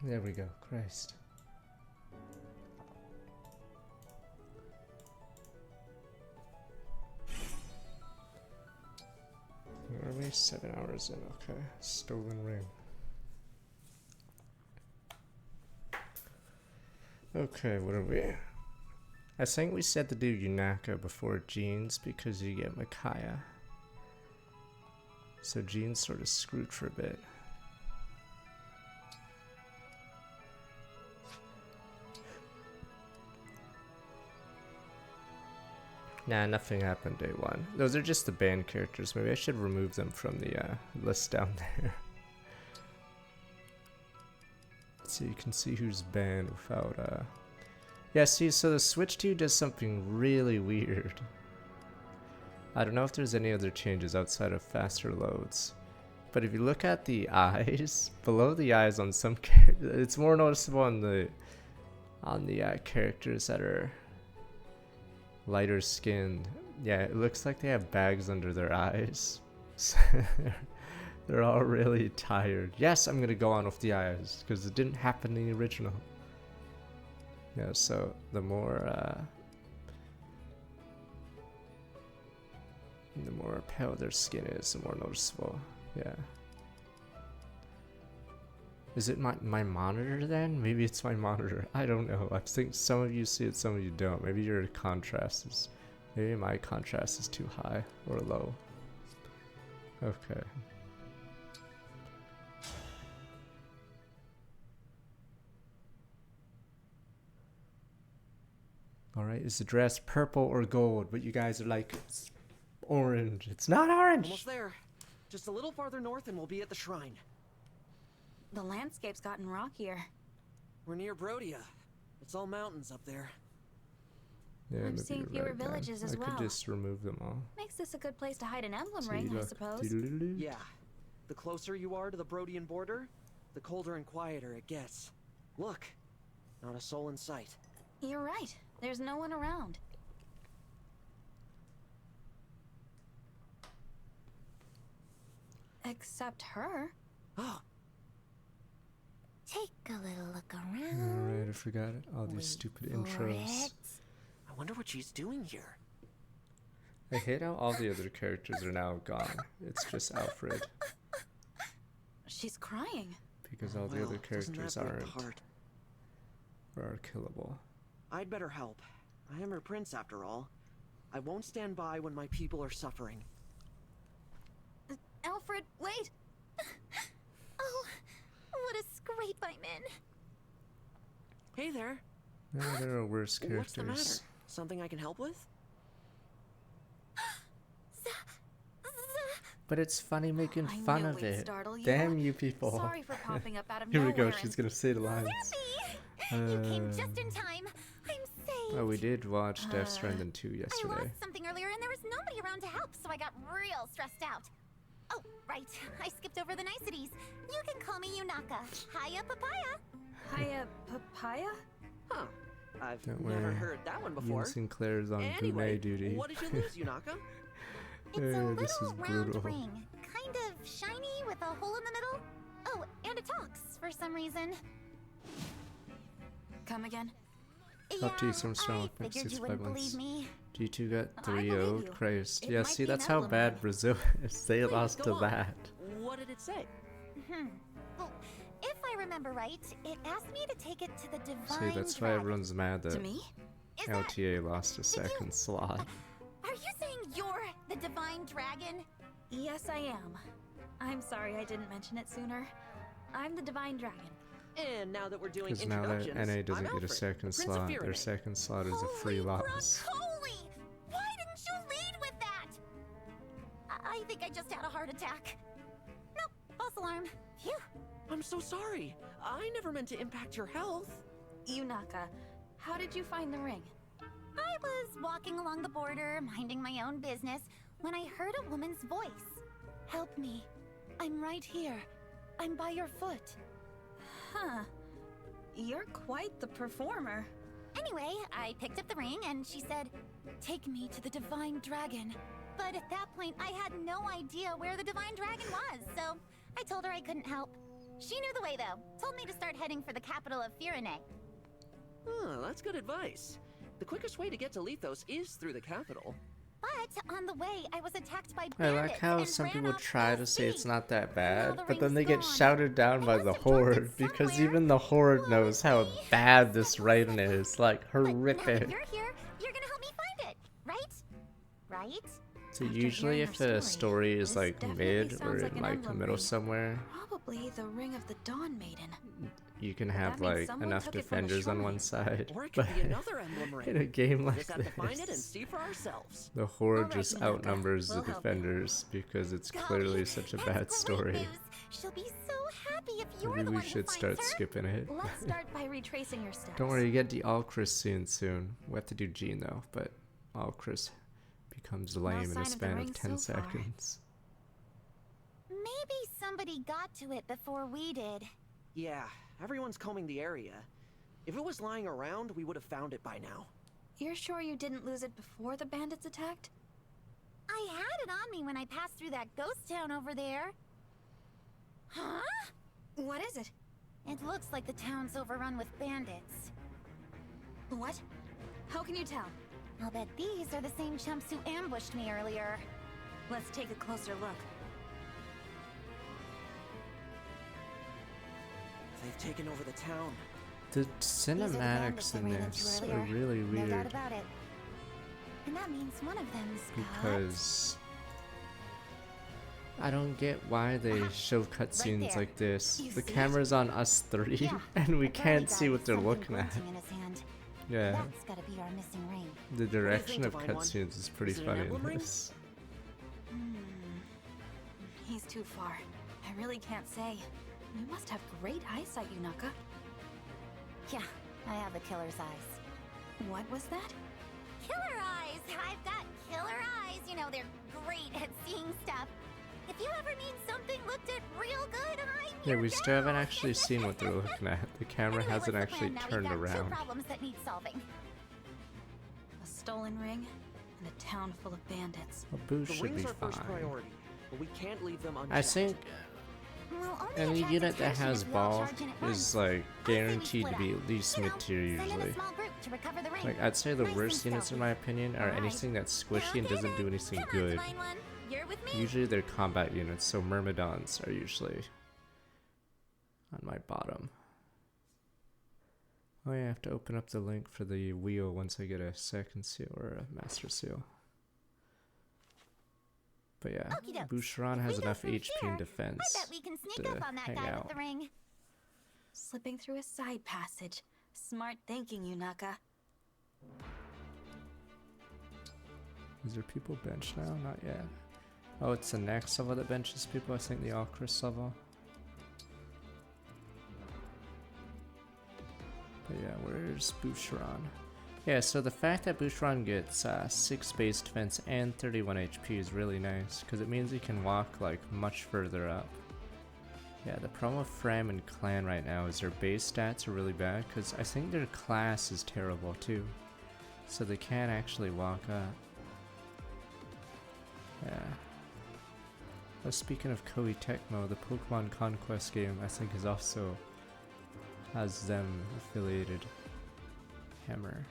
There we go. Christ. Where are we? 7 hours in. Okay. Stolen ring. Okay, what are we? I think we said to do Yunaka before Jeans because you get Micaiah. So Jean's sort of screwed for a bit. Nah, nothing happened day one. Those are just the banned characters. Maybe I should remove them from the list down there. So you can see who's banned without Yeah, see, so the Switch 2 does something really weird. I don't know if there's any other changes outside of faster loads. But if you look at the eyes, below the eyes on some characters, it's more noticeable on the characters that are lighter skinned. Yeah, it looks like they have bags under their eyes. They're all really tired. Yes, I'm gonna go on with the eyes because it didn't happen in the original. Yeah, so the more pale their skin is, the more noticeable. Yeah. Is it my monitor then? Maybe it's my monitor. I don't know. I think some of you see it, some of you don't. Maybe your contrast is, maybe my contrast is too high or low. Okay. Alright, is the dress purple or gold? But you guys are like, it's orange. It's not orange! Almost there. Just a little farther north and we'll be at the shrine. The landscape's gotten rockier. We're near Brodia. It's all mountains up there. Yeah, I'm maybe seeing you're fewer right again. villages as I well. could just remove them all. Makes this a good place to hide an emblem So ring, you I look suppose. doodle-doo. Yeah. The closer you are to the Brodian border, the colder and quieter it gets. Look. Not a soul in sight. You're right. There's no one around. Except her. Oh, Take a little look around. Alright, I forgot it. All these stupid intros. I wonder what she's doing here. I hate how all the other characters are now gone. It's just Alfred. She's crying. Because all the Well, other doesn't characters that break the aren't heart? or are killable. I'd better help. I am her prince after all. I won't stand by when my people are suffering. Alfred, wait! Oh, what a scrape I'm in. Hey there. Yeah, there are worse What's the matter? characters. Something I can help with? But it's funny making I fun knew of we'd it. startle you. Damn you people. Sorry for popping up out of Here we nowhere go, she's and- gonna say the lines. You came just in time. I'm saved. Oh, we did watch Death Stranding 2 I yesterday. lost something earlier and there was nobody around to help, so I got real stressed out. Oh, right. I skipped over the niceties. You can call me Yunaka. Hiya, papaya. Hiya, papaya? Huh. I've Don't never worry. heard that one Ian before. Sinclair's on Anyway, gourmet duty. what did you lose, Yunaka? It's a This is little round brutal. ring. Kind of shiny with a hole in the middle. Oh, and it talks for some reason. Come again? Up to you, Yeah, some strong I figured you wouldn't believe me. G2 got I 3 believe 0 you. Christ. It Yeah, might see, be an that's how emblem bad ring. Brazil is. They Please, lost go to on. that. What did it say? Well, if I remember right, it asked me to take it to the divine See, that's why dragon. everyone's mad To that me? Is that... LTA lost a second slot. Are you saying you're the divine dragon? Yes, I am. I'm sorry I didn't mention it sooner. I'm the Divine Dragon. And now that we're doing Because now that introductions, NA doesn't I'm get a Alfred, second the Prince of slot, their Pyrenees. second slot is a free Holy loss. Holy! Why didn't you lead with that? I think I just had a heart attack. Nope, false alarm. Phew. I'm so sorry. I never meant to impact your health. Yunaka, how did you find the ring? I was walking along the border, minding my own business, when I heard a woman's voice. Help me. I'm right here. I'm by your foot. Huh. You're quite the performer. Anyway, I picked up the ring and she said, "Take me to the divine dragon." But at that point, I had no idea where the divine dragon was, so I told her I couldn't help. She knew the way, though. Told me to start heading for the capital of Firene. Oh, that's good advice. The quickest way to get to Lethos is through the capital. But on the way, I was attacked by I bandits like how and some ran people off try full to say it's speed. not that Now bad, the but then ring's they get gone. shouted down They by must the have dropped it Horde because somewhere. even the Horde Woe knows is how me. bad this So raiden sad. is. Like, But now that horrific. you're here, you're gonna help me find it, right? Right? So After usually hearing if her the story is this like definitely mid or sounds like in an like the emblem middle ring. somewhere, Probably the ring of the Dawn Maiden. you can But have that means like someone enough took it from the defenders on shrine. one side. Or it But could be another emblem ring. in a game We'll like just have to find it and this, see for ourselves. the Horde Alright, just Yunaka, outnumbers we'll the help you. defenders because it's Golly, clearly such a that's bad great story. news. She'll be so happy if you're Maybe the we one who should finds start her. skipping it. Let's start by retracing your steps. Don't worry, you get the Alchris soon. We have to do Jean though, but Alchris becomes lame in sign a of the span ring of 10 so far. seconds. Maybe somebody got to it before we did. Yeah, everyone's combing the area. If it was lying around, we would have found it by now. You're sure you didn't lose it before the bandits attacked? I had it on me when I passed through that ghost town over there. Huh? What is it? It looks like the town's overrun with bandits. What? How can you tell? I'll bet these are the same chumps who ambushed me earlier. Let's take a closer look. They've taken over the town. The These are the bandits cinematics I in ran into this earlier. are really No doubt weird about it. And that means one of them's because I don't get why they show cutscenes there. like this. You The see it? camera's on us three, Yeah, and we the can't bad see guy what with they're something looking at. glinting in his hand. Yeah, That's gotta be our missing ring. the direction think, of Divine One? cutscenes is pretty Is it an funny in emblem ring? this. He's too far. I really can't say. You must have great eyesight, Yunaka. Yeah, I have the killer's eyes. What was that? Killer eyes! I've got killer eyes! You know, they're great at seeing stuff. If you ever need something looked at real good, I'm Yeah, your we still haven't gal. actually seen what they're looking at. The camera Anyway, hasn't what's the actually plan? Now turned we've got around. Two problems that need solving. A stolen ring and a town full of bandits. A boost The should ring's be our first fine. priority, but we can't leave them unchecked. I think Well, only any attracts unit that attention has if we all ball charge in at once. is like I say we guaranteed to split be up. at least You know, mid-tier send in a usually. small group to recover the ring. Like, I'd say the Nice worst and units in stealthy. my opinion are Alright. anything that's squishy and Okay, doesn't do then. anything Come on, good. Divine One. You're with me? Usually they're combat units, so Myrmidons are usually on my bottom. Oh yeah, I have to open up the link for the wheel once I get a second seal or a master seal. But yeah, Okie dokes. Boucheron If has we go enough from HP and here, defense I bet we can sneak to up on that hang guy out. with the ring. Slipping through a side passage. Smart thinking, Yunaka. Is there people benched now? Not yet. Oh, it's the next level that benches people, I think the Alchris level. But yeah, where's Boucheron? Yeah, so the fact that Boucheron gets 6 base defense and 31 HP is really nice, because it means he can walk like much further up. Yeah, the problem with Fram and Clan right now is their base stats are really bad, because I think their class is terrible too. So they can't actually walk up. Yeah. Well, speaking of Koei Tecmo, the Pokemon Conquest game I think is also has them affiliated. Hammer.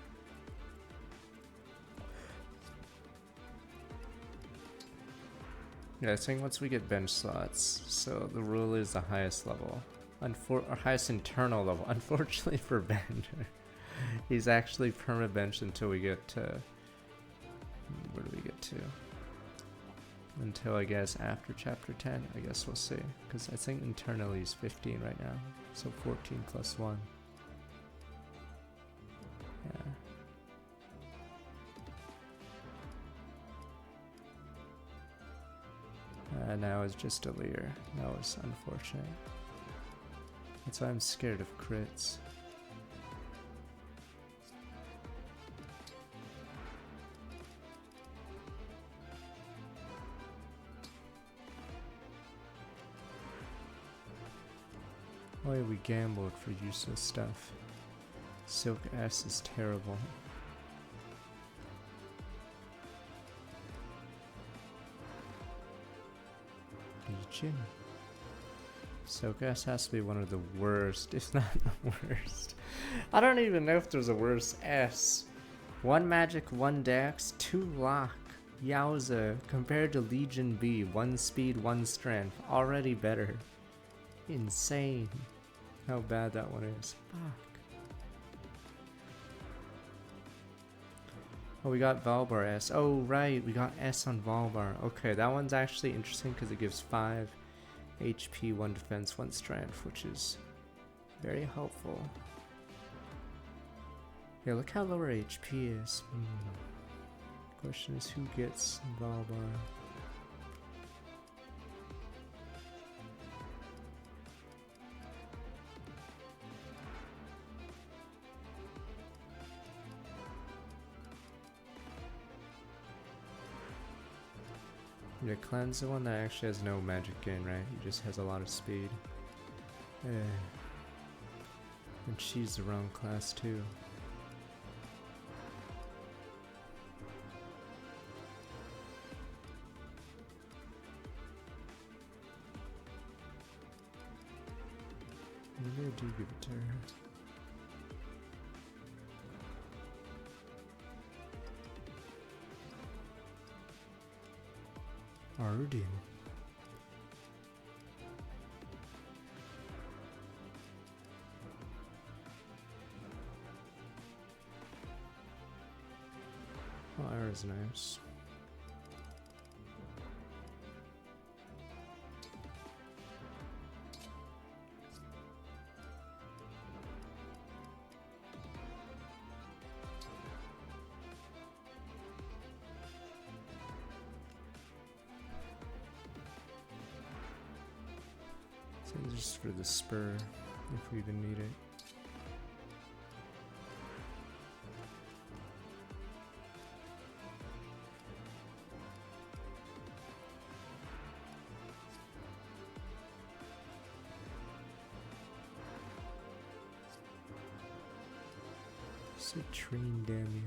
Yeah, I think once we get bench slots, so the rule is the highest level. Or highest internal level. Unfortunately for Bender, he's actually perma-benched until we get to... Where do we get to? Until I guess after chapter 10, I guess we'll see. Because I think internally he's 15 right now. So 14 plus 1. Yeah. Now it's just a Leer. That was unfortunate. That's why I'm scared of crits. Why we gambled for useless stuff. Silk S is terrible. Legion. So gas has to be one of the worst, if not the worst. I don't even know if there's a worse S. 1 magic, 1 dex, 2 lock. Yowza. Compared to Legion B, 1 speed, 1 strength. Already better. Insane. How bad that one is. Fuck. Oh, we got Valbar S. Oh, right. We got S on Valbar. Okay, that one's actually interesting because it gives 5 HP, 1 defense, 1 strength, which is very helpful. Yeah, look how lower HP is. Question is, who gets Valbar? Yeah, Clan's the one that actually has no magic gain, right? He just has a lot of speed. Yeah. And she's the wrong class too. Maybe I do give it to her. Arden. Fire is nice. Just for the spur, if we even need it. Citrine, damn you.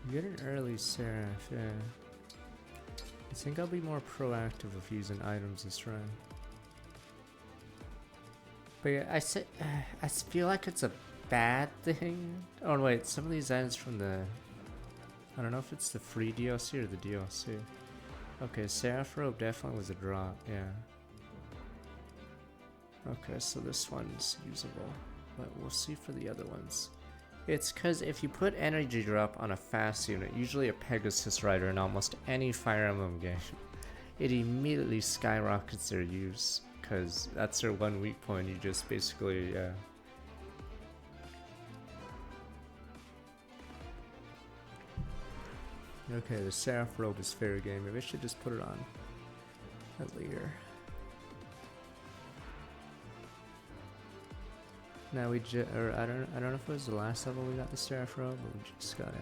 You get an early Seraph, yeah. I think I'll be more proactive of using items this run. But yeah, I feel like it's a bad thing. Oh wait, some of these items from the... I don't know if it's the free DLC or the DLC. Okay, Seraph Robe definitely was a drop, yeah. Okay, so this one's usable. But we'll see for the other ones. It's because if you put energy drop on a fast unit, usually a Pegasus Rider in almost any Fire Emblem game, it immediately skyrockets their use, because that's their one weak point. You just basically, Okay, the Seraph Robe is fair game. Maybe I should just put it on a leader. Now we or I don't know if it was the last level we got the Seraph Robe, but we just got it.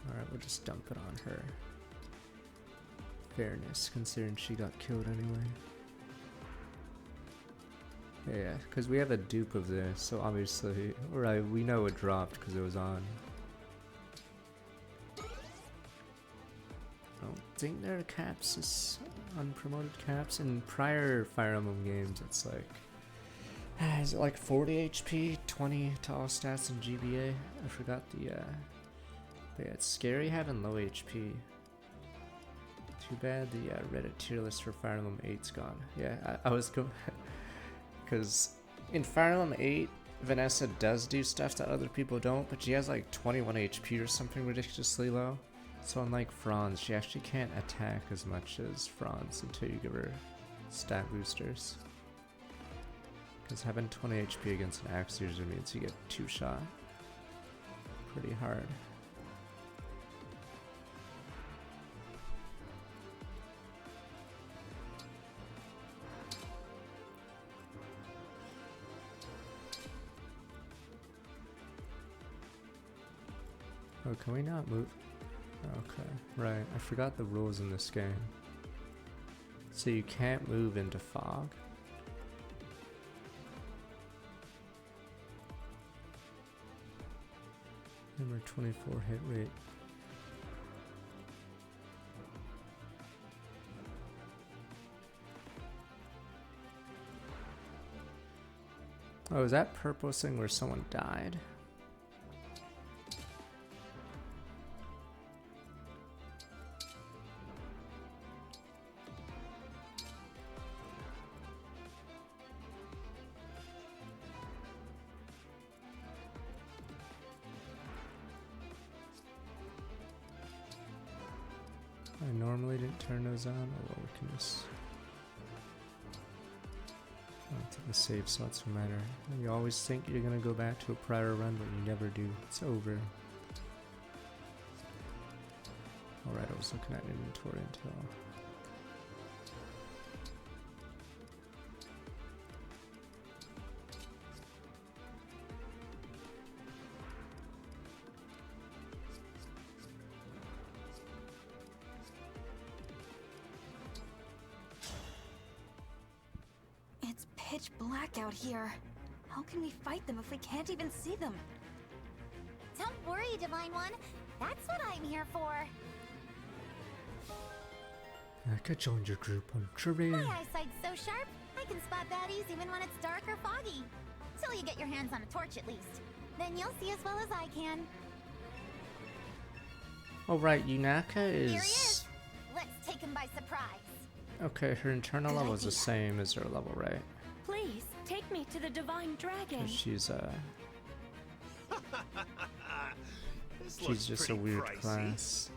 Alright, we'll just dump it on her. Fairness, considering she got killed anyway. Yeah, because we have a dupe of this, so obviously, right, we know it dropped because it was on. I don't think there are caps, as unpromoted caps. In prior Fire Emblem games, it's like, is it like 40 HP, 20 to all stats in GBA? I forgot the, but yeah, it's scary having low HP. Too bad the Reddit tier list for Fire Emblem 8's gone. Yeah, I was going, because in Fire Emblem 8, Vanessa does do stuff that other people don't, but she has like 21 HP or something ridiculously low. So unlike Franz, she actually can't attack as much as Franz until you give her stat boosters. Because having 20 HP against an axe user means you get 2 shot. Pretty hard. Oh, can we not move? Okay, right. I forgot the rules in this game. So you can't move into fog. Number 24 hit rate. Oh, is that purple thing where someone died? I normally didn't turn those on, although we can just... I don't think the save slots will matter. You always think you're gonna go back to a prior run, but you never do. It's over. Alright, I was looking at inventory until... It's pitch black out here. How can we fight them if we can't even see them? Don't worry, Divine One. That's what I'm here for. I could join your group on terrain. My eyesight's so sharp, I can spot baddies even when it's dark or foggy. Till you get your hands on a torch at least. Then you'll see as well as I can. Oh right, Yunaka Here he is... is. Let's take him by surprise. Okay, her internal Good level is the idea. same as her level, right? Please, take me to the Divine Dragon. 'Cause she's This she's looks just a pretty weird pricey. class.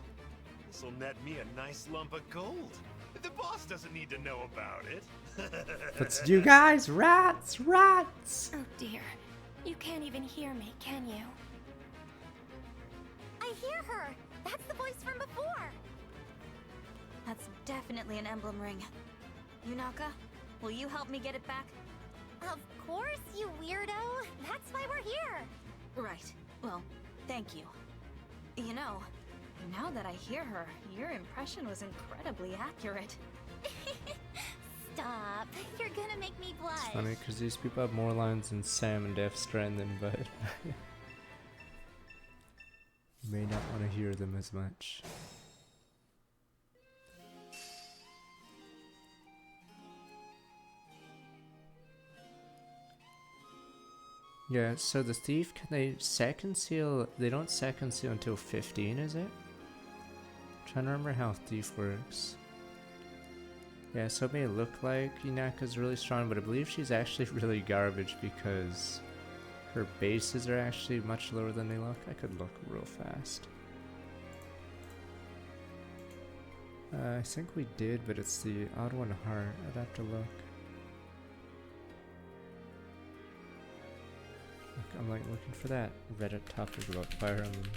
This'll net me a nice lump of gold. The boss doesn't need to know about it. But you guys, rats, rats! Oh dear. You can't even hear me, can you? I hear her. That's the voice from before. That's definitely an emblem ring. Yunaka, will you help me get it back? Of course, you weirdo. That's why we're here. Right. Well, thank you. You know, now that I hear her, your impression was incredibly accurate. Stop. You're gonna make me blush. It's funny because these people have more lines than Sam and Death Stranding, but you may not want to hear them as much. Yeah, so the thief, can they second seal? They don't second seal until 15, is it? Trying to remember how thief works. Yeah, so it may look like Yunaka's really strong, but I believe she's actually really garbage because her bases are actually much lower than they look. I could look real fast. I think we did, but it's the odd one heart. I'd have to look. I'm like looking for that Reddit topic about Fire Emblem.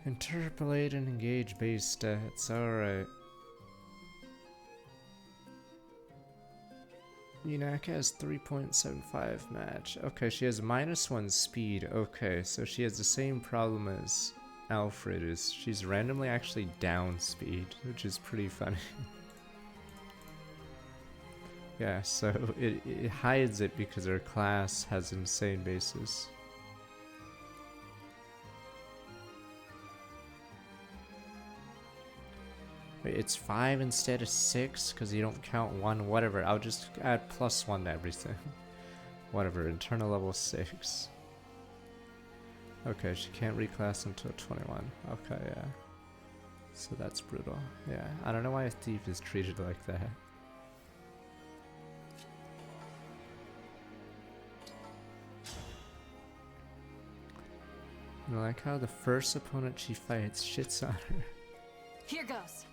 Interpolate and engage base stats, alright. Yunaka has 3.75 match. Okay, she has -1 speed. Okay, so she has the same problem as Alfred is. She's randomly actually down speed, which is pretty funny. Yeah, so it hides it because her class has insane bases. Wait, it's 5 instead of 6 because you don't count 1, whatever. I'll just add +1 to everything. Whatever, internal level 6. Okay, she can't reclass until 21. Okay, yeah. So that's brutal. Yeah, I don't know why a thief is treated like that. I like how the first opponent she fights shits on her. Here goes.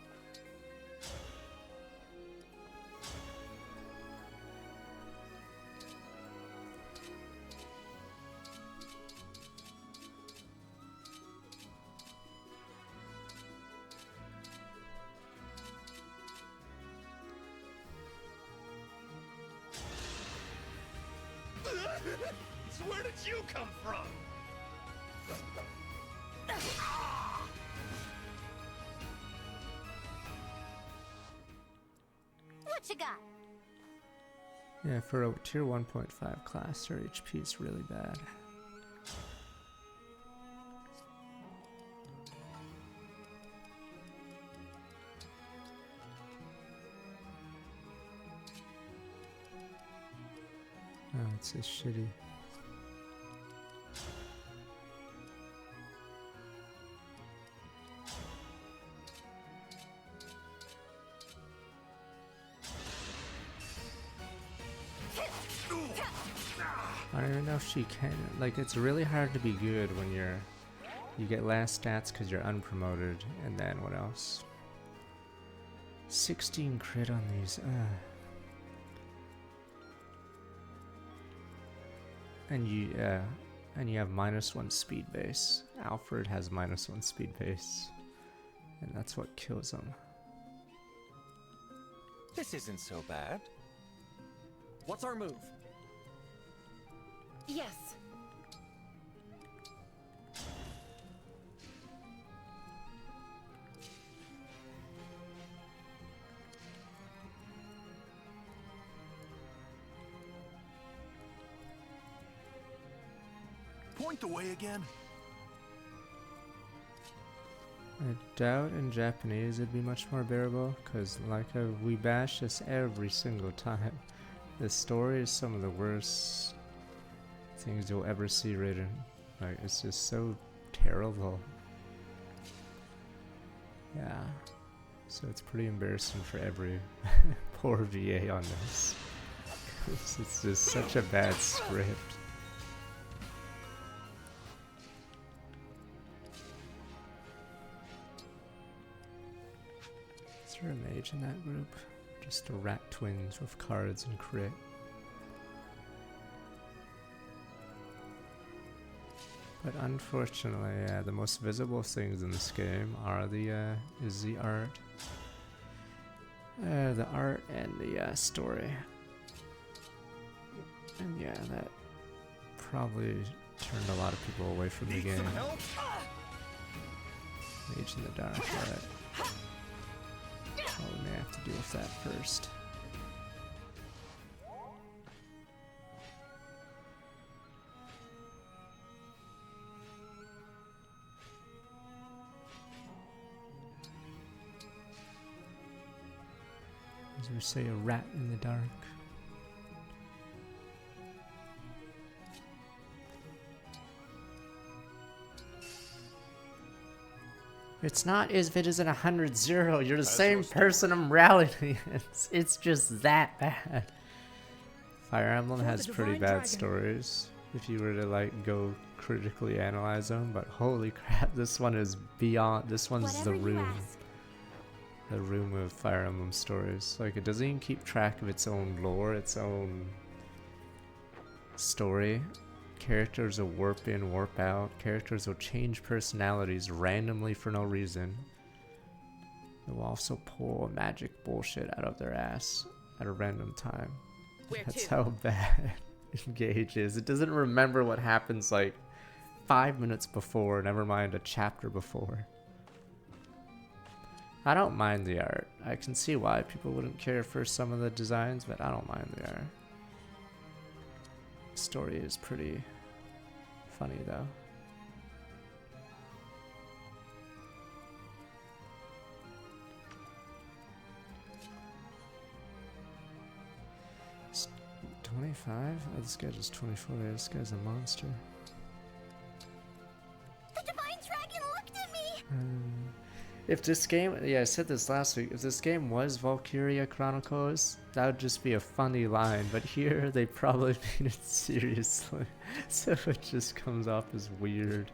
So where did you come from? What you got? Yeah, for a tier 1.5 class, her HP is really bad. It's just shitty. I don't even know if she can. Like, it's really hard to be good when you get last stats because you're unpromoted, and then what else? 16 crit on these. And you have -1 speed base. Alfred has -1 speed base, and that's what kills him. This isn't so bad. What's our move? Yes. Point the way again. I doubt in Japanese it'd be much more bearable, because we bash this every single time. This story is some of the worst things you'll ever see written. Like, it's just so terrible. Yeah. So it's pretty embarrassing for every poor VA on this. It's just such a bad script. Is there a mage in that group? Just a rat twins with cards and crit. But unfortunately, yeah, the most visible things in this game are is the art. The art and the story. And yeah, that probably turned a lot of people away from the game. Mage in the dark, right? Well, we may have to deal with that first. As we say, a rat in the dark. It's not as if it isn't 100-0. You're the same person I'm rallying against. It's just that bad. Fire Emblem has pretty bad stories if you were to like go critically analyze them, but holy crap, this one is beyond. This one's the room. The room of Fire Emblem stories. Like, it doesn't even keep track of its own lore, its own story. Characters will warp in, warp out. Characters will change personalities randomly for no reason. They will also pull magic bullshit out of their ass at a random time. That's how bad Engage is. It doesn't remember what happens like 5 minutes before, never mind a chapter before. I don't mind the art. I can see why people wouldn't care for some of the designs, but I don't mind the art. Story is pretty funny though. It's 25? Oh, this guy just 24. This guy's a monster. The Divine Dragon looked at me! If this game, yeah, I said this last week, if this game was Valkyria Chronicles, that would just be a funny line, but here they probably mean it seriously, so it just comes off as weird.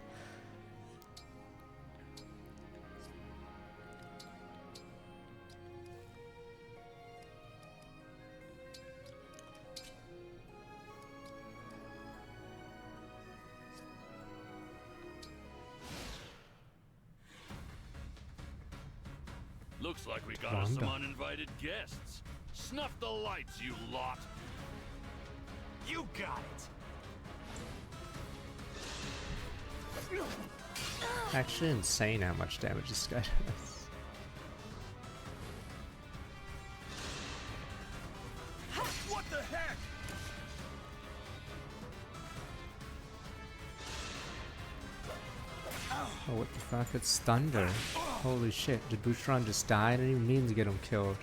Looks like we got us some uninvited guests. Snuff the lights, you lot. You got it. Actually insane how much damage this guy does. What the heck? Oh, what the fuck? It's thunder. Holy shit. Did Boucheron just die? I didn't even mean to get him killed.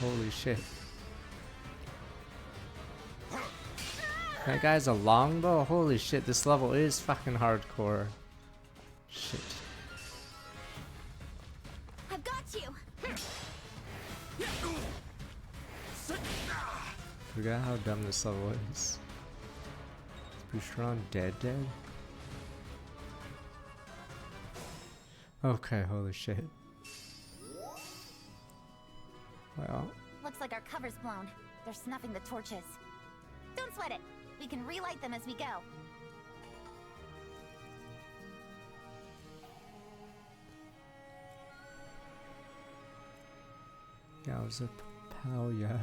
Holy shit. That guy's a longbow? Holy shit, this level is fucking hardcore. Shit. I've got you. Forgot how dumb this level is. Is Boucheron dead? Okay, holy shit. Well, Looks like our cover's blown. They're snuffing the torches. Don't sweat it. We can relight them as we go. Yowza pow, yeah.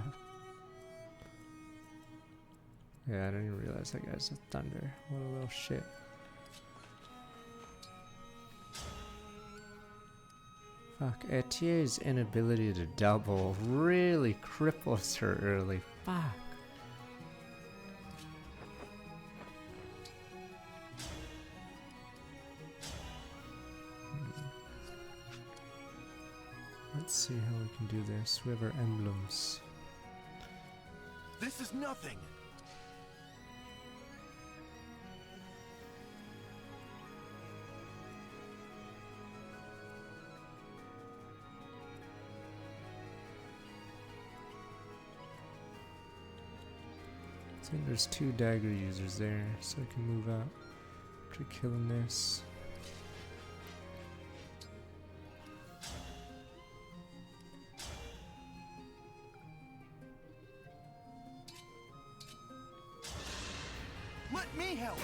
Yeah, I didn't even realize that guy's a thunder. What a little shit. Fuck, Etier's inability to double really cripples her early. Fuck. Let's see how we can do this. We have our emblems. This is nothing. I think there's 2 dagger users there, so I can move out after killing this. Let me help.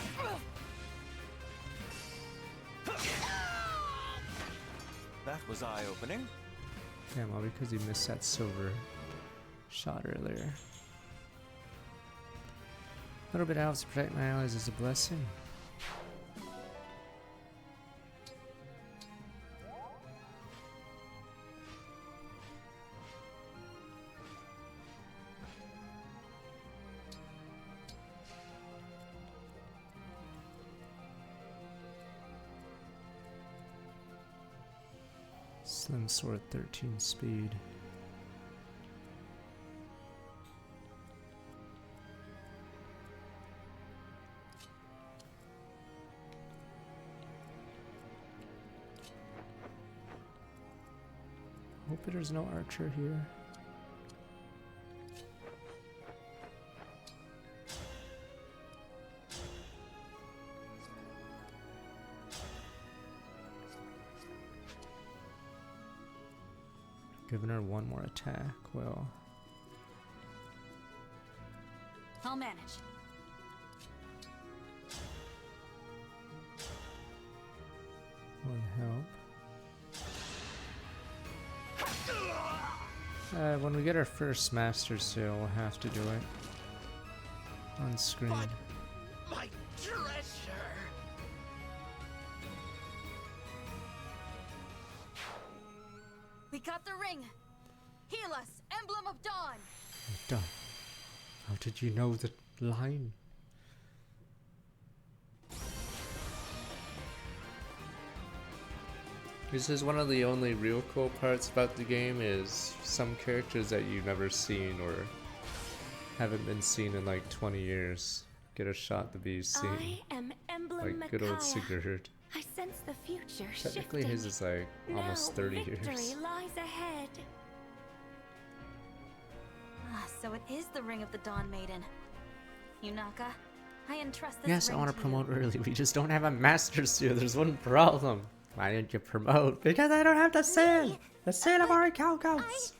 That was eye-opening. Damn, all because he missed that silver shot earlier. A little bit out to protect my allies is a blessing. Slim sword 13 speed. Hope there's no archer here. Giving her one more attack. Well, I'll manage. one help. When we get our first Master Seal, we'll have to do it on screen. My treasure. We got the ring. Heal us, Emblem of Dawn. Done. How did you know the line? This is one of the only real cool parts about the game is some characters that you've never seen or haven't been seen in like 20 years get a shot to be seen. I am Emblem Like good old Micaiah. Sigurd. I sense the future Technically shifting. his is like almost Now 30 victory years. lies ahead. Ah, so it is the Ring of the Dawn Maiden. Yunaka, I entrust this Yes, I ring want to to promote you. early. We just don't have a Master Seal. There's one problem. Why didn't you promote? Because I don't have the sin. The sin of our counts.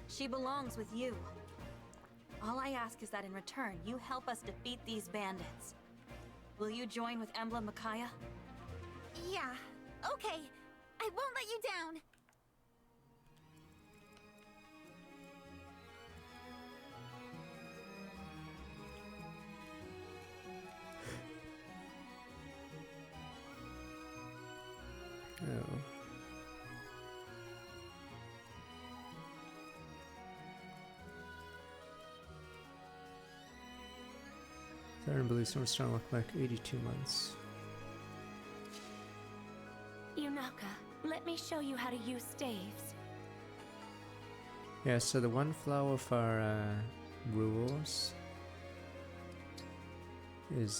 She belongs with you. All I ask is that in return, you help us defeat these bandits. Will you join with Emblem Micaiah? Yeah, okay. I won't let you down. Oh. Southern Blue Stormstone look like 82 months. Yunaka, let me show you how to use staves. Yeah, so the one flaw of our rules is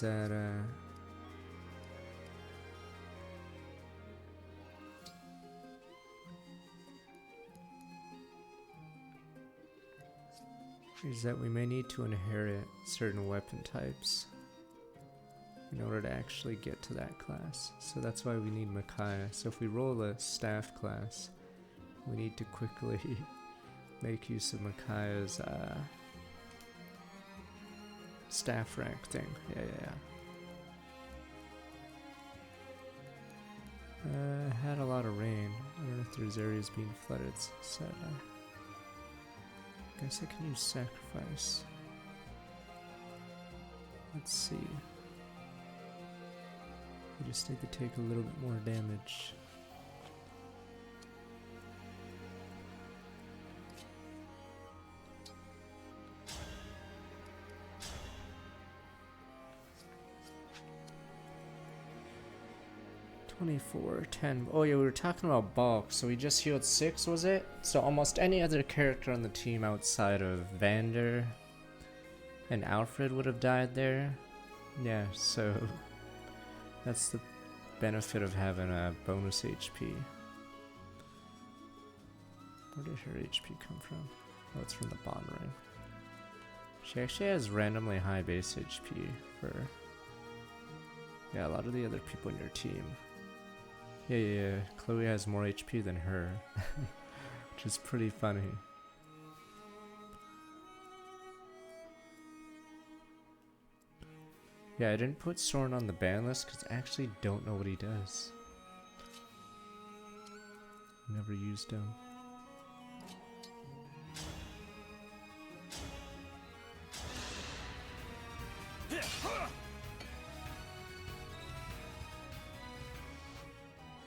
that we may need to inherit certain weapon types in order to actually get to that class. So that's why we need Micaiah. So if we roll a staff class, we need to quickly make use of Micaiah's staff rank thing. Yeah. Had a lot of rain. I don't know if there's areas being flooded. So guess I can use sacrifice. Let's see. I just need to take a little bit more damage. $24, $10. Oh yeah, we were talking about bulk. So we just healed 6, was it? So almost any other character on the team outside of Vander and Alfred would have died there. Yeah, so that's the benefit of having a bonus HP. Where did her HP come from? Oh, it's from the bond ring. She actually has randomly high base HP for... Yeah, a lot of the other people in your team. Yeah. Chloe has more HP than her, which is pretty funny. Yeah, I didn't put Soren on the ban list because I actually don't know what he does. Never used him.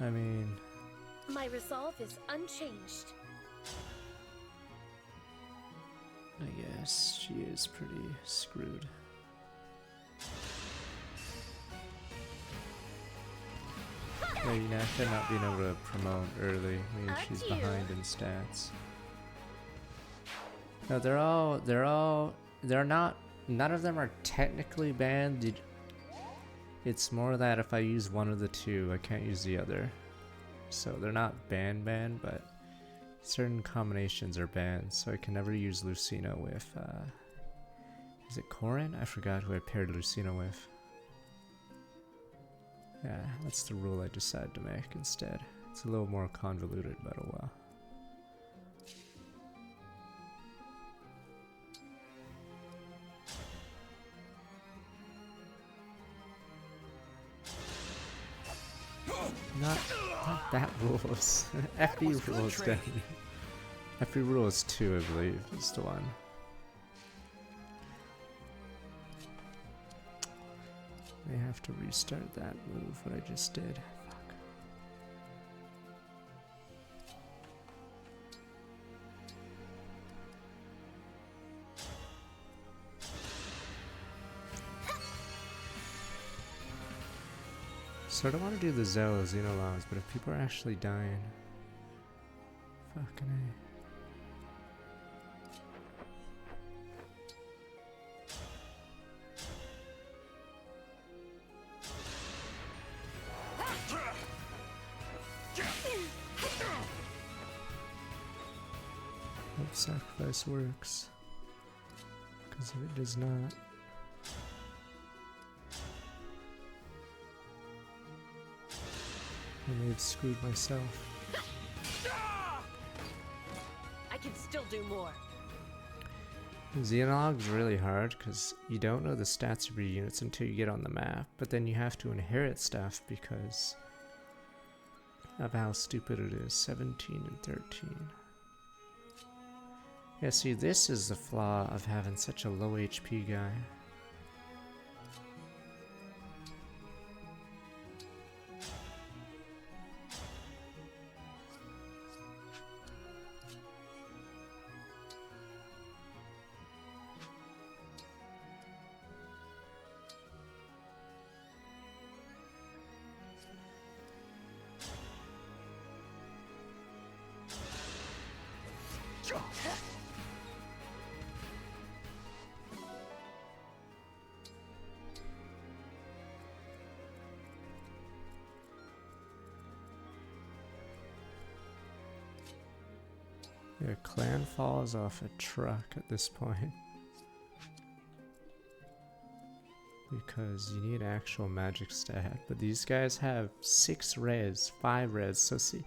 I mean... My resolve is unchanged. I guess she is pretty screwed. Yeah, Yunaka not being able to promote early means she's behind in stats. No, they're not, none of them are technically banned. It's more that if I use one of the two, I can't use the other. So they're not banned, but certain combinations are banned. So I can never use Lucina with, is it Corin? I forgot who I paired Lucina with. Yeah, that's the rule I decided to make instead. It's a little more convoluted, but oh well. Not that rules. FB rules, Danny. FB rules 2, I believe, is the one. May have to restart that move, what I just did. Fuck. So I don't want to do the Zell Xenologs, but if people are actually dying... Fucking A. Hope sacrifice works, because if it does not, I may have screwed myself. I can still do more. Xenolog's really hard because you don't know the stats of your units until you get on the map, but then you have to inherit stuff because of how stupid it is. 17 and 13. Yeah, see, this is the flaw of having such a low HP guy. Yeah, clan falls off a truck at this point. Because you need actual magic stat. But these guys have 6 res, 5 res. So see,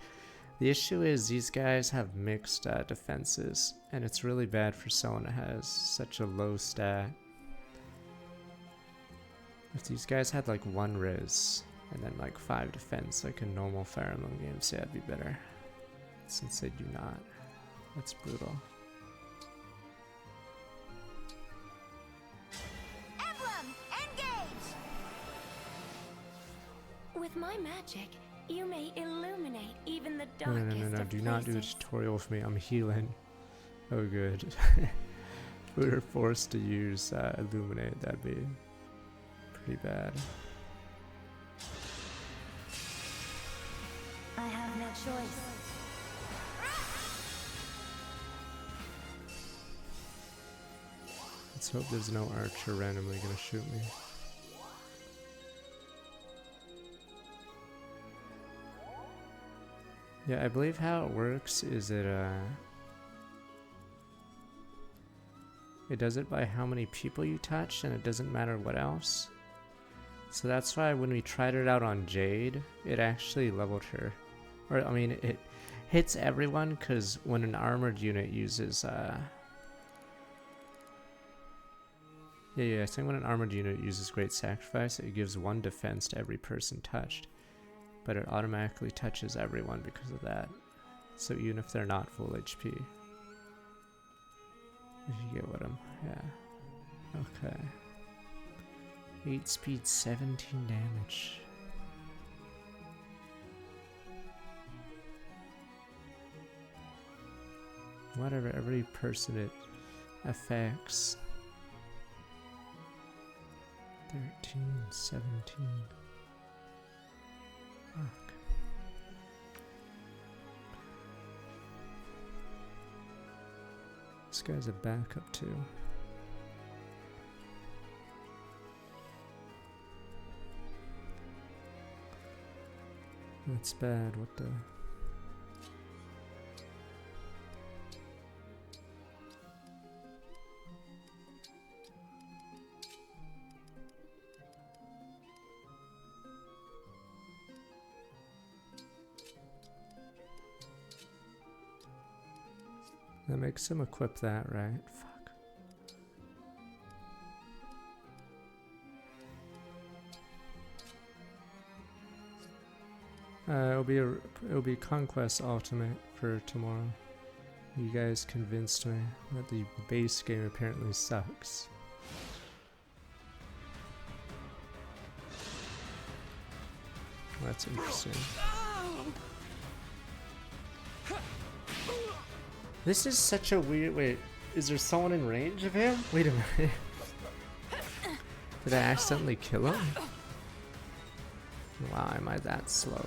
the issue is these guys have mixed defenses. And it's really bad for someone that has such a low stat. If these guys had like 1 res and then like 5 defense like a normal Fire Emblem game, say that'd be better. Since they do not. That's brutal. Emblem, engage! With my magic, you may illuminate even the No, darkest no, of do not do a places. tutorial for me. I'm healing. Oh, good. If we were forced to use illuminate, that'd be pretty bad. I have no choice. Let's hope there's no archer randomly gonna shoot me. Yeah, I believe how it works is it does it by how many people you touch, and it doesn't matter what else. So that's why when we tried it out on Jade, it actually leveled her. Or, I mean, it hits everyone, because when an armored unit uses, Yeah, I think when an armored unit uses Great Sacrifice, it gives 1 defense to every person touched. But it automatically touches everyone because of that. So even if they're not full HP. If you get what I'm... yeah. Okay. 8 speed, 17 damage. Whatever, every person it affects. 13, 17. Fuck. This guy's a backup too. That's bad, what the... That makes him equip that, right? Fuck. It'll be Conquest Ultimate for tomorrow. You guys convinced me that the base game apparently sucks. That's interesting. This is such a weird... Wait, is there someone in range of him? Wait a minute. Did I accidentally kill him? Wow, am I that slow?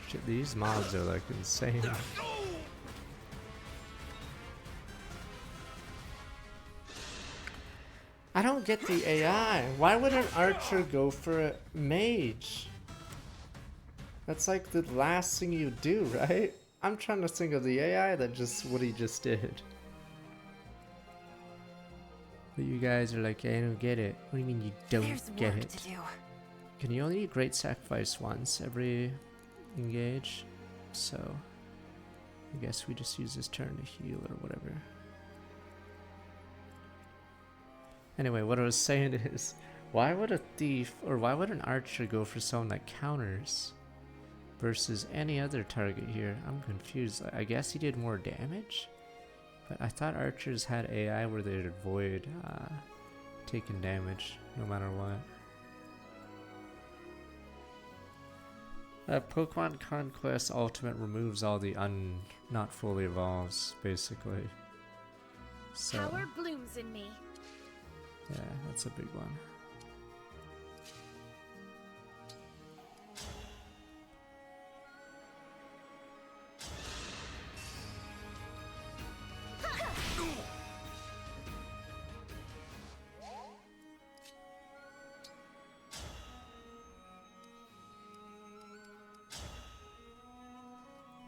Shit, these mobs are like insane. I don't get the AI. Why would an archer go for a mage? That's like the last thing you do, right? I'm trying to think of the AI that just what he just did. But you guys are like, I don't get it. What do you mean you don't get it? To do. Can you only Great Sacrifice once every engage? So I guess we just use this turn to heal or whatever. Anyway, what I was saying is, why would a thief or why would an archer go for someone that counters versus any other target here? I'm confused. I guess he did more damage, but I thought archers had AI where they'd avoid taking damage no matter what. Pokemon Conquest Ultimate removes all the not fully evolves, basically. So Power blooms in me. yeah, that's a big one.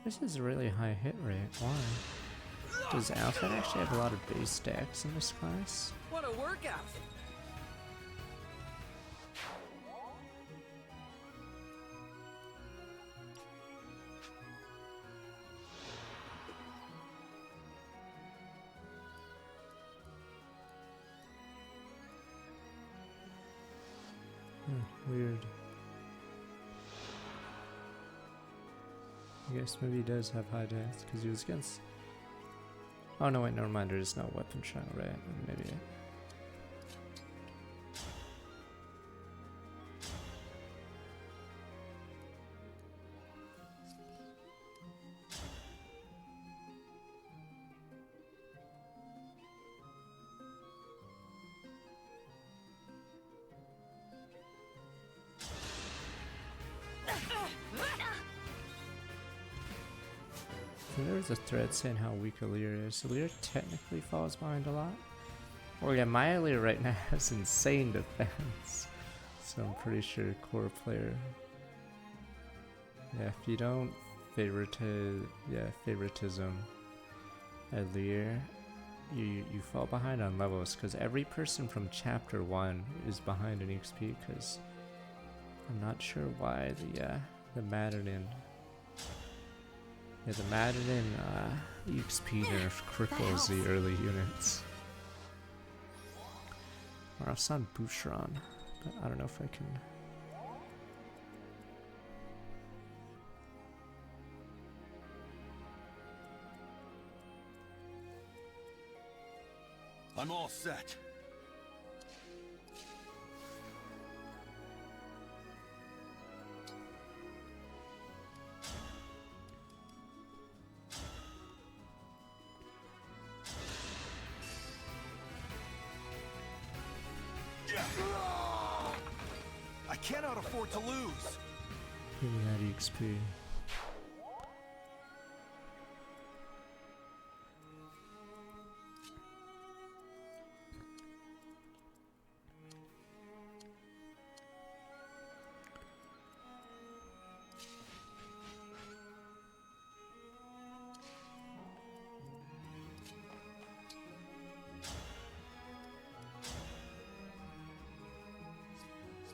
This is a really high hit rate. Why? Does Alfred actually have a lot of base stacks in this class? What a workout! Weird. I guess maybe he does have high death because he was against. Oh no, wait, never mind. There's no weapon shot, right? Maybe. So there was a thread saying how weak Alir is. Alir technically falls behind a lot. Well, yeah, my Alir right now has insane defense. So I'm pretty sure core player. Yeah, if you don't favoritism Alir, you fall behind on levels because every person from chapter 1 is behind in XP because I'm not sure why the Maddening XP nerf cripples the early units. Or I'll sound Boucheron, but I don't know if I can. I'm all set. I cannot afford to lose. Give me that XP.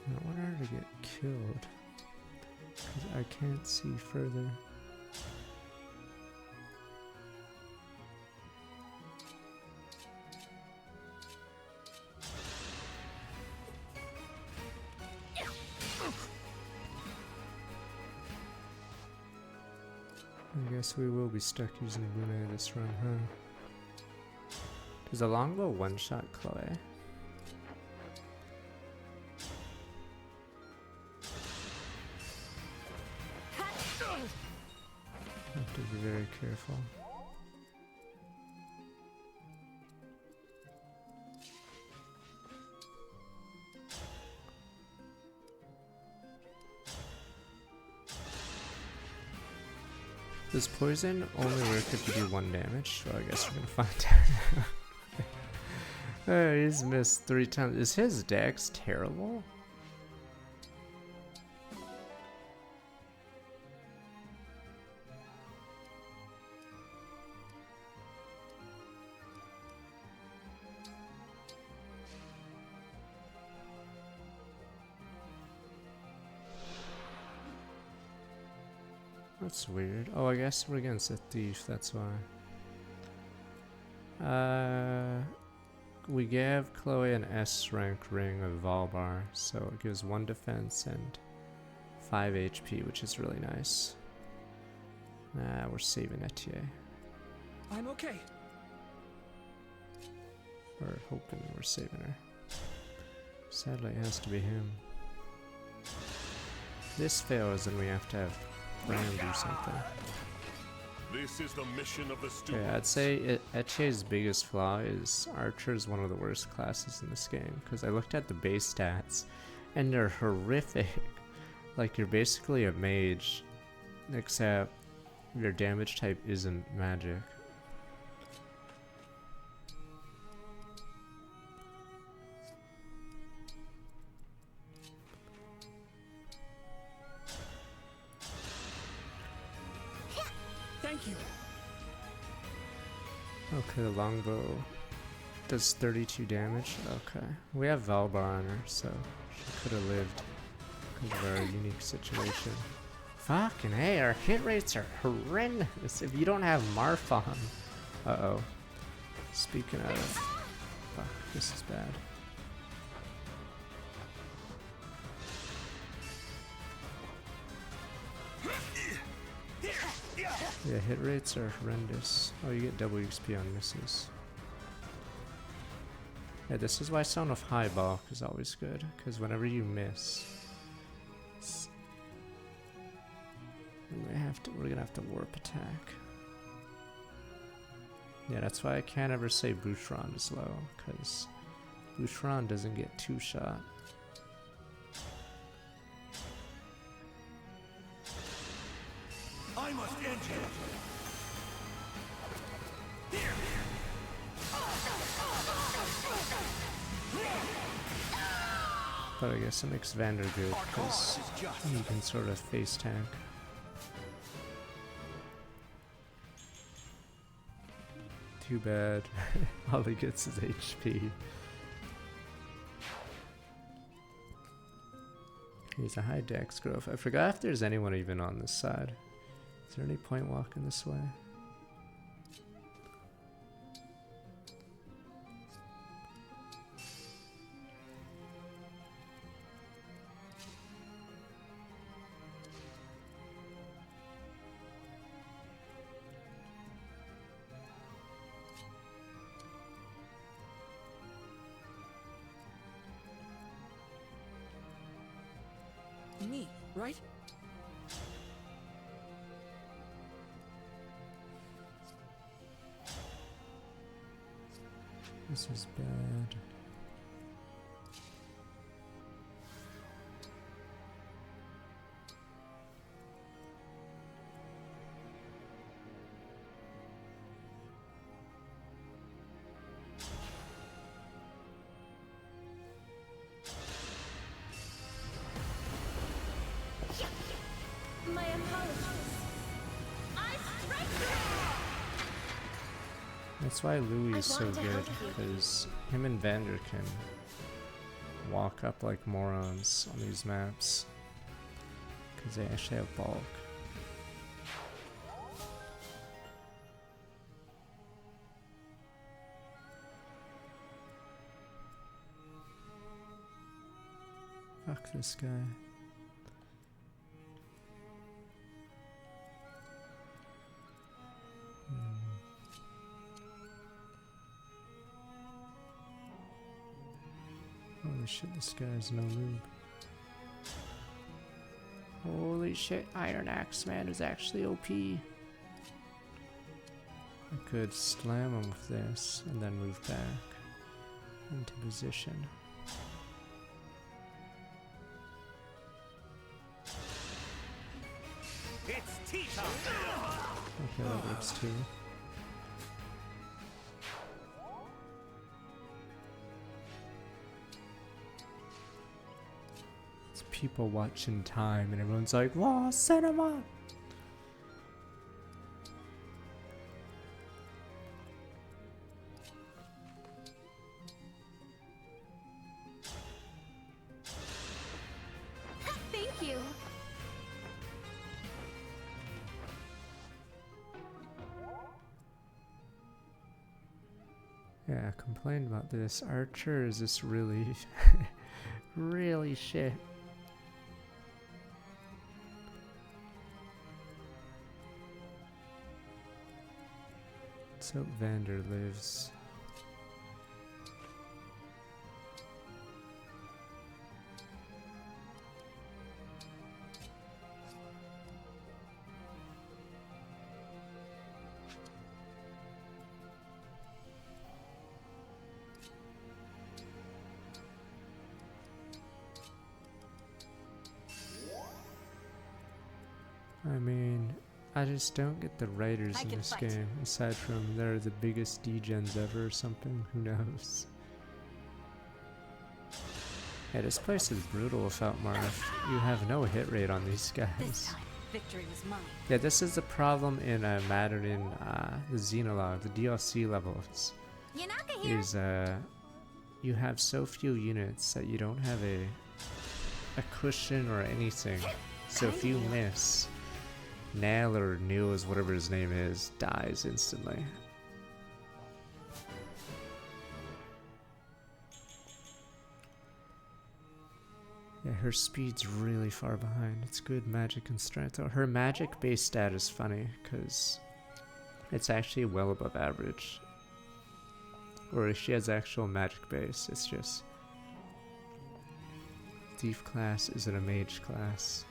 I want her to get killed because I can't see further. I guess we will be stuck using Luna this run, huh? Does a longbow one-shot Chloe? Have to be very careful. Does poison only work if you do 1 damage? So I guess we're gonna find out. Oh, he's missed 3 times. Is his dex terrible? That's weird. Oh, I guess we're against a thief, that's why. We gave Chloe an S rank ring of Valbar, so it gives 1 defense and 5 HP, which is really nice. Nah, we're saving Etier. I'm okay. We're hoping we're saving her. Sadly, it has to be him. This fails, and we have to have Ram do something. This is the mission of the students. Okay, I'd say Etier's biggest flaw is Archer is one of the worst classes in this game because I looked at the base stats and they're horrific. Like you're basically a mage, except your damage type isn't magic. Thank you. Okay, the longbow does 32 damage. Okay. We have Valbar on her, so she could have lived because of our unique situation. Fucking hey, our hit rates are horrendous if you don't have Marfon. Uh-oh. Speaking of... Fuck, this is bad. Yeah, hit rates are horrendous. Oh, you get double XP on misses. Yeah, this is why sound of high bulk is always good, because whenever you miss, we're gonna have to warp attack. Yeah, that's why I can't ever say Boucheron is low, because Boucheron doesn't get two-shot. I must end him. But I guess it makes Vander good, because he can sort of face tank. Too bad. All he gets is HP. He's a high dex growth. I forgot if there's anyone even on this side. Is there any point walking this way? Neat, right? This is bad. My apologies. I strike you! That's why Louis is so want to good, help you. because him and Vander can walk up like morons on these maps, because they actually have bulk. Fuck this guy. Holy shit, this guy's no lube. Holy shit, Iron Axe Man is actually OP. I could slam him with this and then move back into position. It's tea time. Okay, that works too. It's people watching time and everyone's like, "Wow, cinema!" Thank you. Yeah, I complained about this. Archer is just really, really shit. Let's hope Vander lives. I mean, I just don't get the writers I in can this fight. game, aside from they're the biggest degens ever or something, who knows. Yeah, this place is brutal without Marth. You have no hit rate on these This guys. time. Victory was mine. Yeah, this is the problem in Maddening, the Xenologue, the DLC levels. Yanaka here. Is you have so few units that you don't have a cushion or anything. So if you miss, Nail or News, whatever his name is, dies instantly. Yeah, her speed's really far behind. It's good magic and strength. Though. Her magic base stat is funny because it's actually well above average. Or if she has actual magic base, it's just thief class isn't a mage class.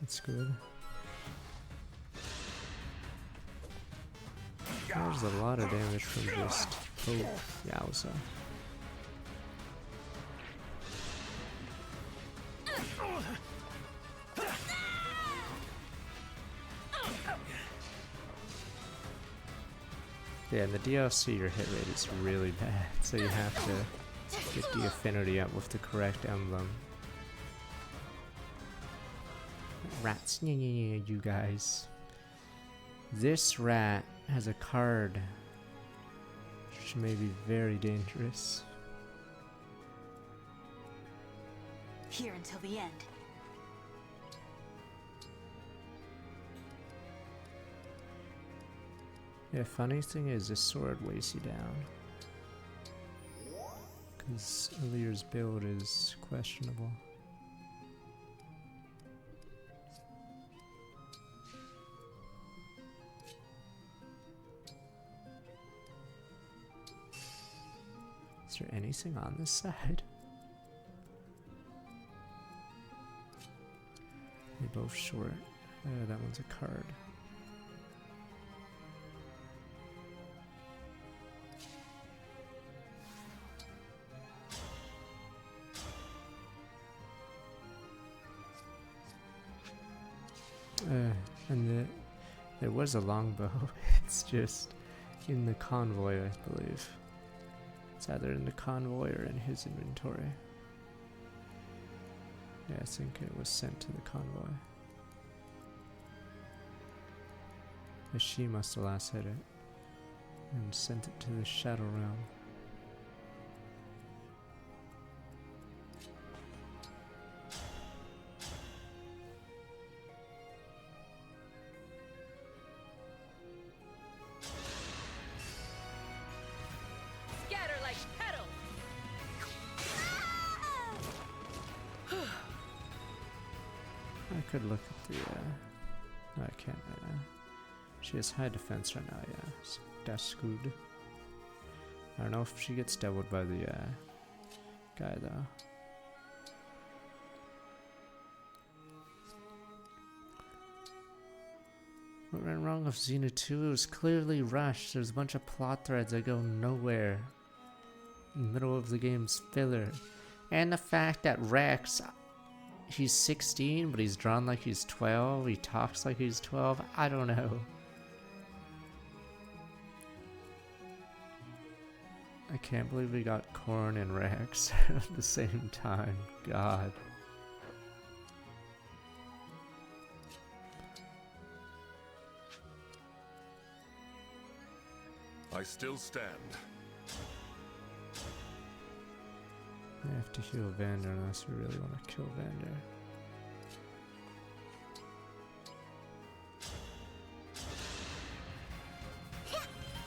That's good. There's a lot of damage from just poke. Yowza. Yeah, in the DLC your hit rate is really bad, so you have to get the affinity up with the correct emblem. Rats, you guys. This rat has a card which may be very dangerous. Here until the end. Yeah, funny thing is this sword weighs you down. Because Alir's build is questionable. Is there anything on this side? They're both short. That one's a card. And there was a longbow. It's just in the convoy, I believe. It's either in the convoy or in his inventory. Yeah, I think it was sent to the convoy. But she must have last hit it and sent it to the Shadow Realm. Scatter like petals. I could look at the, no, I can't right now. She has high defense right now, yeah. So that's good. I don't know if she gets doubled by the guy though. What went wrong with Xena 2? It was clearly rushed. There's a bunch of plot threads that go nowhere. In the middle of the game's filler. And the fact that Rex, he's 16, but he's drawn like he's 12. He talks like he's 12. I don't know. I can't believe we got Korn and Rex at the same time. God. I still stand. I have to heal Vander unless we really want to kill Vander.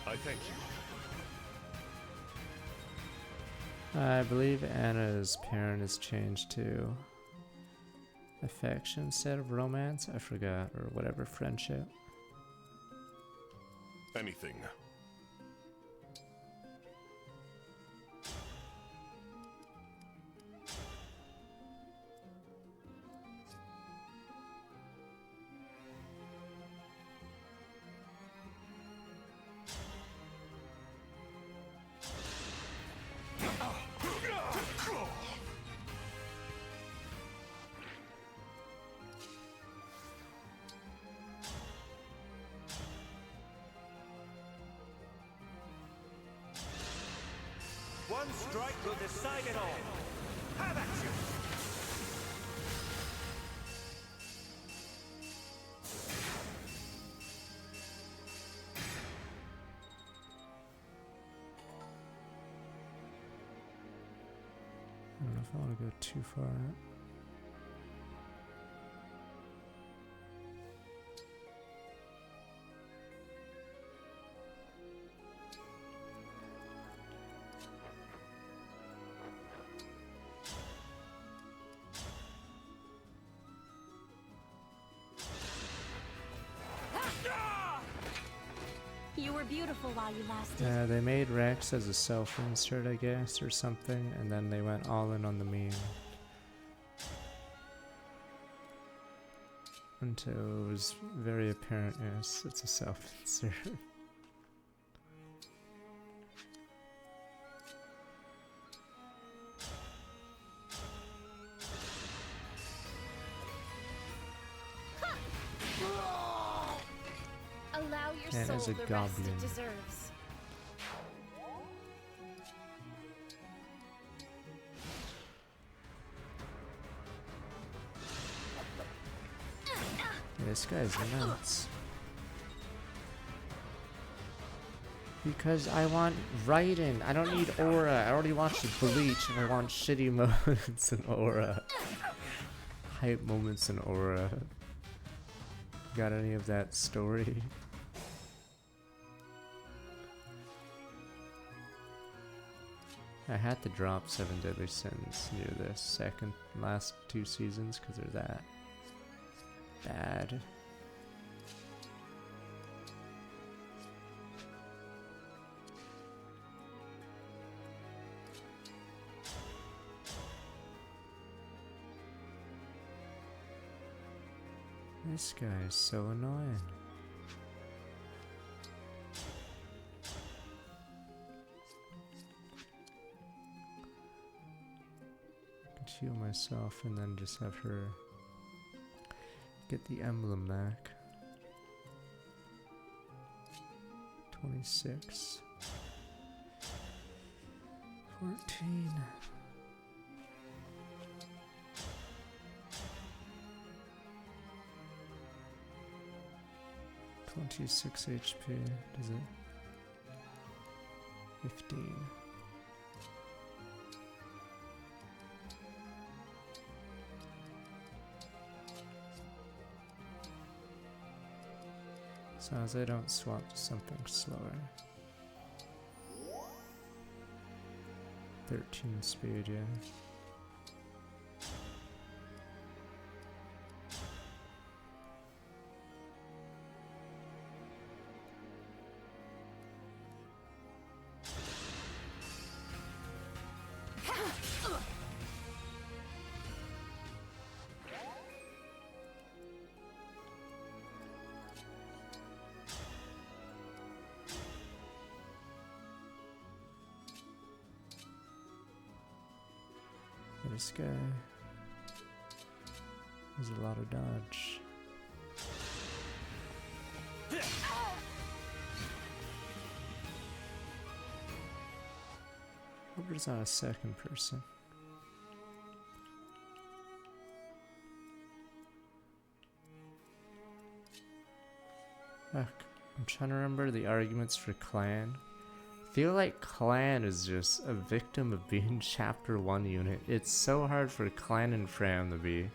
I thank you. I believe Anna's parent is changed to affection instead of romance. I forgot, or whatever, friendship. Anything. One strike will decide it all. Have at you! I don't know if I want to go too far out. You were beautiful while you lasted. Yeah, they made Rex as a self-insert, I guess, or something, and then they went all in on the meme. Until it was very apparent, yes, it's a self-insert. Allow your And soul as a the rest goblin. it deserves. Yeah, this guy's nuts. Because I want writing. I don't need aura. I already watched Bleach and I want shitty moments in aura. Hype moments in aura. Got any of that story? I had to drop 7 Deadly Sins near the last 2 seasons because they're that bad. This guy is so annoying. I could heal myself and then just have her get the emblem back. 26. 14. 26 HP, does it? 15. So as I don't swap to something slower. 13 speed, yeah. This guy has a lot of dodge. Hope there's not a second person. Fuck. I'm trying to remember the arguments for clan. I feel like clan is just a victim of being chapter 1 unit. It's so hard for clan and Fram to be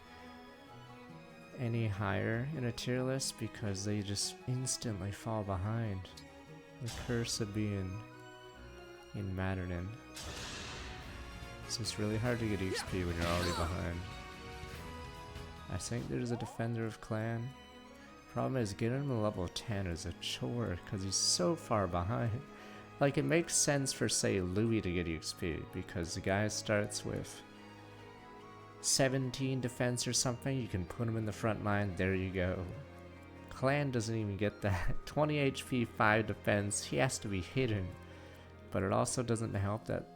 any higher in a tier list because they just instantly fall behind. The curse of being in Maddening. It's just really hard to get XP when you're already behind. I think there's a defender of clan. Problem is getting him to level 10 is a chore because he's so far behind. Like, it makes sense for, say, Louis to get XP, because the guy starts with 17 defense or something, you can put him in the front line, there you go. Clan doesn't even get that. 20 HP, 5 defense, he has to be hidden. But it also doesn't help that...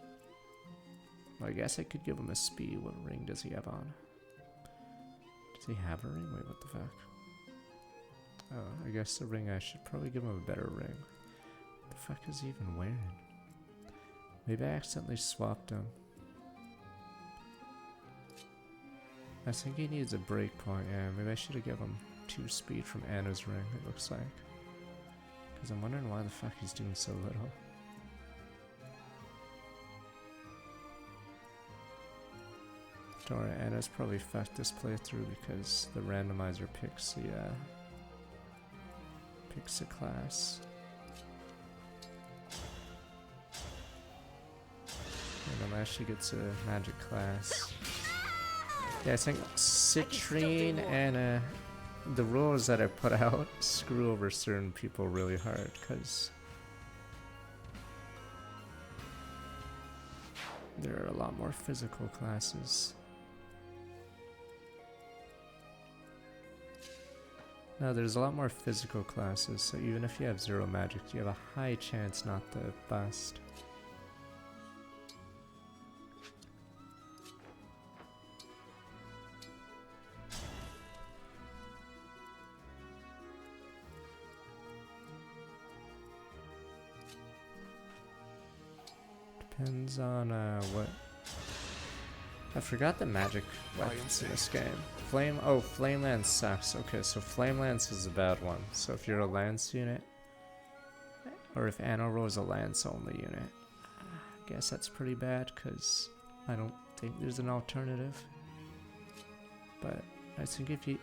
Well, I guess I could give him a speed. What ring does he have on? Does he have a ring? Wait, what the fuck? Oh, I guess the ring, I should probably give him a better ring. What the fuck is he even wearing? Maybe I accidentally swapped him. I think he needs a break point. Yeah, maybe I should have given him 2 speed from Anna's ring, it looks like. Because I'm wondering why the fuck he's doing so little. Don't worry, Anna's probably fucked this playthrough because the randomizer picks the class. And unless she gets a magic class. Yeah, I think Citrine and the rules that I put out screw over certain people really hard because there are a lot more physical classes. No, there's a lot more physical classes, so even if you have 0 magic, you have a high chance not to bust. Depends on what. I forgot the magic weapons in this game. Flame Lance sucks. Okay, so Flame Lance is a bad one. So if you're a Lance unit, or if Anno rolls a Lance only unit, I guess that's pretty bad because I don't think there's an alternative. But I think if you,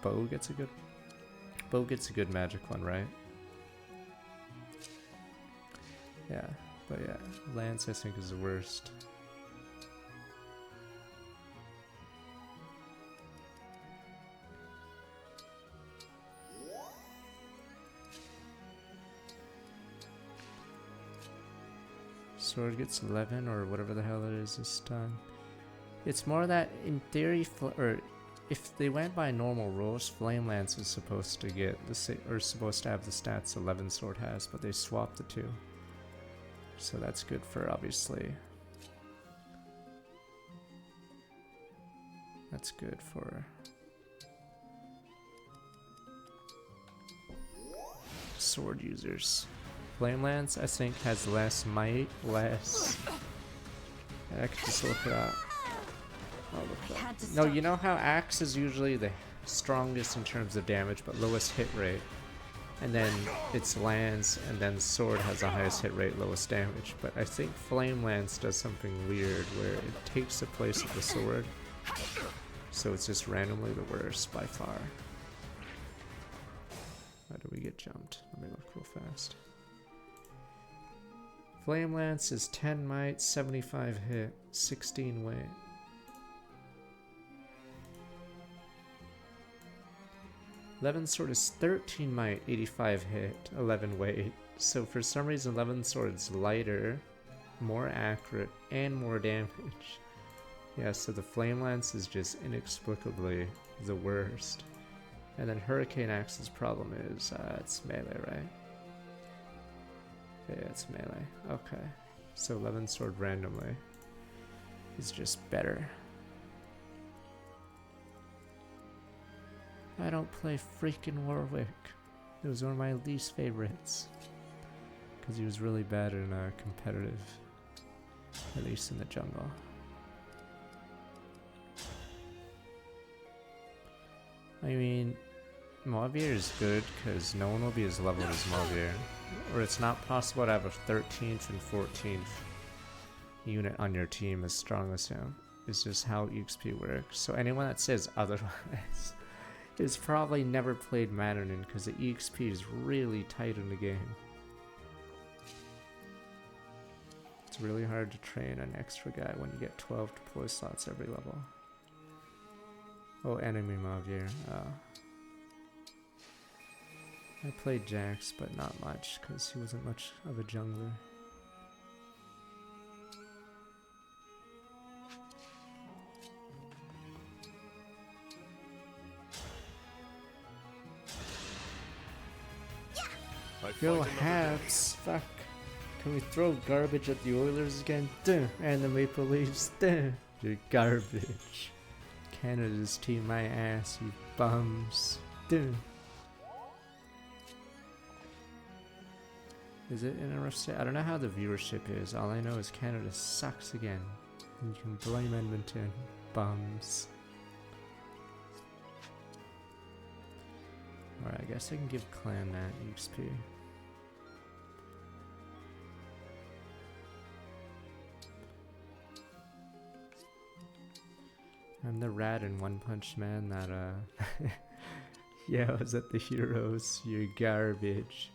Bow gets a good magic one, right? Yeah. But yeah, Lance I think is the worst. Sword gets 11 or whatever the hell it is this time. It's more that in theory, or if they went by normal rules, Flame Lance is supposed to get supposed to have the stats 11 Sword has, but they swapped the 2. So that's good for, obviously. That's good for sword users. Flame Lance, I think, has less might, less. I could just look it up. Oh, look it up. No, you know how Axe is usually the strongest in terms of damage, but lowest hit rate. And then it's Lance, and then Sword has the highest hit rate, lowest damage. But I think Flame Lance does something weird where it takes the place of the Sword. So it's just randomly the worst by far. How do we get jumped? Let me look real fast. Flame Lance is 10 might, 75 hit, 16 weight. Eleven Sword is 13 might, 85 hit, 11 weight. So for some reason 11 Sword's lighter, more accurate, and more damage. Yeah, so the Flame Lance is just inexplicably the worst. And then Hurricane Axe's problem is it's melee, right? Yeah, it's melee. Okay. So 11 Sword randomly is just better. I don't play freaking Warwick. It was one of my least favorites. Because he was really bad in competitive. At least in the jungle. I mean, Mavier is good because no one will be as leveled as Mavier. Or it's not possible to have a 13th and 14th unit on your team as strong as him. It's just how EXP works. So anyone that says otherwise has probably never played Maddening because the EXP is really tight in the game. It's really hard to train an extra guy when you get 12 deploy slots every level. Oh, enemy Mavier. I played Jax, but not much because he wasn't much of a jungler. Yo, Habs, fuck. Can we throw garbage at the Oilers again? Duh. And the Maple Leafs? Duh. You're garbage. Canada's team, my ass, you bums. Duh. Is it in a rough state? I don't know how the viewership is. All I know is Canada sucks again. And you can blame Edmonton. Bums. Alright, I guess I can give Clan that XP. I'm the rat in One Punch Man that, yeah, I was at the Heroes. You're garbage.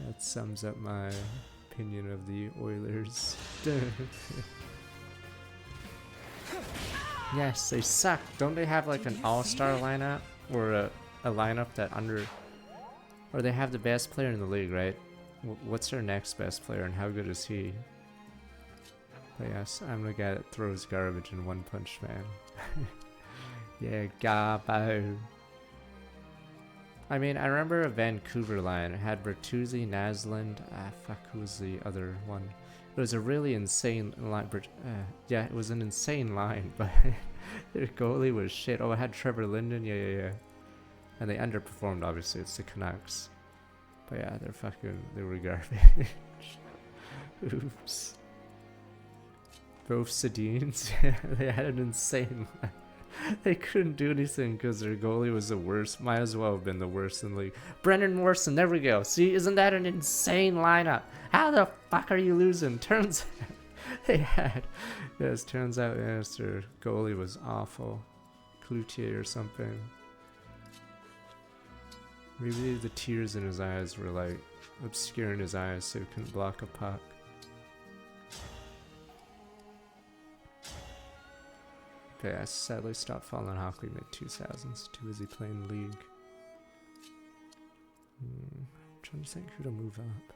That sums up my opinion of the Oilers. Yes, they suck. Don't they have like an all-star lineup? Or a lineup that or they have the best player in the league, right? What's their next best player and how good is he? But yes, I'm the guy that throws garbage in One Punch Man. Yeah, Gabo. I mean, I remember a Vancouver line. It had Bertuzzi, Naslund, fuck, who was the other one? It was a really insane line. Yeah, it was an insane line, but their goalie was shit. Oh, it had Trevor Linden, yeah. And they underperformed, obviously, it's the Canucks. But yeah, they were garbage. Oops. Both Sedines, they had an insane line. They couldn't do anything because their goalie was the worst. Might as well have been the worst in the league. Brendan Morrison, there we go. See, isn't that an insane lineup? How the fuck are you losing? Turns out they had. Yes, turns out yes, their goalie was awful. Cloutier or something. Maybe the tears in his eyes were like obscuring his eyes so he couldn't block a puck. Okay, I sadly stopped following hockey mid-2000s. Too busy playing League. I'm trying to think who to move up.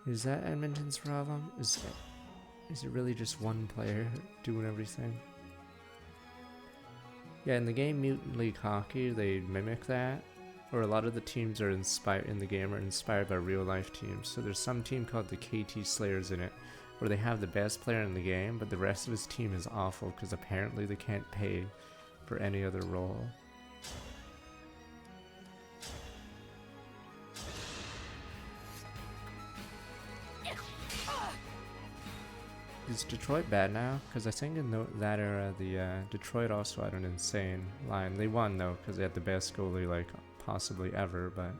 Is that Edmonton's problem? Is it really just one player doing everything? Yeah, in the game Mutant League Hockey, they mimic that. Or a lot of the teams are inspired in the game are inspired by real life teams. So there's some team called the KT Slayers in it, where they have the best player in the game, but the rest of his team is awful because apparently they can't pay for any other role. Is Detroit bad now? Because I think in that era, the Detroit also had an insane line. They won though because they had the best goalie like possibly ever, but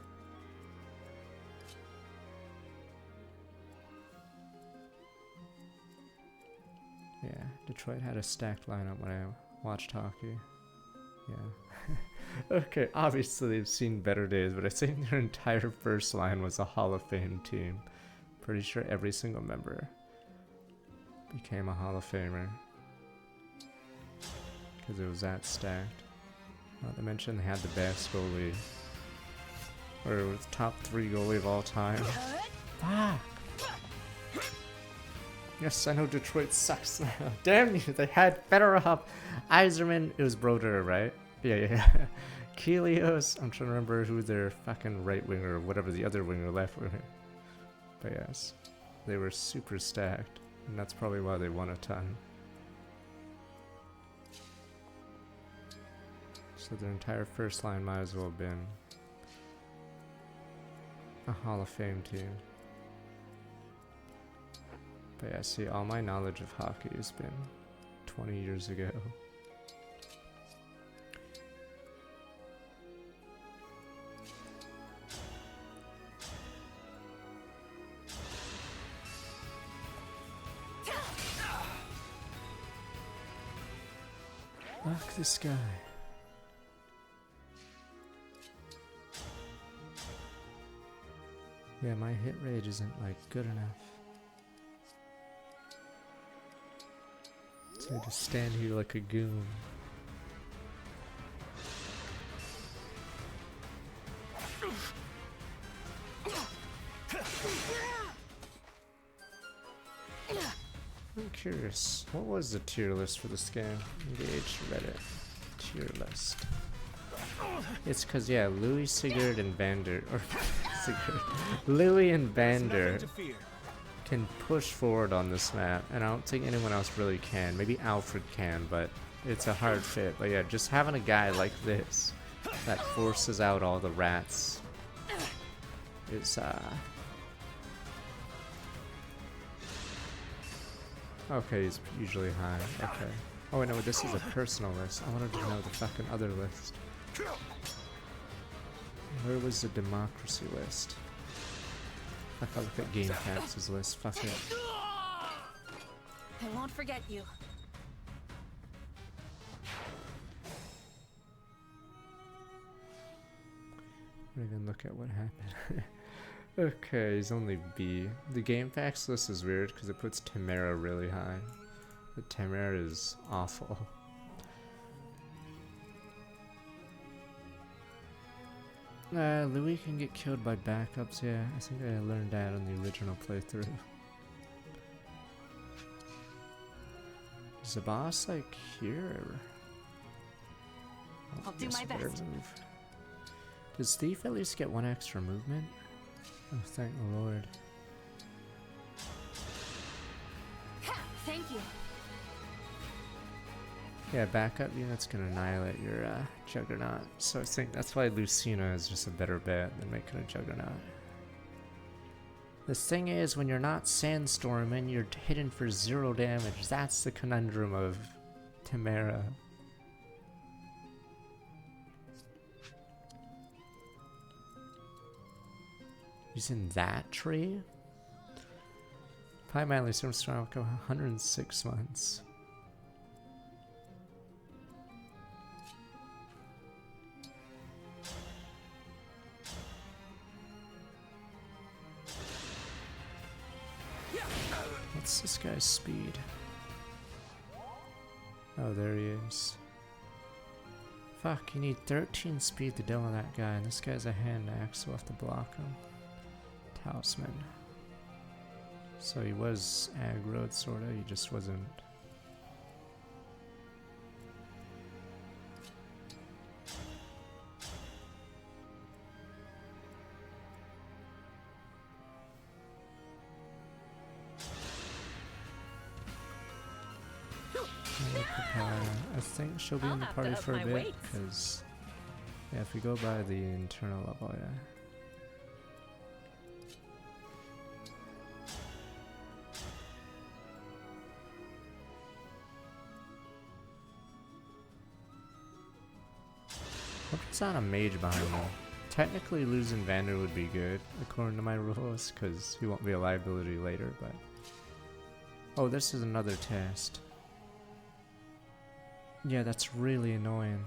yeah, Detroit had a stacked lineup when I watched hockey. Yeah. Okay, obviously they've seen better days, but I think their entire first line was a Hall of Fame team. Pretty sure every single member became a Hall of Famer because it was that stacked. Not to mention they had the best goalie, or it was top 3 goalie of all time. Fuck! Yes, I know Detroit sucks now. Damn you, they had Fedorov, Yzerman, it was Broder, right? Yeah. Kelios, I'm trying to remember who their fucking right winger or whatever the other winger left winger. But yes, they were super stacked, and that's probably why they won a ton. So their entire first line might as well have been a Hall of Fame team. But yeah, see, all my knowledge of hockey has been 20 years ago. Fuck this guy. Yeah, my hit rate isn't like good enough. So I just stand here like a goon. I'm curious, what was the tier list for this game? Engage Reddit. Tier list. It's cause yeah, Louis, Sigurd, and Vander, or Sigurd, Louis and Vander can push forward on this map, and I don't think anyone else really can. Maybe Alfred can, but it's a hard fit. But yeah, just having a guy like this that forces out all the rats is okay, he's usually high. Okay. Oh wait, no, this is a personal list. I wanted to know the fucking other list. Where was the democracy list? Fuck, I'll look at Game Facts' list. Fuck it. I won't forget you. I didn't even look at what happened. Okay, he's only B. The Game Facts list is weird because it puts Tamara really high. But Tamara is awful. Louis can get killed by backups, yeah. I think I learned that on the original playthrough. Is the boss like here? I'll do my best. Move. Does Thief at least get one extra movement? Oh, thank the Lord. Thank you. Yeah, backup unit's gonna annihilate your Juggernaut. So I think that's why Lucina is just a better bet than making a Juggernaut. The thing is, when you're not Sandstorming, you're hidden for 0 damage. That's the conundrum of Tamara. Using that tree? Pi Manly Stormstorm will go 106 months. What's this guy's speed? Oh, there he is. Fuck, you need 13 speed to deal with that guy, and this guy's a hand axe, so we'll have to block him. Talisman. So he was aggroed, sorta, he just wasn't. I think she'll be in the party for a bit, because yeah, if we go by the internal level, yeah. Hope it's not a mage behind me. Technically losing Vander would be good, according to my rules, because he won't be a liability later, but... Oh, this is another test. Yeah, that's really annoying.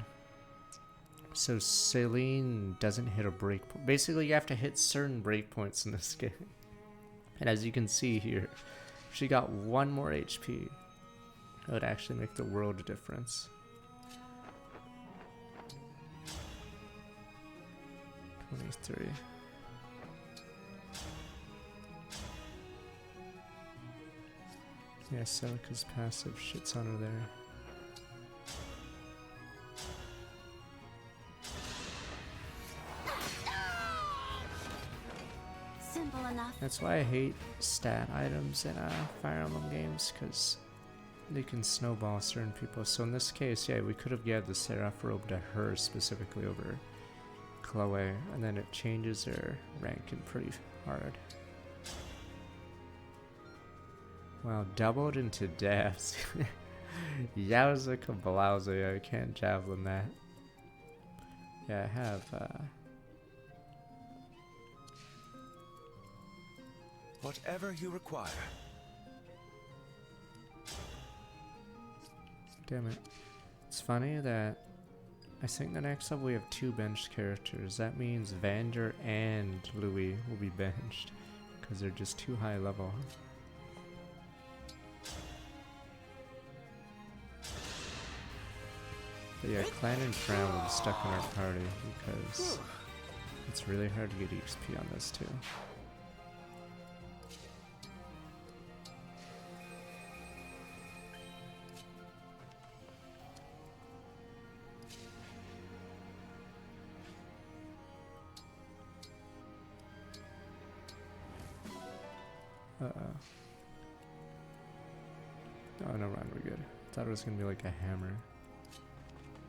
So Celine doesn't hit a breakpoint. Basically, you have to hit certain breakpoints in this game. And as you can see here, if she got 1 more HP, it would actually make the world of difference. 23. Yeah, Celica's passive shits on her there. Simple enough. That's why I hate stat items in Fire Emblem games, because they can snowball certain people. So in this case, yeah, we could have given the Seraph robe to her specifically over Chloe, and then it changes her ranking pretty hard. Wow, doubled into deaths. Yowza kablowza, I can't javelin that. Yeah, I have Whatever you require. Damn it. It's funny that I think the next level we have 2 benched characters. That means Vander and Louis will be benched because they're just too high level. But yeah, Clan and Fran will be stuck in our party because it's really hard to get XP on this too. Oh, no, run, we're good. Thought it was gonna be like a hammer.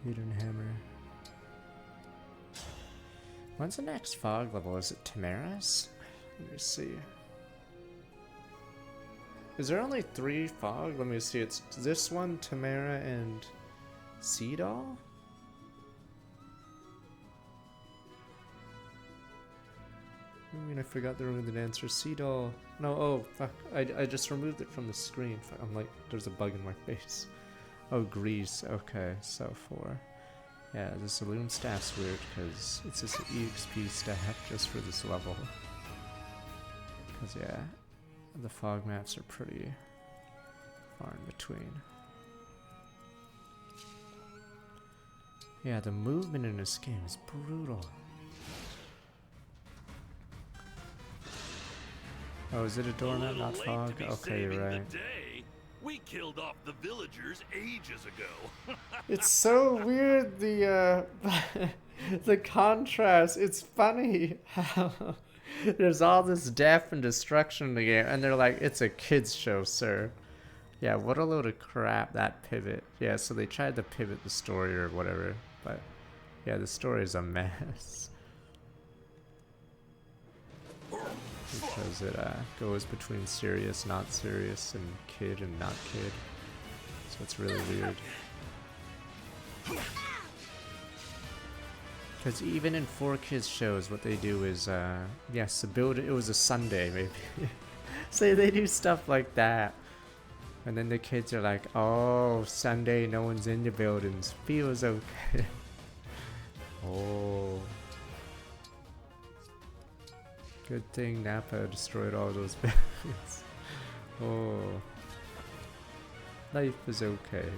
Hidden hammer. When's the next fog level? Is it Tamara's? Let me see. Is there only 3 fog? Let me see. It's this one, Tamara, and Seedall? I mean, I forgot the remove answer. Seedall. No, oh, fuck. I just removed it from the screen. I'm like, there's a bug in my face. Oh, Grease. Okay, so 4. Yeah, the Saloon staff's weird because it's just an EXP staff just for this level. Because, yeah, the fog maps are pretty far in between. Yeah, the movement in this game is brutal. Oh, is it a doormat, not fog? Okay, you're right. We killed off the villagers ages ago. It's so weird, the the contrast. It's funny how there's all this death and destruction in the game, and they're like, it's a kids show, sir. Yeah, what a load of crap, that pivot. Yeah, so they tried to pivot the story or whatever, but yeah, the story is a mess. Because it goes between serious, not serious, and kid and not kid. So it's really weird. Because even in 4Kids shows, what they do is, yes, it was a Sunday, maybe. So they do stuff like that. And then the kids are like, oh, Sunday, no one's in the buildings. Feels okay. Oh. Good thing Napa destroyed all those buildings. Oh. Life is okay.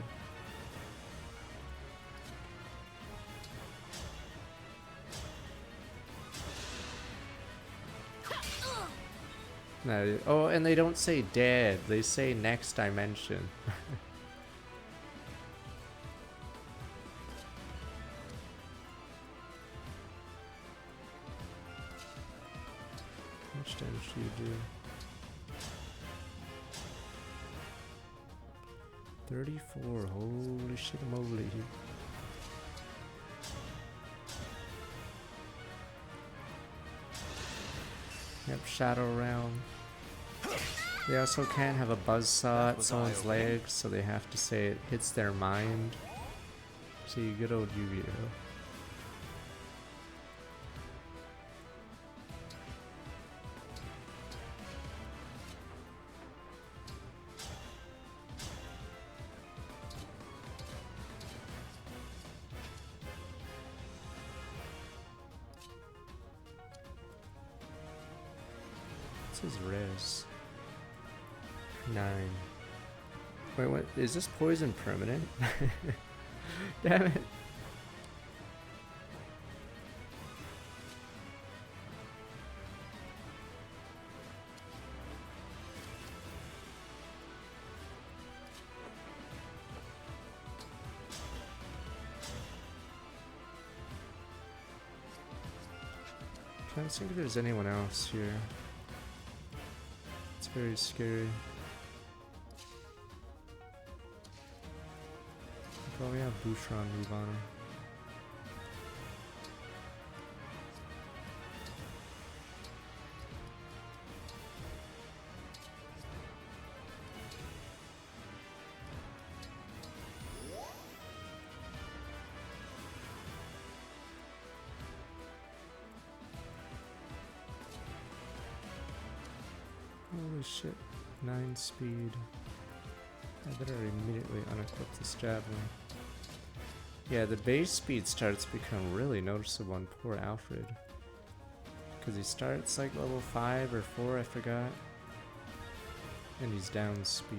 No, oh, and they don't say dead, they say next dimension. How much damage do you do? 34, holy shit moly. Yep, Shadow Realm. They also can't have a buzzsaw at someone's legs, so they have to say it hits their mind. See, good old Yu-Gi-Oh! What's his res? 9. Wait, what? Is this poison permanent? Damn it. Trying to think if there's anyone else here. It's very scary. Probably have Bouchron move on him. Holy shit, 9 speed. I better immediately unequip this javelin. Yeah, the base speed starts to become really noticeable on poor Alfred. Because he starts like level 5 or 4, I forgot. And he's down speed.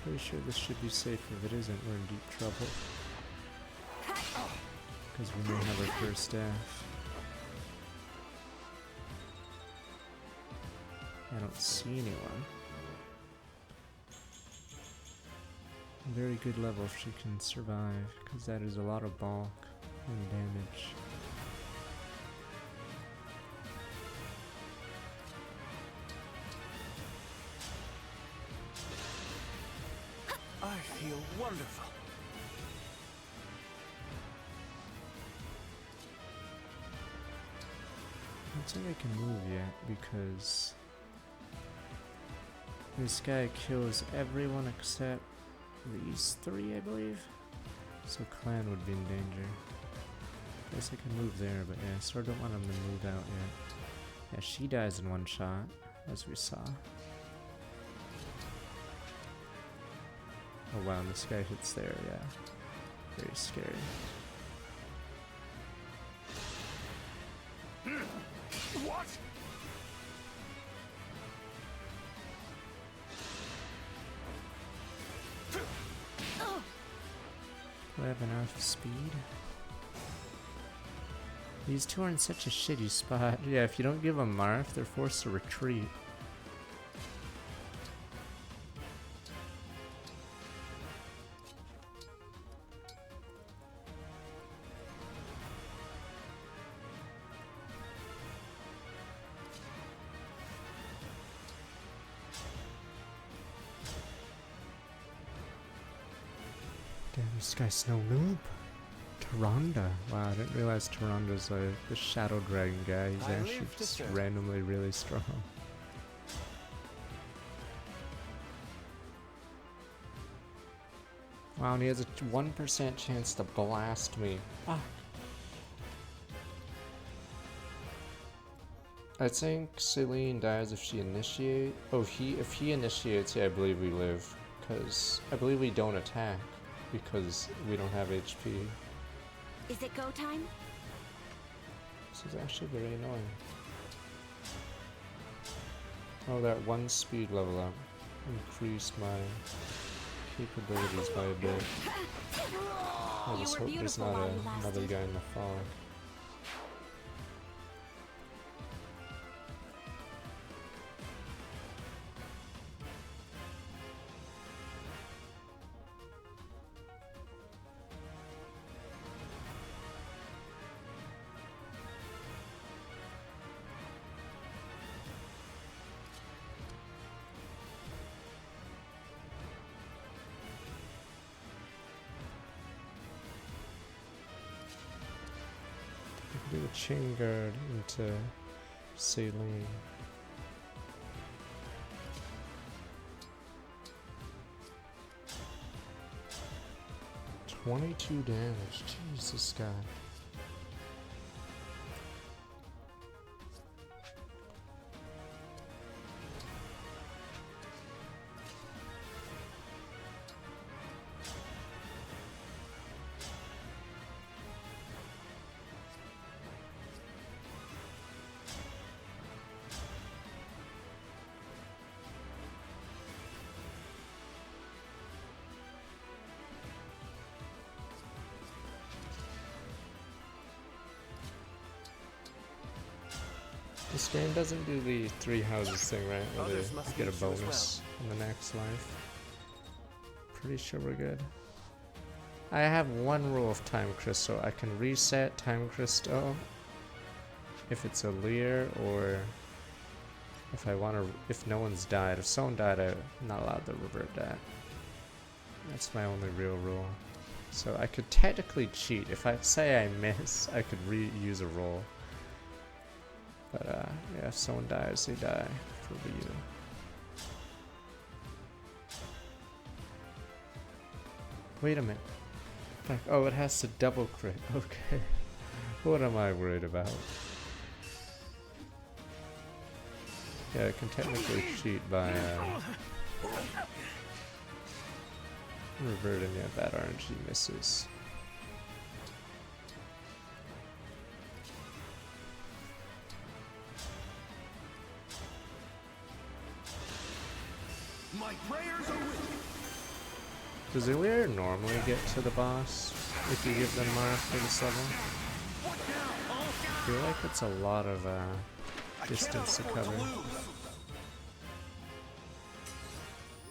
Pretty sure this should be safe. If it isn't, we're in deep trouble. Because we may have our first staff. I don't see anyone. Very good level if she can survive, because that is a lot of bulk and damage. feel wonderful. I don't think I can move yet because this guy kills everyone except these three, I believe. So clan would be in danger. Guess I can move there, but yeah, I sort of don't want him to move out yet. Yeah, she dies in one shot, as we saw. Oh wow, this guy hits there, yeah. Very scary. What? Do I have enough speed? These two are in such a shitty spot. Yeah, if you don't give them Marth, they're forced to retreat. Damn, this guy's no noob. Tyrande. Wow, I didn't realize Tyrande's the Shadow Dragon guy. He's actually just randomly really strong. Wow, and he has a 1% chance to blast me. Fuck. I think Celine dies if she initiates. Oh, if he initiates, yeah, I believe we live. Because I believe we don't attack. Because we don't have HP. Is it go time? This is actually very annoying. Oh, that one speed level up increased my capabilities by a bit. I just hope there's not another guy in the fog. Do a chain guard into Celine. $22 damage. Jesus God. This game doesn't do the 3 houses thing, right? Where Others they must get a need you as bonus in the next life. Pretty sure we're good. I have one rule of Time Crystal. I can reset Time Crystal if it's a Lear or if I want to. If no one's died. If someone died, I'm not allowed to revert that. That's my only real rule. So I could technically cheat. If I say I miss, I could reuse a roll. But yeah, if someone dies, they die for Ryu. Wait a minute. Fuck. Oh, it has to double crit. Okay. What am I worried about? Yeah, I can technically cheat by reverting. Yeah, bad RNG misses. My prayers are with you. Does Illyr normally get to the boss if you give them Marth for this level? I feel like it's a lot of distance to cover.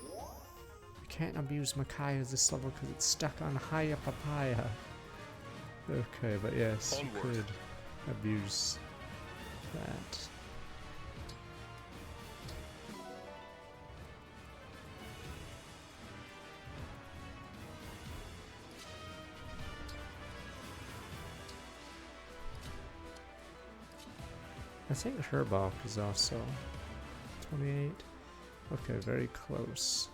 I can't abuse Micaiah this level because it's stuck on Haya Papaya. Okay, but yes, you could abuse that. I think her bulk is also 28. Okay, very close.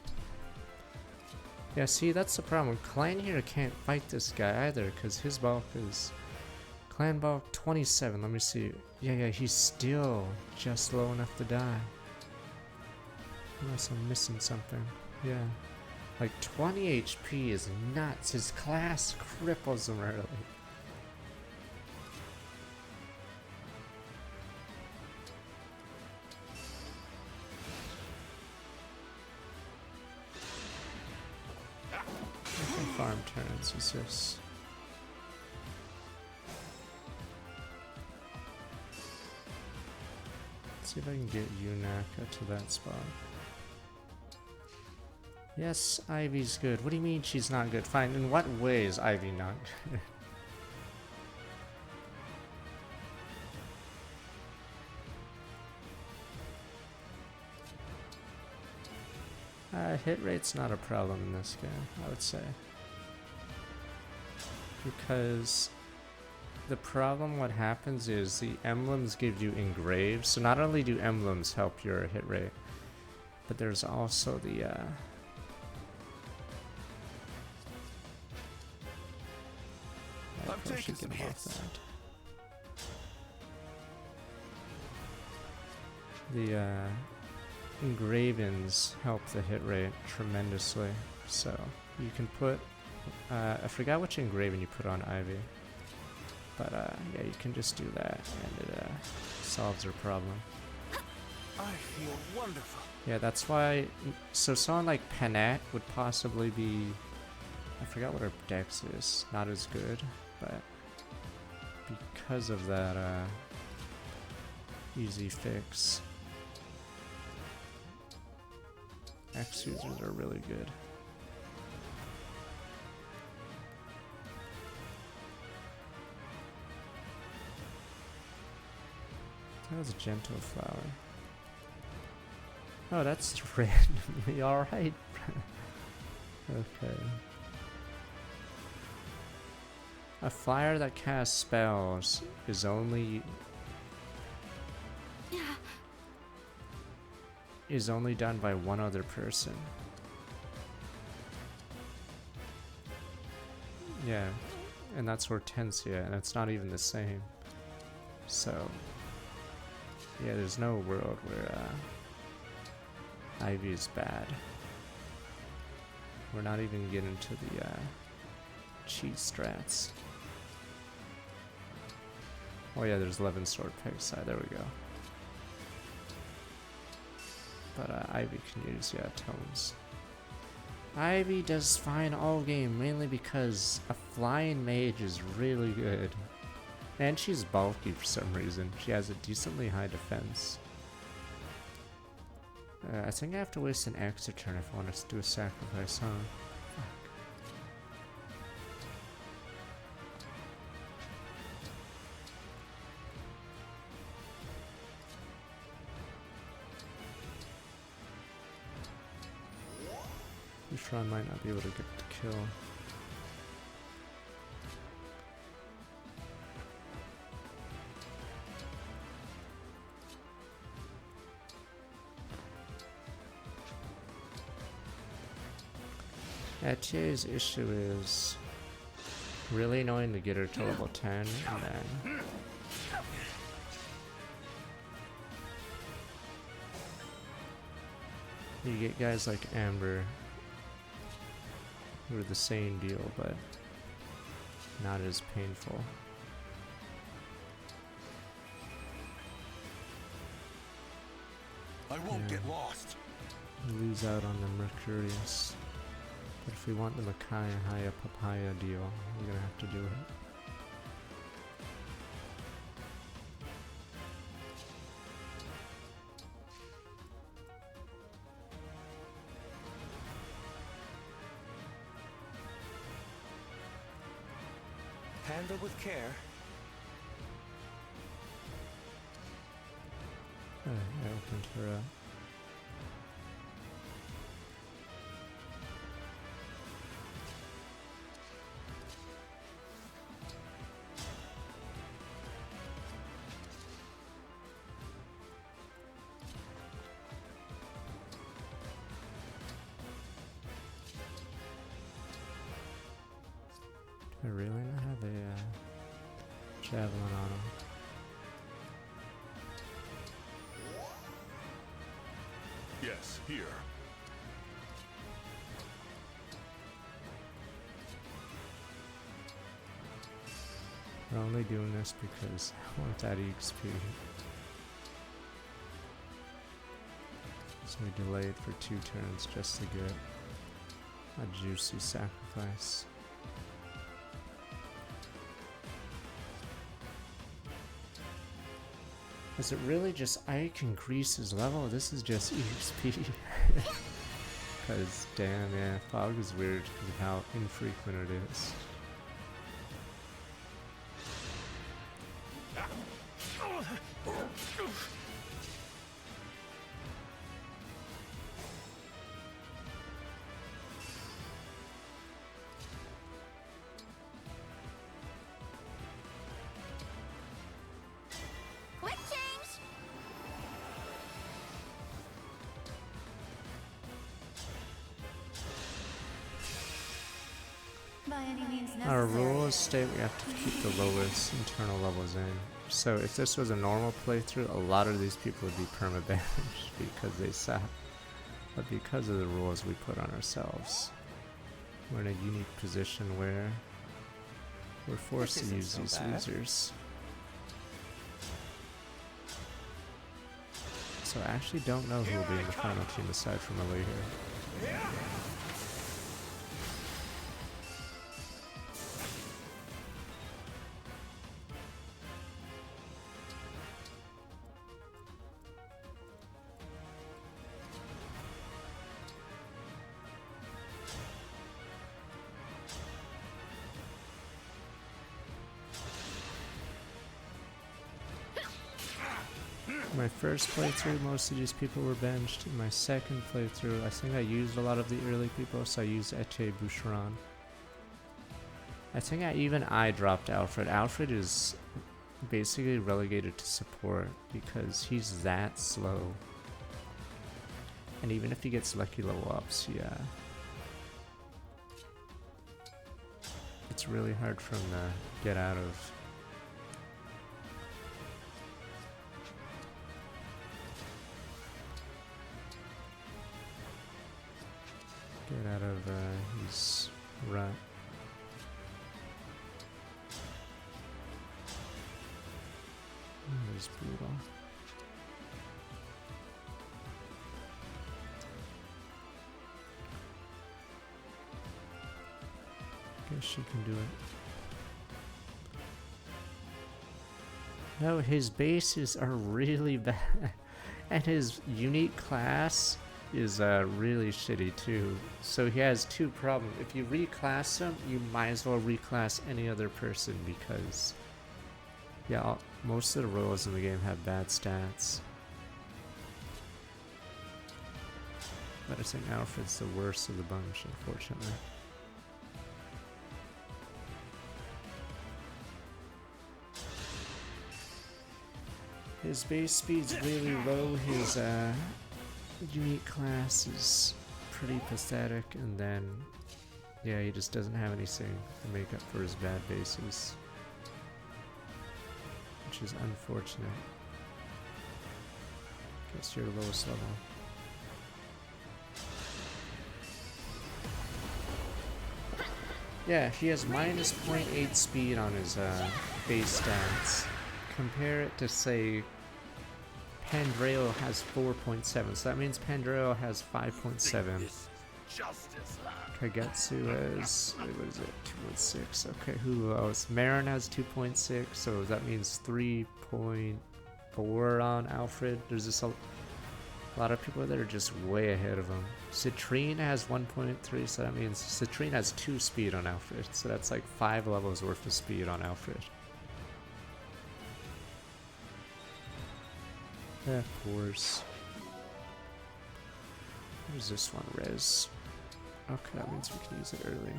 Yeah, see, that's the problem. Clan here can't fight this guy either, because his bulk is... Clan bulk 27, let me see. Yeah, he's still just low enough to die. Unless I'm missing something. Yeah. Like, 20 HP is nuts. His class cripples him early. Farm turns is this. Let's see if I can get Yunaka to that spot. Yes, Ivy's good. What do you mean she's not good? Fine. In what way is Ivy not good? Hit rate's not a problem in this game, I would say. Because the problem, what happens is the emblems give you engraves. So not only do emblems help your hit rate, but there's also the I'm taking some hits. The engravings help the hit rate tremendously. So you can put I forgot which engraving you put on Ivy, but yeah, you can just do that and it solves her problem. I feel wonderful. Yeah, that's why. So someone like Panat would possibly be, I forgot what her dex is, not as good, but because of that easy fix, X users are really good. That was a gentle flower. Oh, that's randomly alright. Okay. A flyer that casts spells is only done by one other person. Yeah, and that's Hortensia, and it's not even the same. So, yeah, there's no world where Ivy is bad. We're not even getting to the cheat strats. Oh yeah, there's 11 sword peg side, there we go. But Ivy can use, yeah, tomes. Ivy does fine all game, mainly because a flying mage is really good. And she's bulky for some reason. She has a decently high defense. I think I have to waste an extra turn if I want to do a sacrifice, huh? Fuck. Yushan might not be able to get the kill. TA's issue is really annoying to get her to level 10 and then you get guys like Amber who are the same deal but not as painful. I won't get lost. Lose out on the Mercurius. But if we want the Makai Haya Papaya deal, we're gonna have to do it. Handle with care. I opened her up. I really not have a javelin on him. Yes, here. We're only doing this because I want that EXP. So we delayed for 2 turns just to get a juicy sacrifice. Is it really just Ike increase his level? This is just EXP. Because damn, yeah, fog is weird because of how infrequent it is. Quick change! By any means necessary. Our rules state we have to keep the lowest internal levels in. So if this was a normal playthrough, a lot of these people would be permabanished because they suck. But because of the rules we put on ourselves, we're in a unique position where we're forced to use these losers. So I actually don't know who will be in the final team aside from Ali here. My first playthrough, most of these people were benched. In my second playthrough, I think I used a lot of the early people, so I used Ete Boucheron. I think I dropped Alfred. Alfred is basically relegated to support because he's that slow. And even if he gets lucky level ups, yeah. It's really hard for him to get out of. Get out of his rut. That was brutal. Guess she can do it. No, his bases are really bad. And his unique class is really shitty too. So he has 2 problems. If you reclass him, you might as well reclass any other person because yeah, most of the roles in the game have bad stats. But I think Alfred's the worst of the bunch, unfortunately. His base speed's really low, his unique class is pretty pathetic, and then yeah, he just doesn't have anything to make up for his bad bases, which is unfortunate. Guess you're the lowest level. Yeah, he has minus 0.8 speed on his base stats. Compare it to, say, Pandreo has 4.7, so that means Pandreo has 5.7. Kagetsu has, what is it, 2.6. Okay, who else? Marin has 2.6, so that means 3.4 on Alfred. There's just a lot of people that are just way ahead of him. Citrine has 1.3, so that means Citrine has 2 speed on Alfred, so that's like 5 levels worth of speed on Alfred. Of course. Where's this one? Res. Okay, that means we can use it early.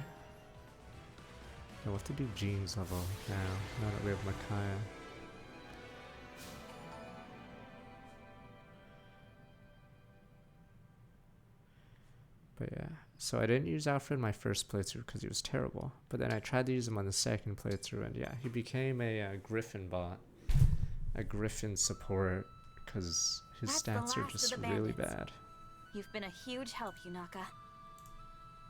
Now, what to do Jean's level now that we have Micaiah. But yeah, so I didn't use Alfred in my first playthrough because he was terrible. But then I tried to use him on the second playthrough, and yeah, he became a Griffin bot, a Griffin support, because his That's the stats are last of just the really bandits. bad. You've been a huge help, Yunaka.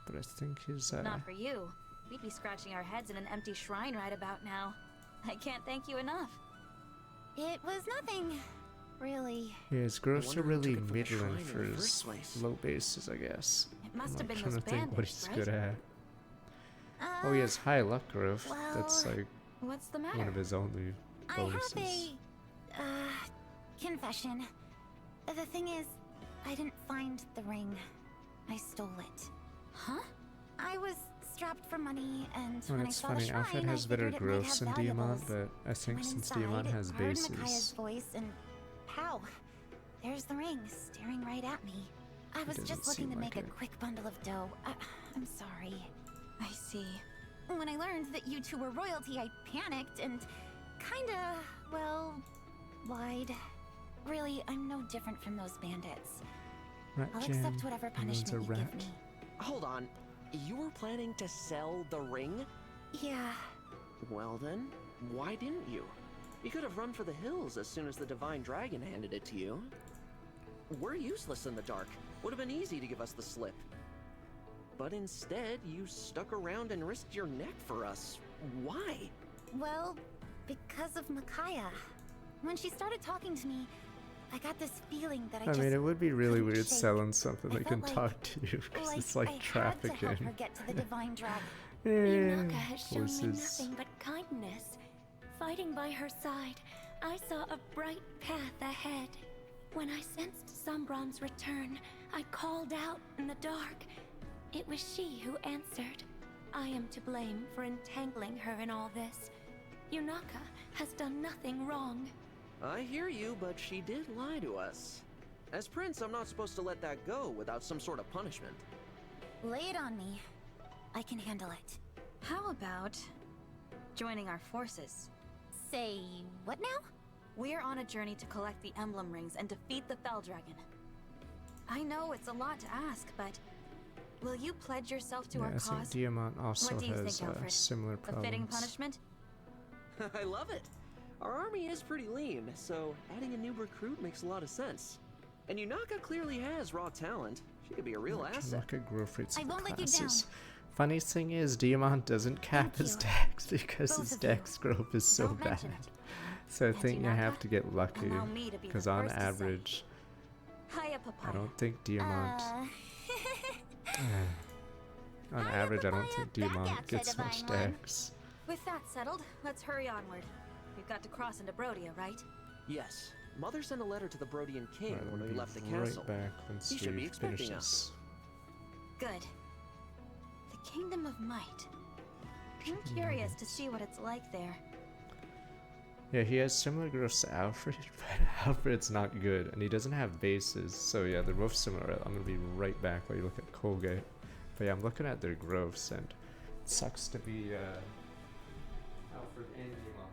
But I think his Not for you. We'd be scratching our heads in an empty shrine right about now. I can't thank you enough. It was nothing, really. yeah, his growths are wonder who really took it from the shrine middling in for the his first place. low bases, I guess. It must I'm have been trying those to think what bandits, he's right? good at. Uh, Oh, he has high luck growth. That's well, like What's the matter? one of his only I bonuses. have a confession. The thing is, I didn't find the ring. I stole it. Huh? I was strapped for money, and Well, when I it's saw funny, the shrine, Alfred I has better figured it might growths have than Diamant, valuables. but I think Went since inside, Diamant has heard Micaiah's bases, voice, and pow! There's the ring, staring right at me. I was doesn't just looking seem to make like a it. quick bundle of dough. I'm sorry. I see. When I learned that you two were royalty, I panicked and kinda, well, lied. Really, I'm no different from those bandits. Rat I'll Jam, accept whatever owns punishment a you give rat. me. Hold on. You were planning to sell the ring? Yeah, Well then, why didn't you? You could have run for the hills as soon as the Divine Dragon handed it to you. We're useless in the dark. Would have been easy to give us the slip. But instead, you stuck around and risked your neck for us. Why? well, because of Micaiah. When she started talking to me, I got this feeling that I it would be really couldn't weird shake. selling something I that can felt talk to you because it's like I had to help trafficking. her get to the Divine Dragon. Yunaka has shown me Horses. nothing but kindness. Fighting by her side, I saw a bright path ahead. When I sensed Sombron's return, I called out in the dark. It was she who answered. I am to blame for entangling her in all this. Yunaka has done nothing wrong. I hear you, but she did lie to us. As Prince, I'm not supposed to let that go without some sort of punishment. Lay it on me. I can handle it. How about joining our forces? Say what now? We're on a journey to collect the emblem rings and defeat the Fell Dragon. I know it's a lot to ask, but will you pledge yourself to Yeah, our I think cause? Diamant also What do you has think, Alfred? similar A fitting problems. punishment? I love it. Our army is pretty lean, so adding a new recruit makes a lot of sense. And Yunaka clearly has raw talent. She could be a real Can asset. look at growth rates I of the won't let you classes. down. Funniest thing is, Diamant doesn't cap Thank his you. dex because Both his of you. dex growth is so Don't bad. mention it. So I And think you have Yunaka, to get lucky, allow me to be the because on first to say. average, Hiya, I Papaya. don't think Diamant. On Hiya, average, I don't Papaya, think back Diamant at ya, gets much Divine One. dex. With that settled, let's hurry onward. We've got to cross into Brodia, right? Yes. Mother sent a letter to the Brodian king Alright, when we'll we be left the right castle. back once He should be we expecting finish us. this. Good. The Kingdom of Might. I'm curious to see what it's like there. Yeah, he has similar growths to Alfred, but Alfred's not good, and he doesn't have bases. So yeah, they're both similar. I'm gonna be right back while you look at Colgate. But yeah, I'm looking at their growths, and it sucks to be Alfred and Diamant.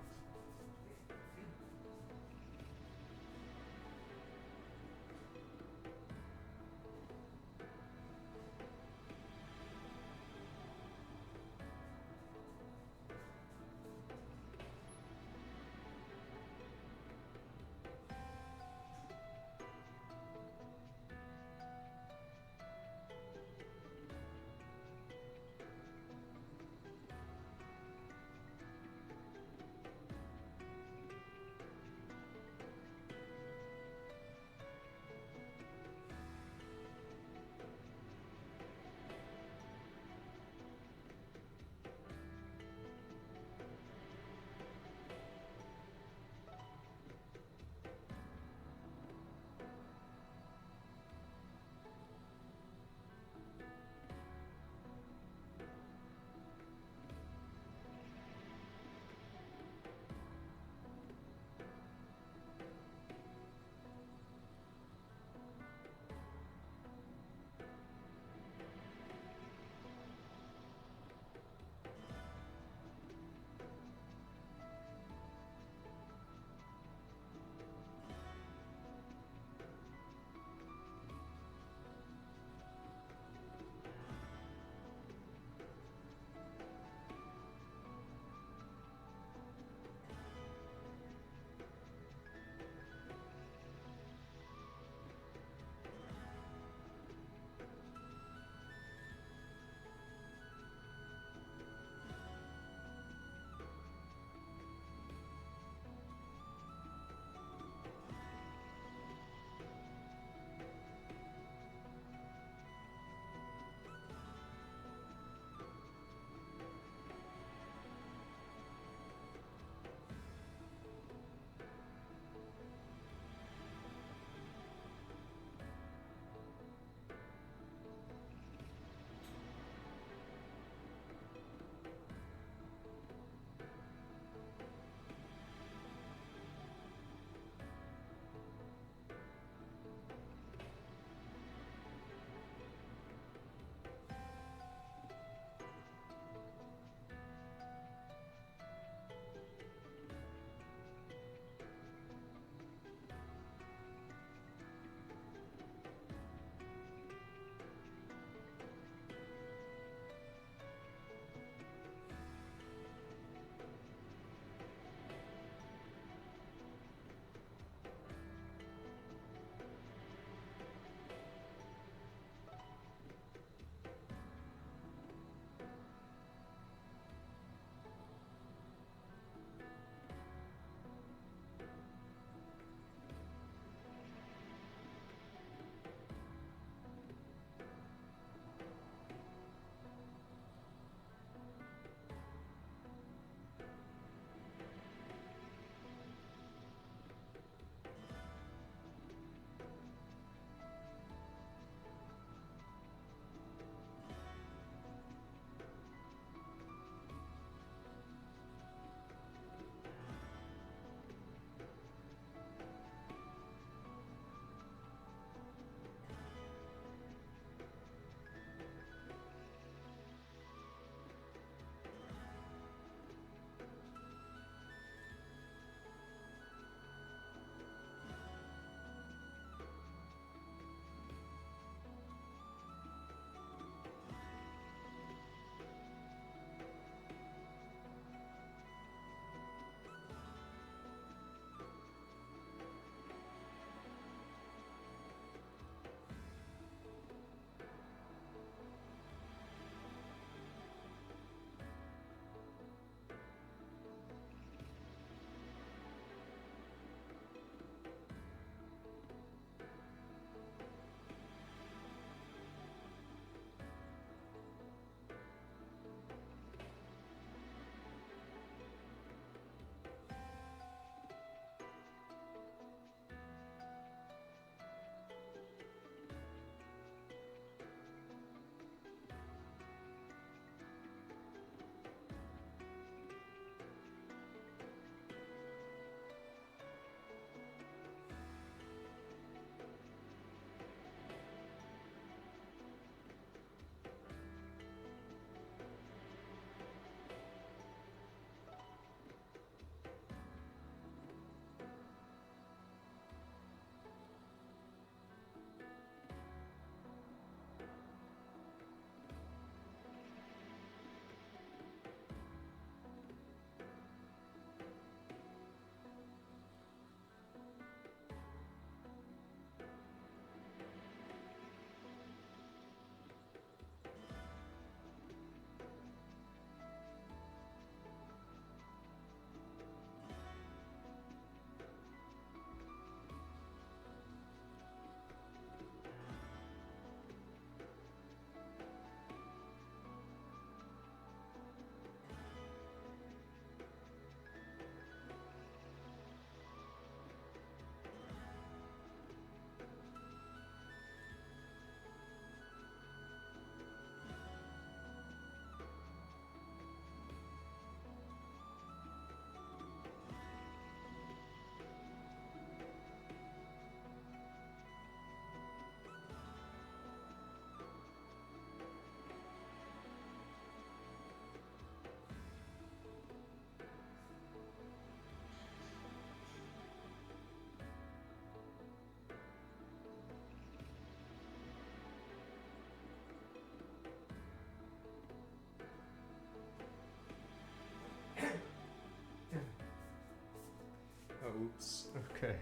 Oops. Okay.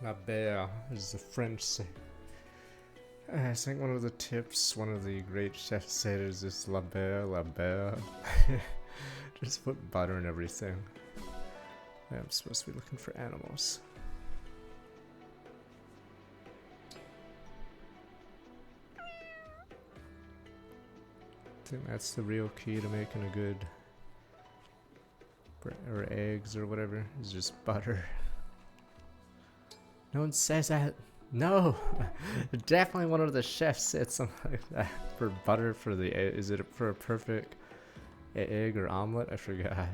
La Belle, as the French say. I think one of the tips one of the great chefs said is just La Belle, La Belle. Just put butter in everything. I'm supposed to be looking for animals. I think that's the real key to making a good or eggs or whatever, is just butter. No one says that. No! Definitely one of the chefs said something like that. For butter for the egg. Is it for a perfect egg or omelet? I forgot.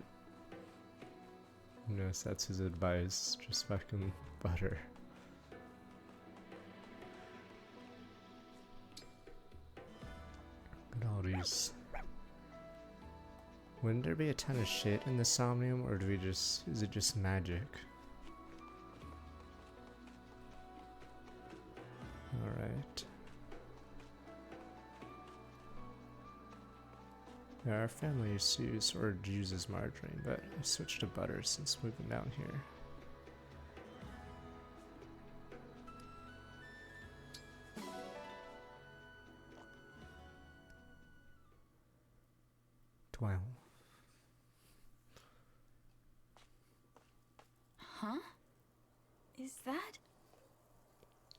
No, that's his advice. Just fucking butter. Look at all these. Wouldn't there be a ton of shit in the Somnium, or do we just, is it just magic? Alright. Yeah, our family used to use or uses margarine, but I switched to butter since moving down here. Wow. Huh? Is that...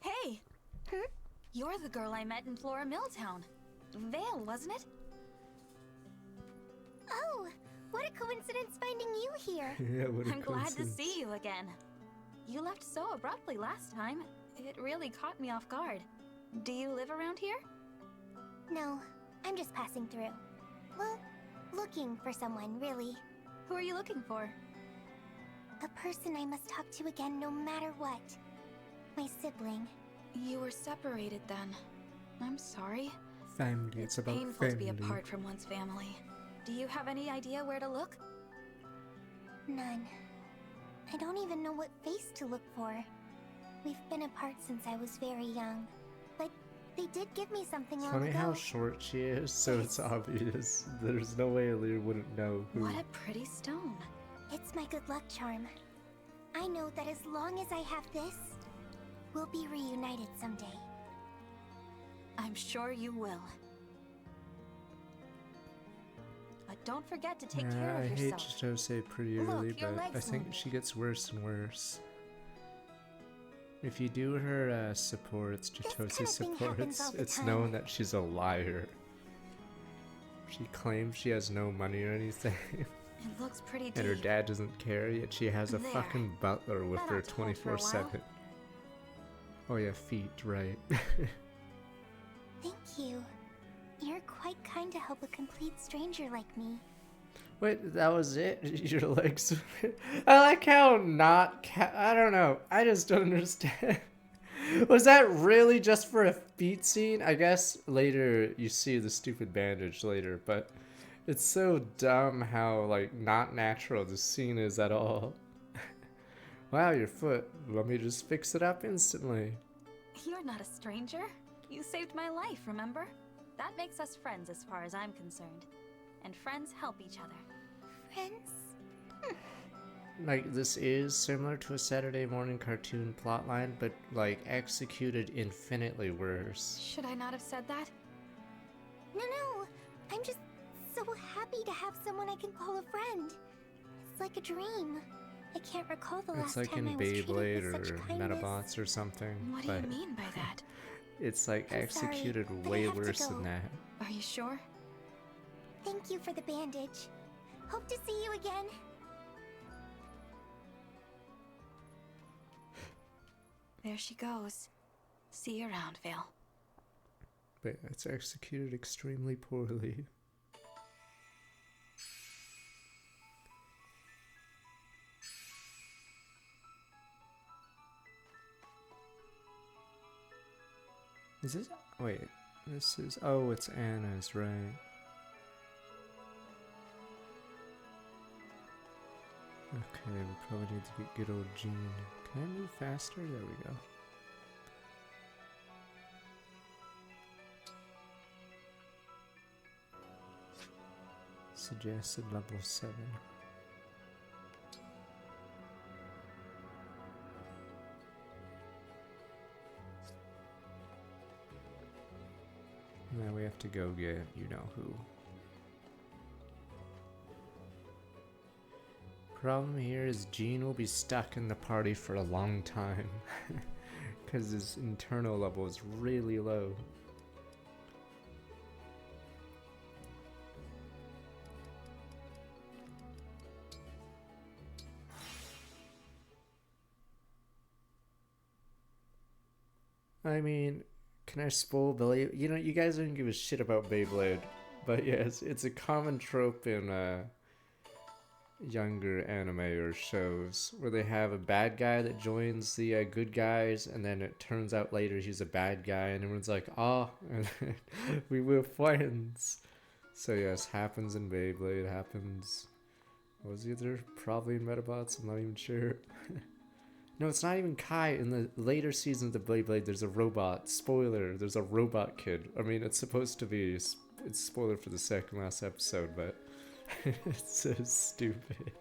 Hey! You're the girl I met in Flora Milltown. Vale, wasn't it? Oh, what a coincidence finding you here. Yeah, what a I'm glad to coincidence. see you again. You left so abruptly last time. It really caught me off guard. Do you live around here? No, I'm just passing through. Well, looking for someone, really. Who are you looking for? A person I must talk to again no matter what. My sibling. You were separated then. I'm sorry. Family, it's about painful family. to be apart from one's family. Do you have any idea where to look? None. I don't even know what face to look for. We've been apart since I was very young. But they did give me something long Funny ago. how short she is, so it's obvious. There's no way Lear wouldn't know who. What a pretty stone. It's my good luck charm. I know that as long as I have this, we'll be reunited someday. I'm sure you will. But don't forget to take care I of hate yourself. to say pretty Look, early, your but I leg's think wounded. she gets worse and worse. If you do her supports, kind Jitosi of thing happens supports, all the it's time. known that she's a liar. She claims she has no money or anything, It looks pretty deep. and her dad doesn't care, yet she has a There. fucking butler with That her ought to hold for a while. 24/7. Oh yeah, feet, right. Thank you. You're quite kind to help a complete stranger like me. Wait, that was it? Your legs? I like how not I don't know. I just don't understand. Was that really just for a feet scene? I guess later you see the stupid bandage later, but it's so dumb how like not natural the scene is at all. Wow, your foot. Let me just fix it up instantly. You're not a stranger. You saved my life, remember? That makes us friends as far as I'm concerned. And friends help each other. Friends? Like, this is similar to a Saturday morning cartoon plotline, but like executed infinitely worse. Should I not have said that? No. I'm just so happy to have someone I can call a friend. It's like a dream. I can't recall the It's last like time in I was treated Beyblade with such or kindness. Metabots or something, What do but you mean by that? it's like I'm executed sorry, but I way have to worse go. than that. Are you sure? Thank you for the bandage. Hope to see you again. There she goes. See you around, Vale. But it's executed extremely poorly. Is this? Wait, this is. Oh, it's Anna's, right? Okay, we probably need to get good old Jean. Can I move faster? There we go. Suggested level 7. Now we have to go get you know who. Problem here is Gene will be stuck in the party for a long time because his internal level is really low. I mean, can I spoil Billy? You know, you guys don't give a shit about Beyblade, but yes, it's a common trope in younger anime or shows where they have a bad guy that joins the good guys, and then it turns out later he's a bad guy, and everyone's like, "Oh, we were friends." So yes, happens in Beyblade. Happens. What was the other? Probably in Metabots. I'm not even sure. No, it's not even Kai. In the later seasons of Beyblade, there's a robot. Spoiler, there's a robot kid. I mean, it's supposed to be... It's spoiler for the second last episode, but... it's so stupid.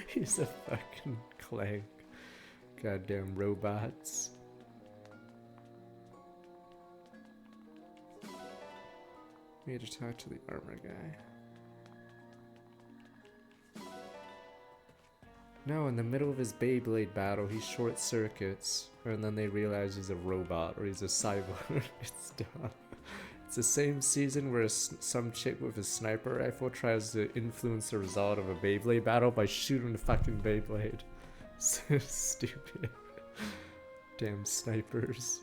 He's a fucking clank. Goddamn robots. We need to talk to the armor guy. No, in the middle of his Beyblade battle, he short circuits, and then they realize he's a robot or he's a cyborg. It's dumb. It's the same season where some chick with a sniper rifle tries to influence the result of a Beyblade battle by shooting the fucking Beyblade. So stupid. Damn snipers.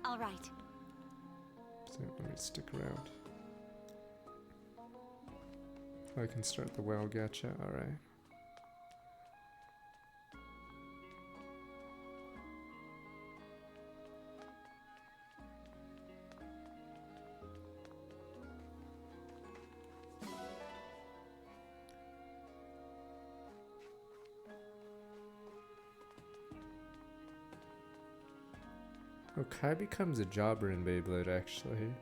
All right. So let me stick around. Oh, I can start the well gacha. Alright. Oh, Kai becomes a jobber in Beyblade, actually.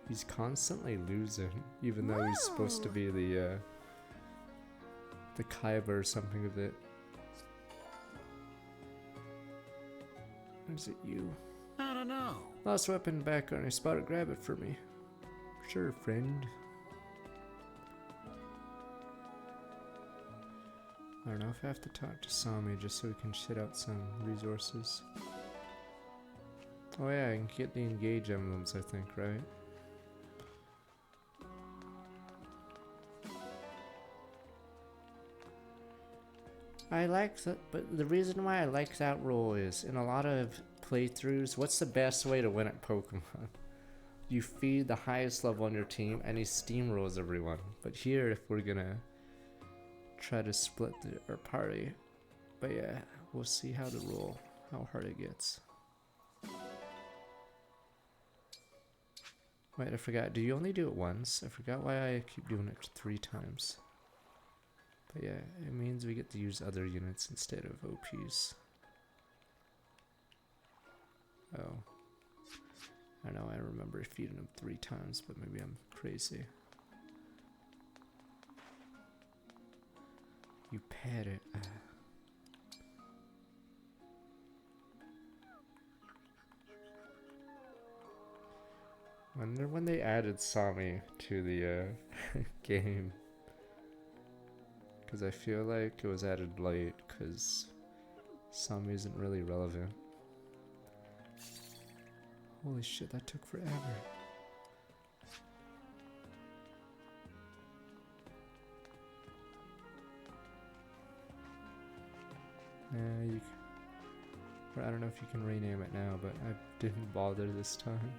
He's constantly losing, even though he's supposed to be the Kaiba or something of it. Or is it you? I don't know. Lost weapon back on your spot, grab it for me. Sure, friend. I don't know if I have to talk to Sami just so we can shit out some resources. Oh yeah, I can get the engage emblems, I think, right? I like that, but the reason why I like that rule is in a lot of playthroughs, what's the best way to win at Pokemon? You feed the highest level on your team and he steamrolls everyone. But here, if we're gonna try to split our party, but yeah, we'll see how the rule, how hard it gets. Wait, I forgot. Do you only do it once? I forgot why I keep doing it 3 times. But yeah, it means we get to use other units instead of OPs. Oh. I know, I remember feeding them 3 times, but maybe I'm crazy. You pet it. Wonder when they added Sami to the game. Because I feel like it was added late, because Sami isn't really relevant. Holy shit, that took forever. I don't know if you can rename it now, but I didn't bother this time.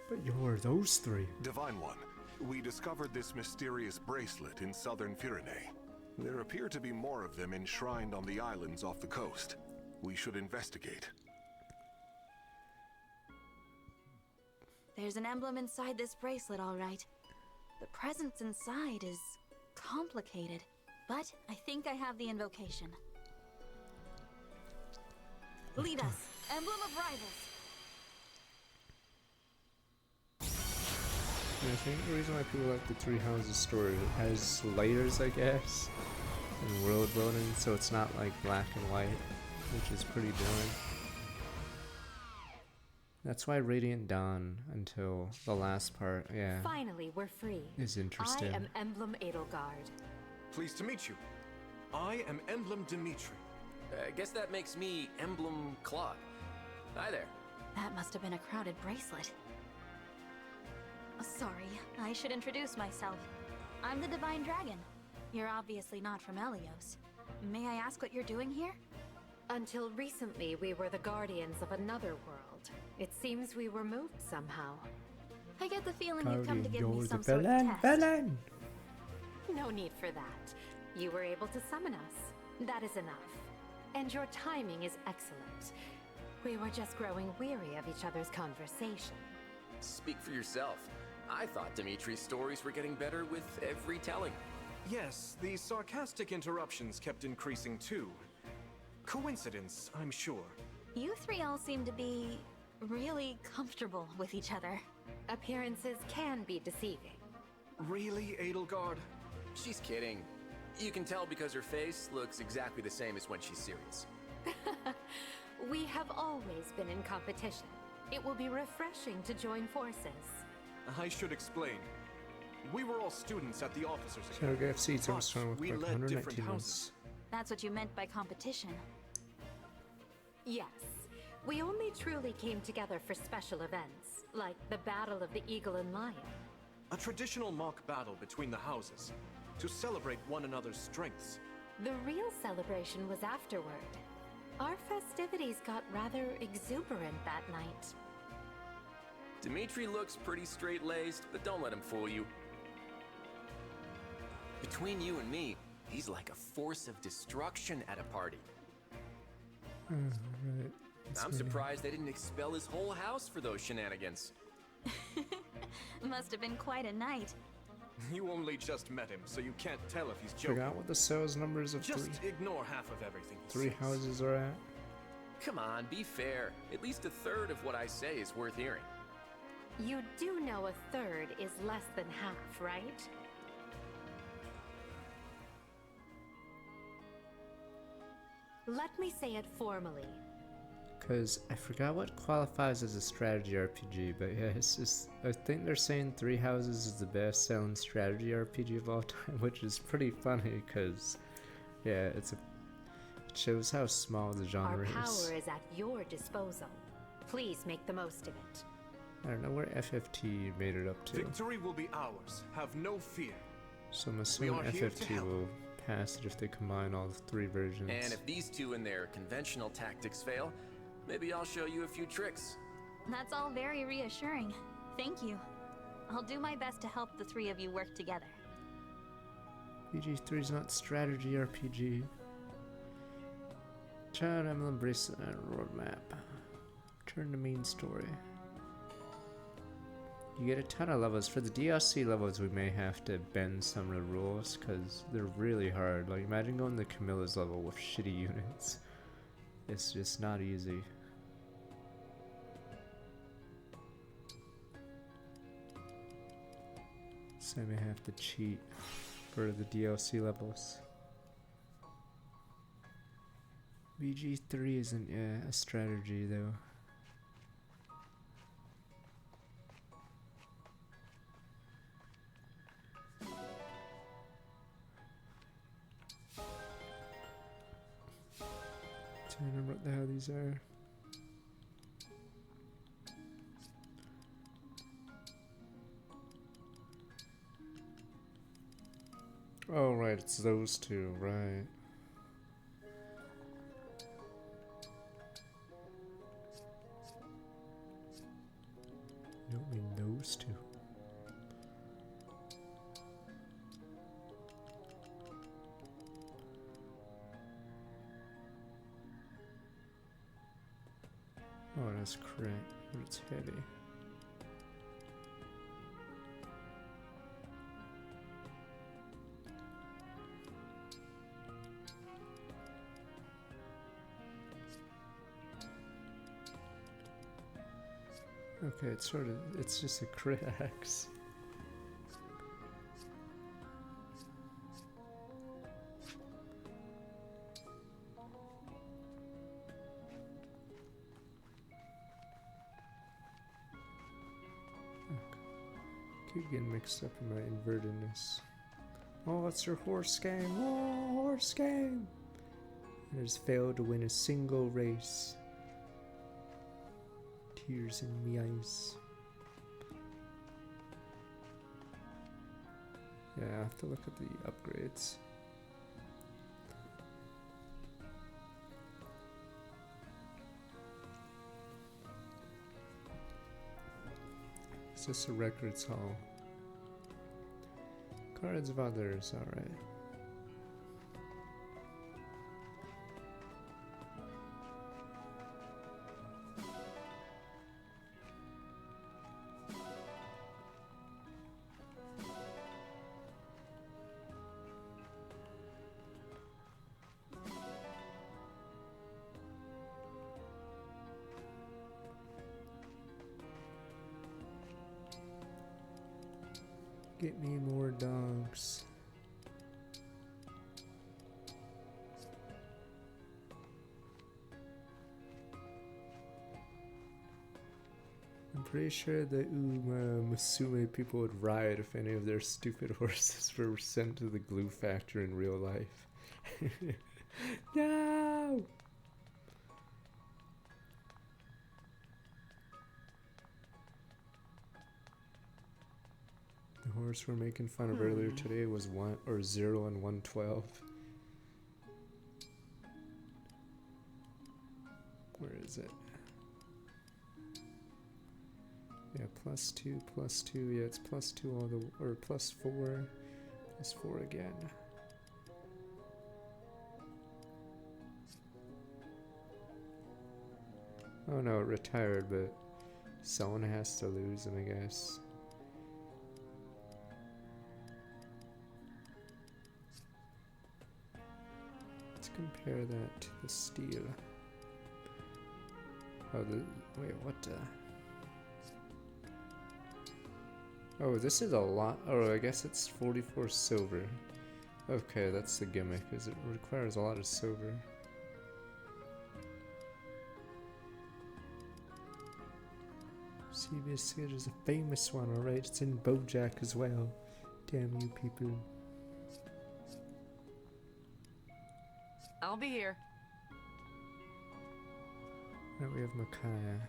But you're those 3. Divine One, we discovered this mysterious bracelet in southern Firene. There appear to be more of them enshrined on the islands off the coast. We should investigate. There's an emblem inside this bracelet, all right. The presence inside is complicated, but I think I have the invocation. Lead us, Emblem of Rivals. And I think the reason why people like the Three Houses story, it has layers, I guess, and world building, so it's not like black and white, which is pretty boring. That's why Radiant Dawn until the last part, yeah, Finally, we're free. is interesting. I am Emblem Edelgard. Pleased to meet you. I am Emblem Dimitri. Guess that makes me Emblem Claude. Hi there. That must have been a crowded bracelet. Sorry, I should introduce myself. I'm the Divine Dragon. You're obviously not from Elios. May I ask what you're doing here? Until recently, we were the guardians of another world. It seems we were moved somehow. I get the feeling you've come to give me some sort of test. Villain! No need for that. You were able to summon us. That is enough. And your timing is excellent. We were just growing weary of each other's conversation. Speak for yourself. I thought Dimitri's stories were getting better with every telling. Yes, the sarcastic interruptions kept increasing too. Coincidence, I'm sure. You three all seem to be really comfortable with each other. Appearances can be deceiving. Really, Edelgard? She's kidding. You can tell because her face looks exactly the same as when she's serious. We have always been in competition. It will be refreshing to join forces. I should explain. We were all students at the officers' So academy. FC teams But with we like led 119 different wins. houses. That's what you meant by competition. Yes, we only truly came together for special events, like the Battle of the Eagle and Lion. A traditional mock battle between the houses, to celebrate one another's strengths. The real celebration was afterward. Our festivities got rather exuberant that night. Dimitri looks pretty straight-laced, but don't let him fool you. Between you and me, he's like a force of destruction at a party. Right. I'm surprised they didn't expel his whole house for those shenanigans. Must have been quite a night. You only just met him, so you can't tell if he's joking. Forgot what the sales numbers of Just ignore half of everything he three says. houses are at. Come on, be fair. At least a third of what I say is worth hearing. You do know a third is less than half, right? Let me say it formally. Because I forgot what qualifies as a strategy RPG, but yeah, it's just, I think they're saying Three Houses is the best selling strategy RPG of all time, which is pretty funny because, yeah, it shows how small the genre Our is. power is at your disposal. Please make the most of it. I don't know where FFT made it up to, Victory will be ours. Have no fear. so I'm assuming are here to FFT help. will pass it if they combine all the three versions. And if these two and their conventional tactics fail, maybe I'll show you a few tricks. That's all very reassuring. Thank you. I'll do my best to help the three of you work together. BG3 is not strategy RPG. Child Emblem Bracelet and Roadmap. Turn to main story. You get a ton of levels. For the DLC levels, we may have to bend some of the rules because they're really hard. Like, imagine going to Camilla's level with shitty units. It's just not easy. So I may have to cheat for the DLC levels. BG3 isn't a strategy though. I don't remember what the hell these are. Oh right, it's those two, right. You don't mean those two. Oh, that's correct, but it's heavy. Okay, it's just a crit axe. keep getting mixed up in my invertedness. Oh, it's your horse game. Oh, horse game. It has failed to win a single race. Tears in me eyes. Yeah, I have to look at the upgrades. Is this a records hall? Cards of others, alright. Get me more dogs. I'm pretty sure the Musume people would riot if any of their stupid horses were sent to the glue factory in real life. No! The horse we're making fun of earlier today was 0 and 112. Where is it? Yeah, +2, +2. Yeah, it's +2 all the, or +4, +4 again. Oh no, it retired, but someone has to lose him, I guess. Let's compare that to the steel. Oh, wait, what Oh, this is a lot. Oh, I guess it's 44 silver. Okay, that's the gimmick, is it requires a lot of silver. Sea Biscuit is a famous one, alright? It's in BoJack as well. Damn you people. I'll be here. Now we have Micaiah.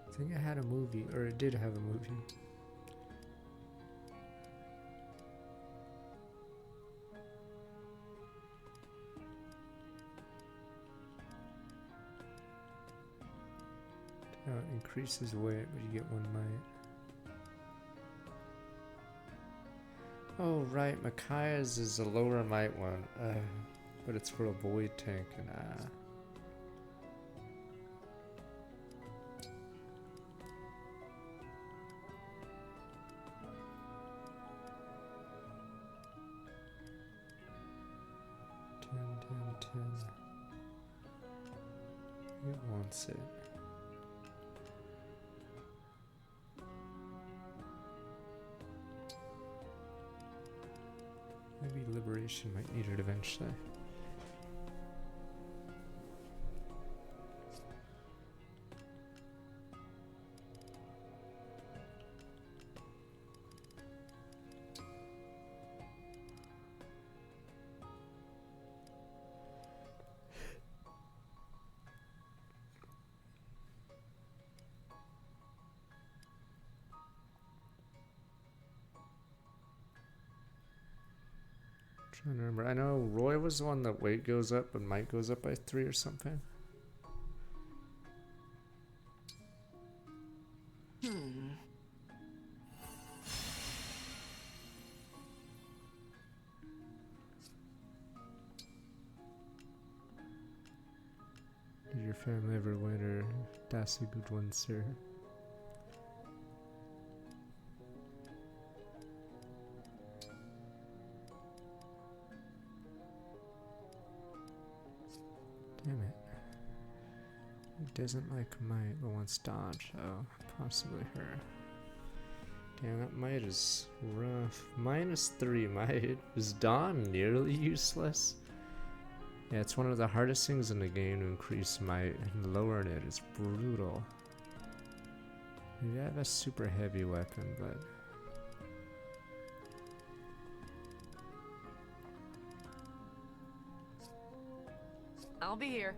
I think it had a movie, or it did have a movie. It increases weight, but you get 1 might. Oh right, Micaiah's is a lower might one, but it's for a void tank, and 10. It wants it. Maybe Liberation might need it eventually. Trying to remember. I know Roy was the one that weight goes up and might goes up by 3 or something. Did your family ever win, or that's a good one, sir? Damn it. Who doesn't like might but wants dodge? Oh, possibly her. Damn, that might is rough. -3 might. Is Dawn nearly useless? Yeah, it's one of the hardest things in the game to increase might, and lowering it is brutal. Maybe I have a super heavy weapon, but... I'll be here.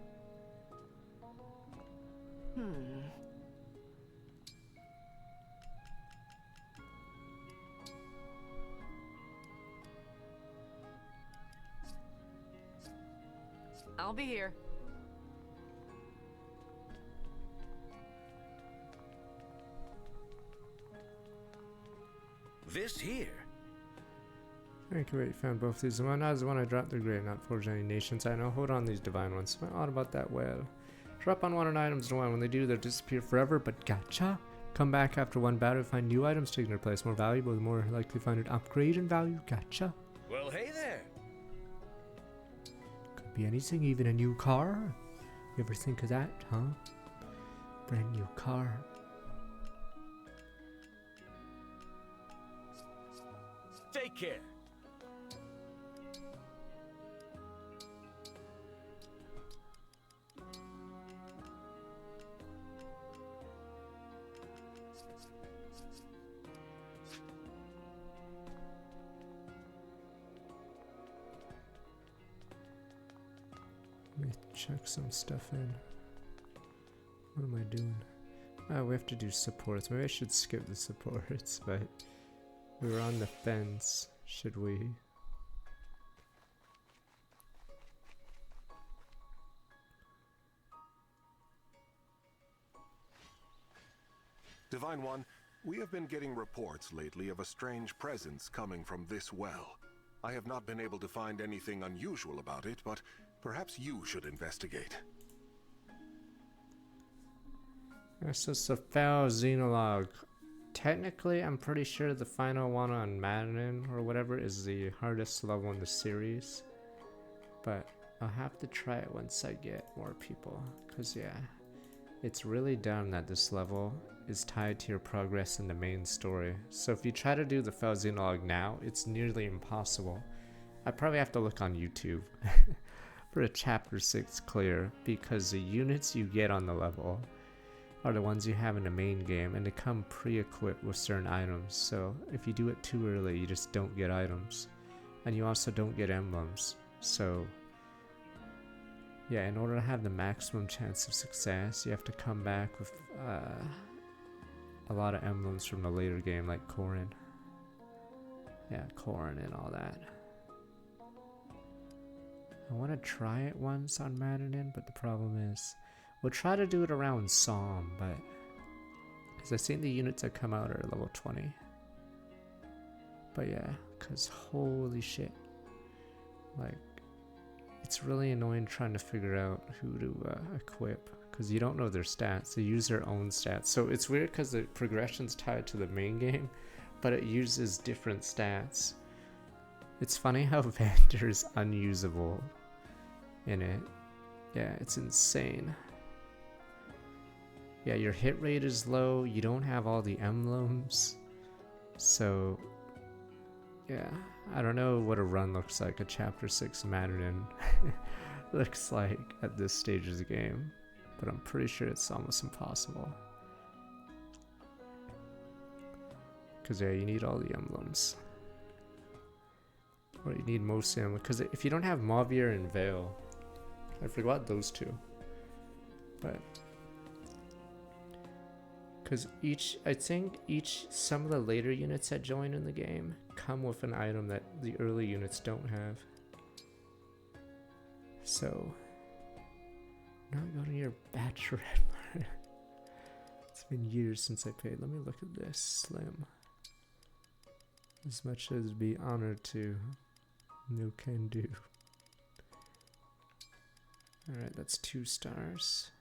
I'll be here. This here. Okay, wait, found both these. The one is the one I dropped the grave, not forge any nations. I know. Hold on, these divine ones. Went on about that well. Drop on one items in one. When they do, they'll disappear forever, but gotcha. Come back after one battle, find new items taking their place. More valuable, the more likely to find an upgrade in value. Gotcha. Well, hey there. Could be anything, even a new car. You ever think of that, huh? Brand new car. Take care. Let me check some stuff in. What am I doing? Oh, we have to do supports. Maybe I should skip the supports, but we were on the fence. Should we? Divine One, we have been getting reports lately of a strange presence coming from this well. I have not been able to find anything unusual about it, but perhaps you should investigate. This is the Fel Xenologue. Technically, I'm pretty sure the final one on Maddening or whatever is the hardest level in the series. But I'll have to try it once I get more people. Because, yeah, it's really dumb that this level is tied to your progress in the main story. So if you try to do the Fel Xenologue now, it's nearly impossible. I probably have to look on YouTube for a chapter 6 clear, because the units you get on the level are the ones you have in the main game, and they come pre-equipped with certain items. So if you do it too early, you just don't get items, and you also don't get emblems. So yeah, in order to have the maximum chance of success, you have to come back with a lot of emblems from the later game, like Corrin. Yeah, Corrin and all that. I want to try it once on Maddening, but the problem is, we'll try to do it around Psalm, but because I've seen the units that come out are level 20. But yeah, because holy shit. Like, it's really annoying trying to figure out who to equip, because you don't know their stats. They use their own stats. So it's weird because the progression's tied to the main game, but it uses different stats. It's funny how Vander's unusable in it. Yeah, it's insane. Yeah, your hit rate is low, you don't have all the emblems. So, yeah, I don't know what a run looks like, a chapter 6 Maddening looks like at this stage of the game. But I'm pretty sure it's almost impossible. Because yeah, you need all the emblems. Or you need most of them, because if you don't have Mavier and Veil, I forgot those two. But because I think some of the later units that join in the game come with an item that the early units don't have. So, not going to your Bachelorette. It's been years since I paid. Let me look at this. Slim. As much as be honored to. No can do. Alright, that's 2 stars.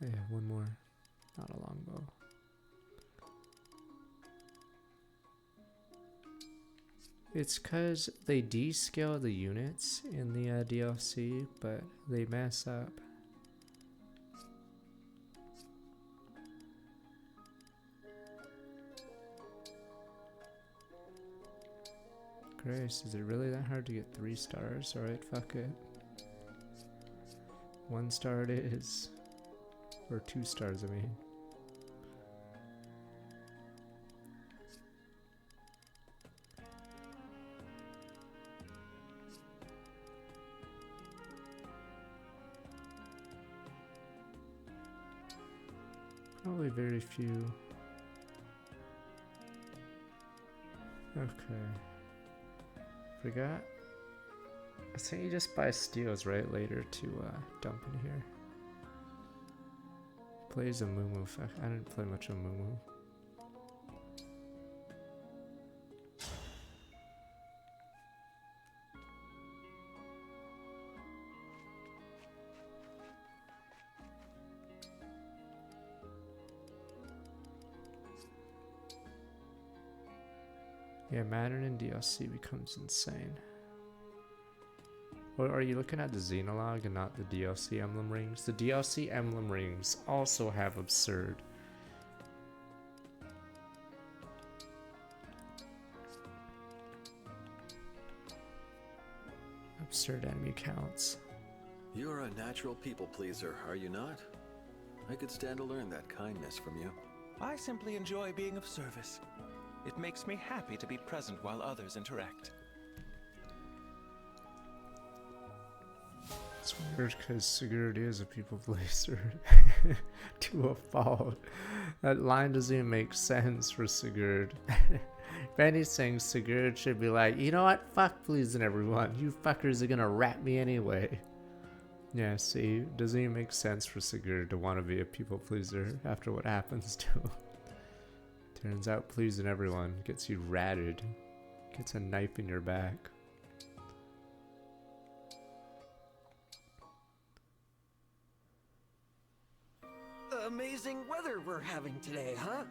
Yeah, one more. Not a longbow. It's cause they descale the units in the DLC, but they mess up. Grace, is it really that hard to get 3 stars? Alright, fuck it. 1 star it is. Or 2 stars, I mean. probably very few. Okay. Forgot. I think you just buy steals right later to dump in here. Plays a Moo. I didn't play much of Moo. Yeah, Maddening DLC becomes insane. Or are you looking at the Xenologue and not the DLC emblem rings? The DLC emblem rings also have absurd enemy counts. You're a natural people pleaser, are you not? I could stand to learn that kindness from you. I simply enjoy being of service. It makes me happy to be present while others interact. It's weird because Sigurd is a people pleaser to a fault. That line doesn't even make sense for Sigurd. If anything, Sigurd should be like, you know what? Fuck pleasing everyone. You fuckers are gonna rat me anyway. Yeah, see, doesn't even make sense for Sigurd to want to be a people pleaser after what happens to him. Turns out pleasing everyone gets you ratted. Gets a knife in your back. Amazing weather we're having today, huh?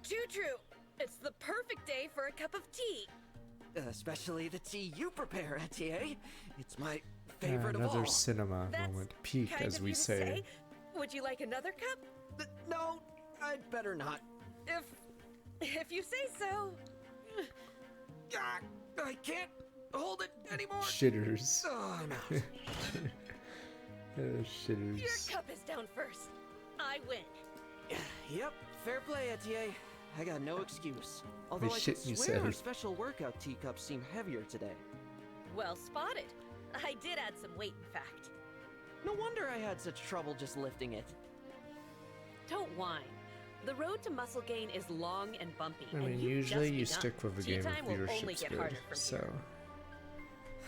Too true. It's the perfect day for a cup of tea. Especially the tea you prepare, Etier. It's my favorite of all. Another cinema moment. Peak, Kind as of we you to say. Would you like another cup? No, I'd better not. If you say so. I can't hold it anymore. Shitters. Oh, I'm out. Shitters. Your cup is down first. I win. Yep, fair play, Etier. I got no excuse. Although I shit could you swear said. our special workout teacups seem heavier today. Well spotted. I did add some weight, in fact. No wonder I had such trouble just lifting it. Don't whine. The road to muscle gain is long and bumpy. I mean, and you've usually just you begun. stick with a Tea game time if will only viewership's get good, harder from so...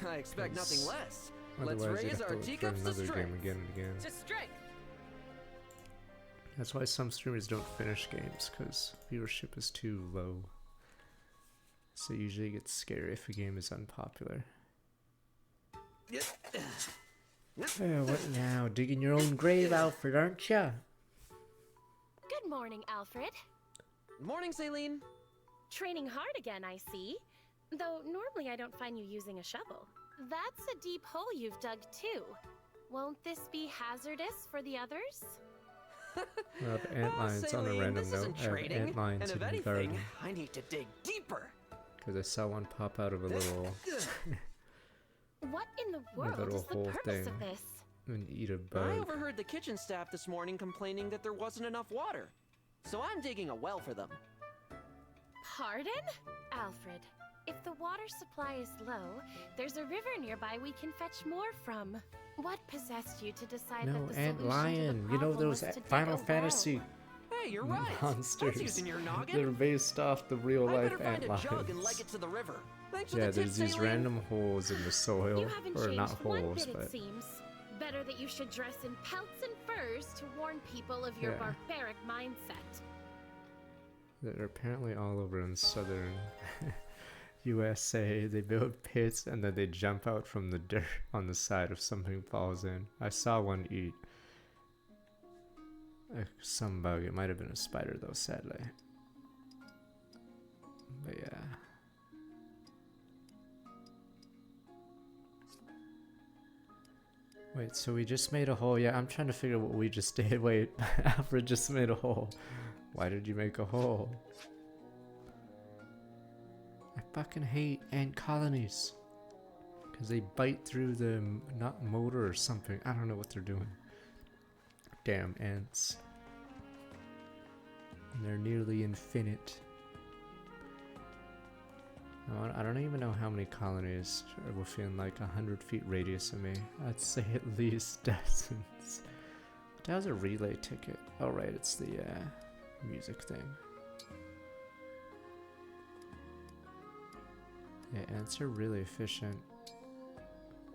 here. I expect nothing less. Let's Otherwise, you'd raise have our to look for teacups to another strength. game again and again. To strength. That's why some streamers don't finish games, because viewership is too low. So usually it gets scary if a game is unpopular. Yeah, what now? Digging your own grave, Alfred, aren't ya? Good morning, Alfred. Morning, Celine. Training hard again, I see. Though normally I don't find you using a shovel. That's a deep hole you've dug too. Won't this be hazardous for the others? I have antlions on a Celine, random this note. isn't I have trading, and antlions if in the anything, garden. I need to dig deeper. Because I saw one pop out of a little... What in the a world little is the hole purpose thing. of this? And eat a I bug. overheard the kitchen staff this morning complaining that there wasn't enough water. So I'm digging a well for them. Pardon? Alfred, if the water supply is low, there's a river nearby we can fetch more from. What possessed you to decide No, that the Ant solution Lion. to the You know problem those was to dig Final a Fantasy Hey, you're right. monsters. That's using your noggin. They're based off the real I life better find ant a jug and leg lions. it to the river. Thanks for Yeah, the there's tip, these Celine. random holes in the soil. You haven't Or changed not one holes, bit, but... it seems. Better that you should dress in pelts and furs to warn people of your Yeah. barbaric mindset. They're apparently all over in southern USA. They build pits and then they jump out from the dirt on the side if something falls in. I saw one eat some bug. It might have been a spider though, sadly. But yeah. Wait, so we just made a hole? Yeah, I'm trying to figure out what we just did. Wait, Alfred just made a hole. Why did you make a hole? I fucking hate ant colonies. Because they bite through the motor or something. I don't know what they're doing. Damn ants. And they're nearly infinite. I don't even know how many colonies are within like 100 feet radius of me. I'd say at least dozens. That was a relay ticket. Oh right, it's the music thing. Yeah, ants are really efficient.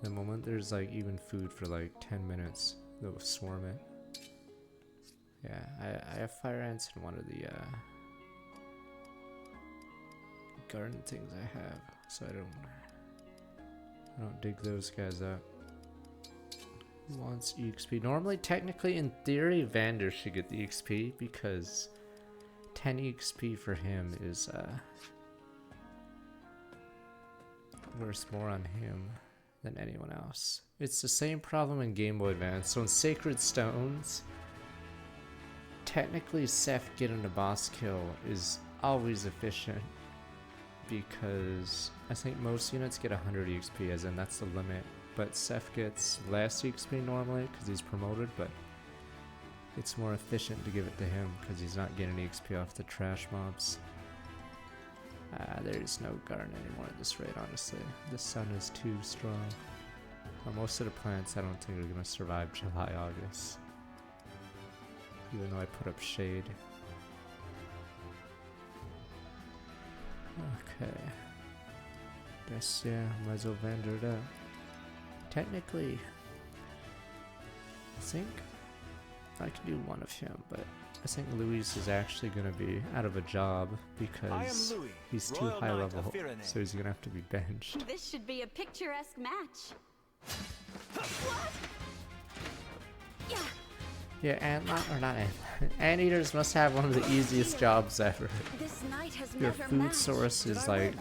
The moment there's like even food for like 10 minutes, they'll swarm it. Yeah, I have fire ants in one of the garden things I have, so I don't dig those guys up. Who wants EXP? Normally, technically, in theory, Vander should get the XP because 10 EXP for him is worth more on him than anyone else. It's the same problem in Game Boy Advance. So in Sacred Stones, technically Seth getting a boss kill is always efficient because I think most units get 100 EXP, as in that's the limit. But Seth gets less EXP normally because he's promoted, but it's more efficient to give it to him because he's not getting EXP off the trash mobs. There's no garden anymore at this rate, honestly. The sun is too strong. Well, most of the plants I don't think are going to survive July, August. Even though I put up shade. Okay. Guess, yeah, might as well Vander it up. Technically, I think I can do one of him, but I think Luis is actually going to be out of a job because he's too high level, so he's going to have to be benched. This should be a picturesque match. What? Yeah. Yeah, anteaters must have one of the easiest jobs ever. This night has Your never food matched. source is like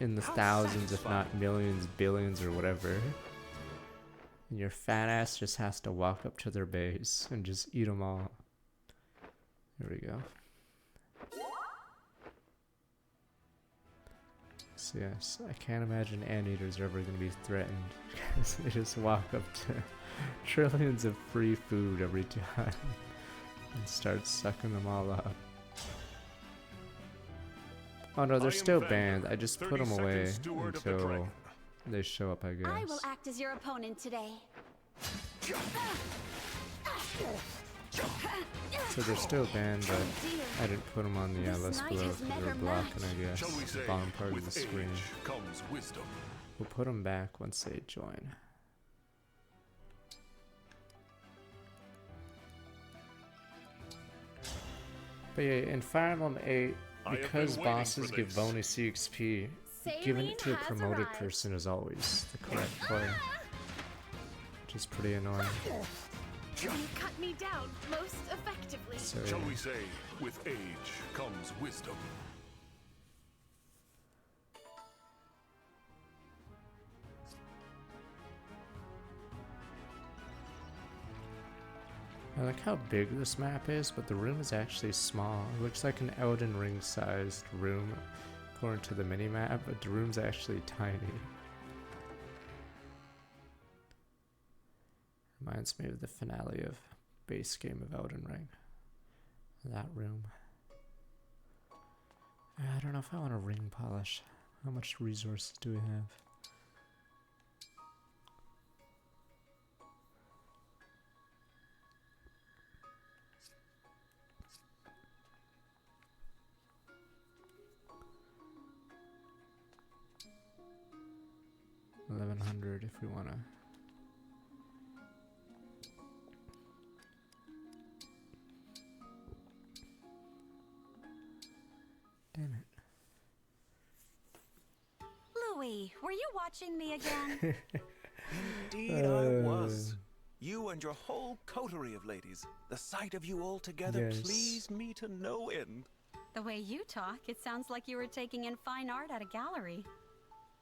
in the thousands, if not millions, billions, or whatever. And your fat ass just has to walk up to their base and just eat them all. There we go. So yes, I can't imagine anteaters are ever going to be threatened because they just walk up to trillions of free food every time and start sucking them all up. Oh no, they're still banned. I just put them away until they show up, I guess. I will act as your opponent today. So they're still banned, but I didn't put them on the list below because they're blocking, I guess, the bottom part of the screen. We'll put them back once they join. But yeah, in Fire Emblem 8, because bosses give bonus EXP, giving it to a promoted person is always the correct play. Which is pretty annoying. You cut me down most effectively. So, shall we say, with age comes wisdom. I like how big this map is, but the room is actually small. It looks like an Elden Ring sized room according to the mini-map, but the room's actually tiny. Reminds me of the finale of base game of Elden Ring. That room. I don't know if I want to ring polish. How much resources do we have? $1,100 if we want to. Damn it. Louis, were you watching me again? Indeed I was. You and your whole coterie of ladies. The sight of you all together pleased me to no end. The way you talk, it sounds like you were taking in fine art at a gallery.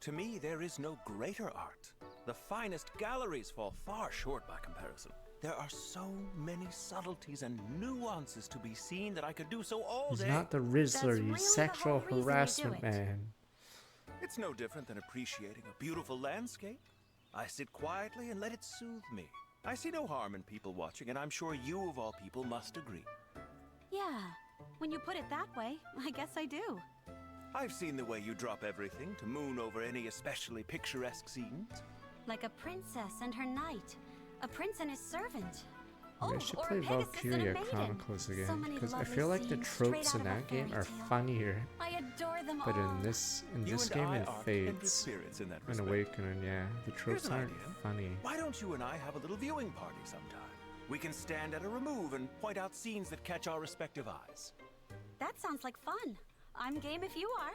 To me, there is no greater art. The finest galleries fall far short by comparison. There are so many subtleties and nuances to be seen that I could do so all day. He's not the Rizzler, he's sexual harassment man. It's no different than appreciating a beautiful landscape. I sit quietly and let it soothe me. I see no harm in people watching, and I'm sure you of all people must agree. Yeah, when you put it that way, I guess I do. I've seen the way you drop everything to moon over any especially picturesque scenes. Like a princess and her knight, a prince and his servant. I should play Valkyria Chronicles again, because I feel like the tropes in that game are funnier. I adore them But all. in this You and game I in are kindred Fates spirits in that and respect. Awakening, yeah, the tropes Here's an aren't idea. funny. Why don't you and I have a little viewing party sometime? We can stand at a remove and point out scenes that catch our respective eyes. That sounds like fun. I'm game if you are.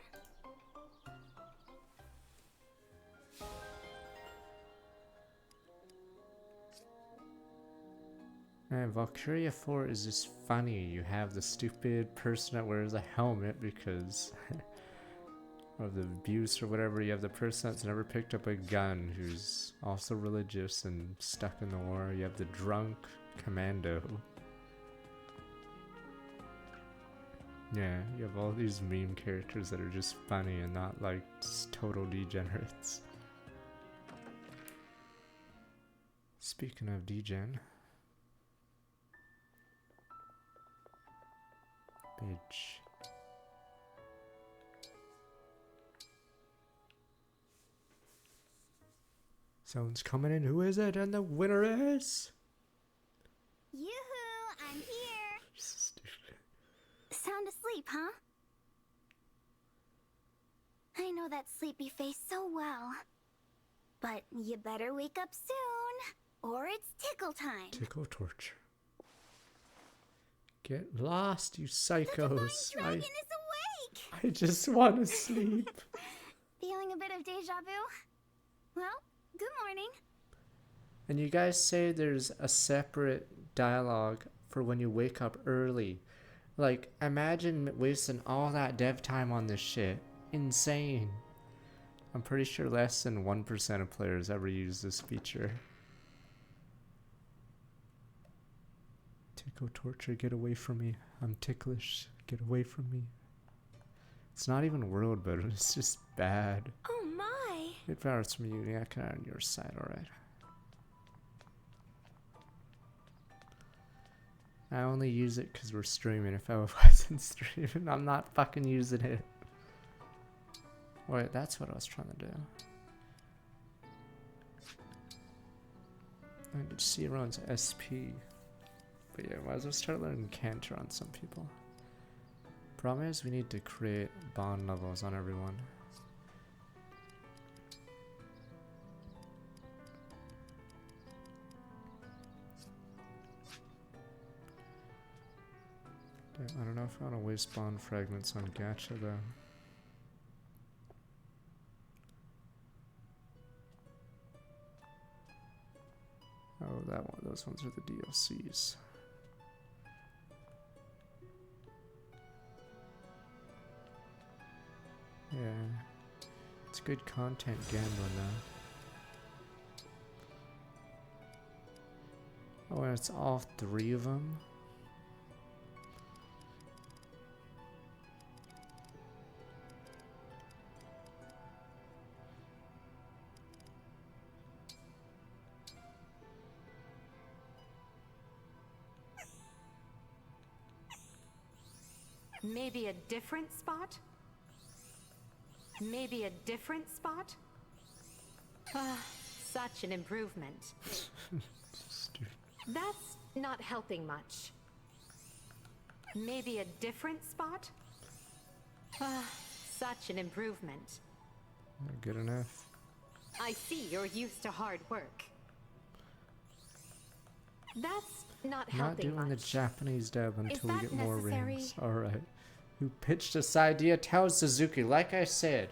Man, Valkyria 4 is just funny. You have the stupid person that wears a helmet because of the abuse or whatever. You have the person that's never picked up a gun who's also religious and stuck in the war. You have the drunk commando. Yeah, you have all these meme characters that are just funny and not like just total degenerates. Speaking of degen. Bitch. Someone's coming in. Who is it? And the winner is... Yoo-hoo! I'm here! Sound asleep, huh? I know that sleepy face so well. But you better wake up soon, or it's tickle time. Tickle torture. Get lost, you psychos. Dragon is awake! I just want to sleep. Feeling a bit of deja vu? Well, good morning. And you guys say there's a separate dialogue for when you wake up early. Like, imagine wasting all that dev time on this shit. Insane. I'm pretty sure less than 1% of players ever use this feature. Tickle torture, get away from me. I'm ticklish. Get away from me. It's not even world builder, it's just bad. Oh my! It powers from you, yeah, kind of on your side, alright. I only use it because we're streaming. If I wasn't streaming, I'm not fucking using it. Wait, that's what I was trying to do. I did see runs SP. But yeah, might as well start learning Canter on some people. Problem is, we need to create bond levels on everyone. I don't know if I want to waste bond fragments on Gacha though. Oh, that one. Those ones are the DLCs. Yeah, it's good content gambling now. Oh, and it's all three of them. Maybe a different spot? Maybe a different spot? Such an improvement. That's not helping much. Maybe a different spot? Such an improvement. Not good enough. I see you're used to hard work. That's not helping Not doing the much. Japanese dub until we that get more necessary? rings. Alright. Who pitched this idea? Tell Suzuki. Like I said,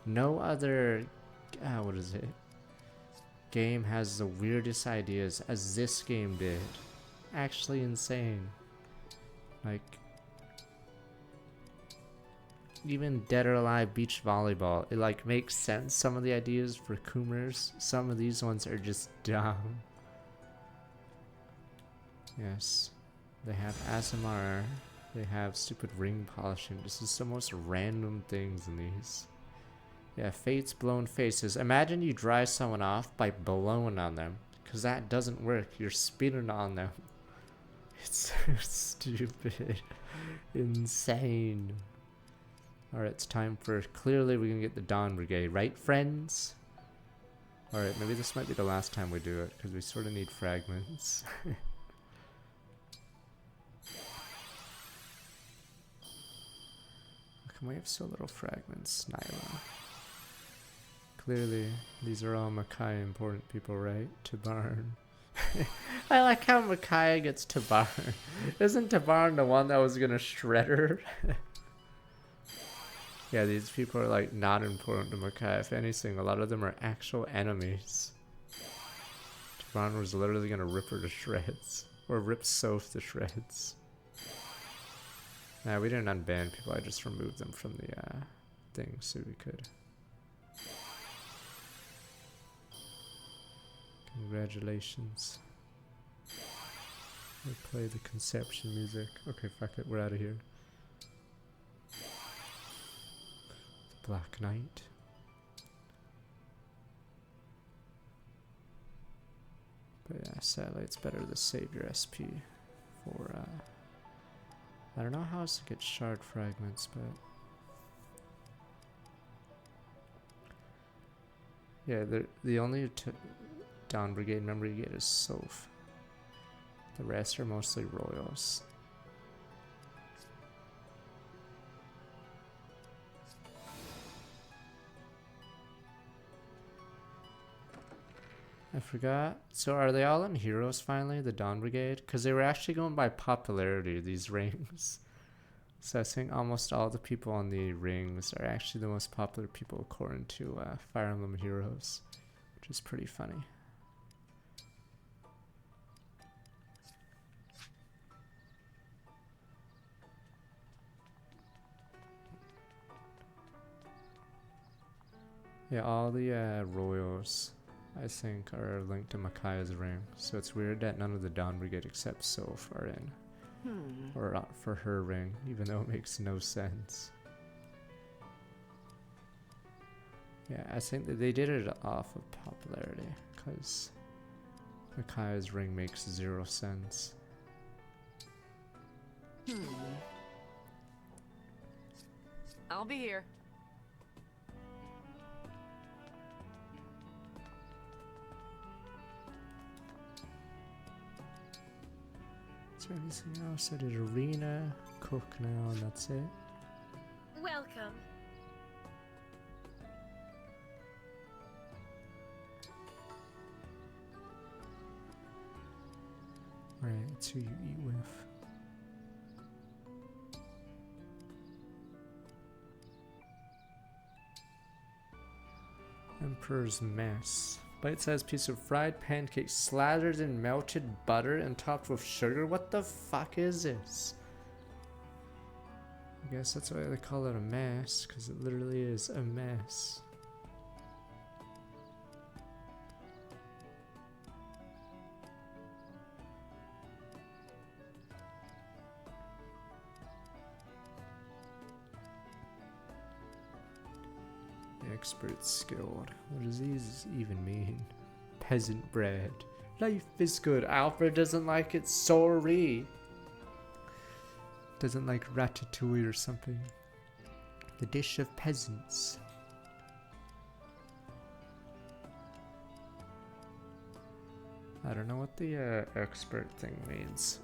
no other... what is it? Game has the weirdest ideas as this game did. Actually insane. Like... Even Dead or Alive Beach Volleyball. It like makes sense, some of the ideas for Coomers. Some of these ones are just dumb. Yes. They have ASMR. They have stupid ring polishing. This is the most random things in these. Yeah, Fate's blown faces. Imagine you dry someone off by blowing on them. Because that doesn't work. You're spitting on them. It's so stupid. Insane. Alright, it's time for... Clearly we can get the Dawn Brigade. Right, friends? Alright, maybe this might be the last time we do it. Because we sort of need fragments. come we have so little fragments? Nyla. Clearly, these are all Makai important people, right? Tabarn. I like how Makai gets Tabarn. Isn't Tabarn the one that was gonna shred her? Yeah, these people are like not important to Makai. If anything, a lot of them are actual enemies. Tabarn was literally gonna rip her to shreds. Or rip Soph to shreds. Nah, we didn't unban people, I just removed them from the thing so we could. Congratulations. We play the conception music. Okay, fuck it, we're out of here. The Black Knight. But yeah, sadly it's better to save your SP for I don't know how else to get shard fragments, but yeah, the only down brigade member you get is Soph. The rest are mostly royals. I forgot. So are they all in heroes finally, the Dawn Brigade? Because they were actually going by popularity, these rings. So I think almost all the people on the rings are actually the most popular people according to Fire Emblem Heroes, which is pretty funny. Yeah, all the royals, I think, are linked to Makai's ring. So it's weird that none of the Dawn Brigade except Soph are in. Or for her ring, even though it makes no sense. Yeah, I think that they did it off of popularity, because Makai's ring makes 0 sense. I'll be here. Is there anything else? I did arena, cook now, and that's it. Welcome. Right, it's who you eat with. Emperor's Mess. Bite-sized piece of fried pancake slathered in melted butter and topped with sugar. What the fuck is this? I guess that's why they call it a mess, because it literally is a mess. Expert skilled. What does these even mean? Peasant bread. Life is good. Alfred doesn't like it. Sorry. Doesn't like ratatouille or something. The dish of peasants. I don't know what the expert thing means.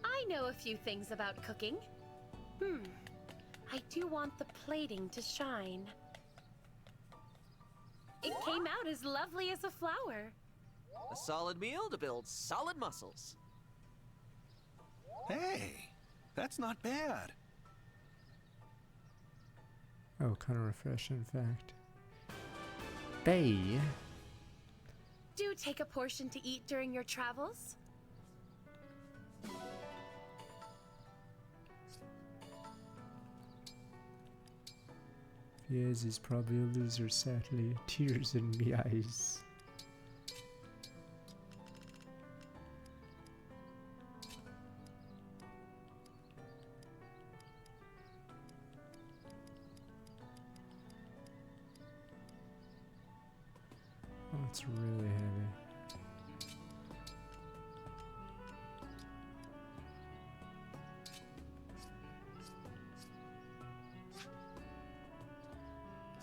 I know a few things about cooking. I do want the plating to shine. It came out as lovely as a flower. A solid meal to build solid muscles. Hey, that's not bad. Oh, kind of refreshing, in fact. Bay. Do take a portion to eat during your travels. Yes, he's probably a loser, sadly. Tears in me eyes. Oh, it's really heavy.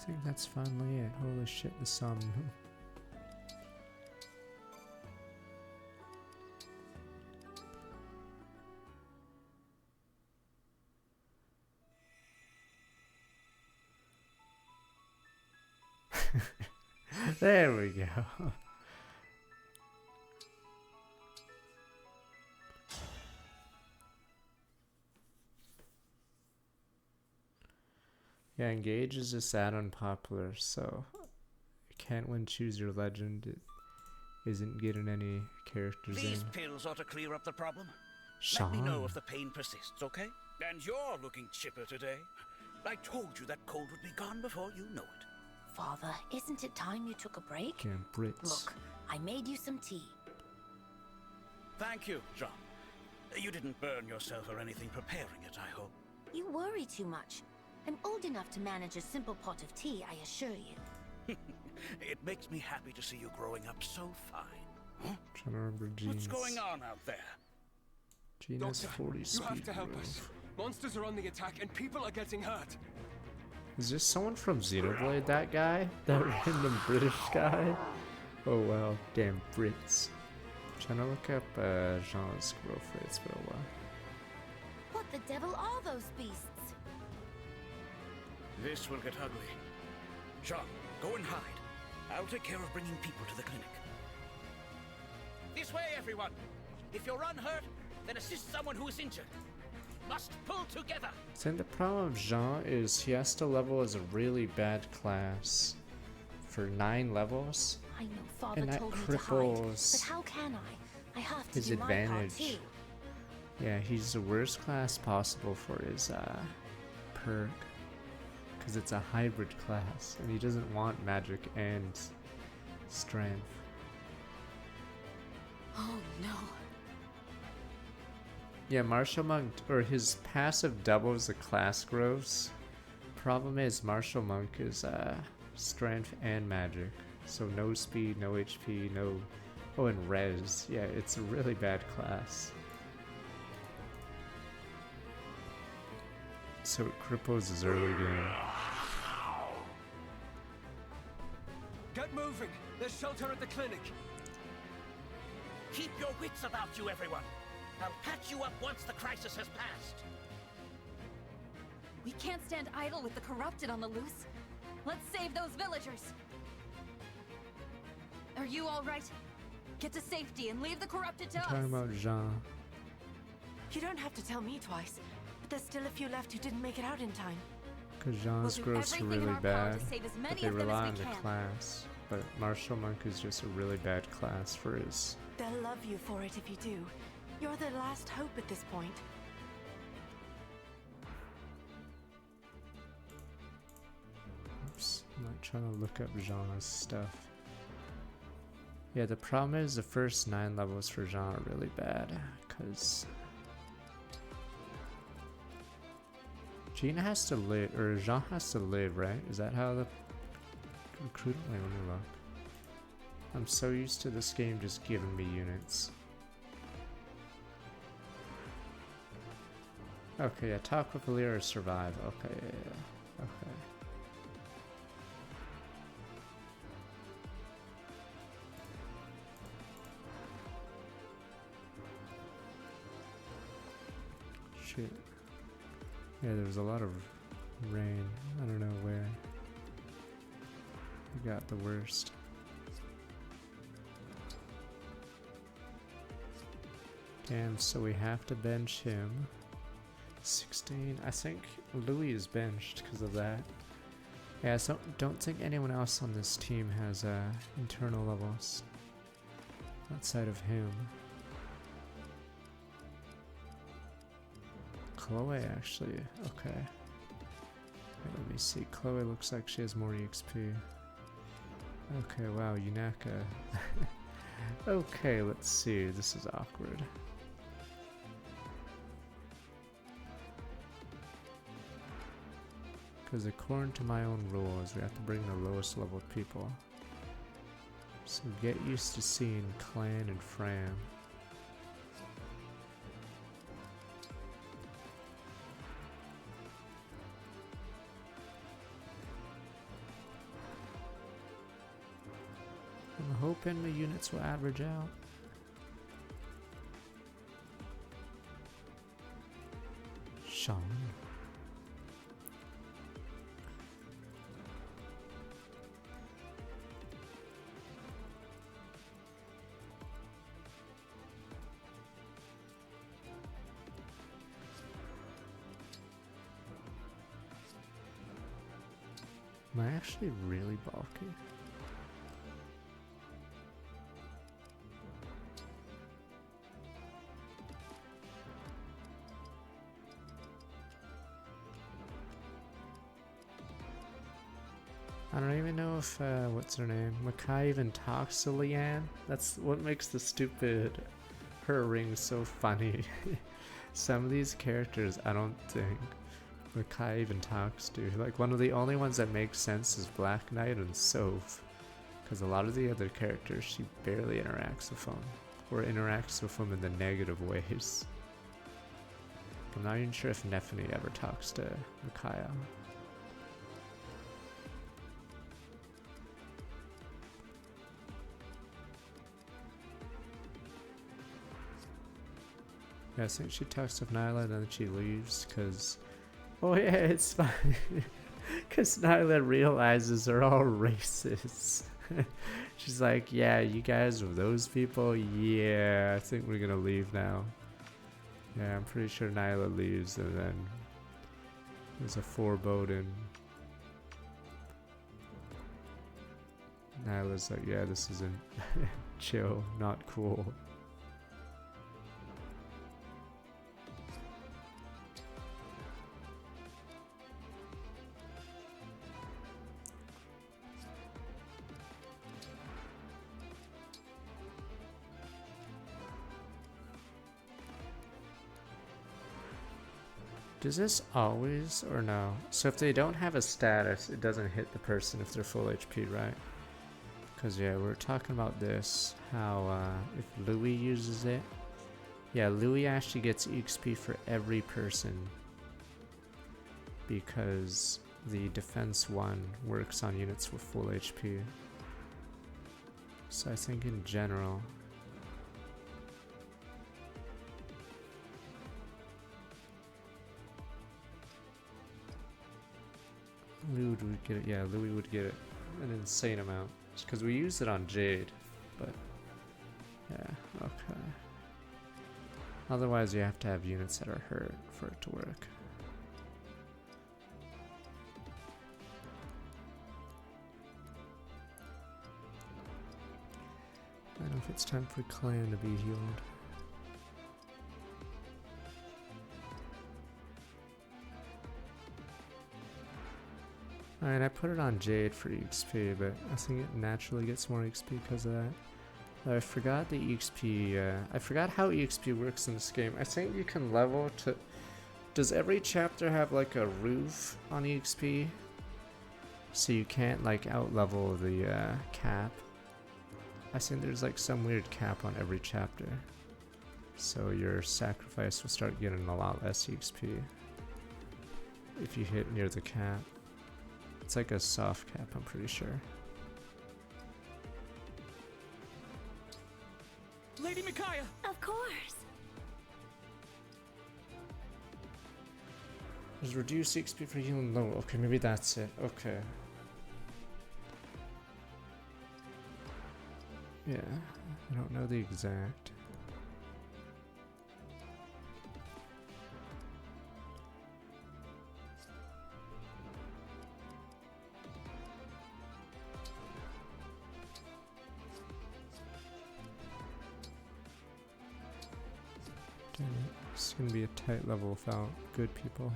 I think that's finally it. Holy shit, the sun. There we go. Yeah, engage is just that unpopular, so you can't win choose your legend. It isn't getting any characters These in. pills ought to clear up the problem. Sean. Let me know if the pain persists, okay? And you're looking chipper today. I told you that cold would be gone before you know it. Father, isn't it time you took a break? Damn Brits. Look, I made you some tea. Thank you, John. You didn't burn yourself or anything preparing it, I hope. You worry too much. I'm old enough to manage a simple pot of tea, I assure you. It makes me happy to see you growing up so fine. Huh? Trying to remember What's Gene's. going on out there? Gina's 40 speed. You have to help move. us. Monsters are on the attack and people are getting hurt. Is this someone from Xenoblade, that guy? That random British guy? Oh wow, damn Brits. Trying to look up Jean's growth rates for a while. What the devil are those beasts? This will get ugly. John, go and hide. I'll take care of bringing people to the clinic. This way, everyone! If you're unhurt, then assist someone who is injured. Must pull together! I think the problem of Jean is he has to level as a really bad class for 9 levels. I know Father and that told me to hide, cripples but how can I? I have to his do my part advantage. too. Yeah, he's the worst class possible for his perk. Because it's a hybrid class, and he doesn't want magic and strength. Oh no. Yeah, Martial Monk, or his passive doubles the class growths. Problem is, Martial Monk is strength and magic. So no speed, no HP, no... Oh, and res. Yeah, it's a really bad class. So it cripples his early game. Get moving! There's shelter at the clinic! Keep your wits about you, everyone! I'll patch you up once the crisis has passed. We can't stand idle with the corrupted on the loose. Let's save those villagers. Are you all right? Get to safety and leave the corrupted to I'm us. talking about Jean. You don't have to tell me twice, but there's still a few left who didn't make it out in time. Because Jean's do growths are everything in really our power to bad, save as but many they of them as rely we on the can. class. But Martial Monk is just a really bad class for his... They'll love you for it if you do. You're their last hope at this point. Oops, I'm not trying to look up Jean's stuff. Yeah, the problem is the first 9 levels for Jean are really bad, because... Gina has to live, or Jean has to live, right? Is that how the recruit? Wait, let me look. I'm so used to this game just giving me units. Okay, yeah, talk with Lear or survive. Okay, yeah. Okay. Shit. Yeah, there was a lot of rain. I don't know where. We got the worst. Damn, so we have to bench him. 16. I think Louis is benched because of that. Yeah, so don't think anyone else on this team has internal levels outside of him. Chloe actually, okay. Wait, let me see. Chloe looks like she has more EXP. Okay, wow, Yunaka. Okay, let's see. This is awkward. Because according to my own rules, we have to bring the lowest level people. So get used to seeing Clan and Fram. hoping the units will average out. Sean. Am I actually really bulky? I don't even know if, what's her name? Makai even talks to Leanne? That's what makes the stupid her ring so funny. Some of these characters, I don't think Makai even talks to. Like, one of the only ones that makes sense is Black Knight and Soph. Because a lot of the other characters, she barely interacts with them. Or interacts with them in the negative ways. I'm not even sure if Nephany ever talks to Micaiah. Yeah, I think she talks with Nyla and then she leaves because... Oh yeah, it's fine. Because Nyla realizes they're all racist. She's like, yeah, you guys are those people? Yeah, I think we're gonna leave now. Yeah, I'm pretty sure Nyla leaves and then there's a foreboding. Nyla's like, yeah, this isn't chill, not cool. Does this always or no? So if they don't have a status, it doesn't hit the person if they're full HP, right? Because yeah, we were talking about this, how if Louis uses it, yeah, Louis actually gets XP for every person because the defense 1 works on units with full HP. So I think in general, Louis would get it. Yeah, Louis would get it an insane amount because we used it on Jade, but yeah, okay. Otherwise, you have to have units that are hurt for it to work. I don't know if it's time for Clan to be healed. Alright, I put it on Jade for XP, but I think it naturally gets more XP because of that. I forgot the XP, I forgot how XP works in this game. I think you can level to... Does every chapter have like a roof on XP? So you can't like out-level the cap? I think there's like some weird cap on every chapter. So your sacrifice will start getting a lot less XP if you hit near the cap. It's like a soft cap, I'm pretty sure. Lady Micaiah! Of course! There's reduced XP for healing low. Okay, maybe that's it. Okay. Yeah, I don't know the exact. Damn it. It's gonna be a tight level without good people.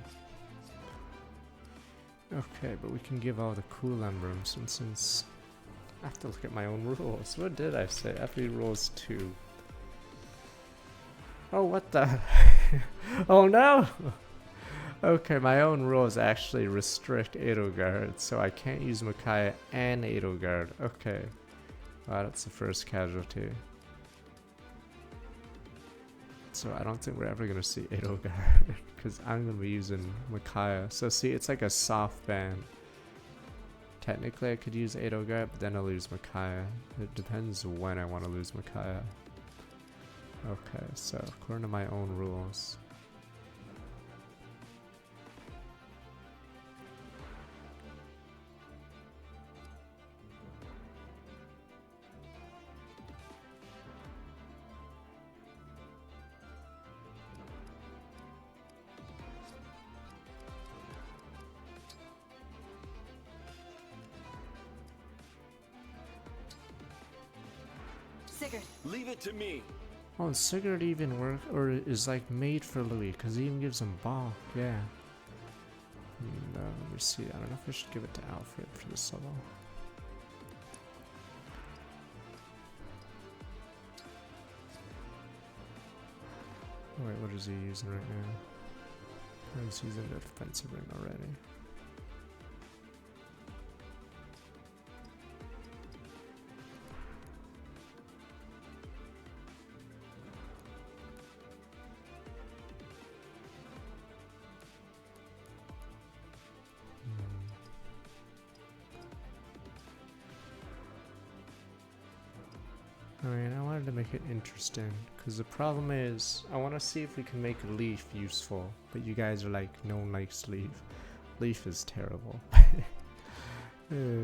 Okay, but we can give all the cool emblems, and since I have to look at my own rules. What did I say? FE rules 2. Oh, what the? Oh no! Okay, my own rules actually restrict Edelgard, so I can't use Micaiah and Edelgard. Okay. Wow, that's the first casualty. So I don't think we're ever gonna see Edelgard, because I'm gonna be using Micaiah. So see, it's like a soft ban Technically, I could use Edelgard, but then I'll lose Micaiah. It depends when I want to lose Micaiah. Okay, so according to my own rules. Sigurd. Leave it to me. Oh, Sigurd even work or is like made for Louis because he even gives him bulk. Yeah. No, let me see. I don't know if I should give it to Alfred for this level. Oh, wait, what is he using right now? Oh, he's using the defensive ring already. I mean, I wanted to make it interesting, because the problem is, I want to see if we can make Leaf useful, but you guys are like, no one likes Leaf. Leaf is terrible.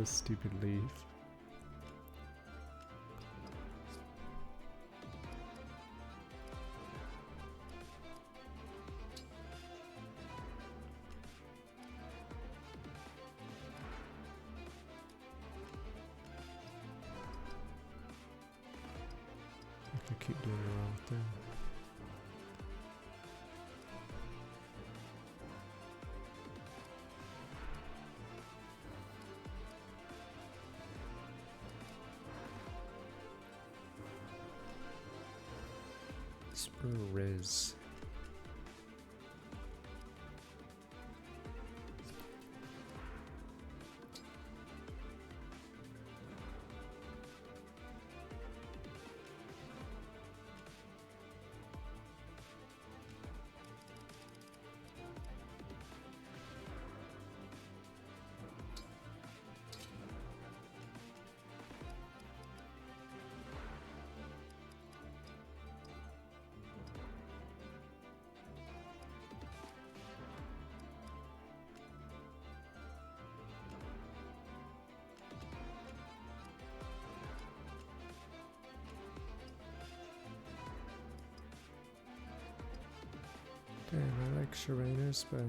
Stupid Leaf. I keep doing the wrong thing. Spur Riz. Damn, I like Sharenas, but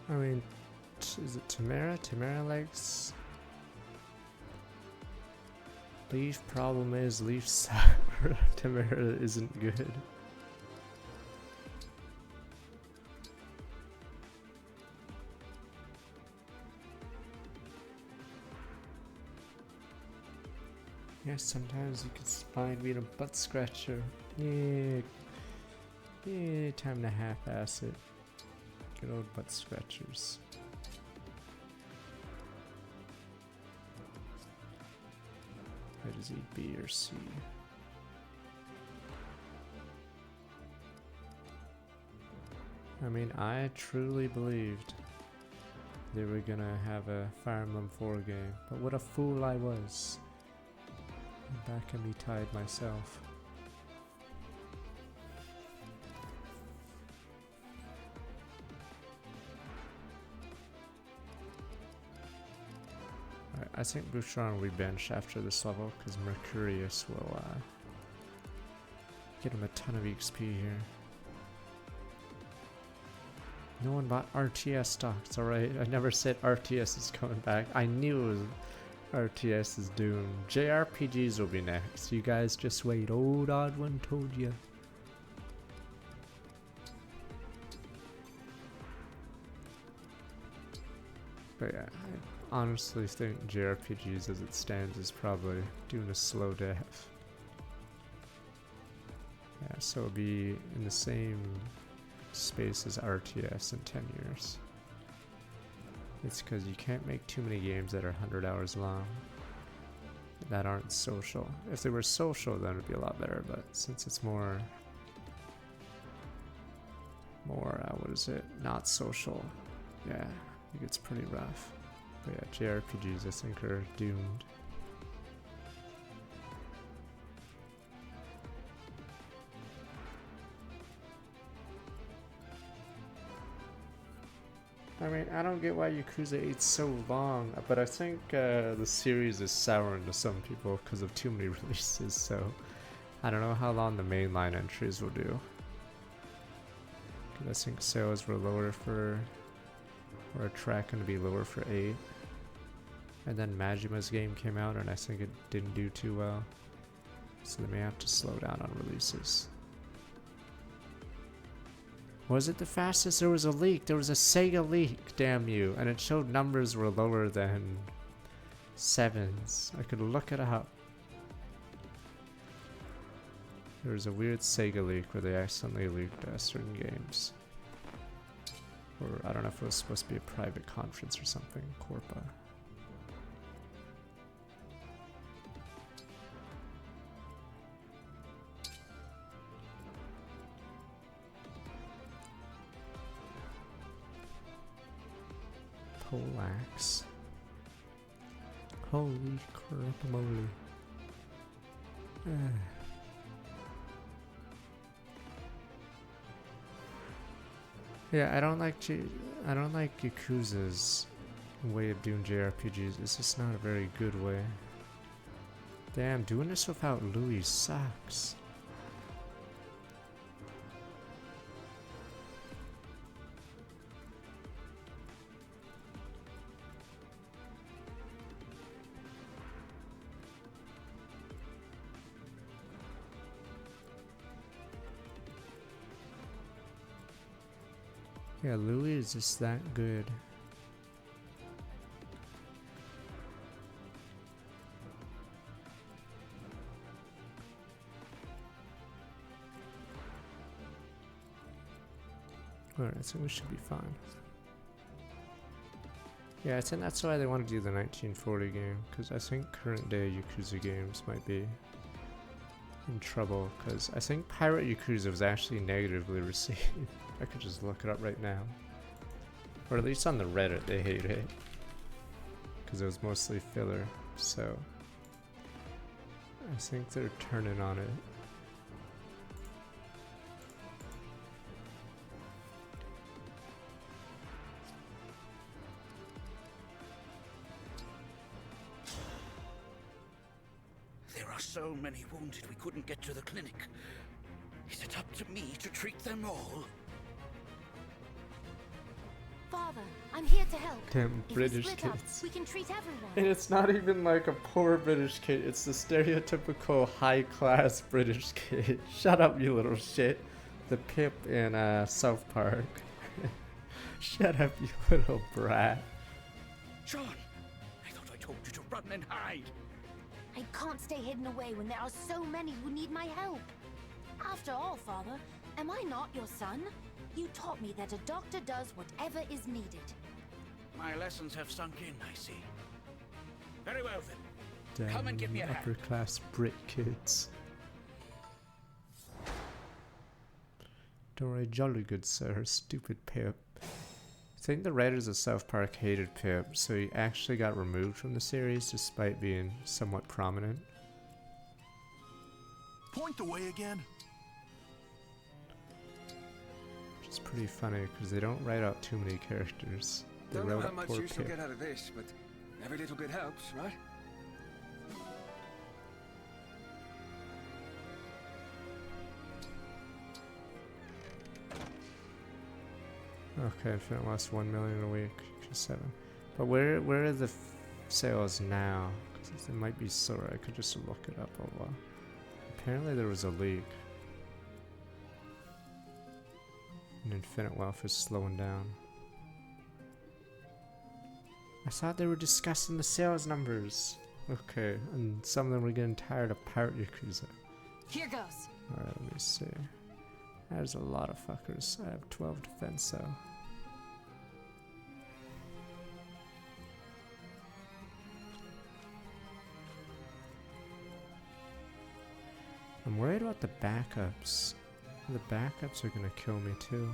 I mean, is it Tamara? Tamara likes Leaf. Problem is, Leaf sour. Tamara isn't good. Yeah, sometimes you can find me a butt scratcher. Yeah, time to half-ass it. Good old butt scratchers. Where does he B or C? I mean, I truly believed they were gonna have a Fire Emblem 4 game, but what a fool I was. Back can be tied myself. Alright, I think Bouchard will be benched after this level because Mercurius will get him a ton of XP here. No one bought RTS stock. It's alright. I never said RTS is coming back. I knew it was RTS is doomed. JRPGs will be next. You guys just wait. Old Odd One told you. But yeah, I honestly think JRPGs as it stands is probably doing a slow death. Yeah, so it'll be in the same space as RTS in 10 years. It's because you can't make too many games that are 100 hours long that aren't social. If they were social, then it'd be a lot better, but since it's more more, what is it? Not social. Yeah, I think it's pretty rough. But yeah, JRPGs I think are doomed. I mean, I don't get why Yakuza 8's so long, but I think the series is souring to some people because of too many releases, so I don't know how long the mainline entries will do. I think sales were lower for, or are tracking to be lower for 8. And then Majima's game came out and I think it didn't do too well. So they may have to slow down on releases. Was it the fastest? There was a leak. There was a Sega leak, damn you. And it showed numbers were lower than 7s. I could look it up. There was a weird Sega leak where they accidentally leaked certain games. Or I don't know if it was supposed to be a private conference or something. Corpa. Polax. Holy crap moly. Yeah, I don't like Yakuza's way of doing JRPGs. It's just not a very good way. Damn, doing this without Louis sucks. Yeah, Louis is just that good. Alright, so we should be fine. Yeah, I think that's why they want to do the 1940 game, because I think current day Yakuza games might be in trouble, because I think Pirate Yakuza was actually negatively received. I could just look it up right now. Or at least on the Reddit, they hate it. Because it was mostly filler, so I think they're turning on it. There are so many wounded we couldn't get to the clinic. Is it up to me to treat them all? Father, I'm here to help. Damn If British we split up, kids. we can treat everyone. And it's not even like a poor British kid, it's the stereotypical high-class British kid. Shut up, you little shit. The Pip in South Park. Shut up, you little brat. John, I thought I told you to run and hide. I can't stay hidden away when there are so many who need my help. After all, Father, am I not your son? You taught me that a doctor does whatever is needed. My lessons have sunk in, I see. Very well then. Come and give me a hand. Upper class Brit kids. Don't worry, jolly good sir, stupid Pip. I think the writers of South Park hated Pip, so he actually got removed from the series despite being somewhat prominent. Point the way again. Which is pretty funny because they don't write out too many characters. They Don't know wrote how up much poor use you'll Pip. get out of this, but every little bit helps, right? Okay, Infinite lost 1 million a week, 7. But where are the sales now? 'Cause it might be slower. I could just look it up a while. Apparently there was a leak. And Infinite Wealth is slowing down. I thought they were discussing the sales numbers. Okay, and some of them were getting tired of Pirate Yakuza. Here goes. Alright, let me see. There's a lot of fuckers. I have 12 defense though. I'm worried about the backups. The backups are gonna kill me too.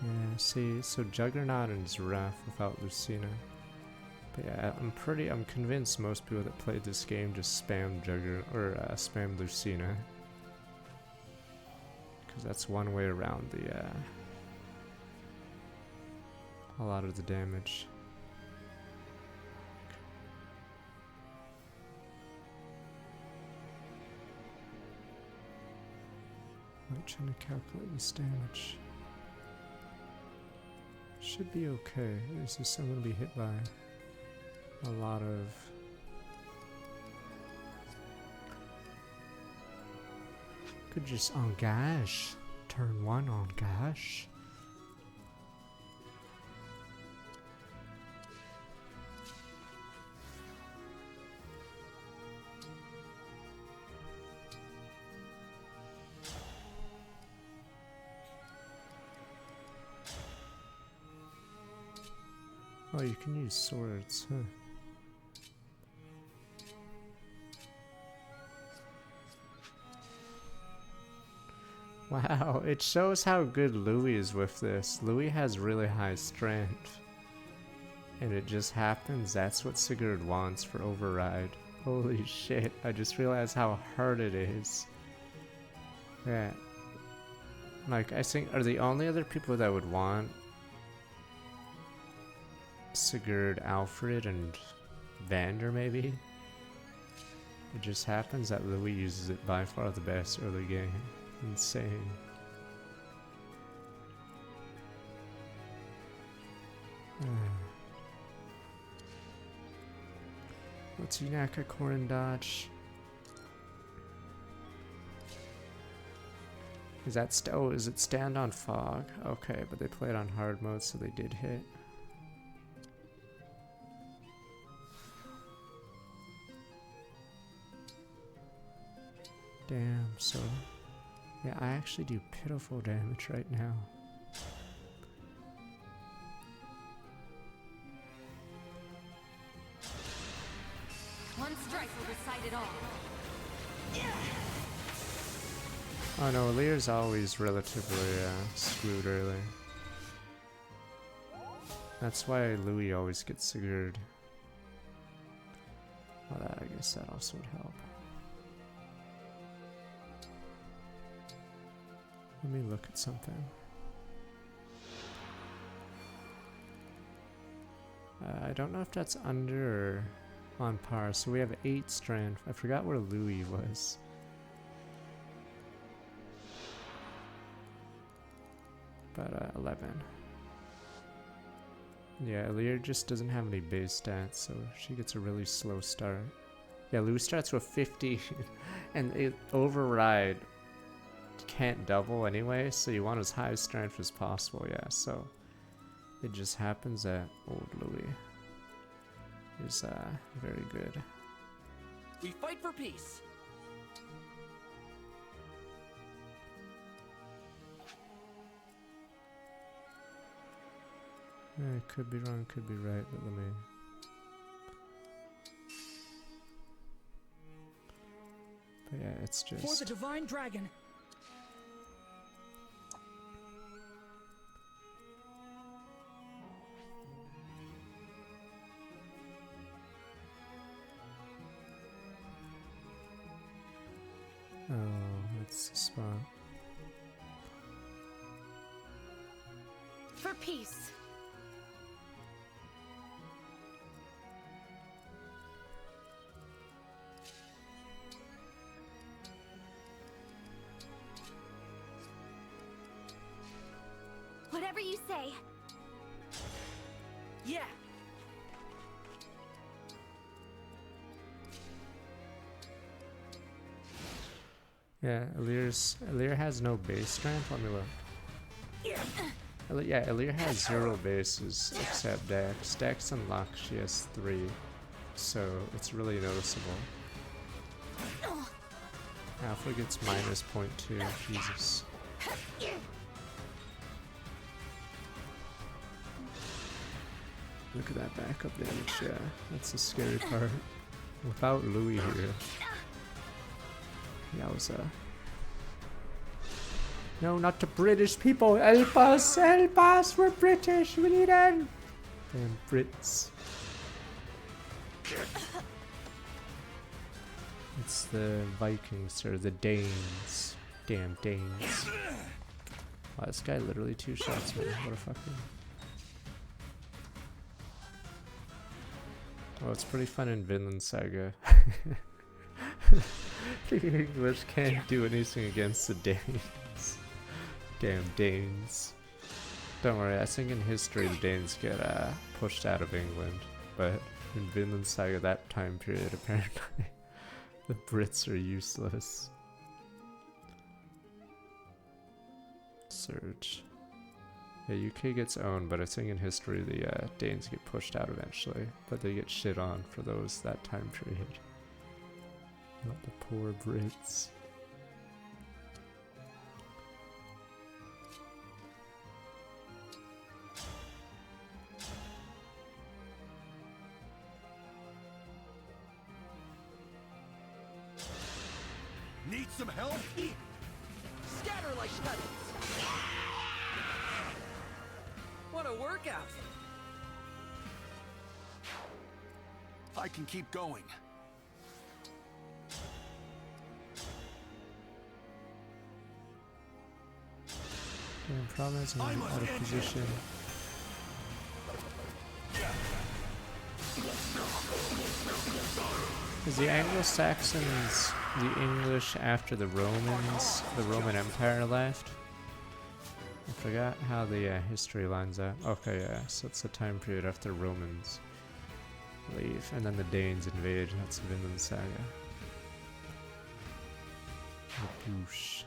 Yeah, see, so Juggernaut is rough without Lucina. But yeah, I'm convinced most people that played this game just spam spam Lucina. Because that's one way around the, a lot of the damage. I'm trying to calculate this damage. Should be okay. This is still going to be hit by a lot of... Could just engage. Turn 1 engage. Oh, you can use swords, huh? Wow, it shows how good Louis is with this. Louis has really high strength. And it just happens that's what Sigurd wants for Override. Holy shit, I just realized how hard it is. Yeah. Like, I think, are the only other people that would want Sigurd, Alfred, and Vander, maybe? It just happens that Louis uses it by far the best early game. Insane. What's Yunaka Korin dodge? Is that is it stand on fog? Okay, but they played on hard mode, so they did hit. Damn, so yeah, I actually do pitiful damage right now. One strike will recite it all. Oh no, Lear's always relatively screwed early. That's why Louis always gets Sigurd. Well, I guess that also would help. Let me look at something. I don't know if that's under or on par. So we have 8 strength. I forgot where Louis was. But 11. Yeah, Lear just doesn't have any base stats, so she gets a really slow start. Yeah, Louis starts with 50, and it override can't double anyway, so you want as high strength as possible, yeah, so it just happens that old Louis is very good. We fight for peace. Yeah, could be wrong, could be right, but let me... But yeah, it's just... For the Divine Dragon! Oh, that's the spot. For peace. Whatever you say. Yeah. Yeah, Alir has no base strength. Let me look. Yeah, Alir has 0 bases except Dex. Dex and Luck, she has 3, so it's really noticeable. Alpha gets minus 0.2. Jesus. Look at that backup damage. Yeah, that's the scary part. Without Louis here. Yowza. No, not to British people. Help us! Help us! We're British! We need help! Damn Brits. It's the Vikings, or the Danes. Damn Danes. Wow, this guy literally 2 shots me. What a fucking... Oh, it's pretty fun in Vinland Saga. The English can't do anything against the Danes. Damn Danes. Don't worry, I think in history the Danes get pushed out of England. But in Vinland Saga, that time period, apparently, the Brits are useless. Surge. Yeah, UK gets owned, but I think in history the Danes get pushed out eventually. But they get shit on for that time period. Not the poor Brits. Need some help? Scatter like cuttings. What a workout! I can keep going. Damn, problem is I'm out of position. Is the Anglo-Saxons the English after the Romans, the Roman Empire left? I forgot how the history lines up. Okay, yeah, so it's the time period after Romans leave, and then the Danes invade. That's Vinland Saga. Boosh.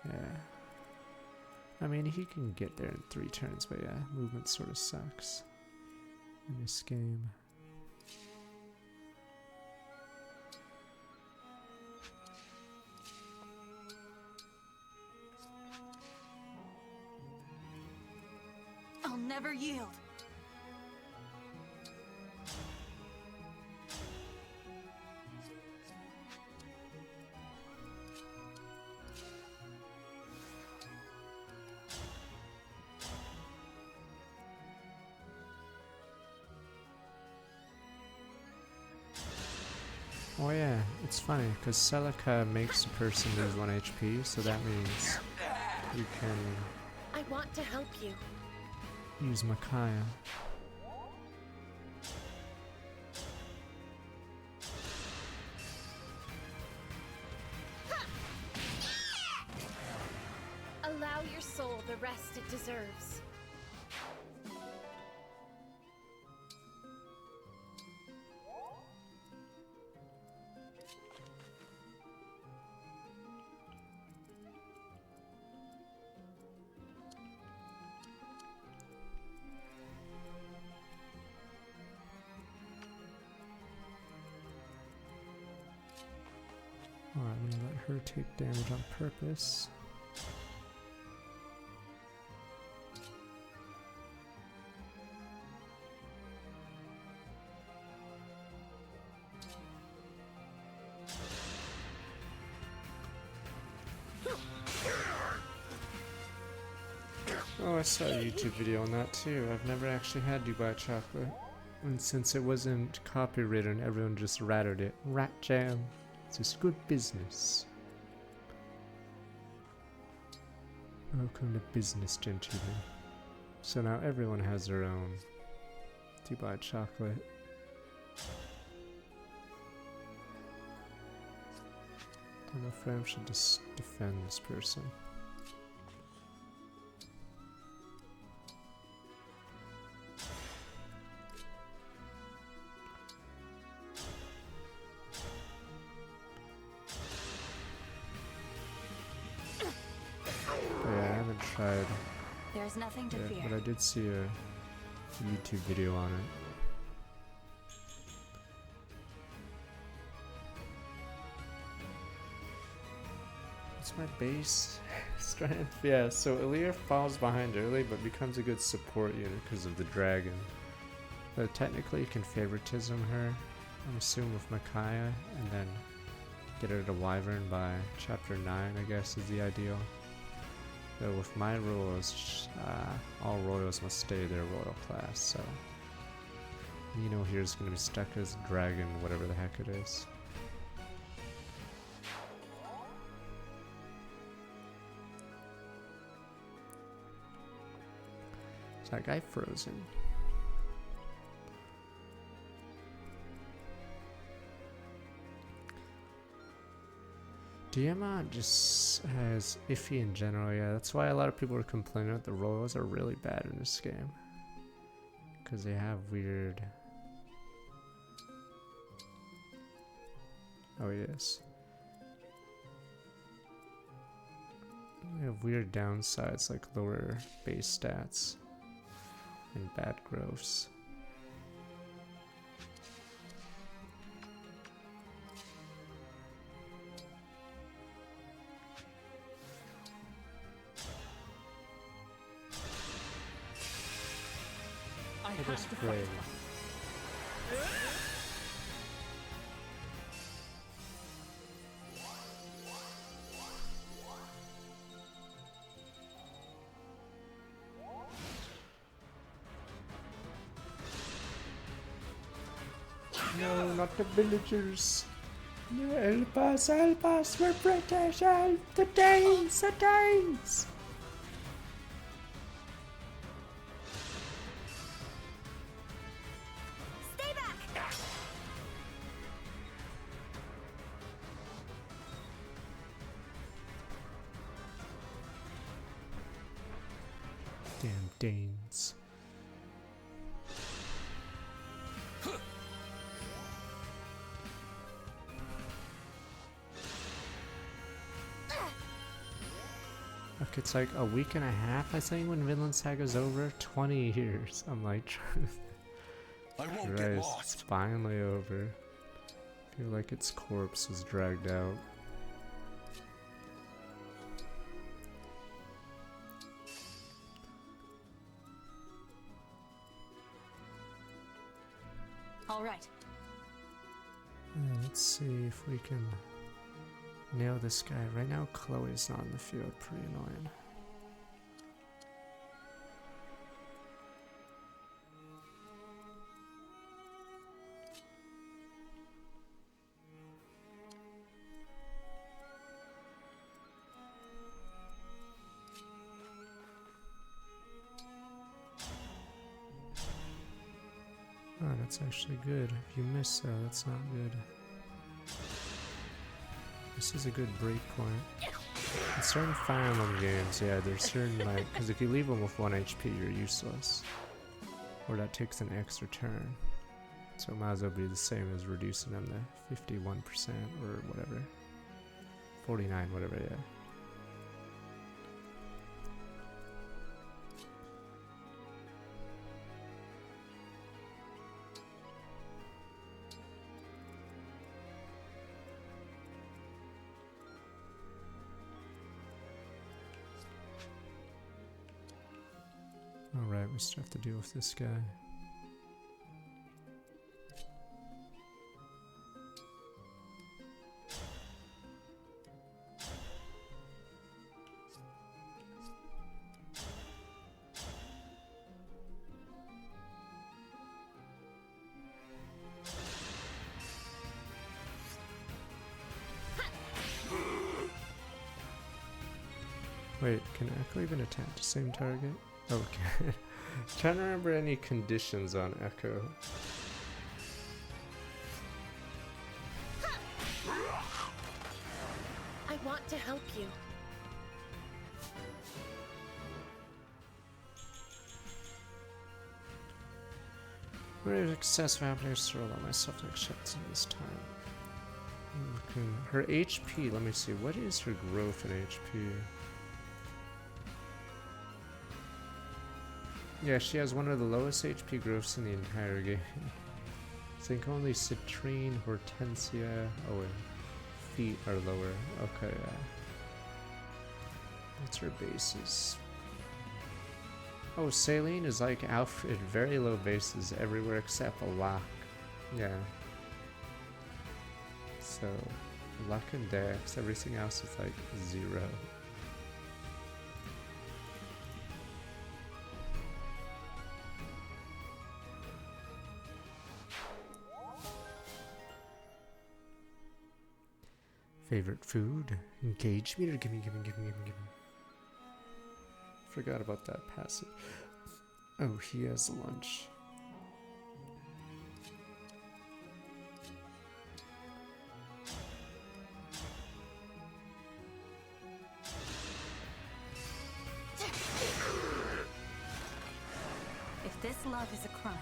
Yeah. I mean, he can get there in 3 turns, but yeah, movement sort of sucks in this game. I'll never yield. Oh yeah, it's funny, because Celica makes a person lose 1 HP, so that means you can I want to help you. use Micaiah. Allow your soul the rest it deserves. Alright, I'm gonna let her take damage on purpose. Oh, I saw a YouTube video on that too. I've never actually had Dubai chocolate. And since it wasn't copywritten, everyone just ratted it. Rat jam. It's just good business. Welcome to business, gentlemen. So now everyone has their own Dubai chocolate. I don't know if Ram should just defend this person. Tried. There's nothing to fear. But I did see a YouTube video on it. What's my base strength? Yeah, so Aaliyah falls behind early but becomes a good support unit because of the dragon. But technically you can favoritism her, I'm assuming with Micaiah, and then Get her to Wyvern by chapter 9, I guess, is the ideal. Though with my rules, all royals must stay their royal class, so Nino here is going to be stuck as dragon, whatever the heck it is. Is that guy frozen? Diamond just has iffy in general, yeah. That's why a lot of people are complaining that the royals are really bad in this game. Because they have weird... Oh, yes. They have weird downsides like lower base stats and bad growths. Let us pray. No, not the villagers. No, help us, we're British, help, the Danes, the Danes! Stay back! Damn Danes. Look, it's like a week and a half, I think, when Vinland Saga's over. 20 years. I'm like, I won't get Christ, lost. it's finally over. I feel like its corpse was dragged out. All right. Let's see if we can nail this guy. Right now, Chloe's not in the field. Pretty annoying. Oh, that's actually good. If you miss though, that's not good. This is a good break point. In certain Fire Emblem games, yeah, there's certain, like, because if you leave them with 1 HP, you're useless. Or that takes an extra turn. So it might as well be the same as reducing them to 51% or whatever. 49, whatever, yeah. Alright, we still have to deal with this guy. Wait, can Echo even attack the same target? Okay. Trying to remember any conditions on Echo. I want to help you. Very successful happening to allow myself to accept this time. Her HP, let me see, what is her growth in HP? Yeah, she has one of the lowest HP growths in the entire game. I think only Citrine, Hortensia, oh wait, feet are lower. Okay, yeah. What's her bases? Oh, Saline is like Alpha at very low bases everywhere except a lock. Yeah. So, luck and dex. Everything else is like 0. Favorite food? Engage meter? Gimme. Forgot about that passive. Oh, he has lunch. If this love is a crime,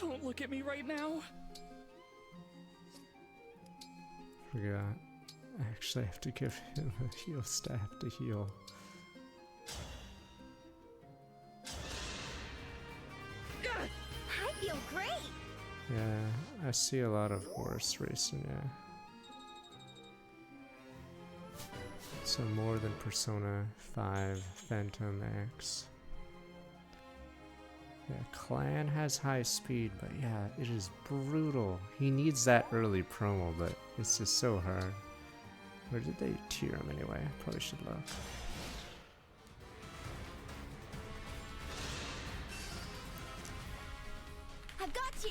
Don't look at me right now. Forgot. I actually have to give him a heal staff to heal. I feel great. Yeah, I see a lot of horse racing, yeah. So more than Persona 5 Phantom X. Yeah, Clan has high speed, but yeah, it is brutal. He needs that early promo, but it's just so hard. Where did they tier him anyway? Probably should look. I've got you.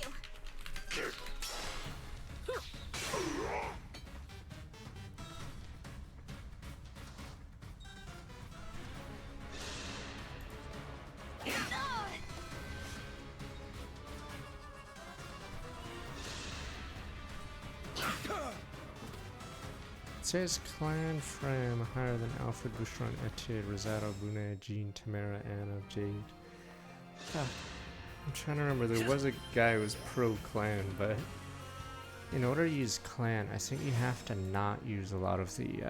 It says Clan Fram higher than Alfred, Bouchron, Etienne, Rosado, Bune, Jean, Tamara, Anna, Jade. Ah, I'm trying to remember, there was a guy who was pro Clan, but in order to use Clan, I think you have to not use a lot of the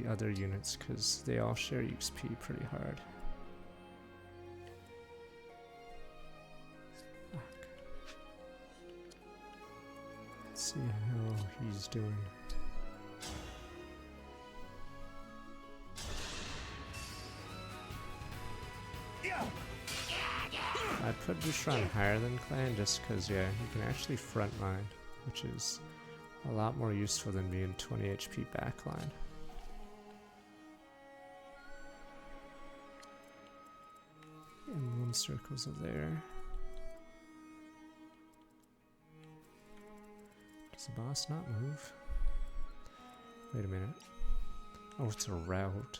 other units, because they all share XP pretty hard. Let's see how he's doing. I put Bouchron higher than Clan just because, yeah, you can actually frontline, which is a lot more useful than being 20 HP backline. Emblem circles are there. Does the boss not move? Wait a minute. Oh, it's a route.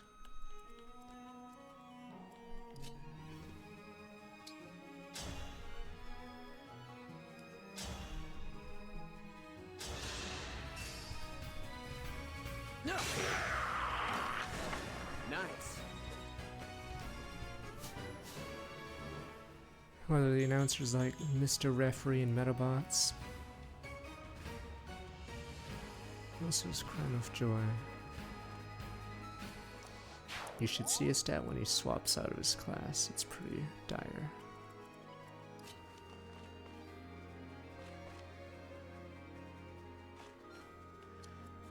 No. Nice. Whether the announcer's like Mr. Referee and Metabots. This is Crown of Joy. You should see a stat when he swaps out of his class. It's pretty dire.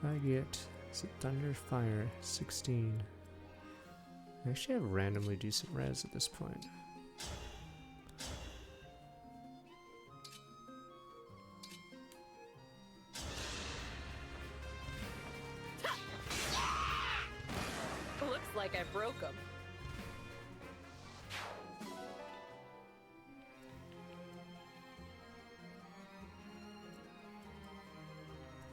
If I get, is it Thunder, Fire, 16. I actually have randomly decent res at this point. Looks like I broke him.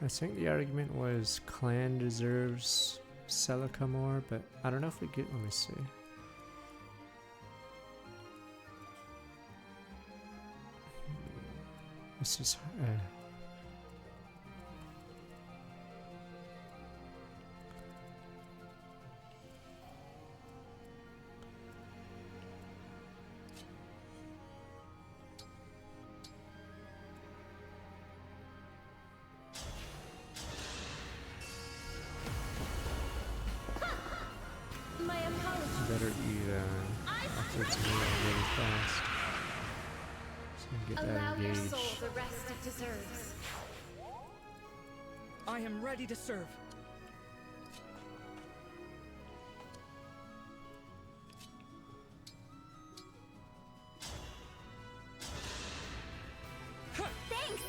I think the argument was Clan deserves Celica more, but I don't know if we get, let me see. This is, towards me really fast. So I can get Allow that your engaged. soul the rest it deserves. I am ready to serve. Thanks!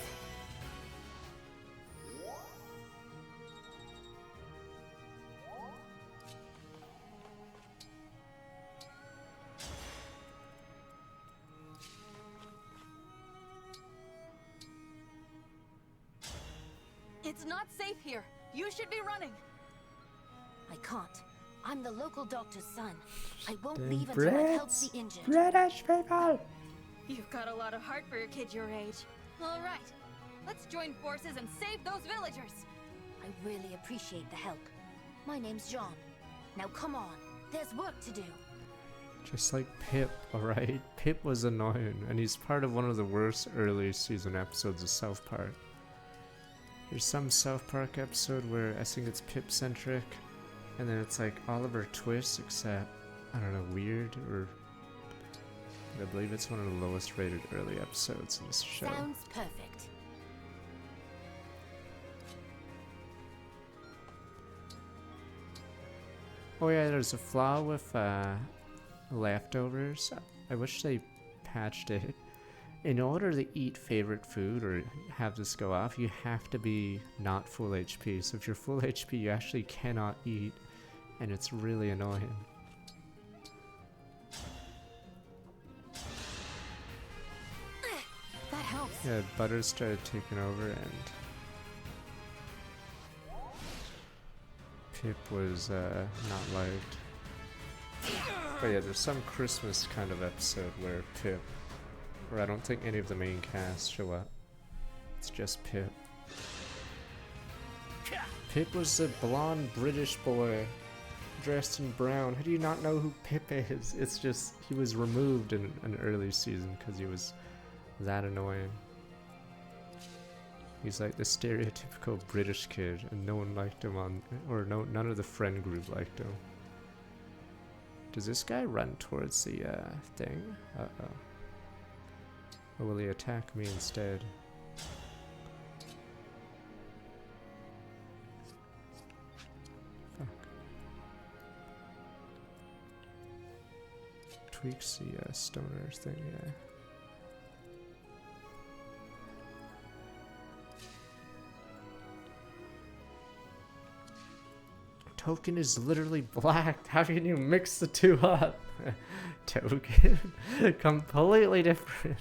It's not safe here. You should be running. I can't. I'm the local doctor's son. I won't Damn leave until I've helped Brits. the injured. British people! You've got a lot of heart for a kid your age. All right, let's join forces and save those villagers. I really appreciate the help. My name's John. Now come on. There's work to do. Just like Pip, alright? Pip was annoying, and he's part of one of the worst early season episodes of South Park. There's some South Park episode where I think it's Pip-centric, and then it's like Oliver Twist, except, I don't know, weird, or... I believe it's one of the lowest rated early episodes in this show. Sounds perfect. Oh yeah, there's a flaw with leftovers. I wish they patched it. In order to eat favorite food or have this go off, you have to be not full HP. So if you're full HP, you actually cannot eat, and it's really annoying. That helps. Yeah, Butter started taking over, and Pip was not liked. But yeah, there's some Christmas kind of episode where Pip, or I don't think any of the main cast show up. It's just Pip. Pip was a blonde British boy dressed in brown. How do you not know who Pip is? It's just, he was removed in an early season because he was that annoying. He's like the stereotypical British kid, and no one liked him none of the friend group liked him. Does this guy run towards the thing? Uh-oh. Or will he attack me instead? Fuck. Tweaks the stoner thing, yeah. Token is literally black. How can you mix the two up? Token. Completely different.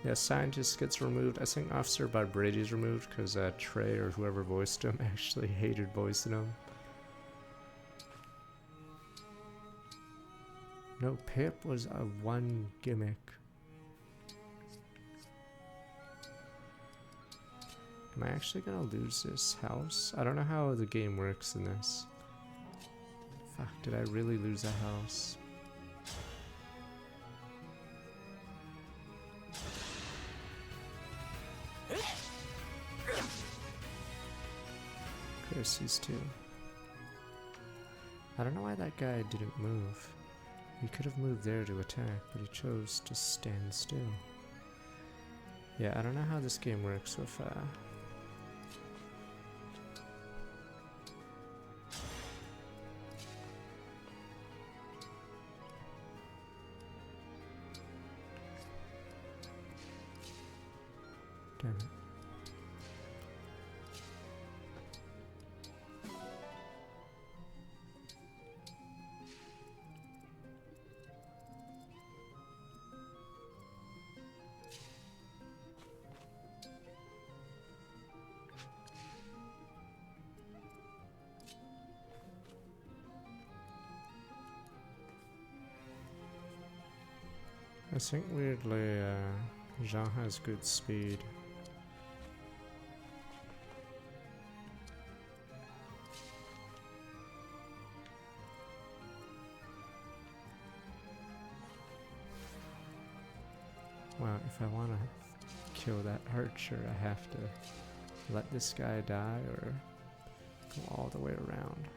Yeah, scientist gets removed. I think Officer by Brady's removed because Trey or whoever voiced him actually hated voicing him. No, Pip was a one gimmick. Am I actually gonna lose this house? I don't know how the game works in this. Fuck, did I really lose a house? Curses too. I don't know why that guy didn't move. He could have moved there to attack, but he chose to stand still. Yeah, I don't know how this game works with damn it. I think weirdly, Jean has good speed. Well, if I want to kill that archer, I have to let this guy die or go all the way around.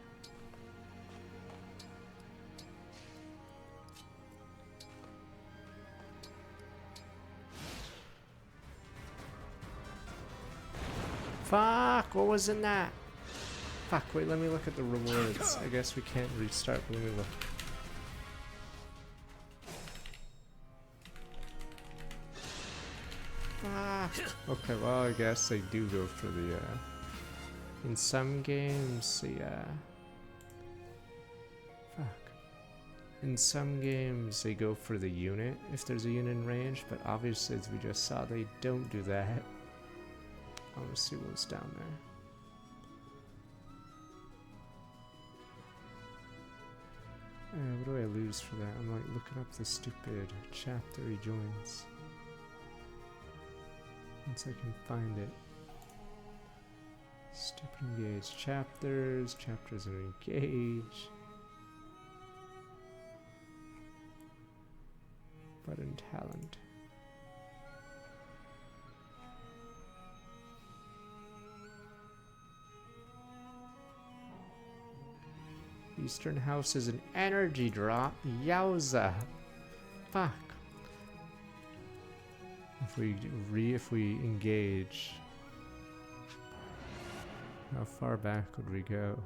Fuck, what was in that? Fuck, wait, let me look at the rewards. I guess we can't restart, but let me look. Fuck. Okay, well, I guess they do go for the, in some games, the, fuck. In some games, they go for the unit, if there's a unit in range, but obviously, as we just saw, they don't do that. I want to see what's down there. What do I lose for that? I'm like looking up the stupid chapter he joins. Once I can find it. Stupid engage chapters. Chapters and engage. Button talent. Eastern House is an energy drop. Yowza. Fuck. If we engage, how far back would we go?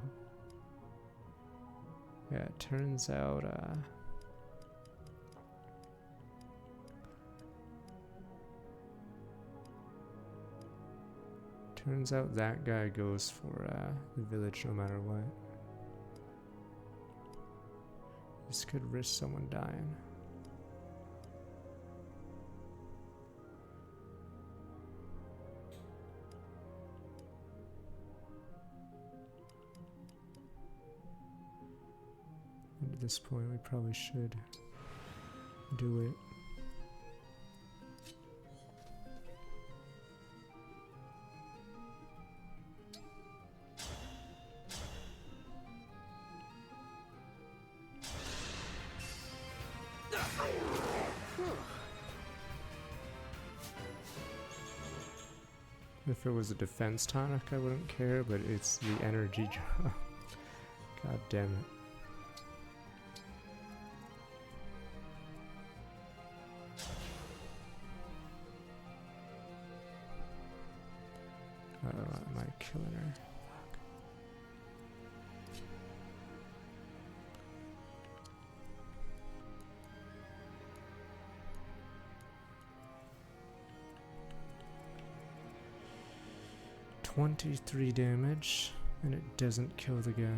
Yeah, it turns out that guy goes for the village no matter what. This could risk someone dying. And at this point, we probably should do it. If it was a defense tonic, I wouldn't care, but it's the energy drop. God damn it. Am I killing her? Fuck. $23 damage, and it doesn't kill the guy.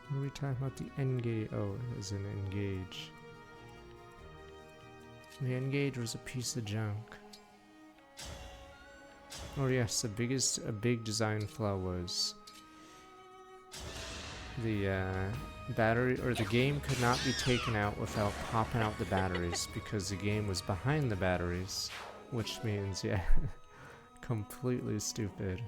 What are we talking about? The engage? Oh, as in engage. The engage was a piece of junk. Oh yes, a big design flaw was the battery, or the game could not be taken out without popping out the batteries, because the game was behind the batteries, which means, yeah, completely stupid.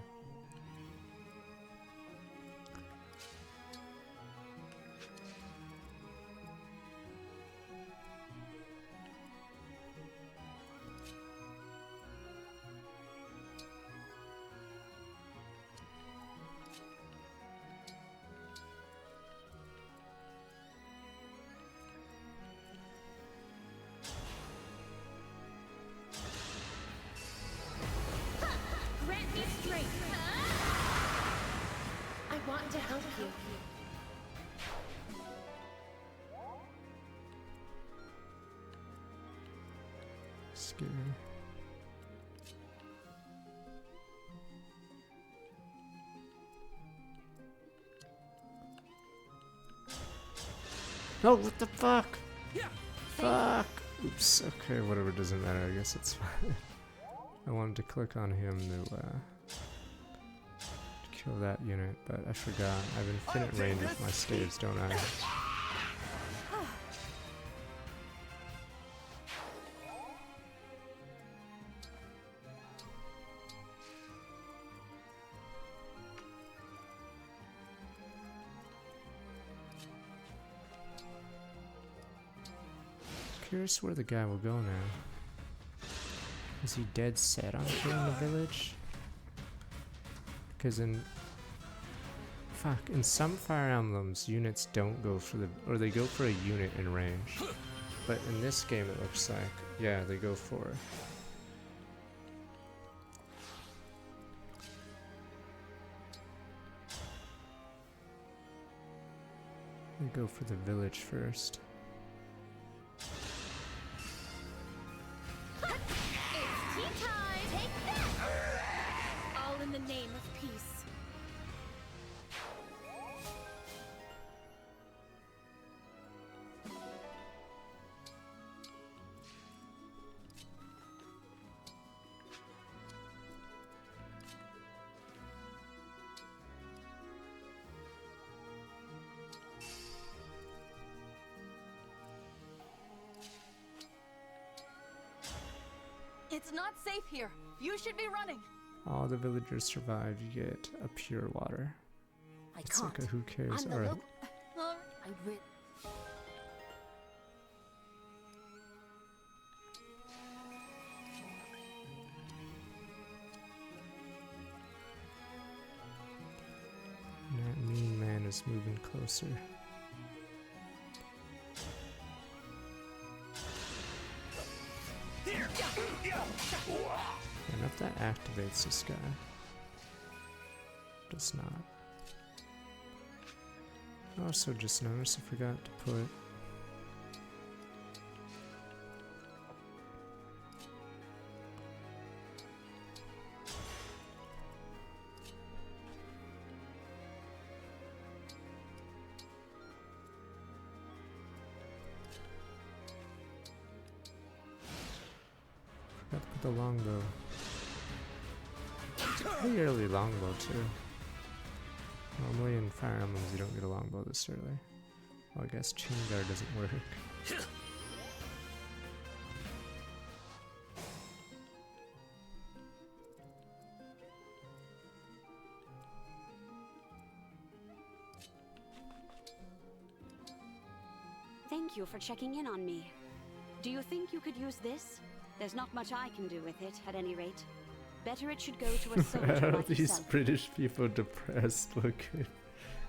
To help you. Scary. No, what the fuck? Fuck. Oops. Okay, whatever, doesn't matter. I guess it's fine. I wanted to click on him to kill that unit, but I forgot. I have infinite range with my staves, don't I? Curious where the guy will go now. Is he dead set on killing the village? Because in some Fire Emblems, units don't go for or they go for a unit in range. But in this game, it looks like, yeah, they go for. They go for the village first. It's tea time! Take that! All in the name of peace. It's not safe here. You should be running. All the villagers survive, you get a pure water. It's like a who cares? Alright. That mean man is moving closer. And if that activates this guy, does not. Also, just noticed I forgot to put the longbow. Pretty early longbow too. Normally in Fire Emblems you don't get a longbow this early. Well, I guess Chain Guard doesn't work. Thank you for checking in on me. Do you think you could use this? There's not much I can do with it, at any rate. Better it should go to a soldier like These yourself. British people depressed looking.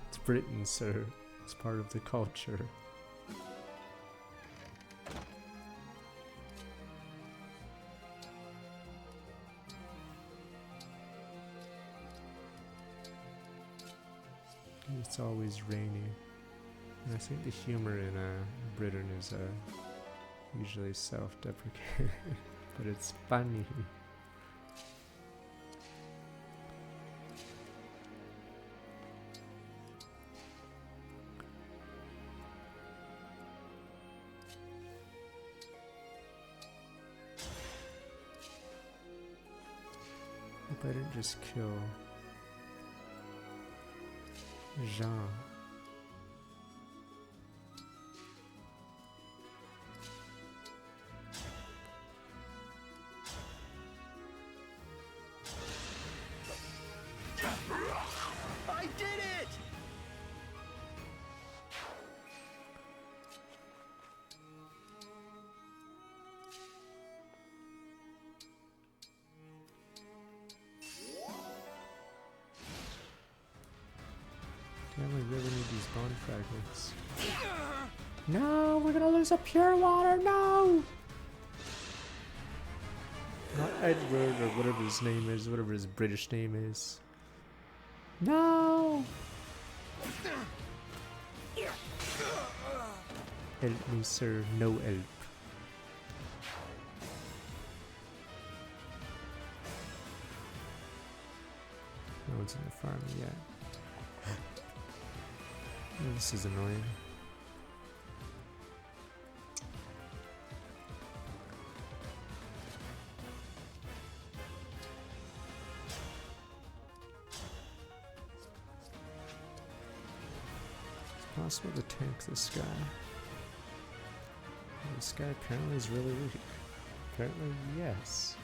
It's Britain, sir. It's part of the culture. It's always rainy. And I think the humor in Britain is usually self-deprecating, but it's funny. Hope I didn't just kill Jean. I did it! Damn, we really need these bond fragments. No, we're gonna lose a pure water, no! Not Edward or whatever his name is, whatever his British name is. No! Help me, sir. No help. No one's in the farm yet. Oh, this is annoying. It's possible to tank this guy. This guy apparently is really weak. Apparently, yes.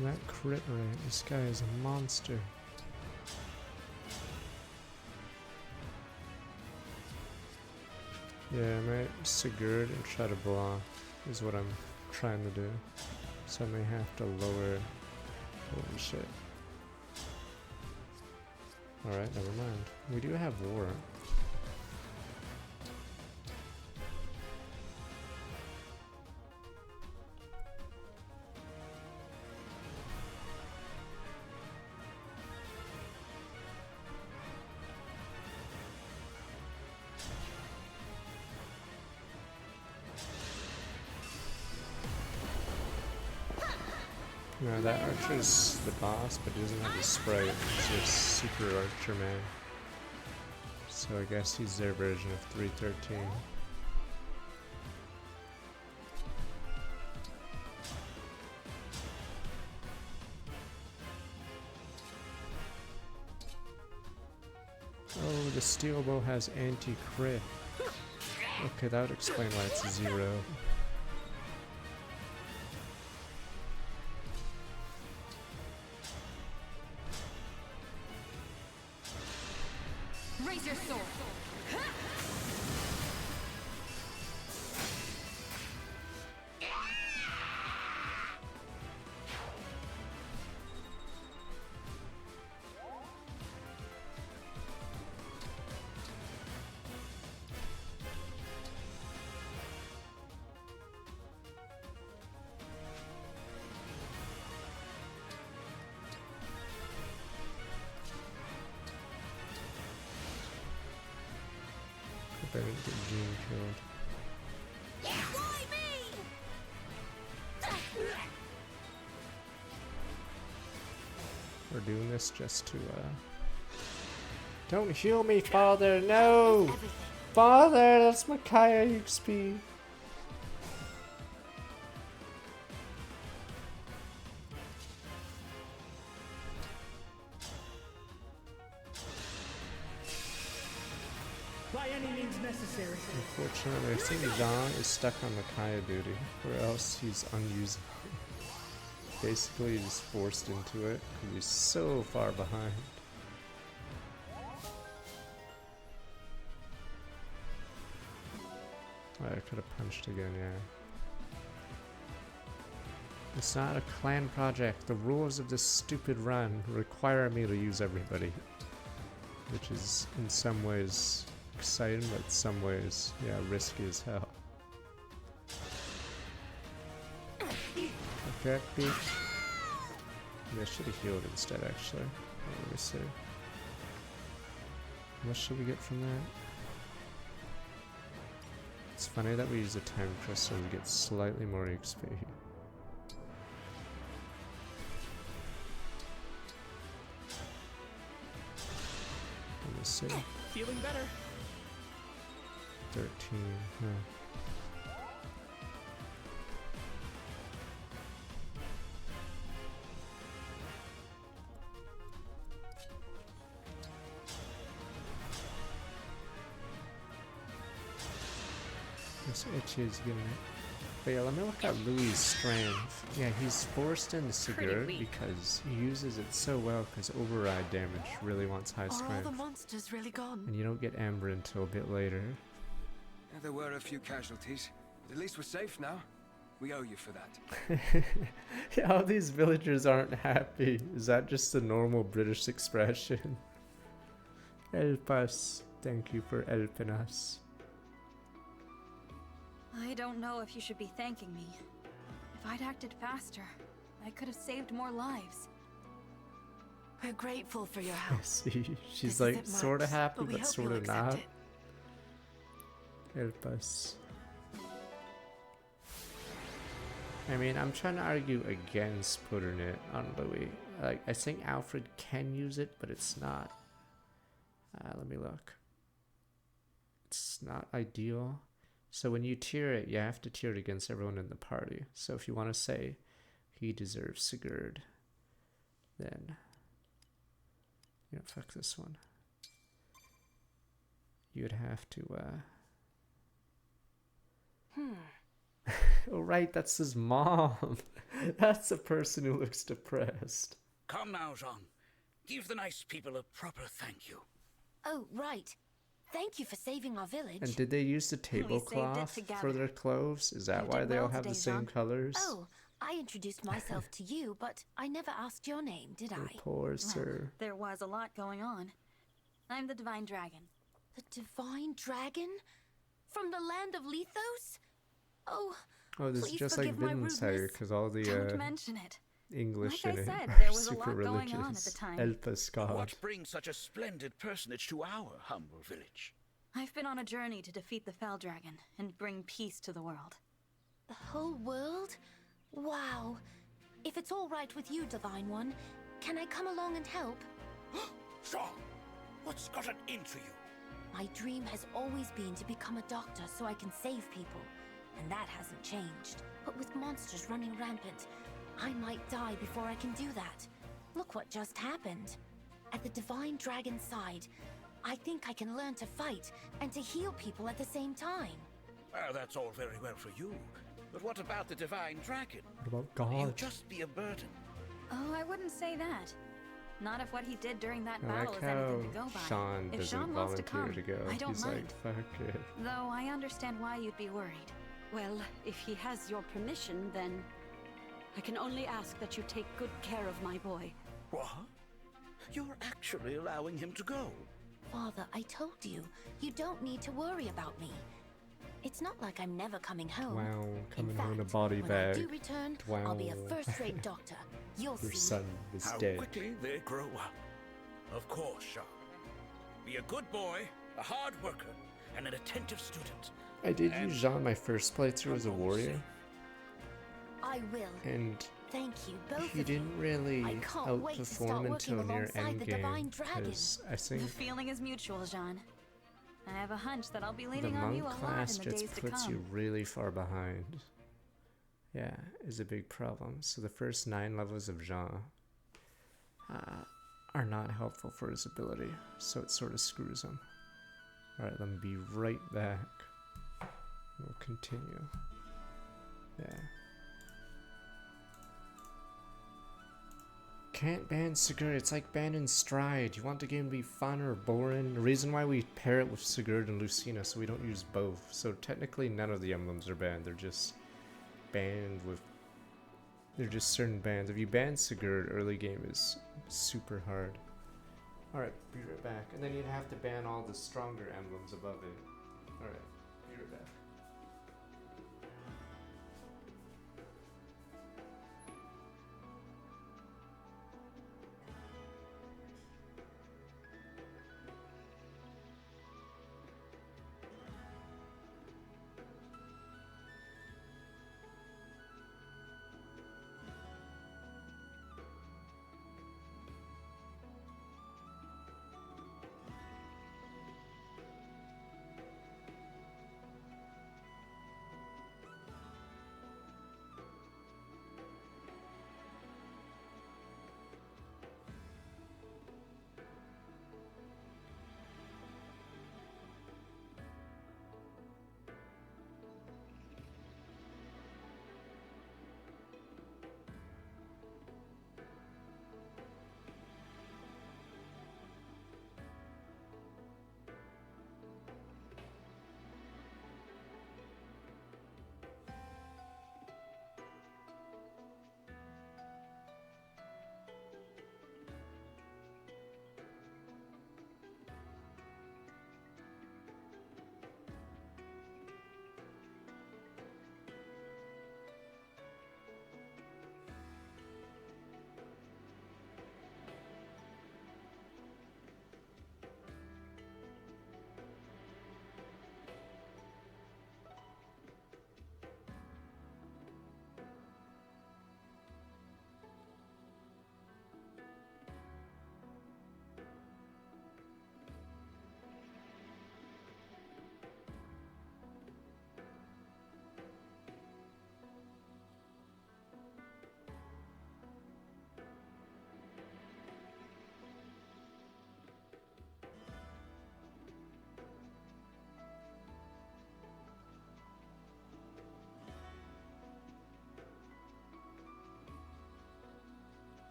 That crit rate, this guy is a monster. Yeah, I might Sigurd and try to block is what I'm trying to do. So I may have to lower. Holy shit. Alright, never mind. We do have war. No, that archer's the boss, but he doesn't have the sprite. He's just super archer man. So I guess he's their version of 313. Oh, the steel bow has anti-crit. Okay, that would explain why it's 0. Raise your sword. I didn't get Jean killed. Why me? We're doing this just to, Don't heal me, father! No! Father, that's Micaiah XP! By any means necessary. Unfortunately, I think Jean is stuck on Micaiah duty, or else he's unusable. Basically, he's forced into it, because he's so far behind. I could have punched again, yeah. It's not a clan project. The rules of this stupid run require me to use everybody. Which is, in some ways, exciting, but in some ways, yeah, risky as hell. Okay, bitch. Maybe I should have healed instead, actually. Let me see. What should we get from that? It's funny that we use a time crystal to get slightly more XP. Let me see. Feeling better. 13, huh. This itchy is getting it. But yeah, let me look at Louis' strength. Yeah, he's forced into Sigurd because he uses it so well because override damage really wants high Are strength. all the monsters really gone? And you don't get Amber until a bit later. Yeah, there were a few casualties. At least we're safe now. We owe you for that. Yeah, all these villagers aren't happy. Is that just a normal British expression? Help us. Thank you for helping us. I don't know if you should be thanking me. If I'd acted faster, I could have saved more lives. We're grateful for your help. See, she's This like isn't sort of much, happy, we but hope sort you'll of accept not. it. Help us. I mean, I'm trying to argue against putting it on Louis. Like, I think Alfred can use it, but it's not. Let me look. It's not ideal. So when you tier it, you have to tier it against everyone in the party. So if you want to say he deserves Sigurd, then, you know, fuck this one. You would have to, Oh, right, that's his mom. That's the person who looks depressed. Come now, Jean. Give the nice people a proper thank you. Oh, right. Thank you for saving our village. And did they use the tablecloth for their clothes? Is that why they all have the same colors? Oh, I introduced myself to you, but I never asked your name, did I? Poor sir. There was a lot going on. I'm the Divine Dragon. The Divine Dragon? From the land of Lethos? Oh, this is just like Vindsire, because all the Don't mention it. English like in I it said, are there was super a lot religious. going on at the time. Elpis god. What brings such a splendid personage to our humble village? I've been on a journey to defeat the Fell Dragon and bring peace to the world. the whole world? Wow. If it's all right with you, Divine One, can I come along and help? Jean, what's gotten into you? My dream has always been to become a doctor so I can save people, and that hasn't changed. But with monsters running rampant, I might die before I can do that. Look what just happened. At the Divine Dragon's side, I think I can learn to fight and to heal people at the same time. Well, that's all very well for you. But what about the Divine Dragon? What about He'll God? just be a burden. Oh, I wouldn't say that. Not if what he did during that I battle like is anything to how go by. Sean If doesn't Sean wants to volunteer come, to go. I don't He's mind. like, fuck it. Though I understand why you'd be worried. Well, if he has your permission, then I can only ask that you take good care of my boy. What? You're actually allowing him to go? Father, I told you, you don't need to worry about me. It's not like I'm never coming home. Wow, coming in home in a fact, body when bag. I do return, I'll be a first-rate doctor. You'll Your see. son is How dead. quickly they grow up. Of course, Sean. Be a good boy, a hard worker, and an attentive student. I did use Jean my first playthrough as a warrior, I will. and Thank you, both he of you. didn't really I can't wait to start outperform working until near alongside the Divine endgame, Dragon. because I think The feeling is mutual, Jean. I have a hunch that I'll be the leaning on you a monk lot class in the just days to puts come. you really far behind. Yeah, is a big problem. So the first 9 levels of Jean are not helpful for his ability, so it sort of screws him. Alright, let me be right back. We'll continue. Yeah. Can't ban Sigurd, it's like banning Stride. You want the game to be fun or boring? The reason why we pair it with Sigurd and Lucina so we don't use both. So technically none of the emblems are banned, they're just banned with... They're just certain bans. If you ban Sigurd, early game is super hard. Alright, be right back. And then you'd have to ban all the stronger emblems above it. Alright, be right back.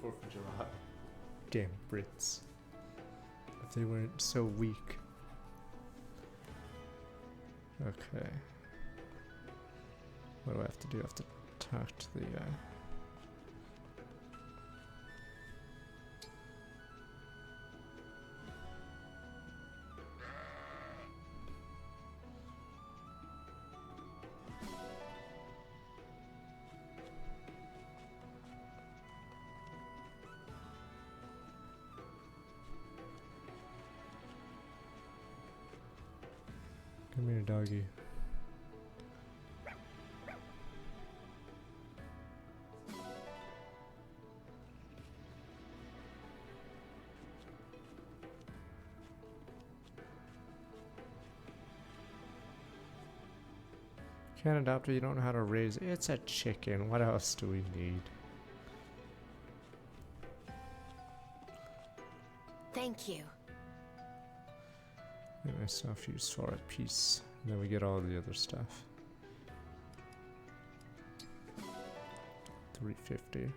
4th of July. Damn Brits. If they weren't so weak. Okay. What do I have to do? I have to talk to the come here, doggy. Can't adopt it, you don't know how to raise it. It's a chicken. What else do we need? Thank you. Make myself useful at peace. And then we get all the other stuff. 350.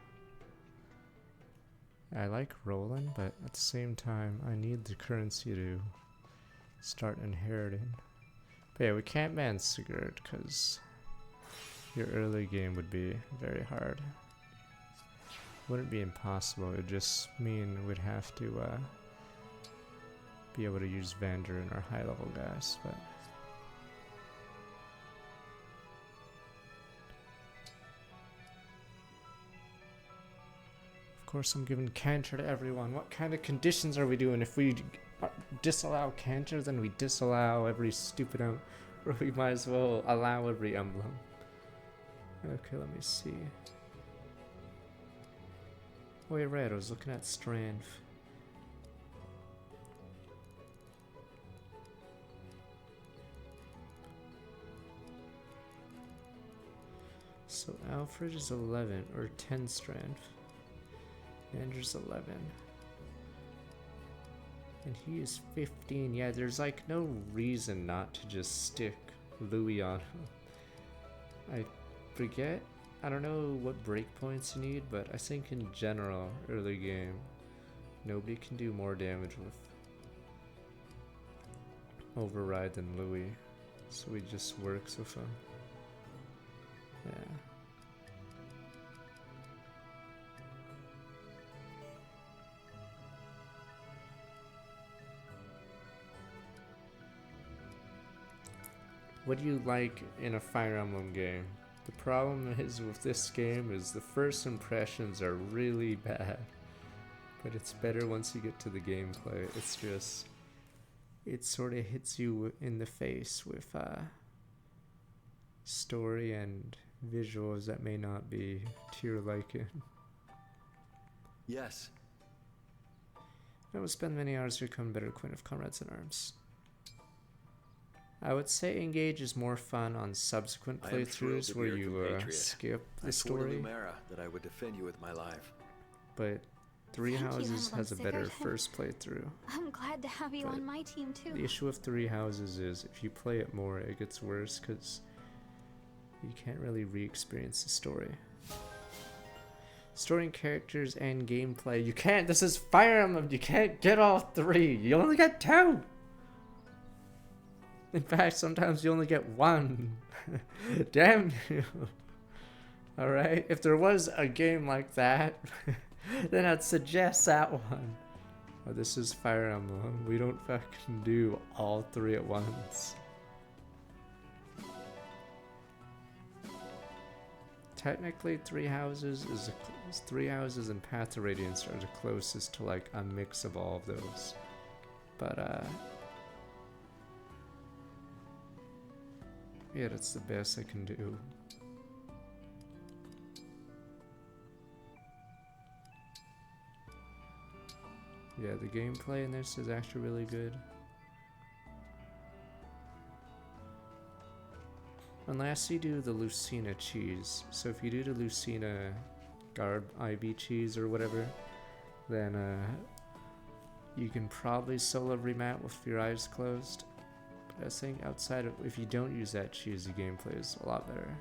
I like rolling, but at the same time, I need the currency to start inheriting. But yeah, we can't ban Sigurd because your early game would be very hard. Wouldn't be impossible, it would just mean we'd have to be able to use Vander in our high level guys, but of course I'm giving Cantor to everyone. What kind of conditions are we doing? If we disallow Cantor, then we disallow every stupid emblem, or we might as well allow every emblem. Okay, let me see. Oh, you're right, I was looking at Strand. So Alfred is 11, or 10 strand. Andrew's 11. And he is 15. Yeah, there's like no reason not to just stick Louis on him. I forget. I don't know what breakpoints you need, but I think in general, early game, nobody can do more damage with Override than Louis. So he just works with him. Yeah. What do you like in a Fire Emblem game? The problem is with this game is the first impressions are really bad. But it's better once you get to the gameplay. It's just, it sort of hits you in the face with story and visuals that may not be to your liking. Yes. I will spend many hours to become a better Queen of Comrades in Arms. I would say Engage is more fun on subsequent playthroughs where you skip the story. I swore to Lumera that I would defend you with my life. But Three Thank you, Houses Emblem has a better Sigurd. first playthrough. I'm glad to have you on my team too. The issue with Three Houses is if you play it more, it gets worse because you can't really re-experience the story. Story and characters and gameplay. You can't. This is Fire Emblem. You can't get all three. You only get two. In fact, sometimes you only get one. Damn you. Alright? If there was a game like that, then I'd suggest that one. Oh, this is Fire Emblem. We don't fucking do all three at once. Technically, Three Houses and Path to Radiance are the closest to like a mix of all of those. But yeah, that's the best I can do. Yeah, the gameplay in this is actually really good. Unless you do the Lucina cheese. So if you do the Lucina Garb IB cheese or whatever, then you can probably solo remat with your eyes closed. But I think outside of, if you don't use that cheese, the gameplay is a lot better.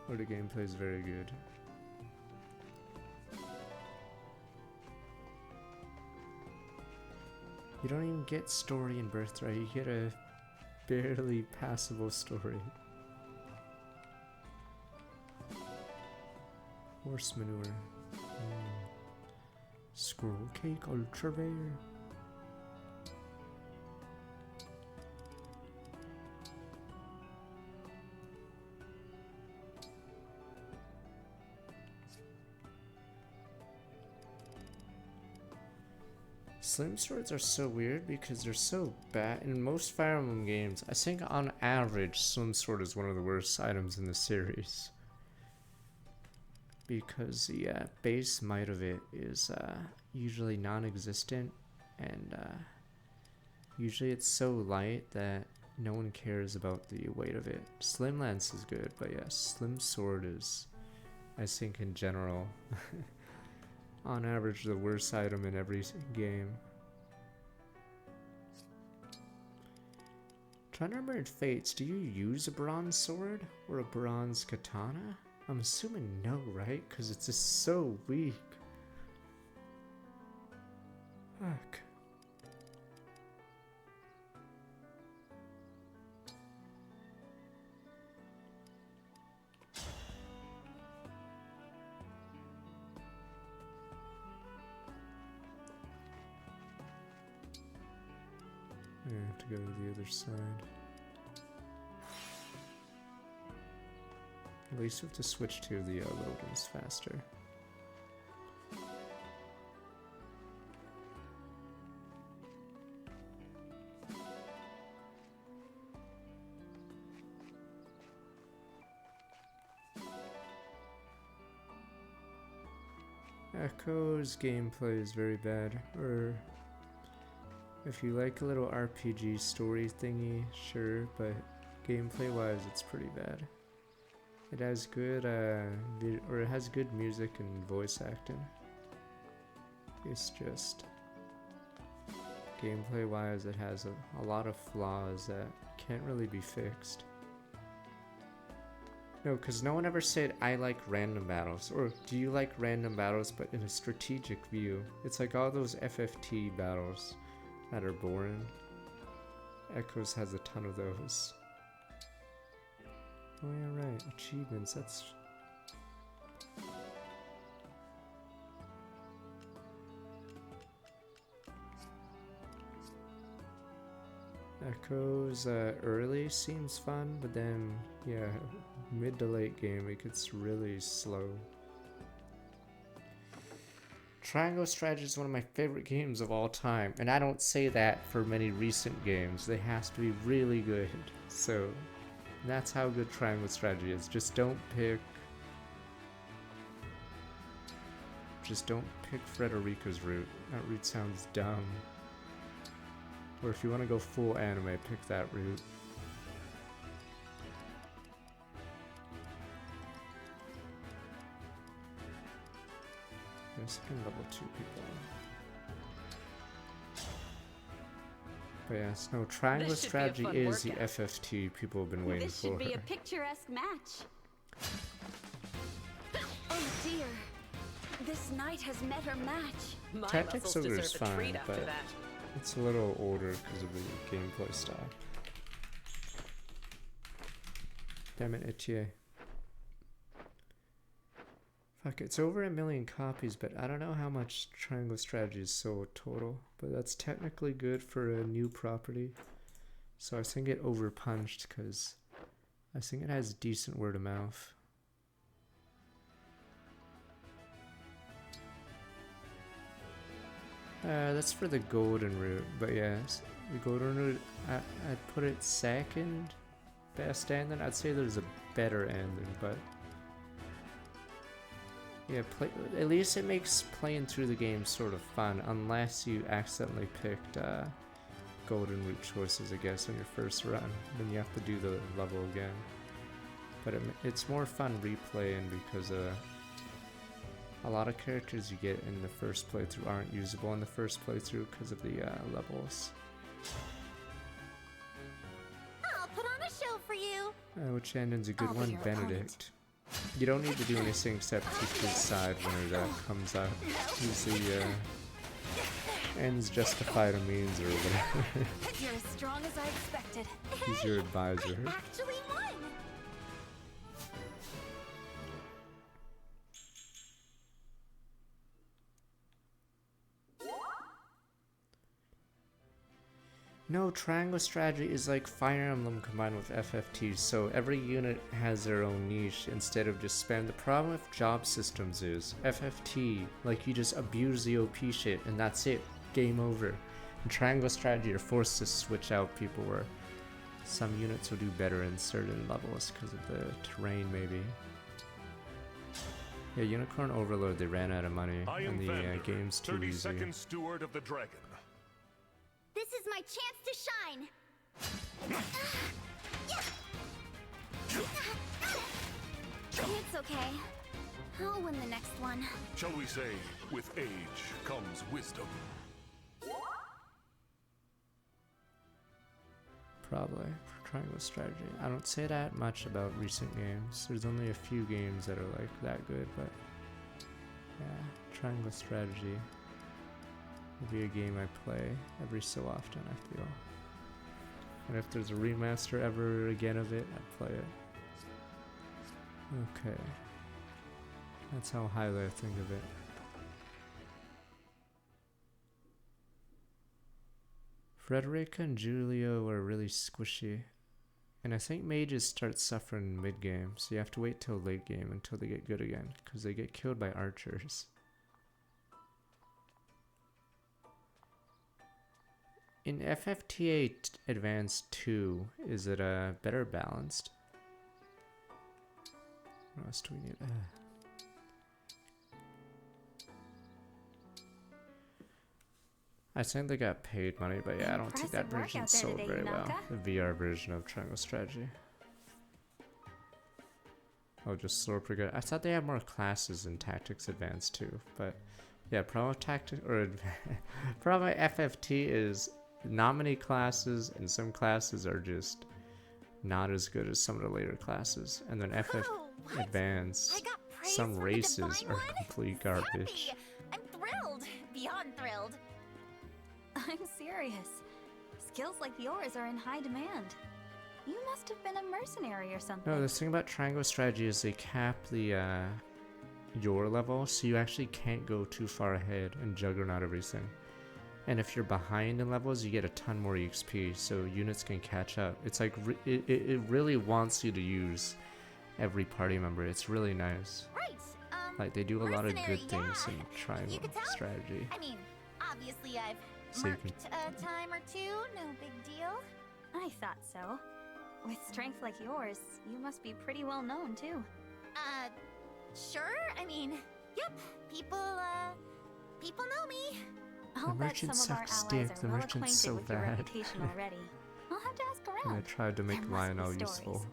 where the gameplay is very good. You don't even get story in Birthright, you get a barely passable story. Horse manure. Squirrel cake ultra rare. Slim swords are so weird because they're so bad. In most Fire Emblem games, I think on average, Slim Sword is one of the worst items in the series. Because the base might of it is usually non-existent, and usually it's so light that no one cares about the weight of it. Slim Lance is good, but yeah, Slim Sword is, I think in general, on average the worst item in every game. Trying to remember in Fates, do you use a bronze sword or a bronze katana? I'm assuming no, right? Because it's just so weak. Fuck. I have to go to the other side. At least we have to switch to the loadings faster. Echo's gameplay is very bad, or if you like a little RPG story thingy, sure, but gameplay wise it's pretty bad. It has good it has good music and voice acting. It's just gameplay wise it has a lot of flaws that can't really be fixed. No, because no one ever said I like random battles, or do you like random battles but in a strategic view. It's like all those FFT battles that are boring. Echoes has a ton of those. Oh yeah, right, achievements, that's... Echoes early seems fun, but then, yeah, mid to late game it gets really slow. Triangle Strategy is one of my favorite games of all time, and I don't say that for many recent games. They have to be really good, so that's how good Triangle Strategy is. Just don't pick Frederica's route. That route sounds dumb. Or if you want to go full anime, pick that route. There's second level 2 people. But yes, no, Triangle Strategy is the FFT people have been waiting This for. should be a picturesque match. Oh dear. This knight has met her match. Tactics Ogre is fine, but it's a little older because of the gameplay style. Damn it, Etier. Fuck, it's over 1 million copies, but I don't know how much Triangle Strategy is sold total. But that's technically good for a new property. So I think it overpunched because I think it has decent word of mouth. That's for the golden route, but yes, the golden route, I'd put it second best ending. I'd say there's a better ending, but yeah, at least it makes playing through the game sort of fun, unless you accidentally picked golden route choices, I guess, on your first run. Then you have to do the level again. But it's more fun replaying because a lot of characters you get in the first playthrough aren't usable in the first playthrough because of the levels. I'll put on a show for you. Which ending's a good one? Benedict. You don't need to do anything except keep his side when it comes out. Usually, ends justify the means or whatever. You're as strong as I expected. He's your advisor. Actually won! No, triangle strategy is like Fire Emblem combined with FFT, so every unit has their own niche instead of just spam. The problem with job systems is FFT, like you just abuse the OP shit and that's it, game over. In triangle strategy, you're forced to switch out people where some units will do better in certain levels because of the terrain maybe. Yeah, Unicorn Overload, they ran out of money and the game's too easy. 32nd Steward of the Dragon. This is my chance to shine! It's okay. I'll win the next one. Shall we say, with age comes wisdom? Probably, for triangle strategy. I don't say that much about recent games. There's only a few games that are like that good, but yeah, triangle strategy will be a game I play every so often, I feel. And if there's a remaster ever again of it, I'd play it. Okay. That's how highly I think of it. Frederica and Julio are really squishy. And I think mages start suffering mid-game, so you have to wait till late game until they get good again, because they get killed by archers. In FFTA Advanced 2, is it better balanced? What else do we need? I think they got paid money, but yeah, I don't think that version sold very well. The VR version of Triangle Strategy. Oh, just slower progress. I thought they had more classes in Tactics Advanced too, but yeah, problem with Tactics or problem with FFT is not many classes, and some classes are just not as good as some of the later classes. And then FF Advanced, some races are complete garbage. I'm thrilled! Beyond thrilled. I'm serious. Skills like yours are in high demand. You must have been a mercenary or something. No, the thing about Triangle Strategy is they cap the your level, so you actually can't go too far ahead and juggernaut everything. And if you're behind in levels, you get a ton more EXP, so units can catch up. It's like, it really wants you to use every party member. It's really nice. Right, like, they do a lot of good things in Triangle Strategy. I mean, obviously I've So you marked a time or two, no big deal. I thought so. With strength like yours, you must be pretty well known too. Sure, I mean, yep, people know me. I'll bet some of our allies are well acquainted with your reputation already. I'll have to ask around. And I tried to make Lionel useful.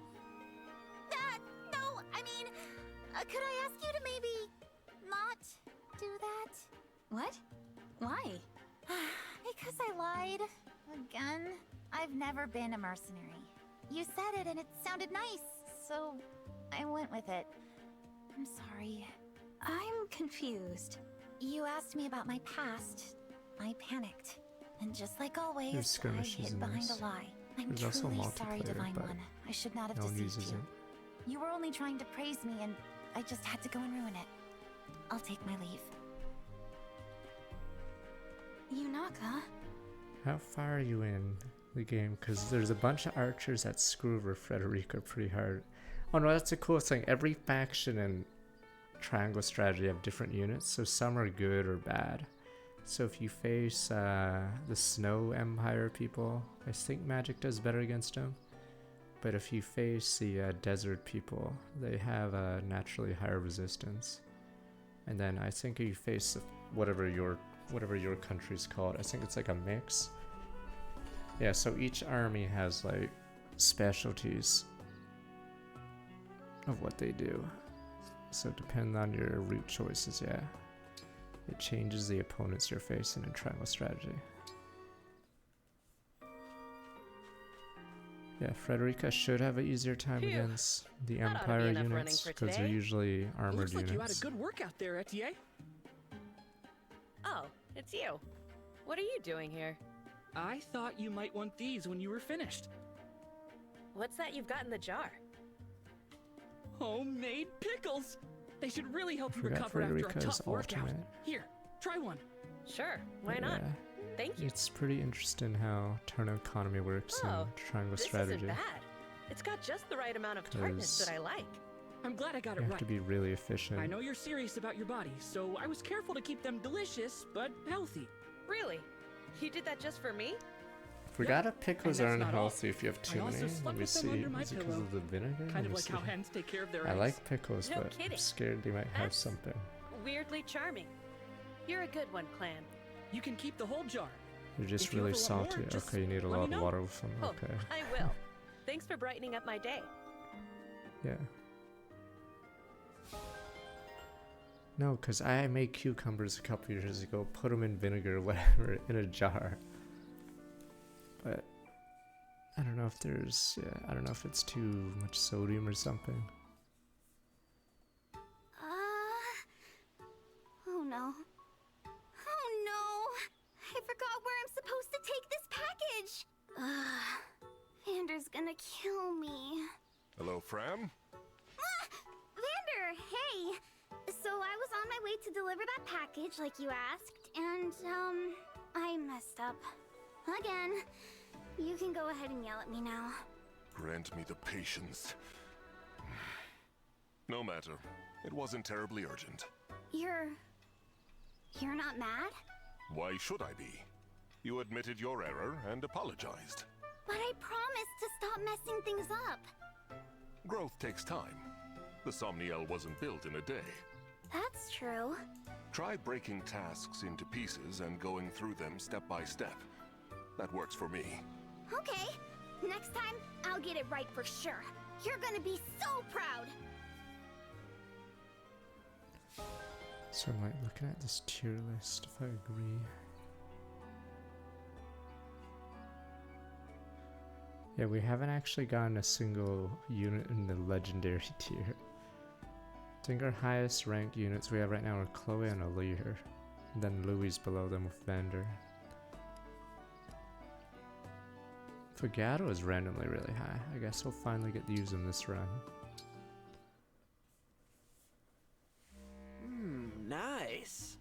No, I mean, could I ask you to maybe not do that? What? Why? Because I lied. Again. I've never been a mercenary. You said it and it sounded nice, so I went with it. I'm sorry. I'm confused. You asked me about my past. I panicked. And just like always, I hid behind a lie. I'm truly sorry, Divine One. I should not have deceived you. You were only trying to praise me and I just had to go and ruin it. I'll take my leave. Yunaka? How far are you in the game? Because there's a bunch of archers that screw over Frederica pretty hard. Oh no, that's a cool thing. Every faction in Triangle Strategy have different units, so some are good or bad. So if you face the Snow Empire people, I think magic does better against them. But if you face the desert people, they have a naturally higher resistance. And then I think if you face whatever your country's called, I think it's like a mix. Yeah, so each army has like specialties of what they do. So depending on your route choices, yeah, it changes the opponents you're facing in Triangle Strategy. Yeah, Frederica should have an easier time Phew. against the That ought to be Empire enough running units for because they're today. usually armored Looks like you had a units. good workout there, Etienne. Oh, it's you. What are you doing here? I thought you might want these when you were finished. What's that you've got in the jar? Homemade pickles! They should really help you Forgot recover after a Frederica's tough workout. ultimate. Here, try one. Sure, why not? Yeah. Thank you. It's pretty interesting how turn economy works Oh, in Triangle this Strategy. isn't bad. It's got just the right amount of tartness 'Cause that I like. I'm glad I got You it have right. to be really efficient. I know you're serious about your body, so I was careful to keep them delicious, but healthy. Really? You did that just for me? Forgot if pickles And that's are not all. unhealthy if you have too I also many. slept Let me with them see. under my Is it because pillow. of the vinegar? Kind Let of me like how see. hens take care of their I eggs. like pickles, No but kidding. I'm scared they might have That's- something. Weirdly charming. You're a good one, Clan. You can keep the whole jar. They're just If you really ever want more, salty. just Okay, you need a let lot me of know. water with them. Oh, Okay. I will. Thanks for brightening up my day. Yeah. No, because I made cucumbers a couple years ago, put them in vinegar, whatever, in a jar. But I don't know if there's, I don't know if it's too much sodium or something. Oh no. Oh no! I forgot where I'm supposed to take this package! Vander's gonna kill me. Hello, Fram? Vander, hey! So I was on my way to deliver that package like you asked, and, I messed up. Again. You can go ahead and yell at me now. Grant me the patience. No matter. It wasn't terribly urgent. You're not mad? Why should I be? You admitted your error and apologized. But I promised to stop messing things up. Growth takes time. The Somniel wasn't built in a day. That's true. Try breaking tasks into pieces and going through them step by step. That works for me. Okay. Next time, I'll get it right for sure. You're gonna be so proud. So I'm like looking at this tier list, if I agree. Yeah, we haven't actually gotten a single unit in the legendary tier. I think our highest ranked units we have right now are Chloe and Alir. And then Louis below them with Vander. Fugado is randomly really high. I guess we'll finally get to use him this run. Nice.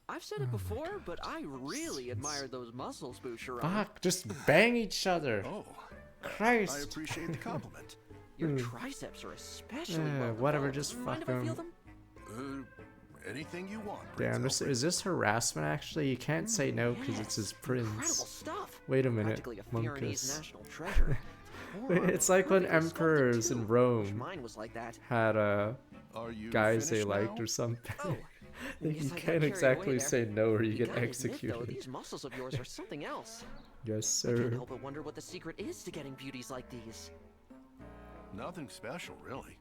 I've said it before, but I really admire those muscles, Boucheron. Fuck, just bang each other. Oh, Christ. I appreciate the compliment. Your triceps are especially well whatever, developed. just Mind fuck if I feel them. Anything you want. Damn, is this harassment actually? You can't say no because it's his prince. Incredible stuff. Wait a minute, Practically a Fiorentese Monkus. national treasure. It's like when Perfectly sculpted emperors too. in Wish Rome mine was like that. had Are you guys they finished liked now? or something. Oh, You guess I got can't carried exactly away there. say no or you get gotta admit, executed. though, these muscles of yours are something else. Yes, I can't sir. help but wonder what the secret is to getting beauties like these. Nothing special, really.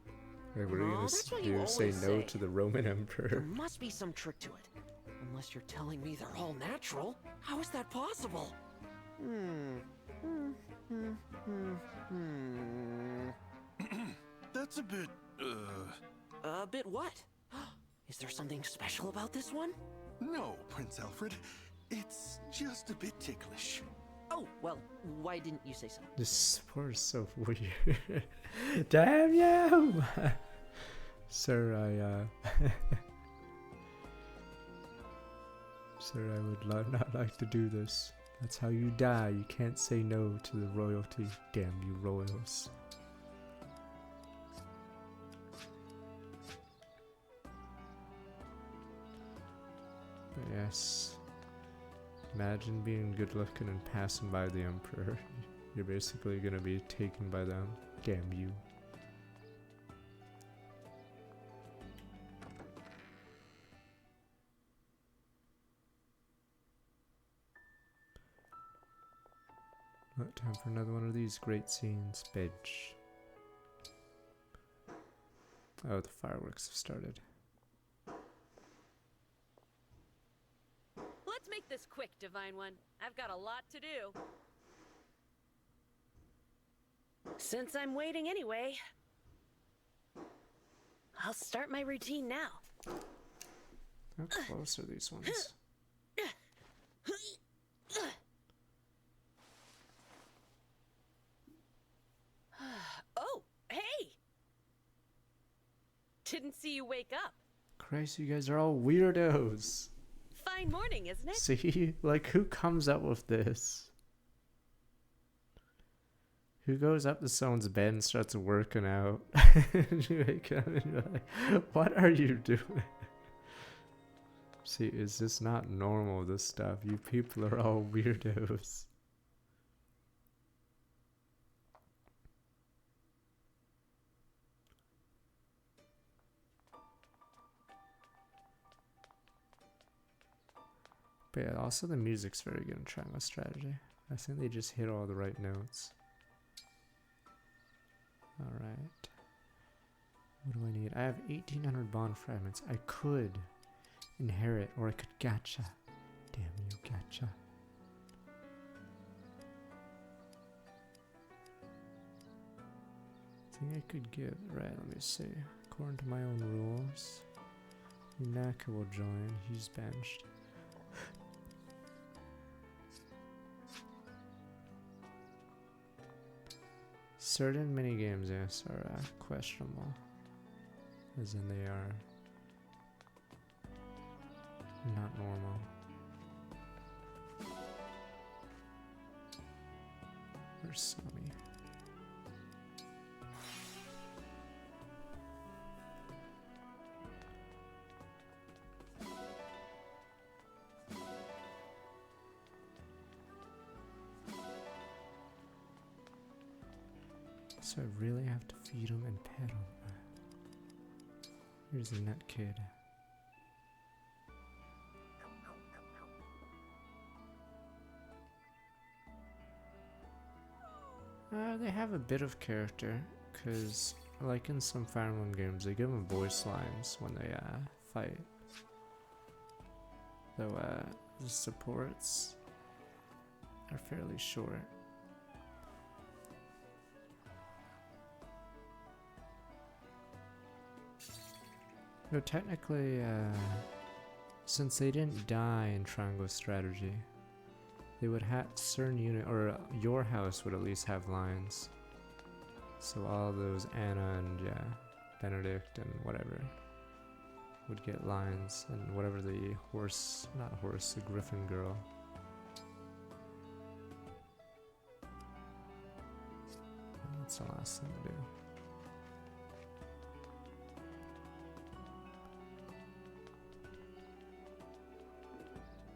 Wait, what are you Oh, gonna that's what you do? Say always no say. to the Roman There emperor? must be some trick to it. Unless you're telling me they're all natural. How is that possible? That's a bit, A bit what? Is there something special about this one? No, Prince Alfred. It's just a bit ticklish. Oh, well, why didn't you say so? This support is so weird. Damn you! Sir, Sir, I would not like to do this. That's how you die. You can't say no to the royalty. Damn you, royals. But yes. Imagine being good looking and passing by the emperor. You're basically gonna be taken by them. Damn you. Not time for another one of these great scenes, bitch. Oh, the fireworks have started. Let's make this quick, Divine One. I've got a lot to do. Since I'm waiting anyway, I'll start my routine now. How close are these ones? Oh, hey! Didn't see you wake up. Christ, you guys are all weirdos. Fine morning, isn't it? See? Like, who comes up with this? Who goes up to someone's bed and starts working out? You wake up and you're like, what are you doing? See, it's just not normal, this stuff. You people are all weirdos. But yeah, also the music's very good in Triangle Strategy. I think they just hit all the right notes. Alright. What do I need? I have 1800 bond fragments. I could inherit, or I could gacha. Damn you, gacha. I think I could give. Right, let me see. According to my own rules, Naka will join. He's benched. Certain minigames, yes, are questionable. As in they are not normal. Where's Sammy? So I really have to feed him and pet him. Here's the nut kid. They have a bit of character, because like in some Fire Emblem games, they give them voice lines when they fight. Though the supports are fairly short. No, technically, since they didn't die in Triangle Strategy, they would have certain unit, or your house would at least have lines. So all those Anna and Benedict and whatever would get lines, and whatever the horse, not horse, the griffin girl. That's the last thing to do.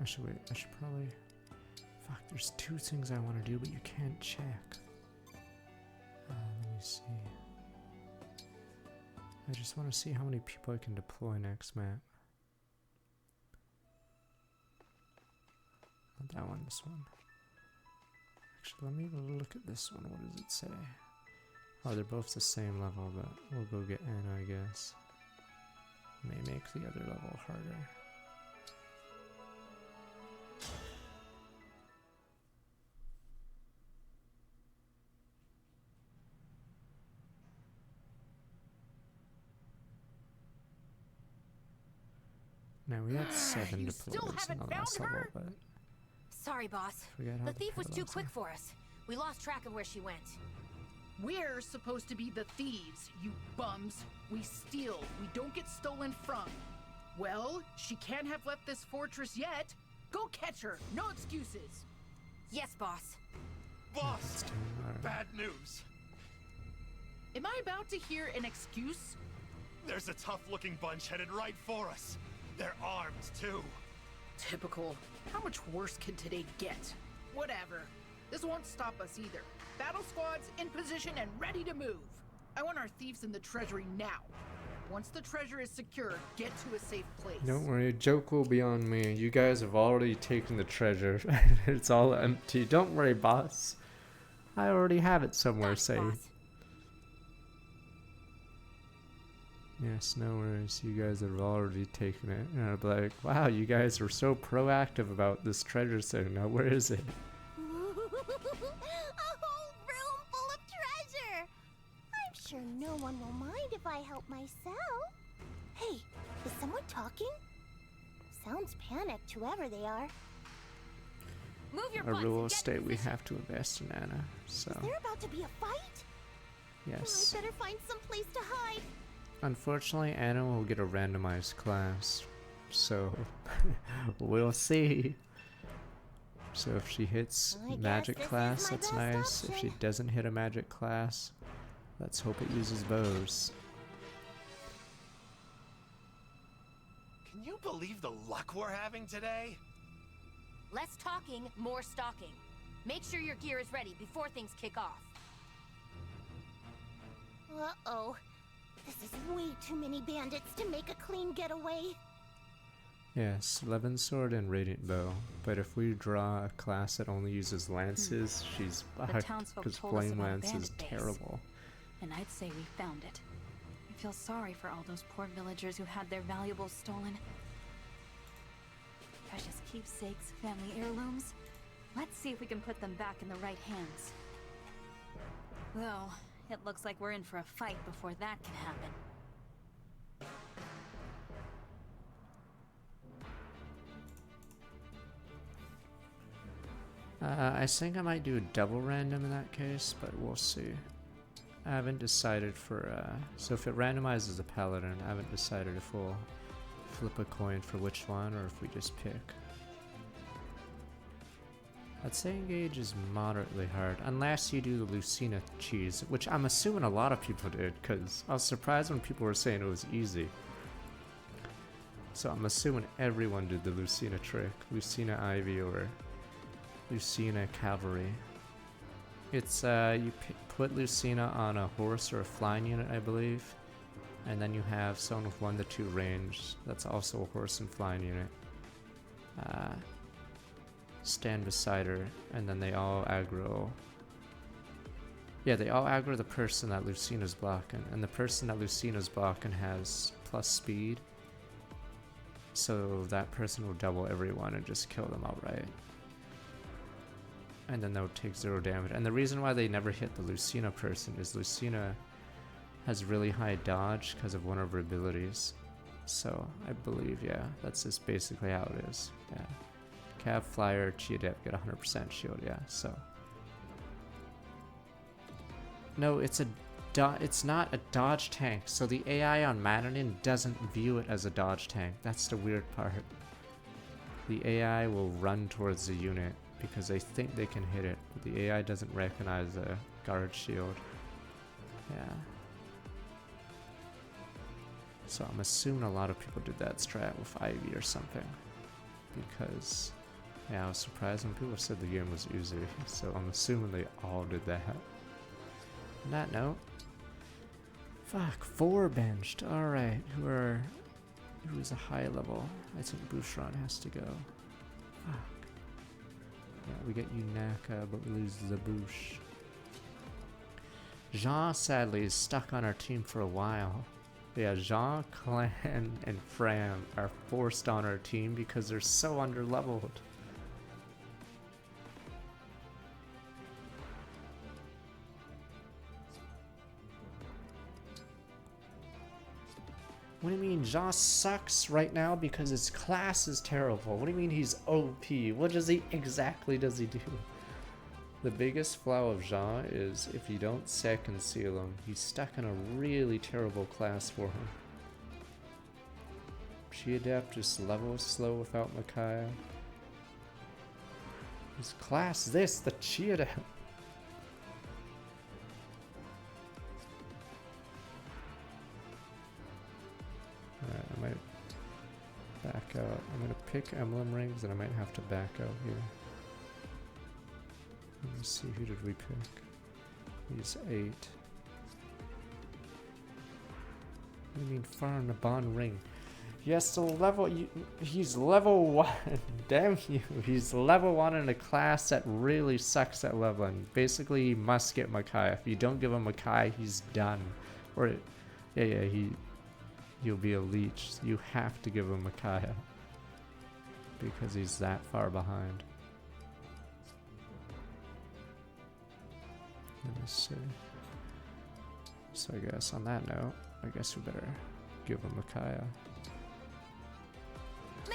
I should probably... Fuck, there's two things I want to do, but you can't check. Let me see. I just want to see how many people I can deploy next map. Not that one, this one. Actually, let me look at this one. What does it say? Oh, they're both the same level, but we'll go get Anna, I guess. May make the other level harder. Now we had 7 deployments in the last level, but... Sorry, boss. The thief was too quick for us. We lost track of where she went. We're supposed to be the thieves, you bums. We steal, we don't get stolen from. Well, she can't have left this fortress yet. Go catch her, no excuses. Yes, boss. Boss, bad news. Am I about to hear an excuse? There's a tough-looking bunch headed right for us. They're armed, too. Typical. How much worse can today get? Whatever. This won't stop us either. Battle squads in position and ready to move. I want our thieves in the treasury now. Once the treasure is secure, get to a safe place. Don't worry, a joke will be on me. You guys have already taken the treasure. It's all empty. Don't worry, boss. I already have it somewhere safe. Boss. Yes, no worries. You guys have already taken it. And I'll be like, wow, you guys were so proactive about this treasure thing. Now, where is it? A whole room full of treasure! sure no one will mind if I help myself. Hey, is someone talking? Sounds panicked, whoever they are. Move your Our butts rule and of get state, in we position. have to invest in Anna, so Is there about to be a fight? yes. Oh, I better find some place to hide. Unfortunately, Anna will get a randomized class, so we'll see. So if she hits I guess magic this is class, my that's best nice. If she option. doesn't hit a magic class, let's hope it uses bows. Can you believe the luck we're having today? Less talking, more stalking. Make sure your gear is ready before things kick off. Uh-oh. This is way too many bandits to make a clean getaway. Yes, Levin Sword and Radiant Bow. But if we draw a class that only uses lances, she's The townsfolk because told us Flame about a Lance is bandit base. terrible. And I'd say we found it. I feel sorry for all those poor villagers who had their valuables stolen. Precious keepsakes, family heirlooms. Let's see if we can put them back in the right hands. Though, it looks like we're in for a fight before that can happen. I think I might do a double random in that case, but we'll see. I haven't decided for, so if it randomizes a paladin, I haven't decided if we'll flip a coin for which one or if we just pick. I'd say engage is moderately hard, unless you do the Lucina cheese, which I'm assuming a lot of people did, because I was surprised when people were saying it was easy. So I'm assuming everyone did the Lucina trick, Lucina Ivy or Lucina Cavalry. It's, you put Lucina on a horse or a flying unit, I believe, and then you have someone with 1 to 2 range, that's also a horse and flying unit. Stand beside her, and then they all aggro. Yeah, they all aggro the person that Lucina's blocking, and the person that Lucina's blocking has plus speed, so that person will double everyone and just kill them outright. And then they'll take 0 damage. And the reason why they never hit the Lucina person is Lucina has really high dodge because of one of her abilities. So I believe, yeah, that's just basically how it is. Yeah. Cav, Flyer, Chia Dev get 100% shield, yeah, so. No, it's not a dodge tank, so the AI on Maddening doesn't view it as a dodge tank. That's the weird part. The AI will run towards the unit because they think they can hit it, but the AI doesn't recognize a guard shield. Yeah. So I'm assuming a lot of people did that strat with Ivy or something, because yeah, I was surprised when people said the game was easy, so I'm assuming they all did that. On that note, fuck, 4 benched. Alright, who's a high level? I think Bouchron has to go. Fuck. Yeah, we get Yunaka, but we lose the Bouche. Jean sadly is stuck on our team for a while. Yeah, Jean, Clan, and Fram are forced on our team because they're so underleveled. What do you mean Jean sucks right now because his class is terrible? What do you mean he's OP? What does he exactly do? The biggest flaw of Jean is if you don't second seal him, he's stuck in a really terrible class for him. She Adept just level slow without Micaiah. His class this, the Chi Adept. Alright, I might back out. I'm gonna pick emblem rings and I might have to back out here. Let me see, who did we pick? He's 8. What do you mean far in the bond ring? Yes, so level, he's level 1. Damn you. He's level 1 in a class that really sucks at leveling. Basically, he must get Makai. If you don't give him Makai, he's done. Or, yeah, he'll be a leech. You have to give him Makai. Because he's that far behind. Let me see. So I guess on that note, I guess we better give him Micaiah.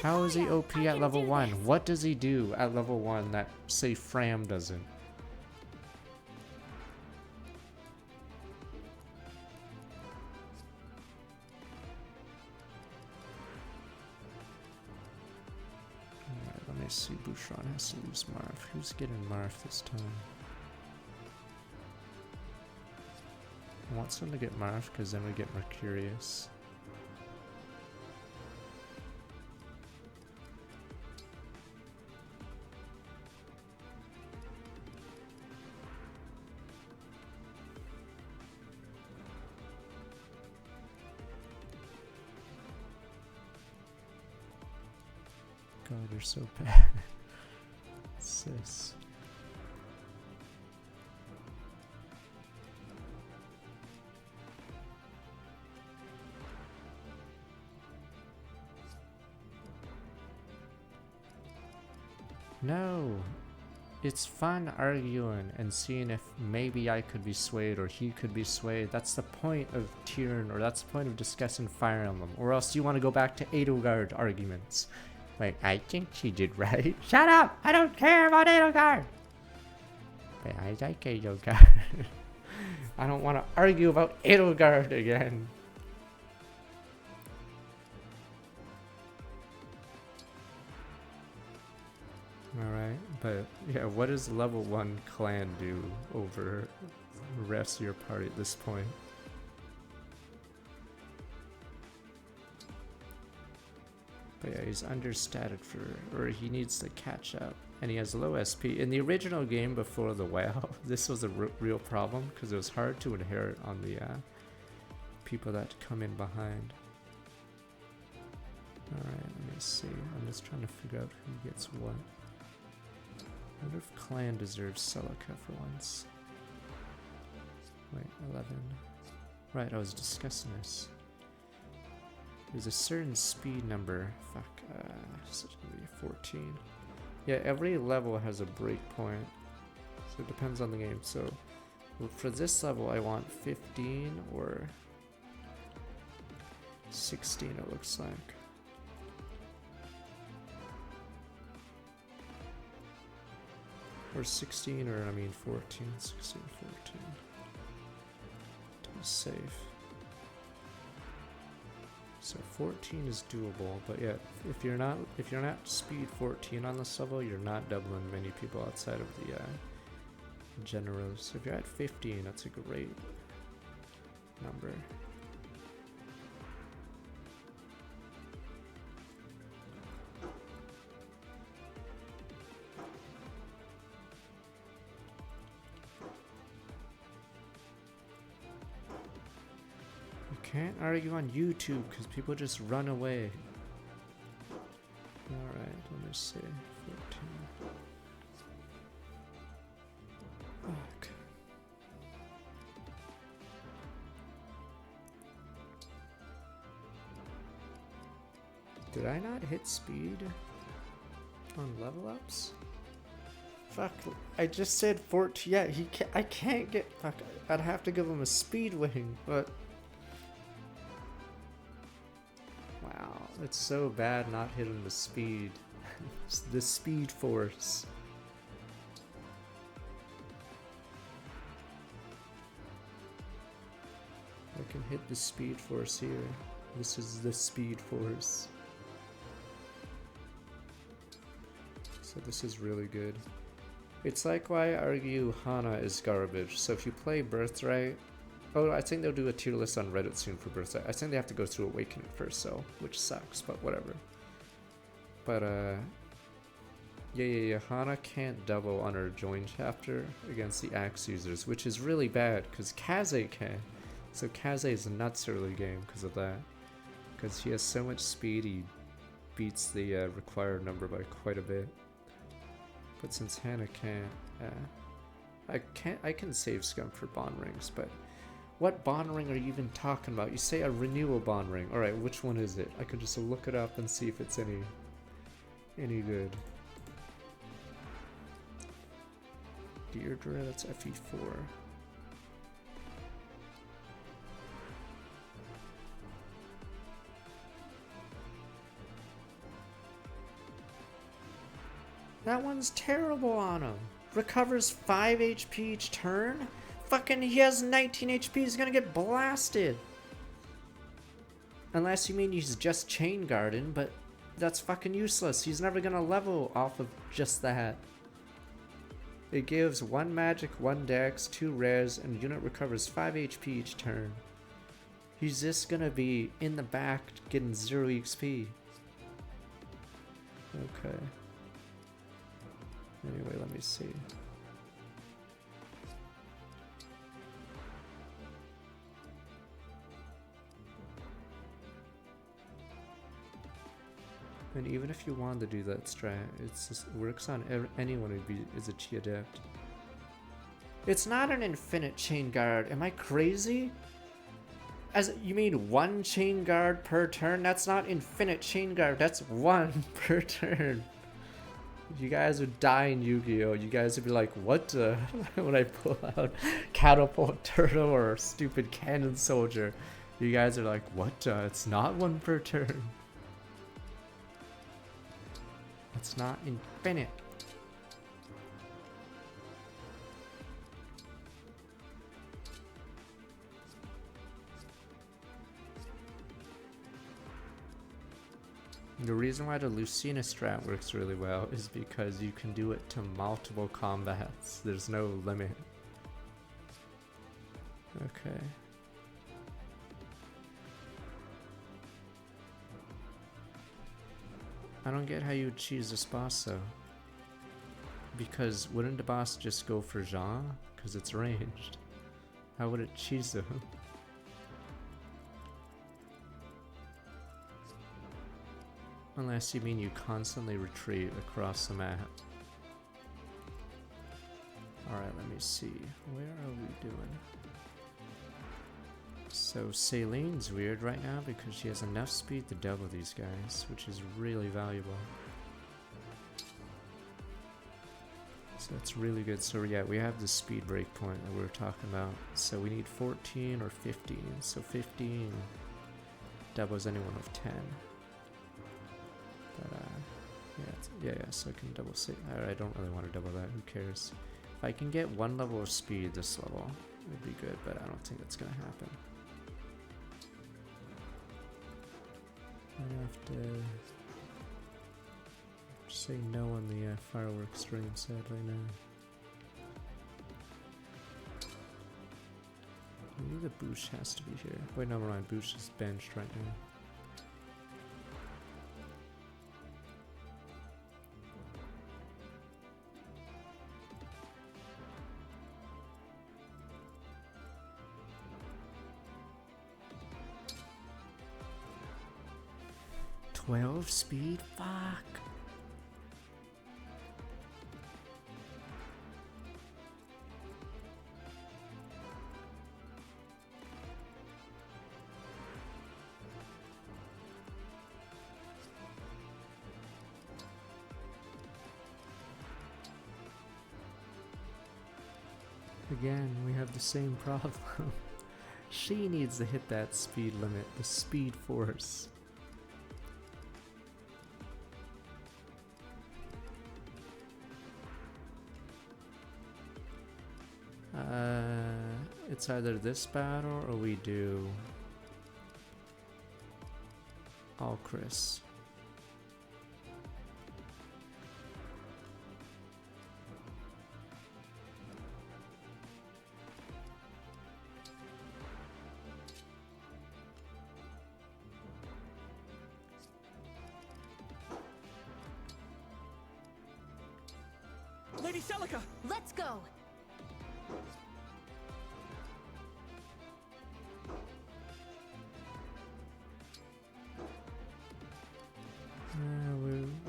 How is he OP at level 1? What does he do at level 1 that, say, Fram doesn't? Alright, let me see. Bouchon has to lose Marth. Who's getting Marth this time? I want someone to get Marth because then we get Mercurius. God, you're so bad. Sis. No, it's fun arguing and seeing if maybe I could be swayed or he could be swayed. That's the point of Tyrion, or that's the point of discussing Fire Emblem. Or else you want to go back to Edelgard arguments. Like, I think she did right. Shut up! I don't care about Edelgard! But I like Edelgard. I don't want to argue about Edelgard again. Alright, but yeah, what does level 1 clan do over the rest of your party at this point? But yeah, he's understated for, or he needs to catch up, and he has low SP. In the original game before the WoW, this was a real problem because it was hard to inherit on the people that come in behind. Alright, let me see. I'm just trying to figure out who gets what. I wonder if Clan deserves Celica for once. Wait, 11. Right, I was discussing this. There's a certain speed number. Fuck, so it's gonna be 14. Yeah, every level has a break point. So it depends on the game. So for this level, I want 15 or 16, it looks like. Or 16, or I mean 14, 16, 14. To be safe. So 14 is doable, but yeah, if you're not speed 14 on this level, you're not doubling many people outside of the generals. So if you're at 15, that's a great number. Can't argue on YouTube because people just run away. Alright, let me see. 14. Fuck. Did I not hit speed on level ups? Fuck, I just said 14. Yeah, I can't get. Fuck, I'd have to give him a speed wing, but. Wow, it's so bad not hitting the speed. The speed force. I can hit the speed force here. This is the speed force. So this is really good. It's like why I argue Hana is garbage. So if you play Birthright, oh, I think they'll do a tier list on Reddit soon for Birthright. I think they have to go through Awakening first, so, which sucks, but whatever. But, yeah, Hana can't double on her join chapter against the Axe users, which is really bad, because Kaze can. So Kaze is nuts early game because of that. Because he has so much speed, he beats the required number by quite a bit. But since Hana can't, I can save Scum for bond rings, but what bond ring are you even talking about? You say a renewal bond ring. Alright, which one is it? I could just look it up and see if it's any good. Deirdre, that's FE4. That one's terrible on him. Recovers 5 HP each turn? Fucking, he has 19 HP, he's gonna get blasted. Unless you mean he's just chain guarding, but that's fucking useless. He's never gonna level off of just that. It gives 1 magic, 1 dex, 2 res, and unit recovers 5 HP each turn. He's just gonna be in the back getting 0 XP. Okay. Anyway, let me see. And even if you wanted to do that strat, it works on anyone who is a Chi Adept. It's not an infinite chain guard. Am I crazy? As you mean 1 chain guard per turn? That's not infinite chain guard. That's 1 per turn. You guys would die in Yu-Gi-Oh! You guys would be like, what when I pull out Catapult Turtle or stupid Cannon Soldier. You guys are like, what it's not 1 per turn. It's not infinite. The reason why the Lucina strat works really well is because you can do it to multiple combats. There's no limit. Okay. I don't get how you would choose this boss though. Because wouldn't the boss just go for Jean? Because it's ranged. How would it choose him? Unless you mean you constantly retreat across the map. Alright, let me see. Where are we doing? So Celine's weird right now because she has enough speed to double these guys, which is really valuable. So that's really good. So yeah, we have the speed break point that we were talking about. So we need 14 or 15. So 15 doubles anyone of 10. But yeah, so I can double say. I don't really want to double that. Who cares? If I can get 1 level of speed this level, it would be good. But I don't think that's gonna happen. I have to say no on the fireworks stream, sadly now. Maybe the Boosh has to be here. Wait, never mind. Boosh is benched right now. Speed? Fuck. Again, we have the same problem. She needs to hit that speed limit, the speed force. It's either this battle or we do all Chris. Lady Celica! Let's go!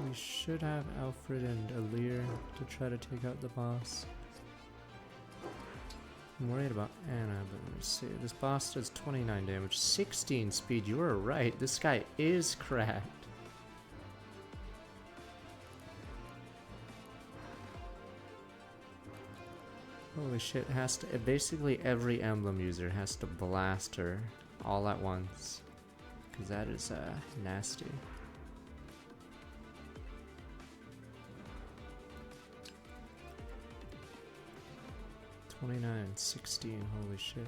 We should have Alfred and Alir to try to take out the boss. I'm worried about Anna, but let me see. This boss does 29 damage, 16 speed. You were right. This guy is cracked. Holy shit, has to basically every emblem user has to blast her all at once. Cause that is nasty. 29, 16, holy shit.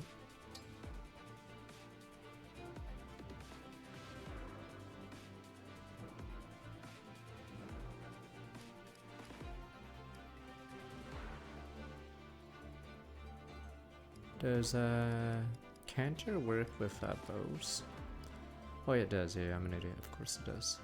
Does Canter work with bows? Oh yeah, it does. Yeah, I'm an idiot. Of course it does.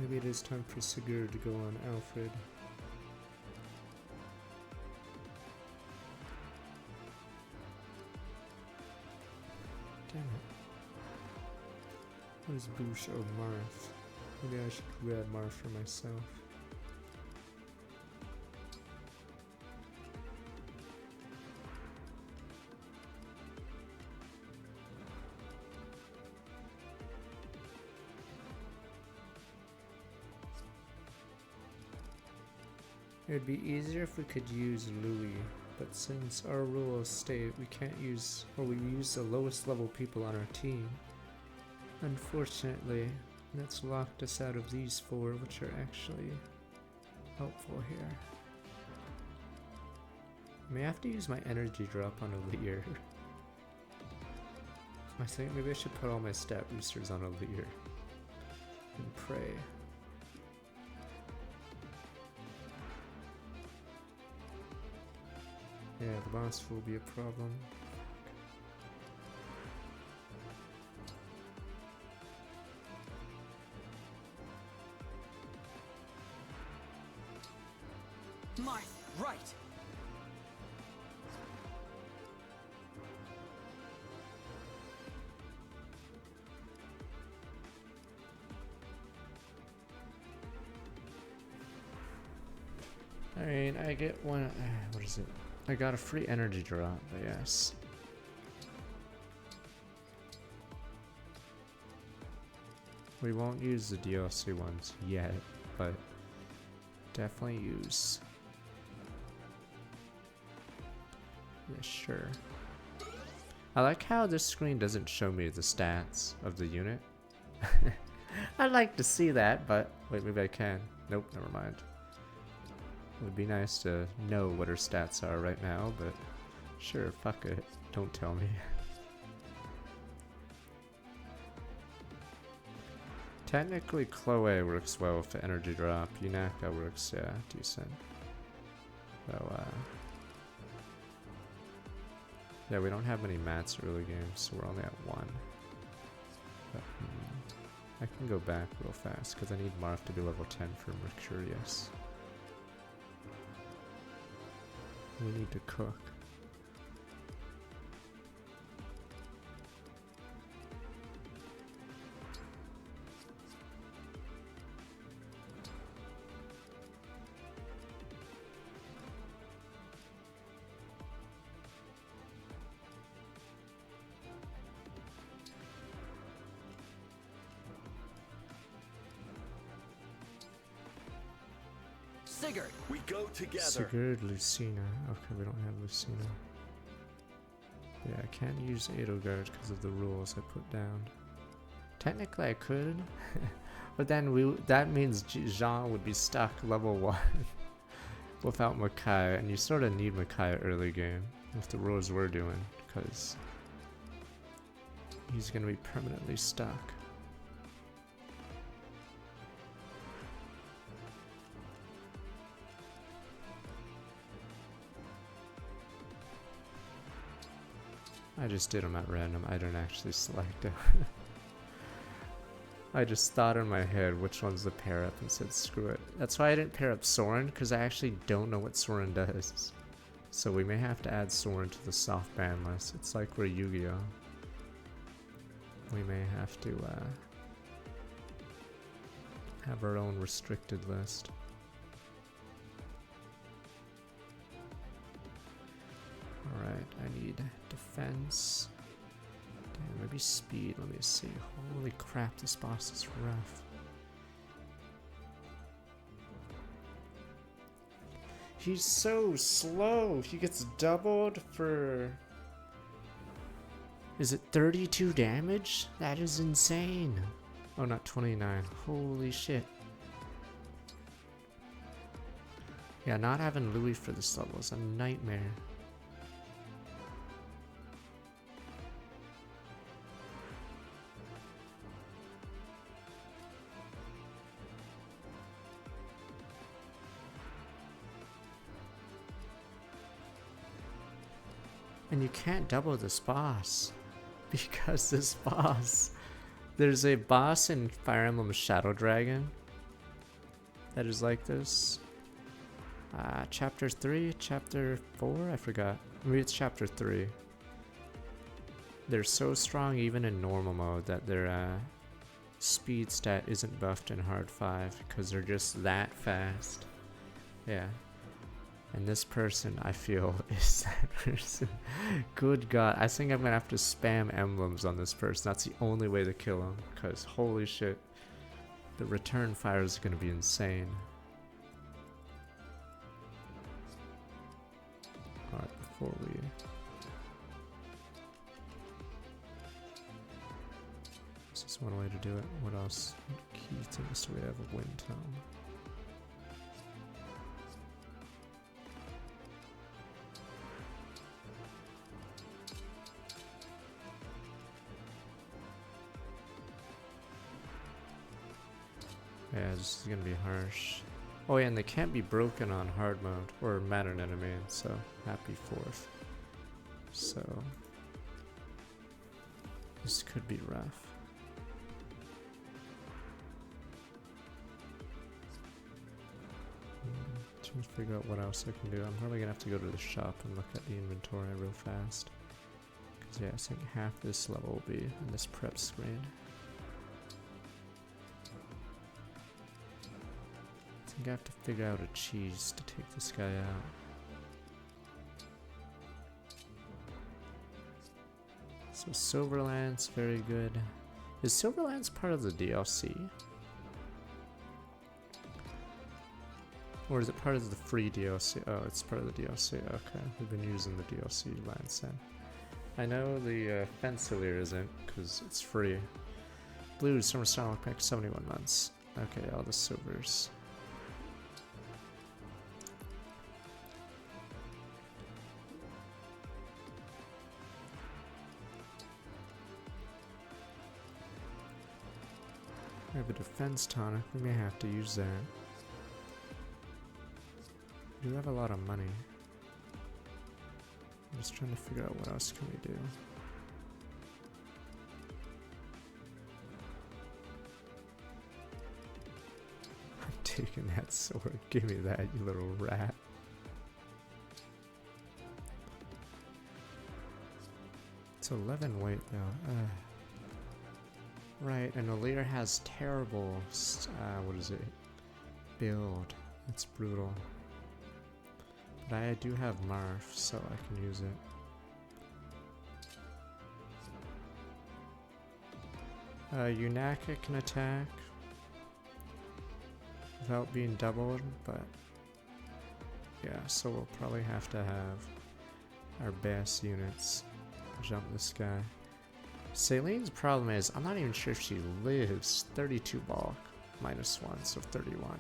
Maybe it is time for Sigurd to go on Alfred. Damn it. What is Boosh? Oh, Marth. Maybe I should grab Marth for myself. It would be easier if we could use Louis, but since our rules state we can't use, or we use the lowest level people on our team, unfortunately, that's locked us out of these four, which are actually helpful here. I may have to use my energy drop on a Lear. I think maybe I should put all my stat boosters on a Lear and pray. Yeah, the boss will be a problem. Marth, right! Alright, I get one. What is it? I got a free energy drop, but yes. We won't use the DLC ones yet, but definitely use. Yeah, sure. I like how this screen doesn't show me the stats of the unit. I'd like to see that, but wait, maybe I can. Nope, never mind. It would be nice to know what her stats are right now, but sure, fuck it. Don't tell me. Technically, Chloe works well with the energy drop. Yunaka works, yeah, decent. So, yeah, we don't have many mats early games, so we're only at 1. But, I can go back real fast, because I need Marth to be level 10 for Mercurius. We need to cook. Sigurd! We go together. Sigurd, Lucina. Okay, we don't have Lucina. Yeah, I can't use Edelgard because of the rules I put down. Technically I could, but then that means Jean would be stuck level 1 without Makai, and you sort of need Makai early game with the rules we're doing, because he's gonna be permanently stuck. I just did them at random. I didn't actually select it. I just thought in my head which one's the pair up and said screw it. That's why I didn't pair up Soren, because I actually don't know what Soren does. So we may have to add Soren to the soft ban list. It's like we're Yu-Gi-Oh! We may have to have our own restricted list. Alright, I need defense. Damn, maybe speed. Let me see. Holy crap, this boss is rough. He's so slow. He gets doubled for... Is it 32 damage? That is insane. Oh, not 29. Holy shit. Yeah, not having Louis for this level is a nightmare. And you can't double this boss. Because this boss... There's a boss in Fire Emblem Shadow Dragon that is like this. Chapter 3, Chapter 4? I forgot. Maybe it's Chapter 3. They're so strong even in normal mode that their speed stat isn't buffed in Hard 5 because they're just that fast. Yeah. And this person, I feel, is that person. Good God. I think I'm going to have to spam emblems on this person. That's the only way to kill him. Because, holy shit. The return fire is going to be insane. Alright, before we... This is one way to do it. What else? What key things do we have? A wind tome. Yeah, this is gonna be harsh. Oh yeah, and they can't be broken on hard mode or Maddening Ironman, so happy 4th. So this could be rough. Trying to figure out what else I can do. I'm probably gonna have to go to the shop and look at the inventory real fast. Cause yeah, I think half this level will be in this prep screen. I think I have to figure out a cheese to take this guy out. So Silverland's very good. Is Silverland's part of the DLC? Or is it part of the free DLC? Oh, it's part of the DLC. Okay, we've been using the DLC lands then. I know the Fencelir isn't, because it's free. Blue, Summer Style Pack, 71 months. Okay, all the silvers. I have a defense tonic, we may have to use that. We do have a lot of money. I'm just trying to figure out what else can we do. I'm taking that sword, give me that, you little rat. It's 11 weight though. Right, and Alir has terrible, what is it? Build. It's brutal. But I do have Marf, so I can use it. Unaka can attack without being doubled, but yeah, so we'll probably have to have our best units jump this guy. Celine's problem is, I'm not even sure if she lives. 32 bulk, -1, so 31.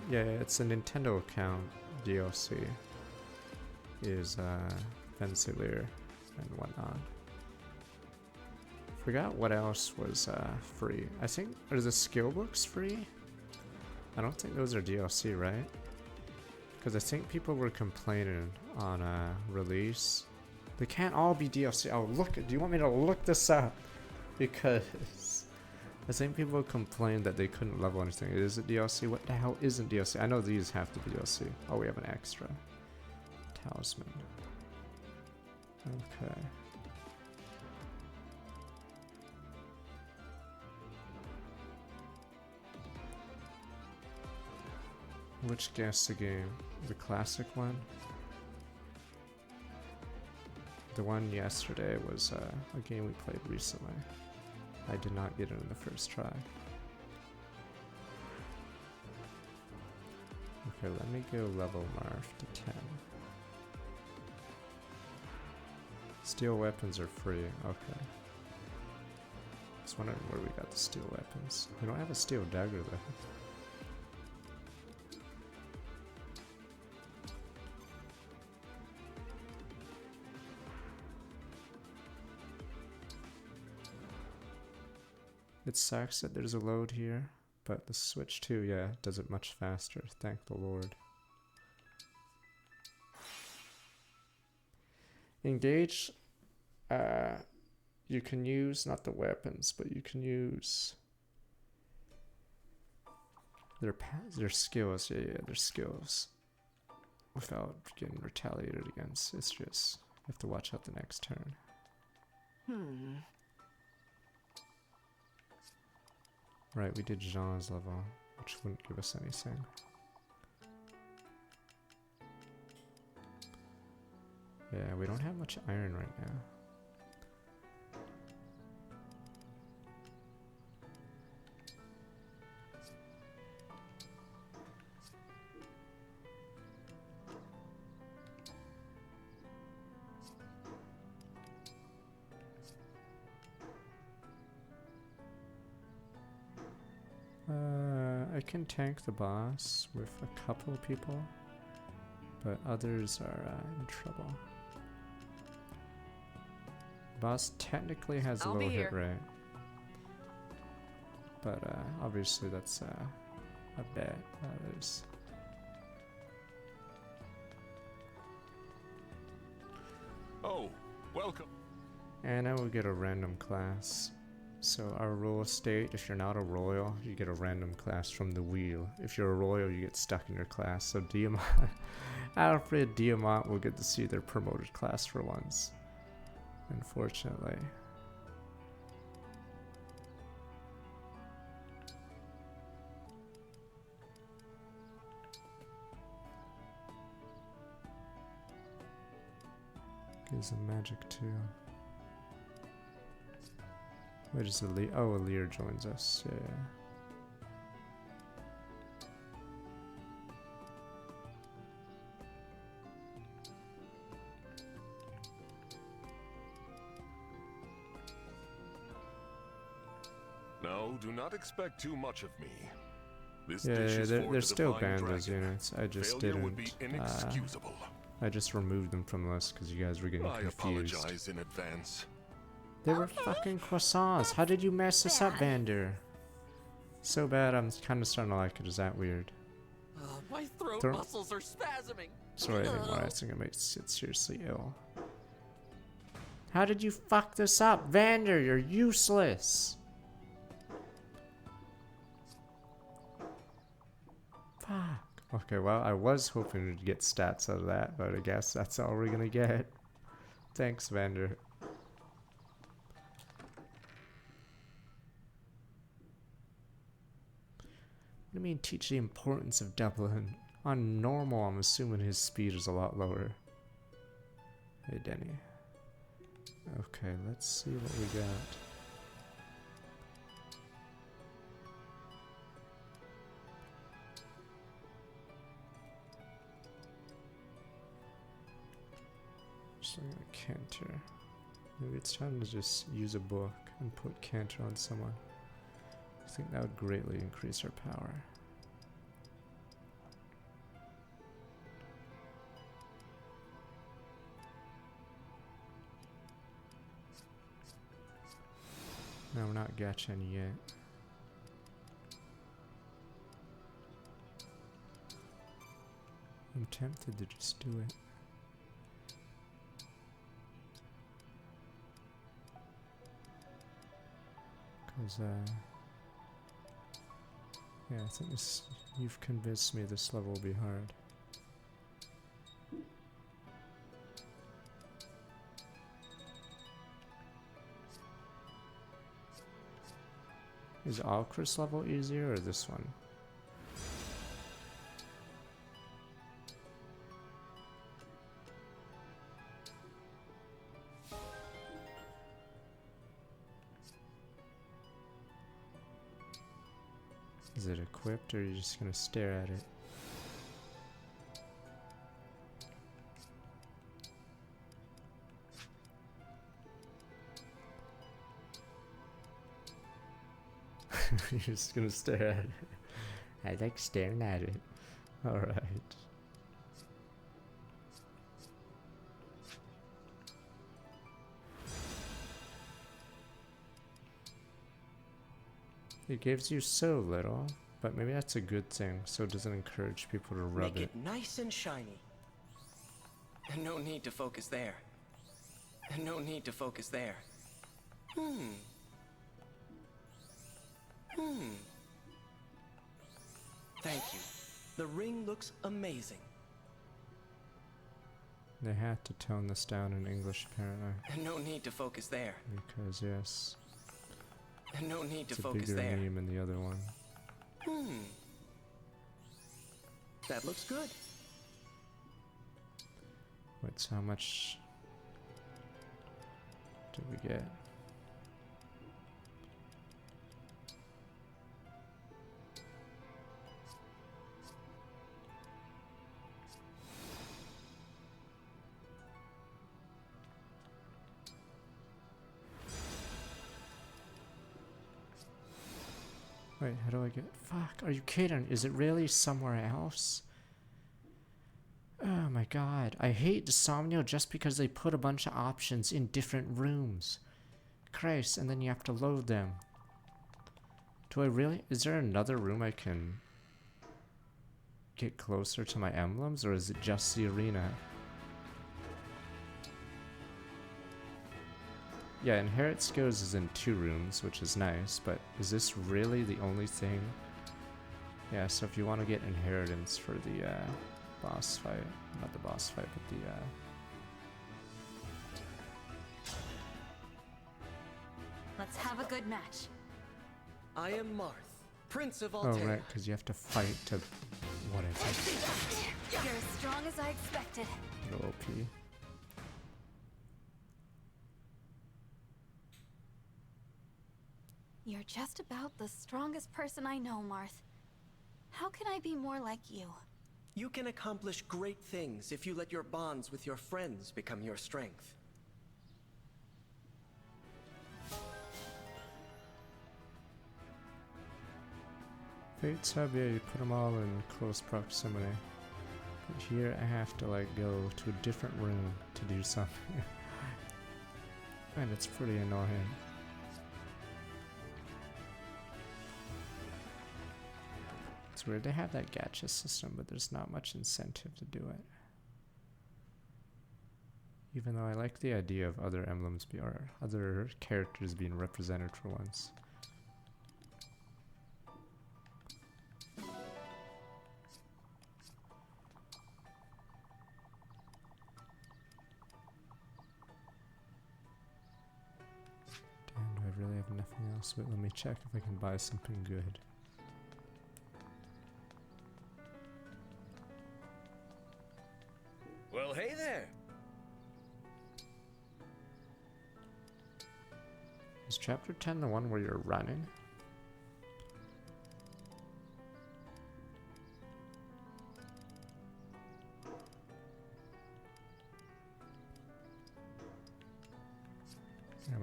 Yeah, it's a Nintendo account DLC. Is Fencelir and whatnot. Forgot what else was free. I think, are the skill books free? I don't think those are DLC, right? Because I think people were complaining on release. They can't all be DLC. Oh, look, do you want me to look this up? Because I think people complained that they couldn't level anything. Is it DLC? What the hell isn't DLC? I know these have to be DLC. Oh, we have an extra. Talisman. Okay. Which guess the game? The classic one? The one yesterday was a game we played recently. I did not get it in the first try. Okay, let me go level Marth to 10. Steel weapons are free, okay. Just wondering where we got the steel weapons. We don't have a steel dagger though. It sucks that there's a load here, but the Switch 2, yeah, does it much faster, thank the Lord. Engage, you can use, not the weapons, but you can use their skills, yeah, their skills, without getting retaliated against. It's just, you have to watch out the next turn. Right, we did Jean's level, which wouldn't give us anything. Yeah, we don't have much iron right now. I can tank the boss with a couple people, but others are in trouble. Boss technically has a low hit rate, but obviously that's a bet. That is. Oh, welcome. And now we get a random class. So our rule state, if you're not a royal, you get a random class from the wheel. If you're a royal, you get stuck in your class. So Diamant, Alfred Diamant will get to see their promoted class for once. Unfortunately. Gives them magic too. Where does Alir? Oh, Alir joins us. Yeah. No, do not expect too much of me. This Yeah, dish is for they're still divine banned as dragon. units. I just Failure would didn't. be inexcusable. I just removed them from the list because you guys were getting I confused. apologize in advance. They were fucking croissants. How did you mess this up, Vander? So bad, I'm kind of starting to like it. Is that weird? My throat muscles are spasming. Sorry anymore. I think it makes it seriously ill. How did you fuck this up, Vander? You're useless. Fuck. Okay, well, I was hoping to get stats out of that, but I guess that's all we're gonna get. Thanks, Vander. What do you mean teach the importance of doubling? On normal, I'm assuming his speed is a lot lower. Hey, Denny. Okay, let's see what we got. Just looking at Canter. Maybe it's time to just use a book and put Canter on someone. I think that would greatly increase our power. No, we're not Gachan yet. I'm tempted to just do it. Cause yeah, I think this, you've convinced me this level will be hard. Is Alcris level easier or this one? Is it equipped or are you just gonna stare at it? You're just gonna stare at it. I like staring at it. Alright. It gives you so little, but maybe that's a good thing, so it doesn't encourage people to rub Make it. it nice and shiny. And no need to focus there. And no need to focus there. Thank you. The ring looks amazing. They had to tone this down in English, apparently. And no need to focus there. Because, yes. And no need to It's a focus bigger there. meme than the other one. That looks good. Wait, so how much did we get? Wait, how do I get... Fuck, are you kidding? Is it really somewhere else? Oh my god, I hate Somnio just because they put a bunch of options in different rooms. Christ, and then you have to load them. Do I really... Is there another room I can get closer to my emblems, or is it just the arena? Yeah, Inherit Skills is in 2 rooms, which is nice, but is this really the only thing? Yeah, so if you want to get Inheritance for the boss fight, not the boss fight, but the Let's have a good match. I am Marth, Prince of Oh Altair. right, because you have to fight to... whatever. You're as strong as I expected. Little OP. You're just about the strongest person I know, Marth. How can I be more like you? You can accomplish great things if you let your bonds with your friends become your strength. Fate's Hub, yeah, you put them all in close proximity. But here I have to like go to a different room to do something. And it's pretty annoying. It's weird they have that gacha system, but there's not much incentive to do it. Even though I like the idea of other emblems or other characters being represented for once. Damn, do I really have nothing else? Wait, let me check if I can buy something good. Well, hey there. Is chapter 10 the one where you're running?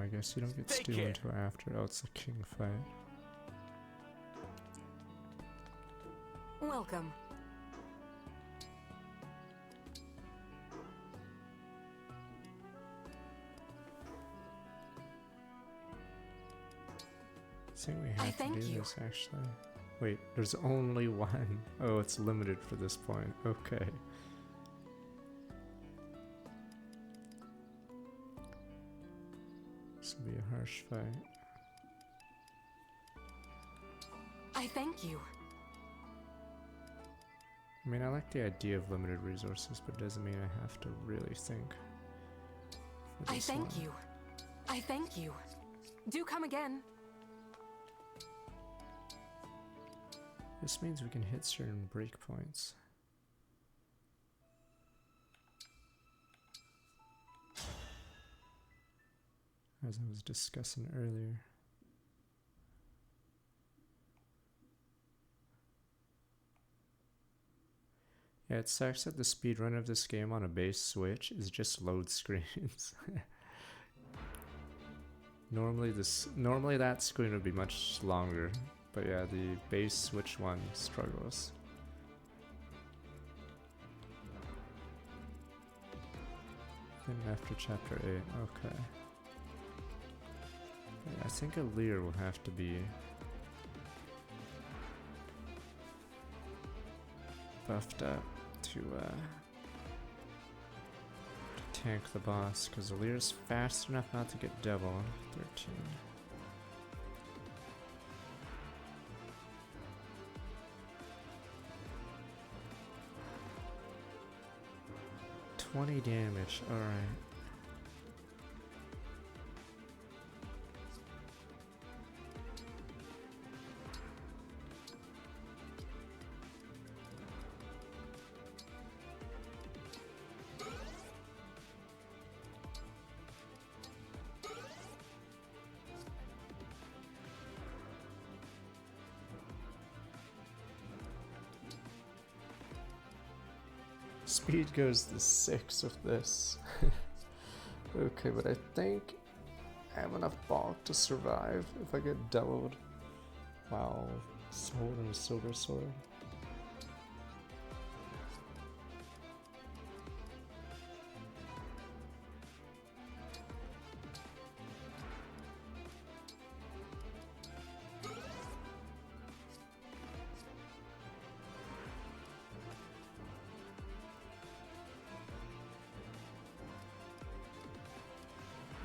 I guess you don't get Stew until after. Oh, it's the king fight. Welcome. I think we have to do this actually. Wait, there's only one. Oh, it's limited for this point. Okay. This will be a harsh fight. I thank you. I mean, I like the idea of limited resources, but it doesn't mean I have to really think. I thank you. I thank you. Do come again. This means we can hit certain breakpoints. As I was discussing earlier. Yeah, it sucks that the speedrun of this game on a base Switch is just load screens. Normally that screen would be much longer, but yeah, the base Switch one struggles. Then after chapter 8, okay. Yeah, I think a Lear will have to be buffed up to tank the boss, because Lear's fast enough not to get doubled. 13. $20 damage, alright. Speed goes to 6 with this. Okay, but I think I have enough bulk to survive if I get doubled while holding a silver sword.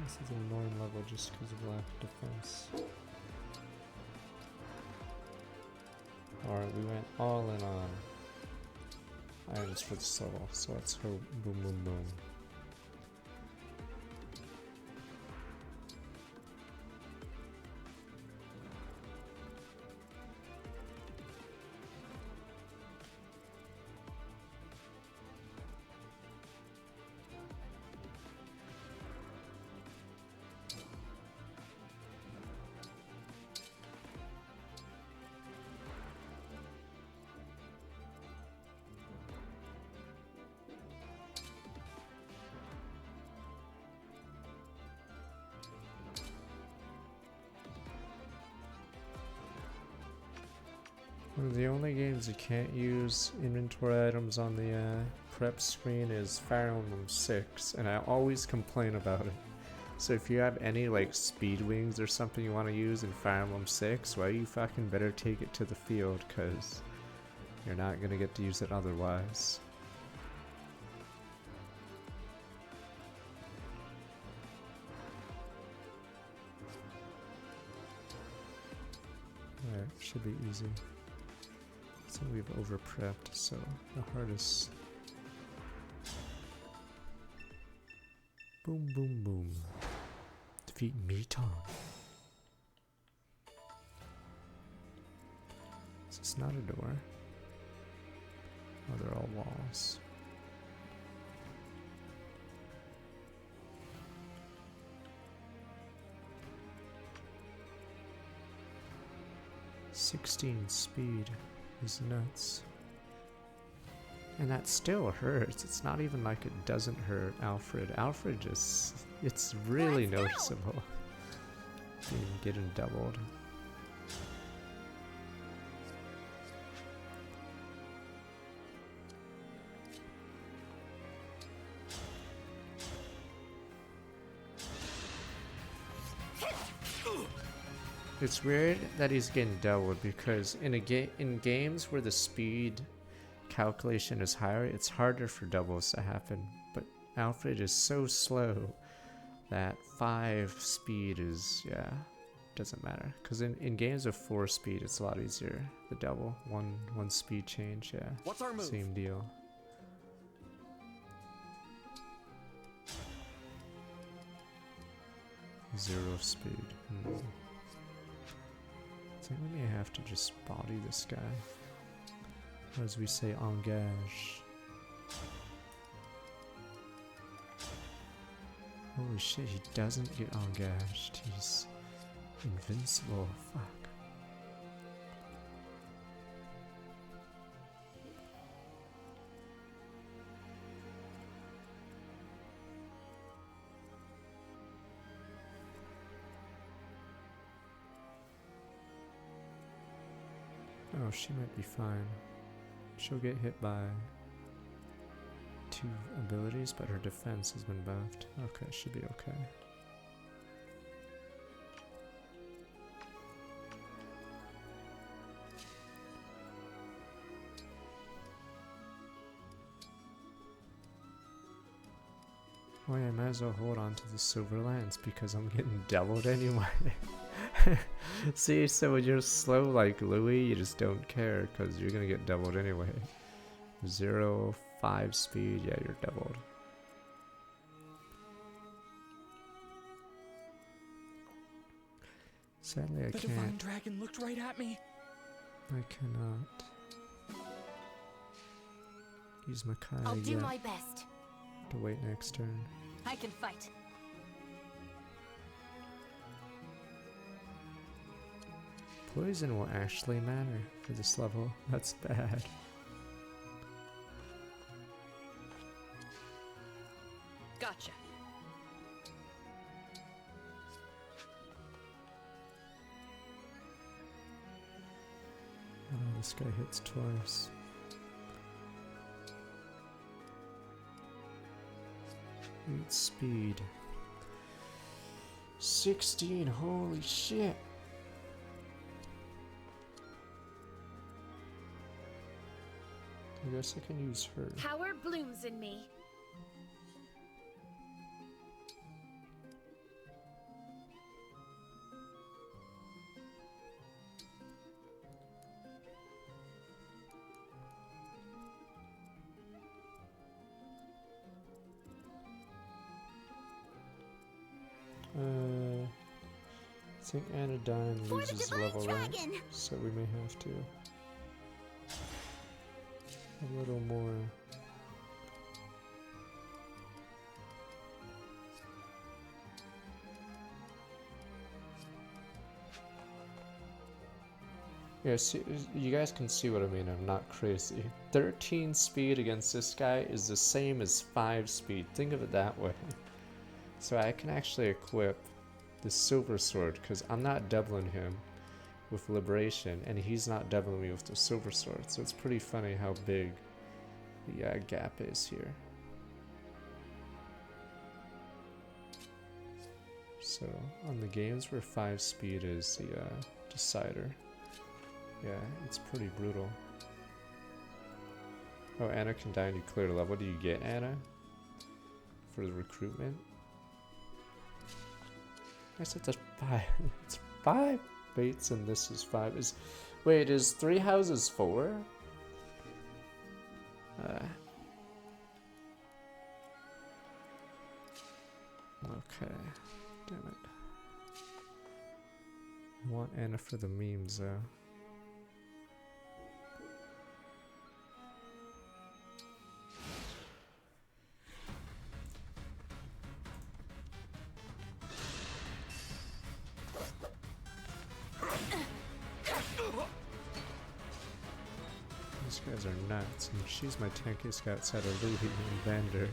This is an annoying level just because of lack of defense. Alright, we went all in on Irons for the Soul, so let's hope boom boom boom. One of the only games you can't use inventory items on the prep screen is Fire Emblem 6, and I always complain about it. So if you have any like speed wings or something you want to use in Fire Emblem 6, well, you fucking better take it to the field, cause you're not gonna get to use it otherwise. Alright, should be easy. So we've over prepped, so the hardest. Boom, boom, boom. Defeat Meton. This is not a door. Oh, they're all walls. "16 speed is nuts." And that still hurts. It's not even like it doesn't hurt Alfred. Alfred just, it's really noticeable getting doubled. It's weird that he's getting doubled because in games where the speed calculation is higher, it's harder for doubles to happen. But Alfred is so slow that 5 speed is, yeah, doesn't matter. Because in games of 4 speed, it's a lot easier. The double, one speed change, yeah. What's our move? Same deal. Zero speed. I think we may have to just body this guy. Or as we say, engage. Holy shit, he doesn't get engaged. He's invincible. Fuck. Oh, she might be fine. She'll get hit by 2 abilities, but her defense has been buffed. Okay, should be okay. Oh yeah, I might as well hold on to the silver lance because I'm getting deviled anyway. See, so when you're slow like Louis, you just don't care because you're gonna get deviled anyway. 0.5 speed, yeah, you're deviled. Sadly, I can't. The divine dragon looked right at me. I cannot use Makai I'll do yet. my best. To wait next turn. I can fight. Poison will actually matter for this level. That's bad. Gotcha. Oh, this guy hits twice. Speed 16, holy shit. I guess I can use her. Power blooms in me. I think Anodyne loses level rank, so we may have to a little more. Yeah, see, you guys can see what I mean. I'm not crazy. 13 speed against this guy is the same as 5 speed. Think of it that way. So I can actually equip the silver sword because I'm not doubling him with liberation and he's not doubling me with the silver sword. So it's pretty funny how big the gap is here. So on the games where 5 speed is the decider, yeah, it's pretty brutal. Oh, Anna can die and you clear the level. What do you get, Anna? For the recruitment? I said that's 5. It's 5 baits and this is 5. Wait, is 3 houses 4? Okay. Damn it. I want Anna for the memes though. These guys are nuts, and she's my tankiest guy outside of Louis and Vander.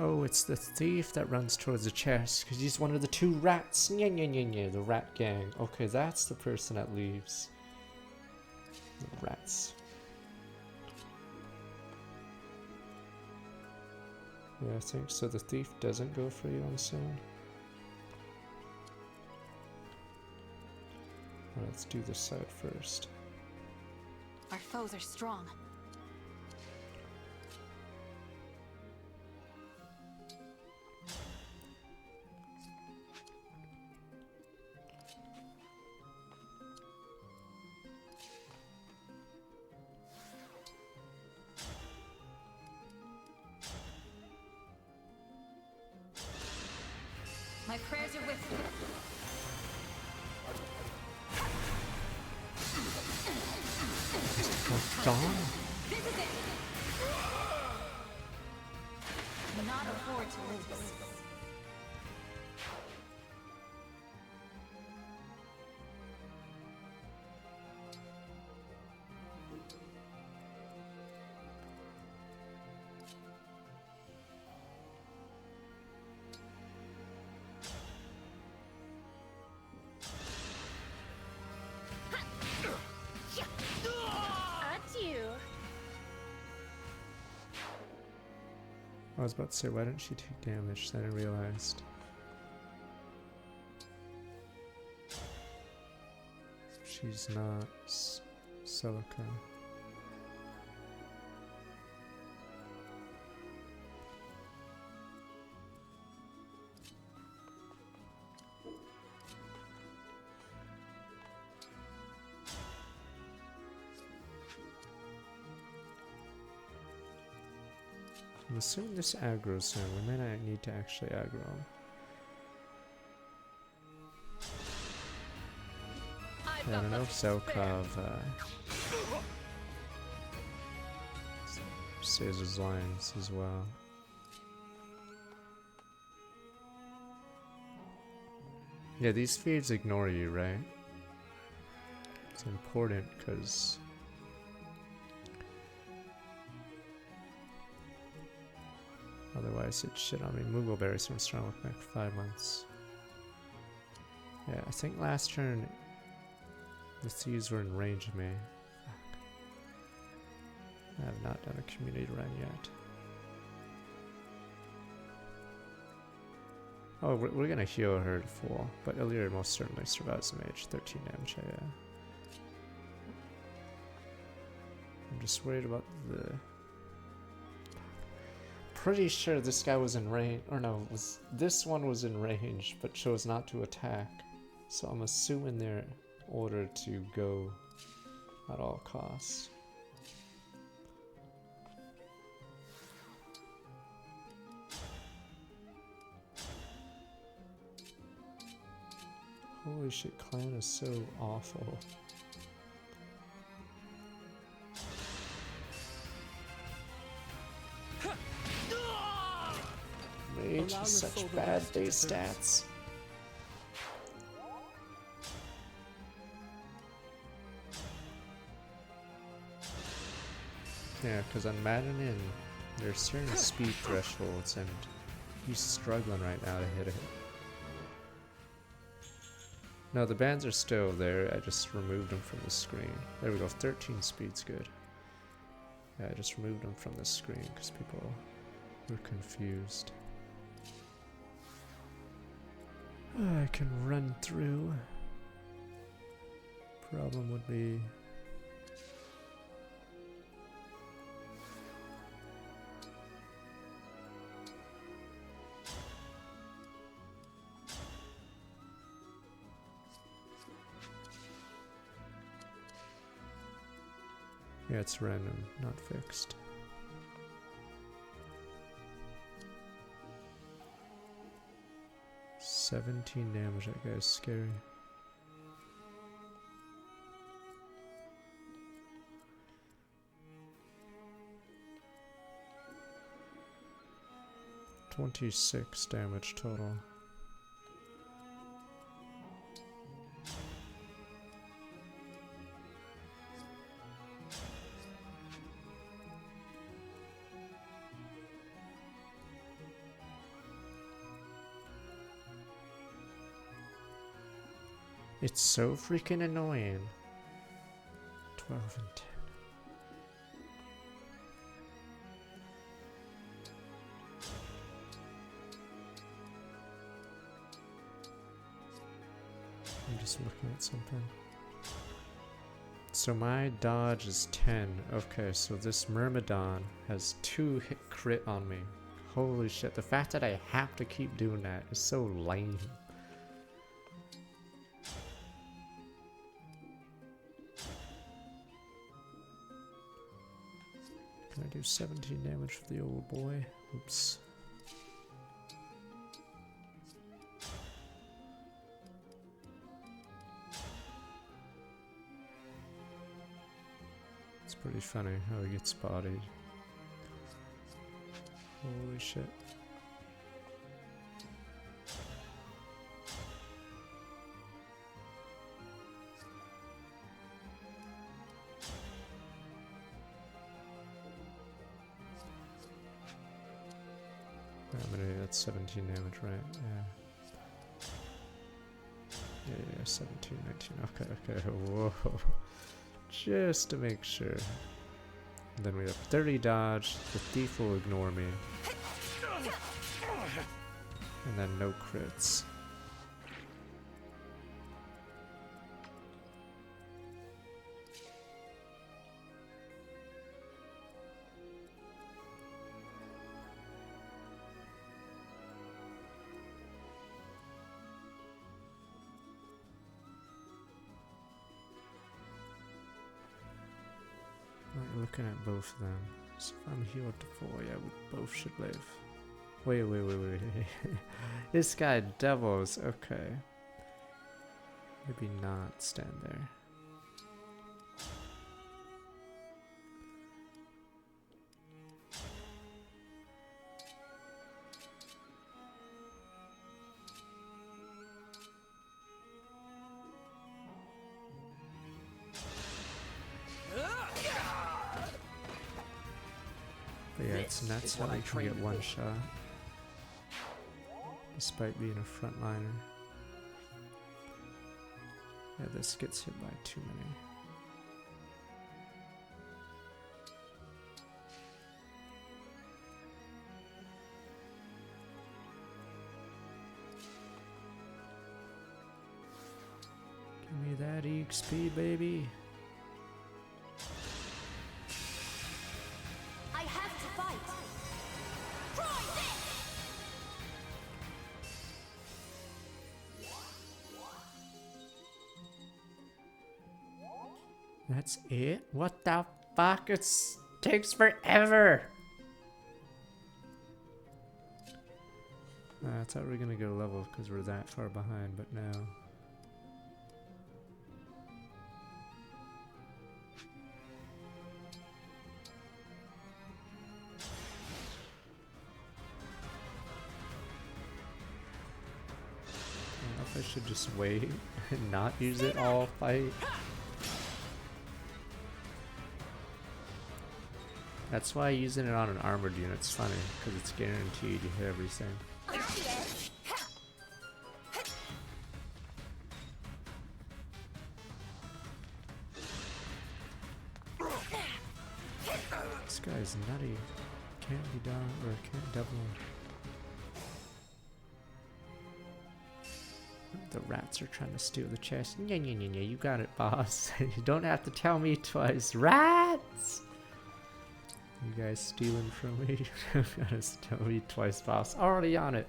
Oh, it's the thief that runs towards the chest, because he's one of the 2 rats. Nya, nya, nya, nya, the rat gang. Okay, that's the person that leaves. The rats. Yeah, I think so. The thief doesn't go for you, I'm assuming. Well, let's do this side first. Our foes are strong. My prayers are with you. Dawn? This is it! cannot afford to lose. I was about to say, why didn't she take damage? Then I realized. She's not Celica. I'm assuming this aggro soon. We may not need to actually aggro him. Yeah, I don't know if Zelkov says his lines as well. Yeah, these feeds ignore you, right? It's important because otherwise, it's shit on me. Moogleberry's been strong with me for 5 months. Yeah, I think last turn the thieves were in range of me. Fuck. I have not done a community run yet. Oh, we're gonna heal her to full, but Illyria most certainly survives the mage. 13 damage, yeah. I'm just worried about the... Pretty sure this guy was in range, or no, this one was in range, but chose not to attack. So I'm assuming they're ordered to go at all costs. Holy shit, clan is so awful. Mage has such bad base stats. Yeah, because on Maddening, there's certain speed thresholds, and he's struggling right now to hit it. No, the bands are still there. I just removed them from the screen. There we go. 13 speed's good. Yeah, I just removed them from the screen because people were confused. I can run through. Problem would be... Yeah, it's random, not fixed. $17 damage, that guy's scary. $26 damage total. It's so freaking annoying. 12 and 10. I'm just looking at something. So my dodge is 10. Okay, so this Myrmidon has 2 hit crit on me. Holy shit, the fact that I have to keep doing that is so lame. Can I do 17 damage for the old boy? Oops. It's pretty funny how he gets bodied. Holy shit. That's 17 damage, right? Yeah. Yeah, 17, 19. Okay. Whoa. Just to make sure. And then we have 30 dodge. The thief will ignore me. And then no crits. Looking at both of them. So if I'm healed to full, yeah, we both should live. Wait. This guy doubles. Okay. Maybe not stand there. But yeah, it's nuts how we can get one shot. Despite being a frontliner. Yeah, this gets hit by too many. Give me that EXP, baby. I have to fight. Try this. That's it? What the fuck? It takes forever! I thought we were gonna go level because we're that far behind, but no. I don't know if I should just wait and not use it all fight. That's why using it on an armored unit's funny, because it's guaranteed you hit everything. This guy's nutty. Can't be done, or can't double. The rats are trying to steal the chest. Yeah, you got it, boss. You don't have to tell me twice. Rats! You guys stealing from me? You gotta tell me twice, boss. Already on it.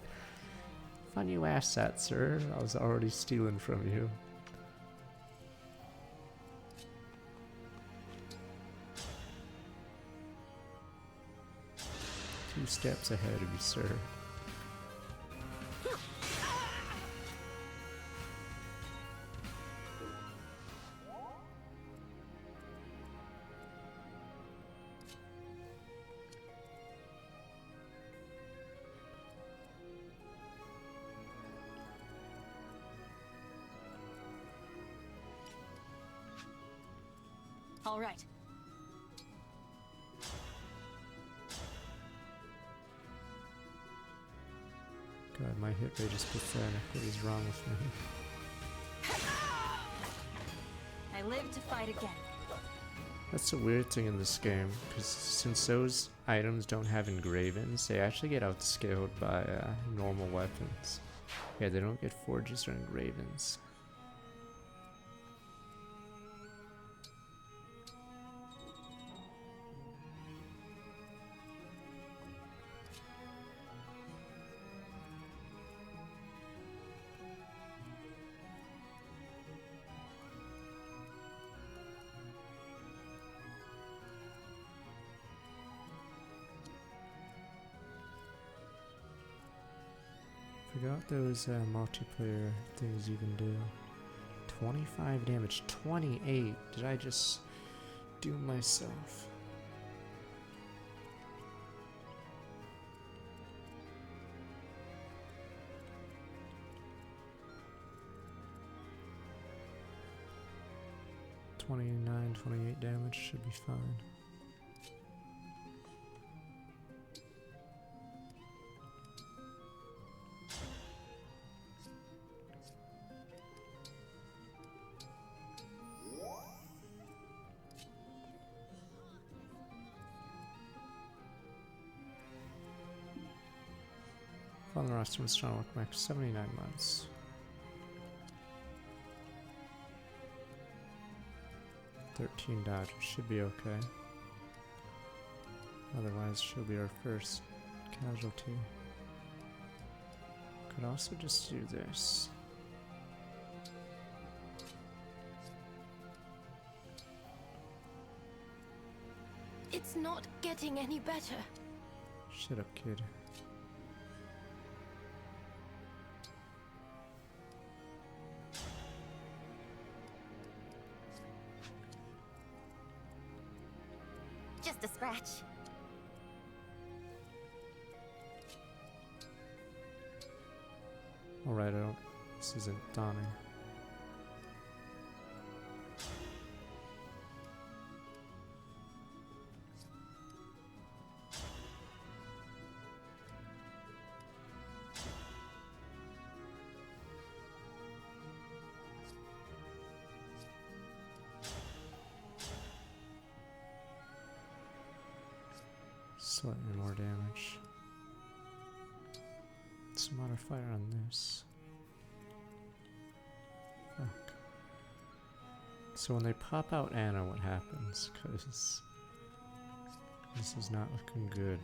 Fun you asked that, sir. I was already stealing from you. 2 steps ahead of you, sir. All right. God, my hit rate is pathetic. What is wrong with me? I live to fight again. That's a weird thing in this game, because since those items don't have engravings, they actually get outscaled by normal weapons. Yeah, they don't get forges or engravings. Forgot those multiplayer things you can do. 25 damage, 28. Did I just do myself? 29, 28 damage should be fine. Father Austin was trying to work back 79 months. 13 dodge, should be okay. Otherwise, she'll be our first casualty. Could also just do this. It's not getting any better. Shut up, kid. Just a scratch. Alright, this isn't dawning. Slightly more damage. Some modifier on this. Fuck. So when they pop out Anna, what happens? Because this is not looking good.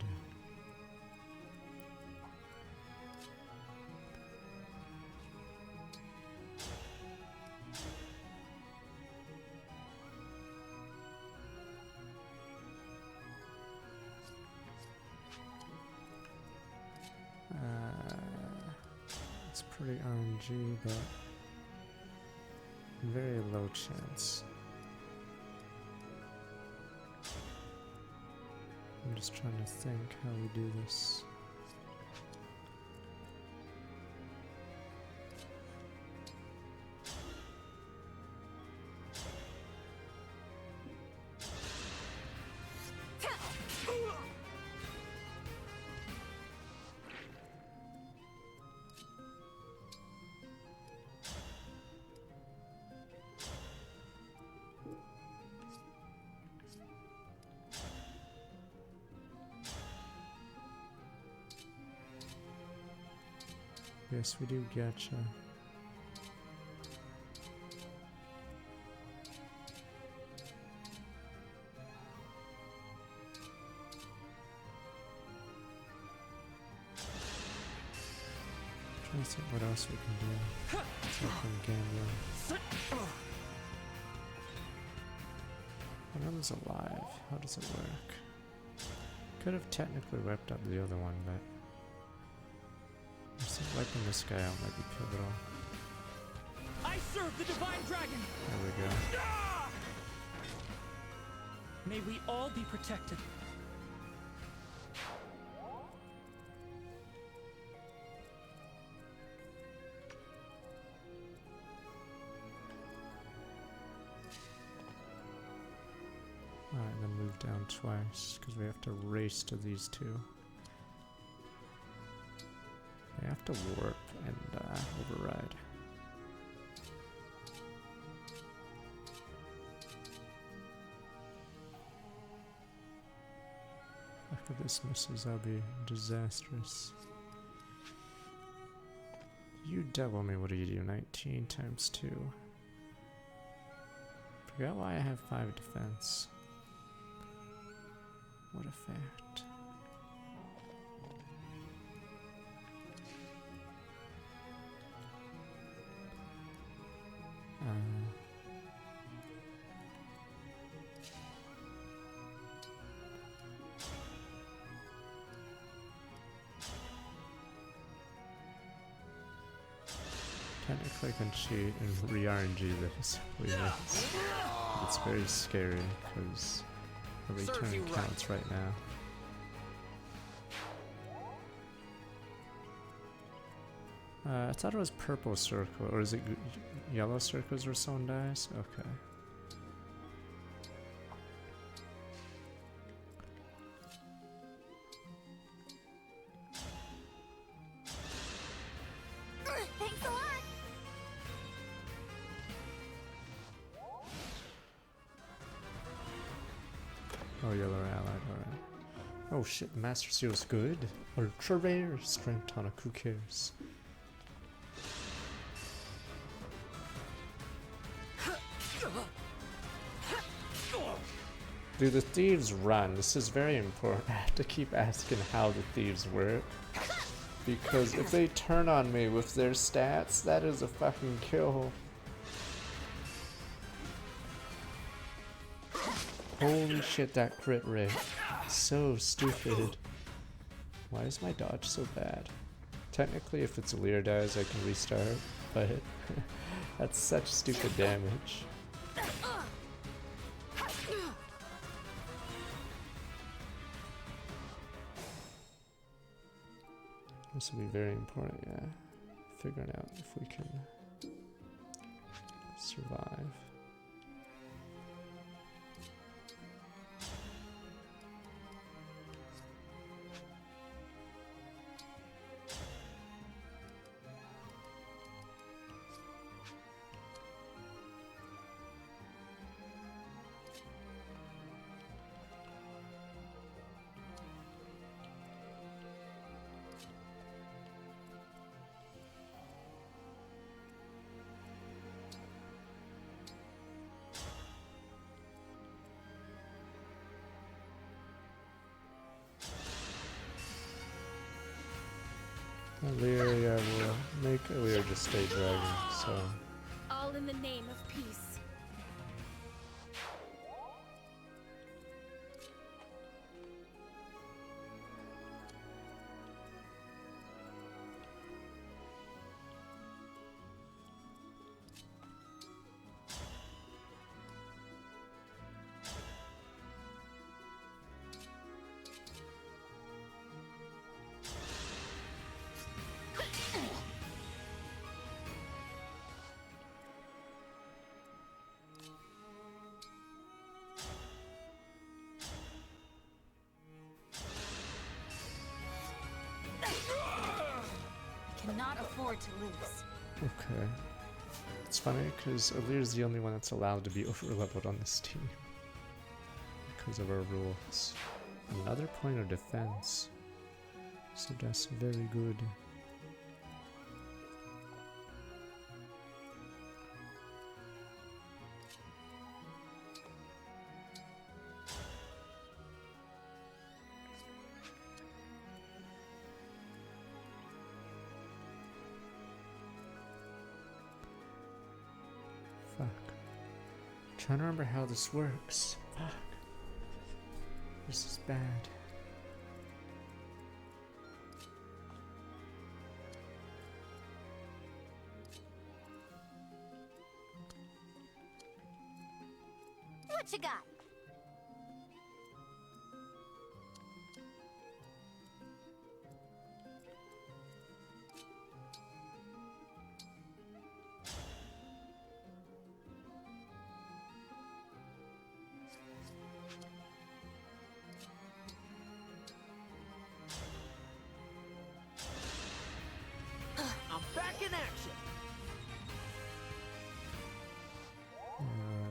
It's pretty RNG, but very low chance. I'm just trying to think how we do this. Yes, we do getcha. Trying to think what else we can do. Something gambling. One is alive. How does it work? Could have technically wiped up the other one, but I think wiping this guy out might be pivotal. I serve the Divine Dragon! There we go. May we all be protected. Alright, then move down twice, because we have to race to these two. They have to warp and override. If this misses, that'll be disastrous. You devil me, what do you do? 19 times 2. Forgot why I have 5 defense. What a fact. Technically I can cheat and re-RNG this. It's very scary because every turn counts right now. I thought it was purple circle, or is it yellow circles where someone dies? Okay. yellow are allied, alright. Oh shit, Master Seal's good. Ultra rare, strength tonic, who cares? Do the thieves run? This is very important. I have to keep asking how the thieves work. Because if they turn on me with their stats, that is a fucking kill. Holy shit, that crit rate. So stupid. Why is my dodge so bad? Technically, if it's Lear dies, I can restart, but that's such stupid damage. This will be very important, yeah. Figuring out if we can survive. Lear, yeah, we'll make Lear just stay dragon, so. All in the name of peace. Cannot afford to lose. Okay. It's funny because Alir's the only one that's allowed to be over-leveled on this team. Because of our rules. Another point of defense. So that's very good. Fuck. Trying to remember how this works. Fuck. This is bad. What you got? I'm back in action.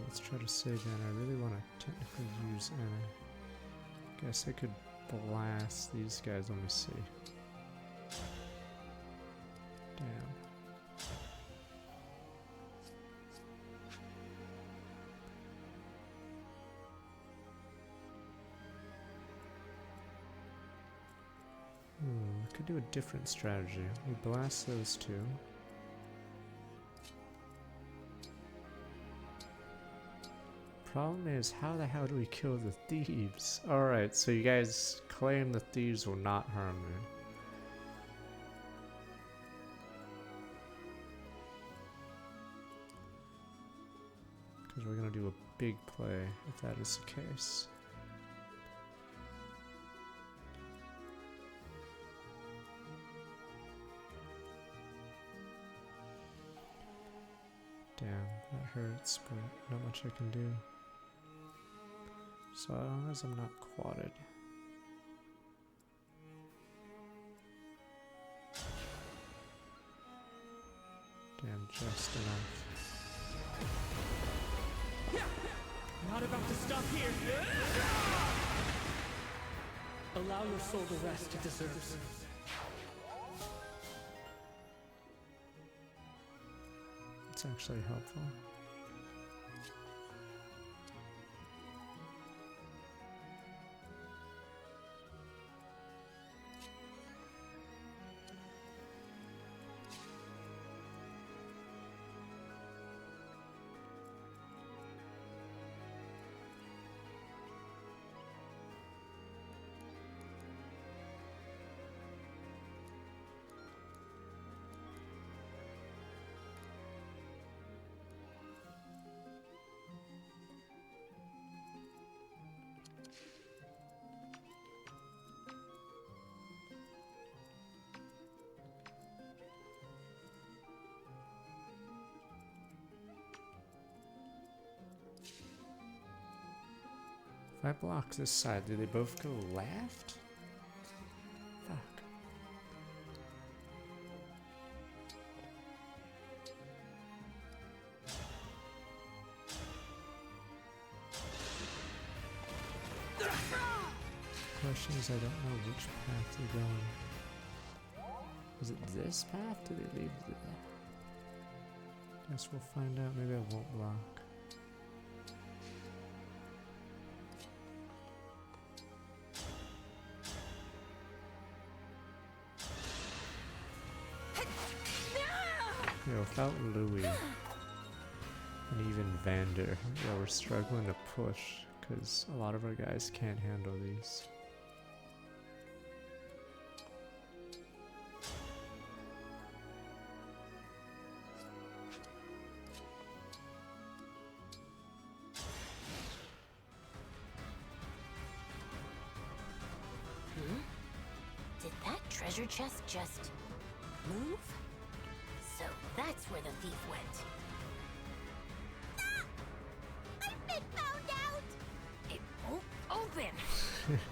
Let's try to save Anna. I really want to technically use Anna. Guess I could blast these guys. Let me see. Damn. We could do a different strategy. We blast those two. Problem is, how the hell do we kill the thieves? Alright, so you guys claim the thieves will not harm me. Because we're gonna do a big play if that is the case. Damn, that hurts, but not much I can do. So long as I'm not quadded. Damn, just enough. Not about to stop here. Allow your soul the rest it deserves. It's actually helpful. If I block this side, do they both go left? Fuck. Question is, I don't know which path they're going. Is it this path? Do they leave the... Guess we'll find out. Maybe I won't block. Yeah, without Louis and even Vander, yeah, we're struggling to push because a lot of our guys can't handle these. Did that treasure chest just move? So that's where the thief went. I've been found out! It won't open!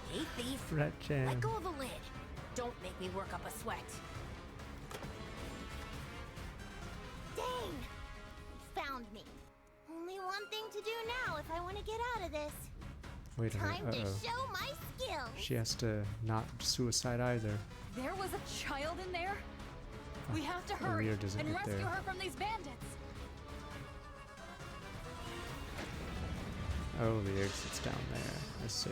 Hey, thief. Rat jam. Let go of the lid. Don't make me work up a sweat. Dang! You found me. Only one thing to do now if I want to get out of this. Wait a minute. Time to show my skills. She has to not suicide either. There was a child in there? We have to hurry Lear doesn't and get rescue there. her from these bandits. Oh, the exit's down there. I see.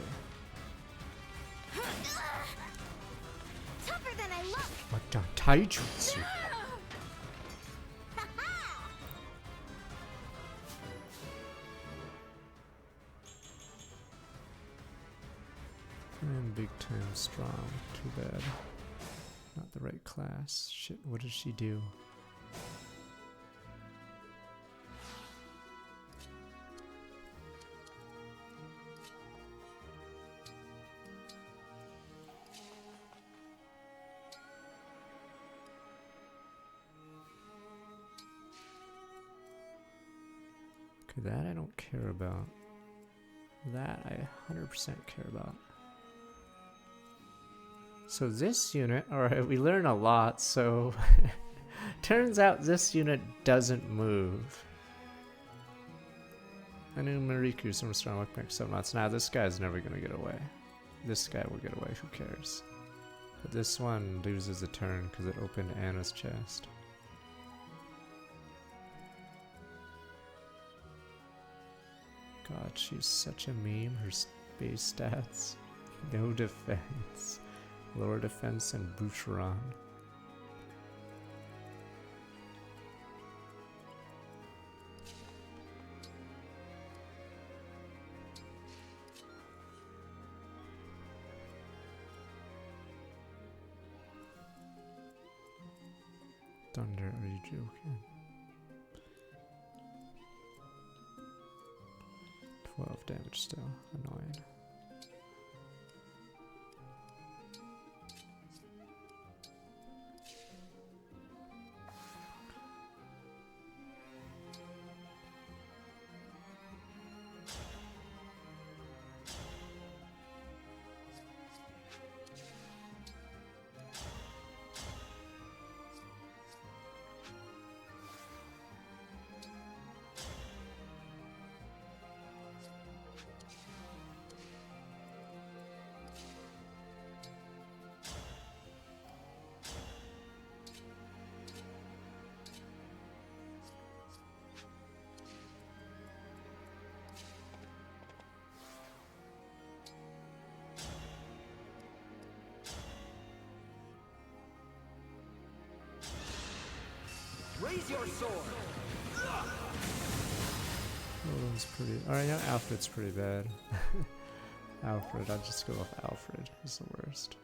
Tougher than I look. What the taijutsu? And big time strong. Too bad. Not the right class. Shit, what did she do? Okay, that I don't care about. That I 100% care about. So this unit, alright, we learn a lot, so turns out this unit doesn't move. I knew Mariku's some strong look back so nuts. Now this guy's never gonna get away. This guy will get away, who cares? But this one loses a turn because it opened Anna's chest. God, she's such a meme. Her base stats. No defense. Lower defense and Boucheron. Thunder, are you joking? 12 damage still. Annoying. Raise your sword. Roland's pretty. Alright, yeah, Alfred's pretty bad. Alfred, I'll just go with Alfred. He's the worst.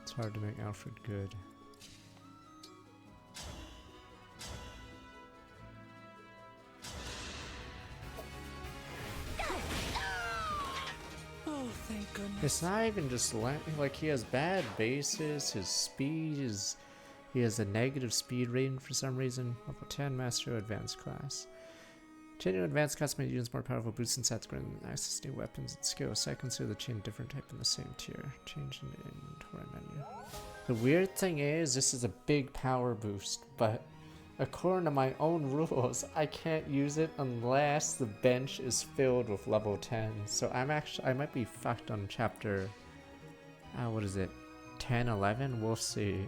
It's hard to make Alfred good. Oh, thank goodness. It's not even just like he has bad bases, his speed is... He has a negative speed rating for some reason. Level 10 Master Advanced class. Changing advanced class made units more powerful, boosting stats, granting access to new weapons and skills. So I consider the chain different type in the same tier. Change in the inventory menu. The weird thing is, this is a big power boost, but according to my own rules, I can't use it unless the bench is filled with level 10. So I might be fucked on chapter, what is it, 10, 11? We'll see.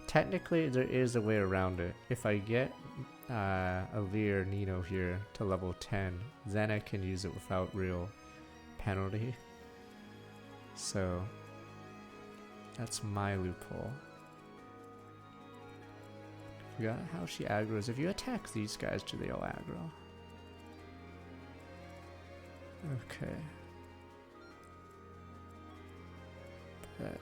Technically, there is a way around it. If I get Alir Nino here to level 10, then I can use it without real penalty. So that's my loophole. Forgot how she aggroes. If you attack these guys, do they all aggro? Okay. But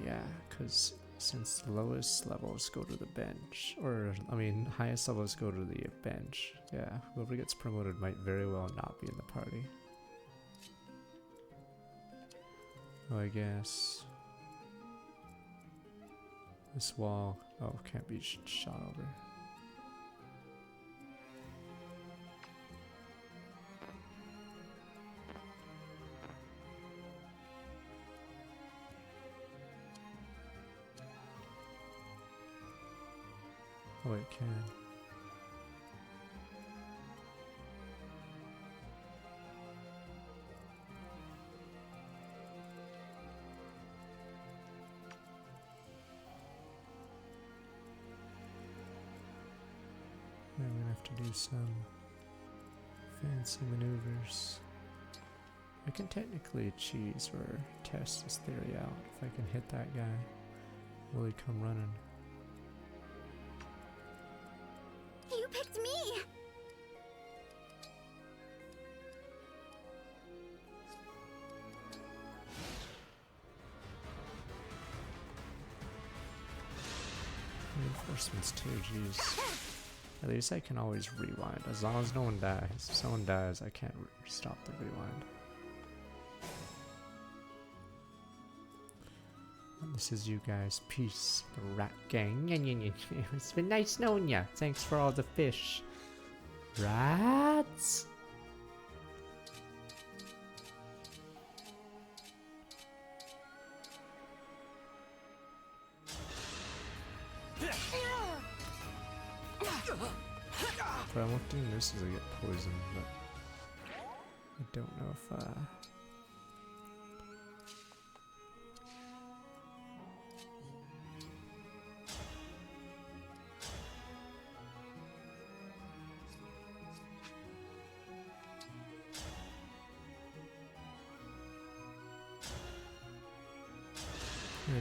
yeah, because since the lowest levels go to the bench, or I mean highest levels go to the bench, yeah, whoever gets promoted might very well not be in the party. Oh, I guess this wall, oh, can't be shot over. Oh, it can. I'm gonna have to do some fancy maneuvers. I can technically cheese or test this theory out. If I can hit that guy, will he come running? You picked me! Reinforcements too, jeez. At least I can always rewind, as long as no one dies. If someone dies, I can't stop the rewind. And this is you guys. Peace, the rat gang. It's been nice knowing ya. Thanks for all the fish. Rats! But I'm not doing this as I get poisoned, but I don't know if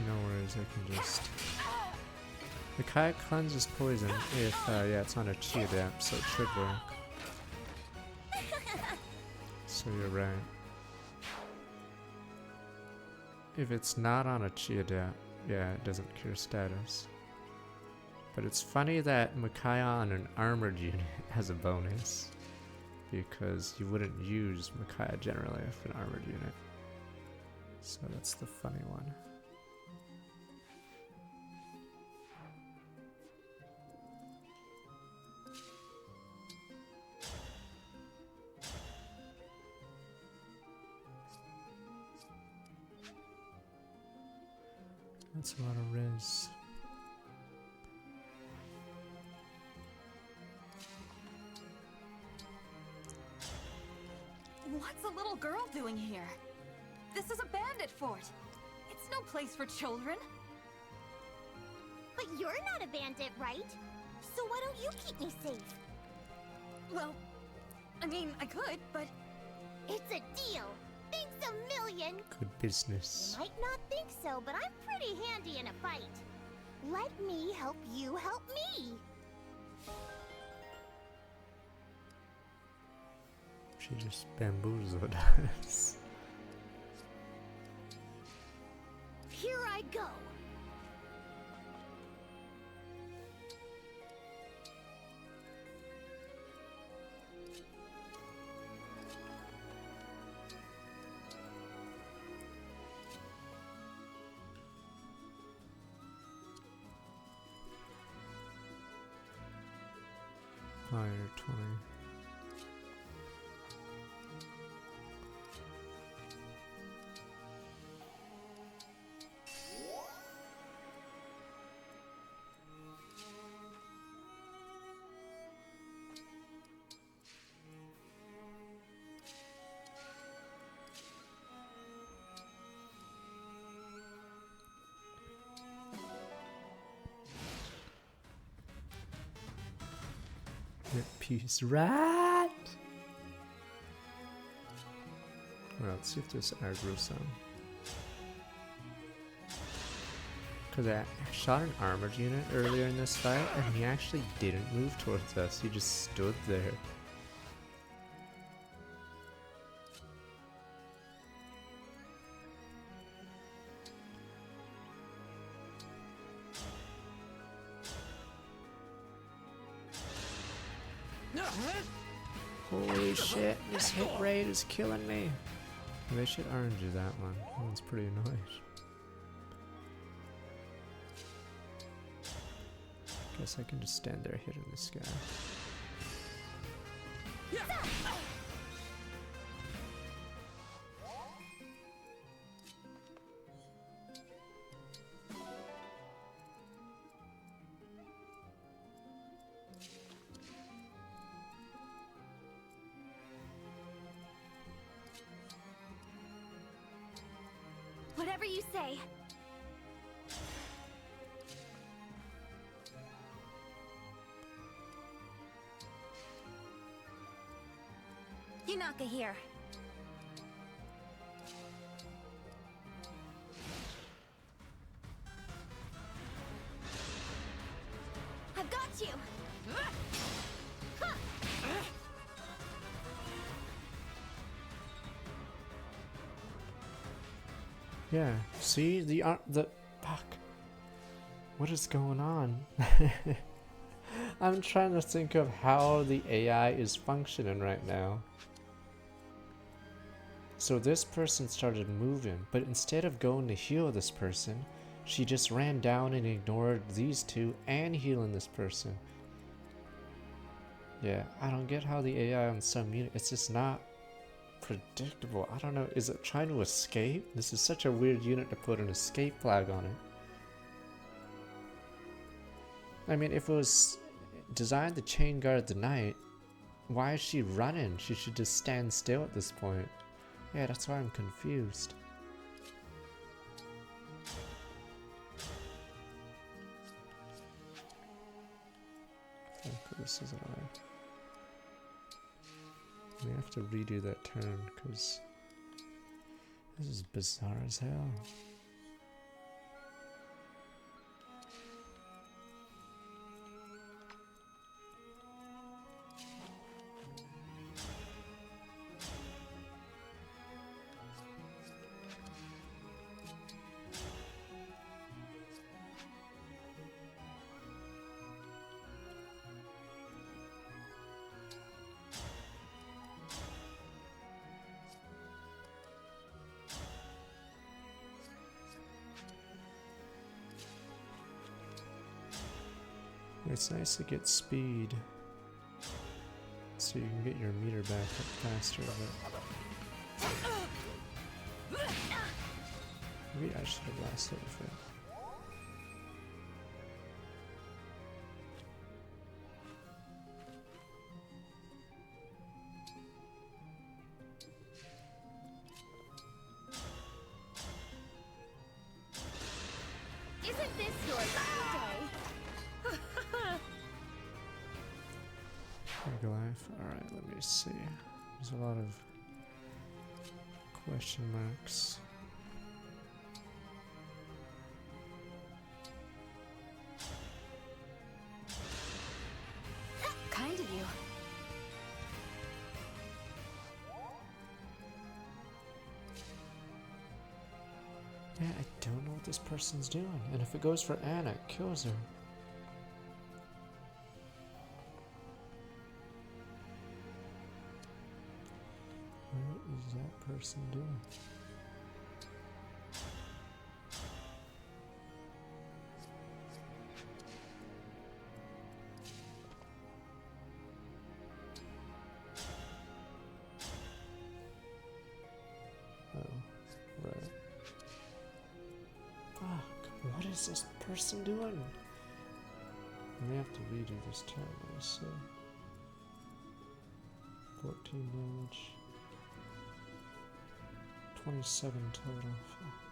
no worries, I can just... The kayak cleanses poison if, yeah, it's on a chi adapt, so it should work. So you're right. If it's not on a chi adapt, yeah, it doesn't cure status. But it's funny that Micaiah on an armored unit has a bonus, because you wouldn't use Micaiah generally if an armored unit. So that's the funny one. That's a lot of res. What's a little girl doing here? This is a bandit fort. It's no place for children. But you're not a bandit, right? So why don't you keep me safe? Well, I mean, I could, but... It's a deal. Thanks a million. Good business. You might not think so, but I'm pretty handy in a fight. Let me help you help me. She just bamboozled us. Here I go. Fire 20. Peace rat. Well, let's see if this aggro some. Because I shot an armored unit earlier in this fight, and he actually didn't move towards us. He just stood there. Holy shit, this hit rate is killing me. They should orange you that one. That one's pretty annoying. Guess I can just stand there hitting this guy. Whatever you say. Yunaka here. I've got you. Yeah, see the fuck. What is going on? I'm trying to think of how the AI is functioning right now. So this person started moving, but instead of going to heal this person, she just ran down and ignored these two and healing this person. Yeah, I don't get how the AI on some unit, it's just not predictable. I don't know, is it trying to escape? This is such a weird unit to put an escape flag on it. I mean, if it was designed to chain guard the knight, why is she running? She should just stand still at this point. Yeah, that's why I'm confused. This isn't right. We have to redo that turn because this is bizarre as hell. It's nice to get speed so you can get your meter back up faster, but maybe I should have lasted with it. Isn't this your lucky day? Goliath. Alright, let me see. There's a lot of question marks. Yeah, I don't know what this person's doing. And if it goes for Anna, it kills her. What is that person doing? What is this person doing? I may have to redo this turn, let me see. 14 damage. 27 total, fuck.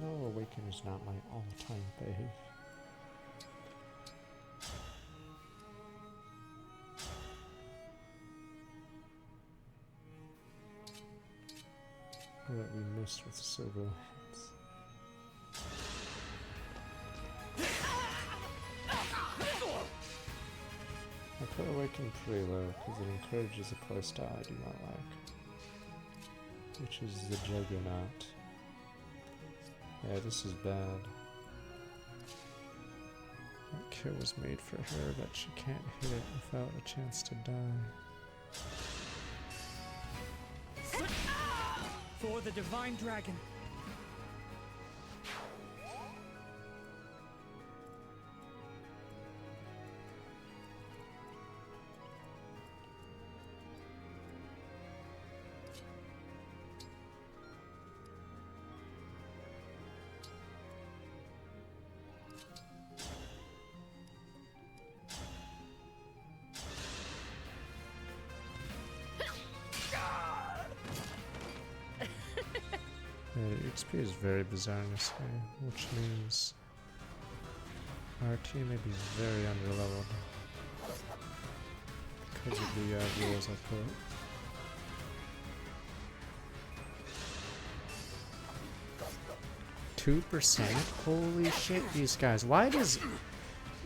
No, Awaken is not my all-time fave. That we missed with Silver Lance. I put Awaken pretty low because it encourages a playstyle I do not like, which is the Juggernaut. Yeah, this is bad. That kill was made for her, but she can't hit it without a chance to die. For the Divine Dragon. XP is very bizarre in this game, which means our team may be very underleveled because of the rules I put. 2%? Holy shit, these guys. Why does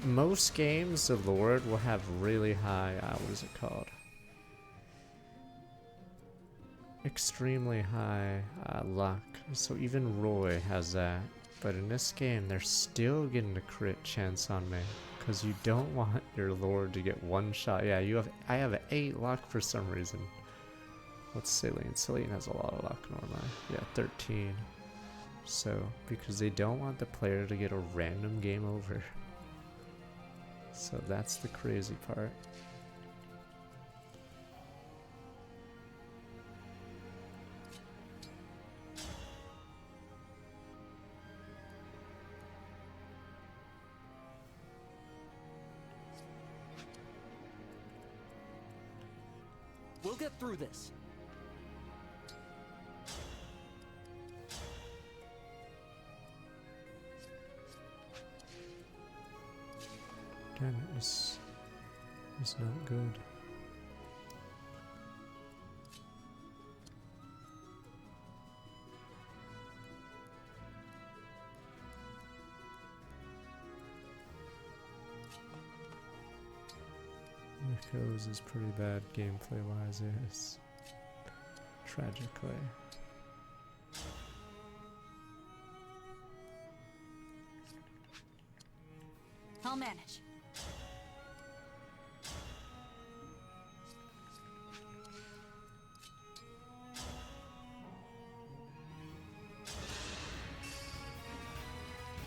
most games the Lord will have really high, what is it called? Extremely high luck. So even Roy has that. But in this game, they're still getting a crit chance on me. Because you don't want your Lord to get one shot. Yeah, I have 8 luck for some reason. What's Celine? Celine has a lot of luck normally. Yeah, 13. So, because they don't want the player to get a random game over. So that's the crazy part. We'll get through this. Damn it, this is not good. Echoes is pretty bad gameplay wise, yes. Tragically. I'll manage.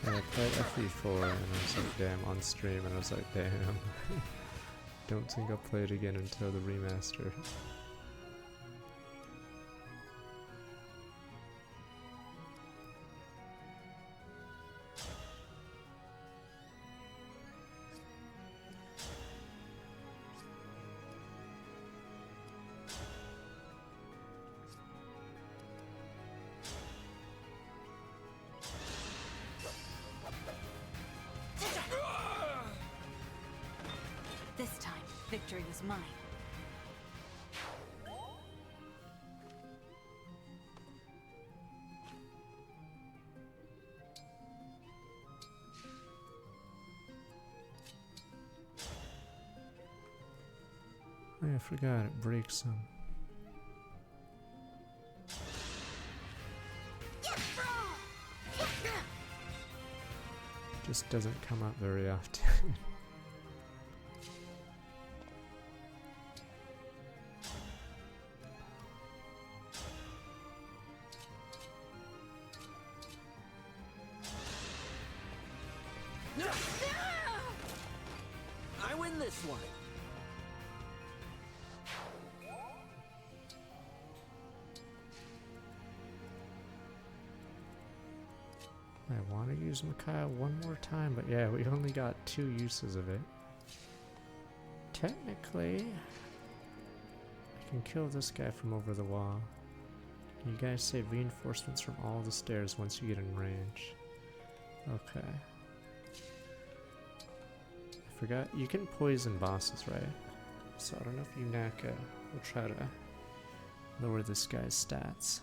Yeah, I played FE4 and I was like, damn, on stream, and I was like, damn. Don't think I'll play it again until the remaster. This time, victory was mine. Oh, yeah, I forgot, it breaks them. Just doesn't come up very often. I win this one. I want to use Micaiah one more time, but yeah, we only got 2 uses of it. Technically, I can kill this guy from over the wall. You guys save reinforcements from all the stairs once you get in range. Okay. I forgot, you can poison bosses, right? So I don't know if Yunaka will try to lower this guy's stats.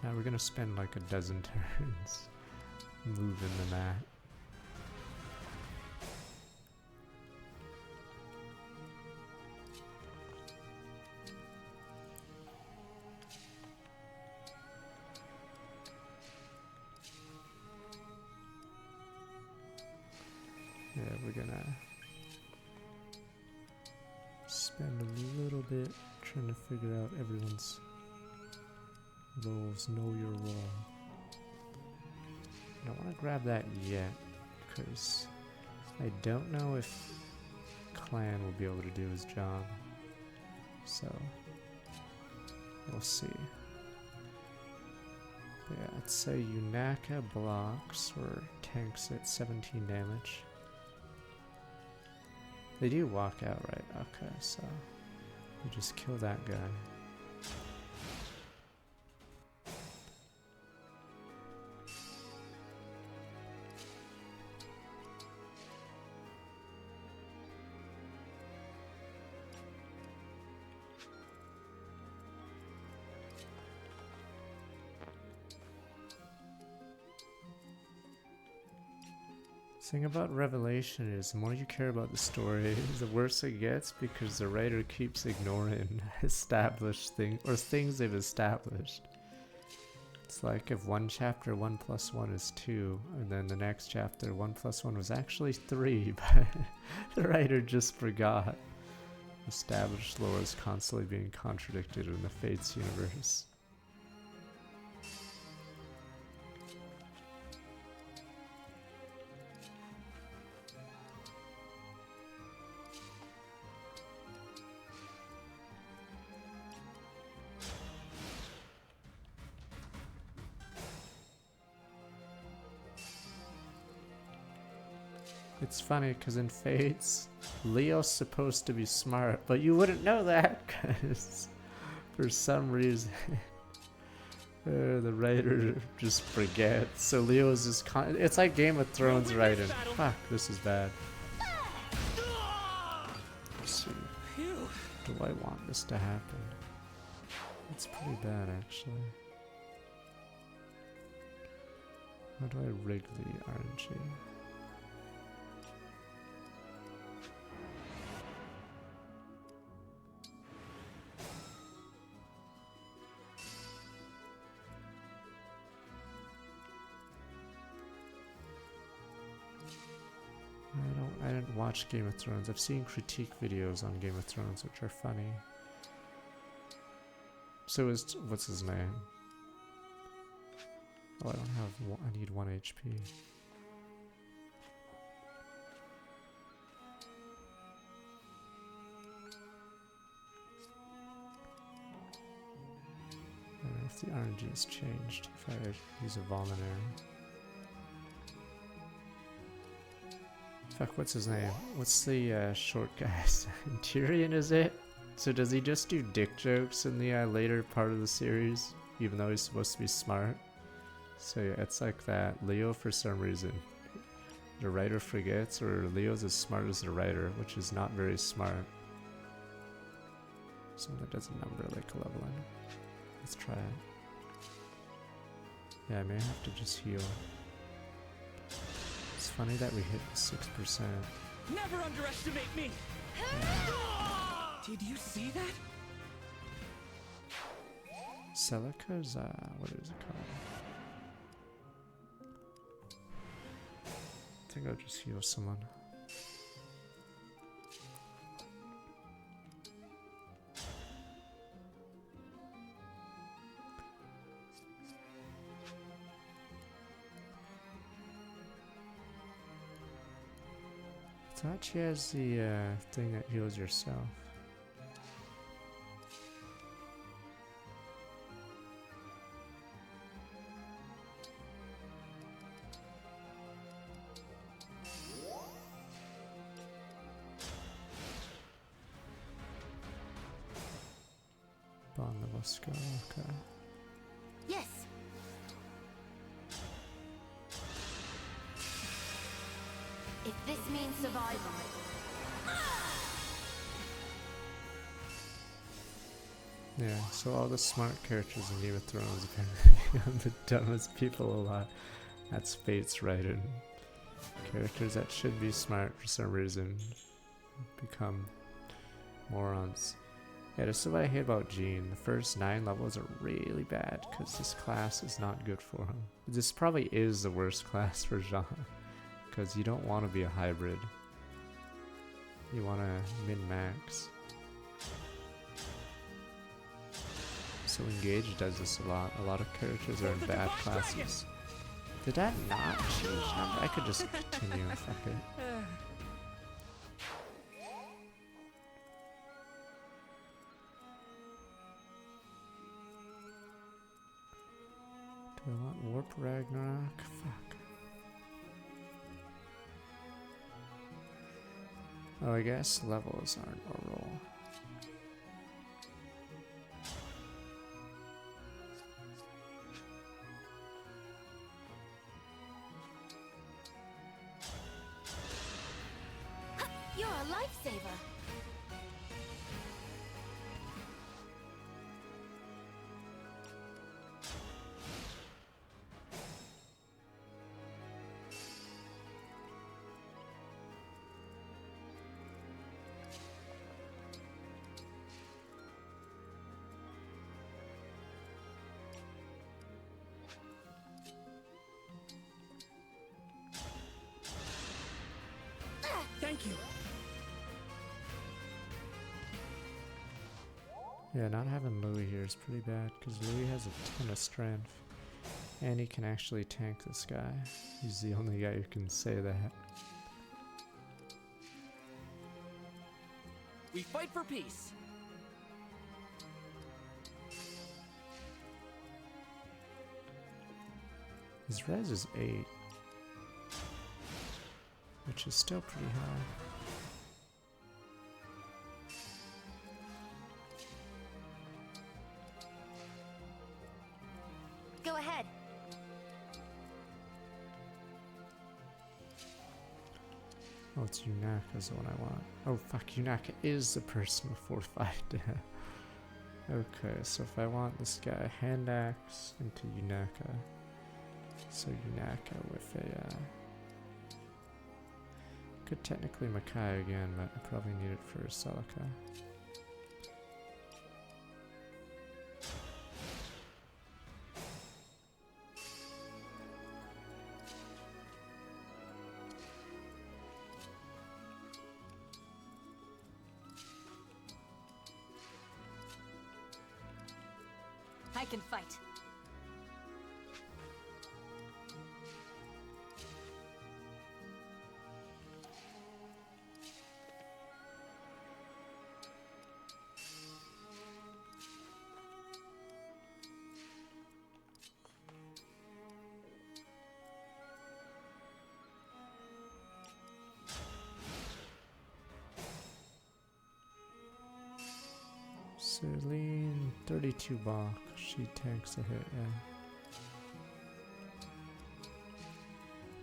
Now we're gonna spend like a dozen turns moving the map. Yeah, we're gonna spend a little bit trying to figure out everyone's roles. Know your role. I don't want to grab that yet because I don't know if Clan will be able to do his job. So we'll see. But yeah, I'd say Yunaka blocks or tanks at 17 damage. They do walk out, right? Okay, so we just kill that guy. The thing about Revelation is the more you care about the story, the worse it gets because the writer keeps ignoring established things or things they've established. It's like if one chapter 1 + 1 is 2, and then the next chapter 1 + 1 was actually 3, but the writer just forgot. Established lore is constantly being contradicted in the Fates universe. It's funny because in Fates, Leo's supposed to be smart, but you wouldn't know that because for some reason the writer just forgets. So Leo's just it's like Game of Thrones writing. Fuck, this is bad. Let's see. Do I want this to happen? It's pretty bad actually. How do I rig the RNG? I didn't watch Game of Thrones. I've seen critique videos on Game of Thrones, which are funny. So is what's his name? Oh, I don't have. I need 1 HP. I don't know if the RNG has changed. If I use a Voluntary. Fuck, what's his name? What's the short guy's? Tyrion, is it? So does he just do dick jokes in the later part of the series? Even though he's supposed to be smart? So yeah, it's like that. Leo, for some reason, the writer forgets, or Leo's as smart as the writer, which is not very smart. Something that does a number like a level in. Let's try it. Yeah, I may have to just heal. It's funny that we hit 6%. Never underestimate me! Did you see that? Celica's, what is it called? think I'll just heal someone. I thought she has the thing that heals yourself. Bond level skill, okay. Yes. If this means survival. Yeah, so all the smart characters in Game of Thrones apparently are the dumbest people alive. That's Fate's writing. Characters that should be smart for some reason become morons. Yeah, this is what I hate about Jean. The first 9 levels are really bad because this class is not good for him. This probably is the worst class for Jean because you don't want to be a hybrid. You want to min-max. So Engage does this a lot. A lot of characters are in bad classes. Did that not change number? I could just continue. Fuck it. Do I want Warp Ragnarok? Fuck. Oh, I guess levels aren't a roll. You're a lifesaver. Thank you. Yeah, not having Louis here is pretty bad because Louis has a ton of strength and he can actually tank this guy. He's the only guy who can say that. We fight for peace. His res is 8, which is still pretty high. Go ahead. Oh, it's Yunaka's the one I want. Oh fuck, Yunaka is the person with fortified death. Okay, so if I want this guy, hand axe into Yunaka. So Yunaka with a could technically Makai again, but I probably need it for Celica. I can fight. Celine, 32 Bach. She tanks a hit, yeah.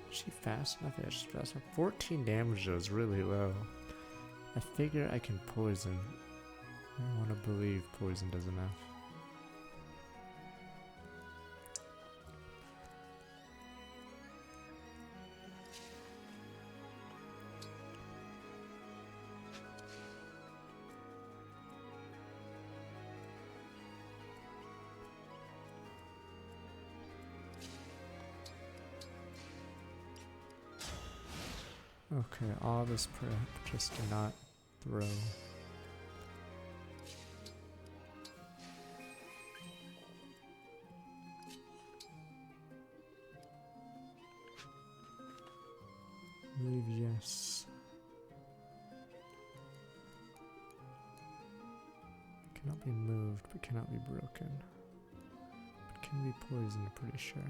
Is she fast enough? Yeah, she's fast enough. 14 damage though is really low. I figure I can poison. I want to believe poison does enough. Okay, all this prep just to not throw. Leave yes. Cannot be moved, but cannot be broken. But can be poisoned, pretty sure.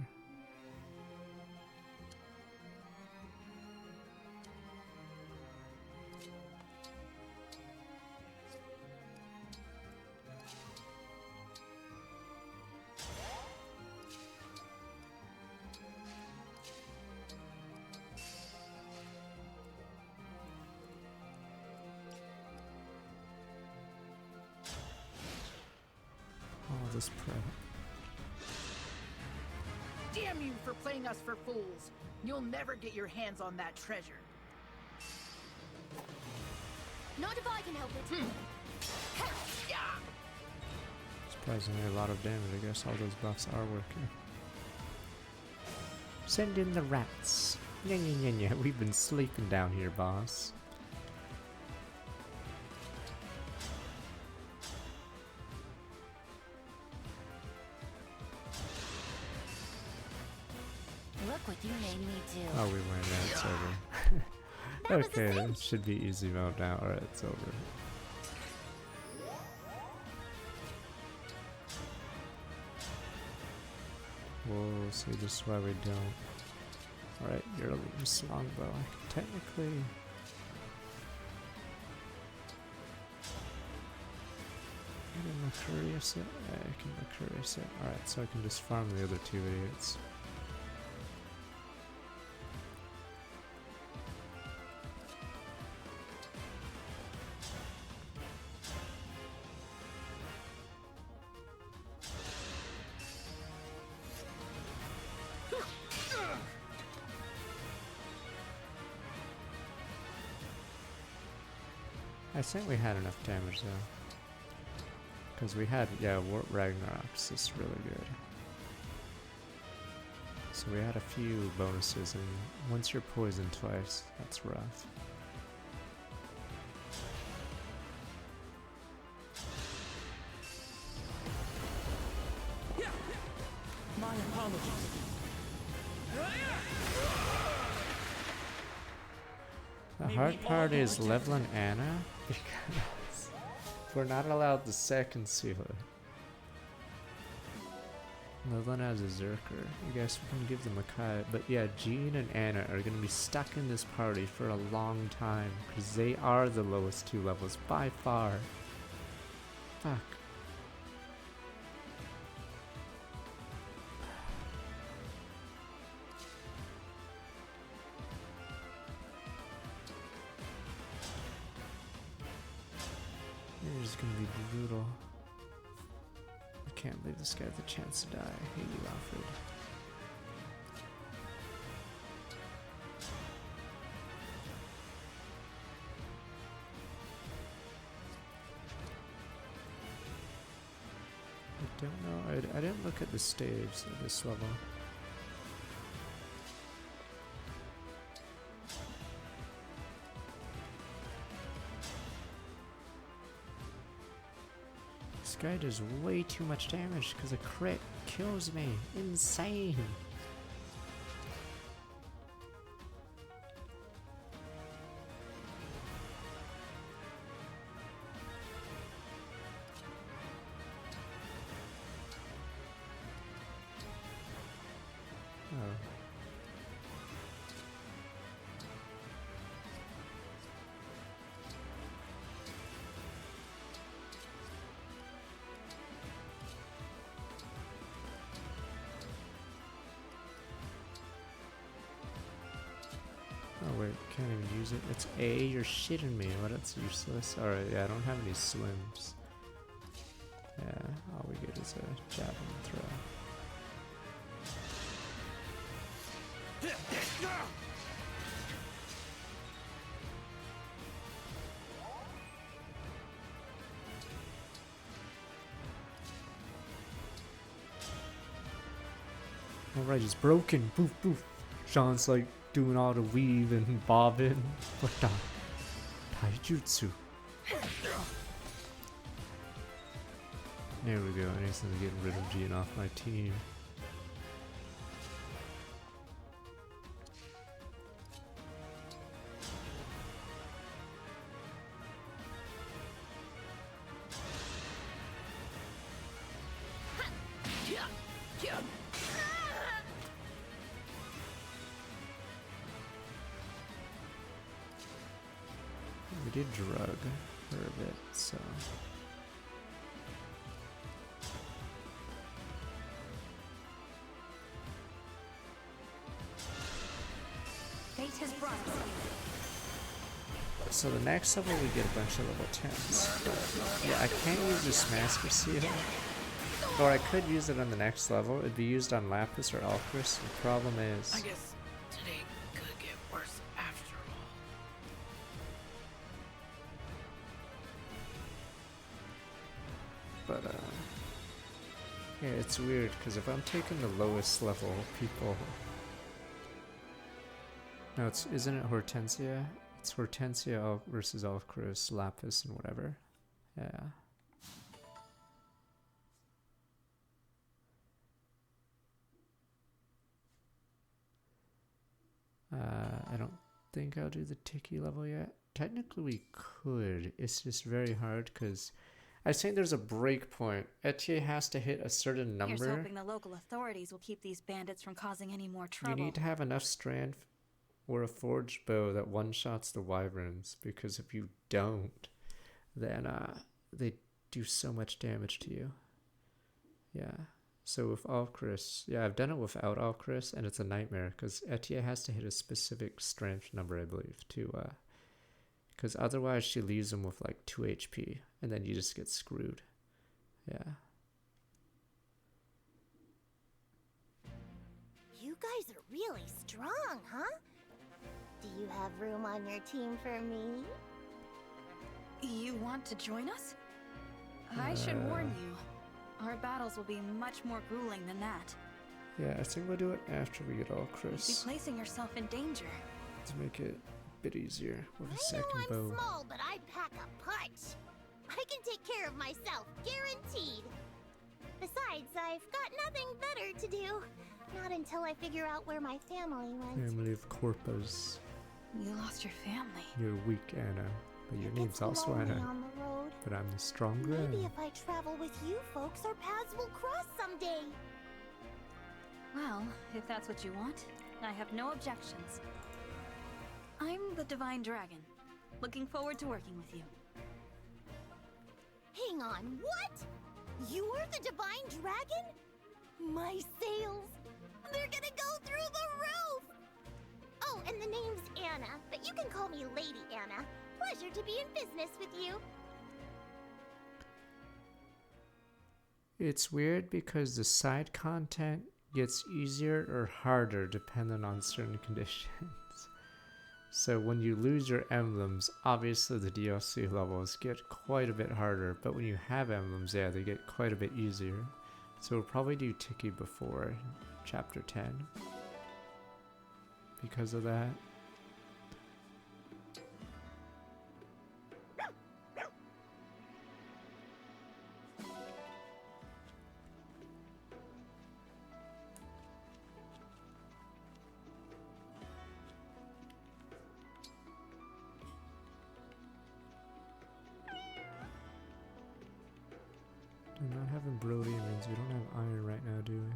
This prep. Damn you for playing us for fools. You'll never get your hands on that treasure. Not if I can help it. Surprisingly, a lot of damage. I guess all those buffs are working. Send in the rats. Yeah. We've been sleeping down here, boss. Look what you made me do. Oh, we win. That's over. Okay, it should be easy mode now. Alright, it's over. Whoa, see, this is why we don't. Alright, you're a loose longbow. Technically. Can I Mercurius it? Yeah, I can Mercurius it. Alright, so I can just farm the other two idiots. I think we had enough damage though. Because we had, yeah, Warp Ragnarok's is really good. So we had a few bonuses, and once you're poisoned twice, that's rough. My apologies. The hard part is leveling Anna, because we're not allowed the second sealer. Leveling as a Zerker. I guess we can give them a cut. But yeah, Jean and Anna are going to be stuck in this party for a long time, because they are the lowest two levels by far. Fuck. It's gonna be brutal. I can't leave this guy the chance to die. I hate you, Alfred. I don't know. I didn't look at the staves of this level. This guy does way too much damage because a crit kills me. Insane. Oh. Oh wait, can't even use it. It's A, you're shitting me. What, it's useless? Alright, yeah, I don't have any swims. Yeah, all we get is a javelin throw. Alright, he's broken. Poof, poof. Sean's like, doing all the weave and bobbing. What the? Taijutsu. There we go. I need to get rid of Jean off my team. We did drug for a bit, so. Fate has brought us here. So the next level we get a bunch of level 10s. But yeah, I can't use this Master Seal. Or I could use it on the next level. It'd be used on Lapis or Alchris. The problem is... I guess today could get worse after all. But, yeah, it's weird, because if I'm taking the lowest level people... No, isn't it Hortensia? It's Hortensia versus Alchris, Lapis, and whatever. Yeah. I don't think I'll do the Tiki level yet. Technically we could. It's just very hard because I think there's a break point. Etienne has to hit a certain number. Here's hoping the local authorities will keep these bandits from causing any more trouble. You need to have enough strength or a forged bow that one-shots the wyverns, because if you don't, then they do so much damage to you. Yeah. So with Alchris, yeah, I've done it without Alchris, and it's a nightmare, because Etienne has to hit a specific strength number, I believe, to, because otherwise she leaves him with like 2 HP, and then you just get screwed. Yeah. You guys are really strong, huh? Do you have room on your team for me? You want to join us? I should warn you. Our battles will be much more grueling than that. Yeah, I think we'll do it after we get Alchris. You'd be placing yourself in danger. To make it a bit easier with a second bow. I know I'm small, but I pack a punch. I can take care of myself, guaranteed. Besides, I've got nothing better to do. Not until I figure out where my family went. Family of Corpus. You lost your family. You're weak, Anna. But your name's also Anna. But I'm the stronger. Maybe if I travel with you folks, our paths will cross someday. Well, if that's what you want, I have no objections. I'm the Divine Dragon. Looking forward to working with you. Hang on, what? You're the Divine Dragon? My sails, they're gonna go through the roof! Oh, and the name's Anna, but you can call me Lady Anna. Pleasure to be in business with you. It's weird because the side content gets easier or harder depending on certain conditions. So when you lose your emblems, obviously the DLC levels get quite a bit harder, but when you have emblems, yeah, they get quite a bit easier. So we'll probably do Tiki before Chapter 10 because of that. Not having Brody means we don't have iron right now, do we?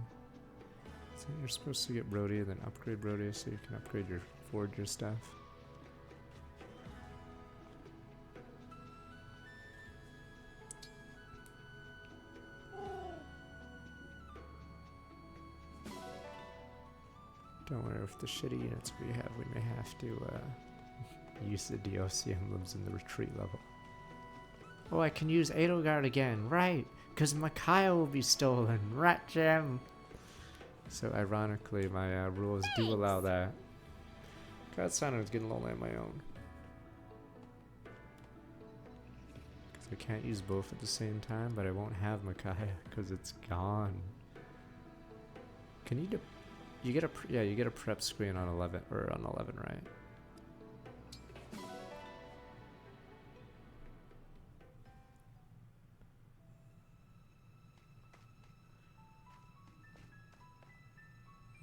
So you're supposed to get Brody and then upgrade Brody so you can upgrade your forger stuff. Don't worry, with the shitty units we have, we may have to use the DLC emblems in the retreat level. Oh, I can use Edelgard again, right? Because Micaiah will be stolen, right, Gem? So ironically, my rules do allow that. God, Signer is getting lonely on my own. Because I can't use both at the same time, but I won't have Micaiah because it's gone. Can you You get a you get a prep screen on 11 or on 11, right?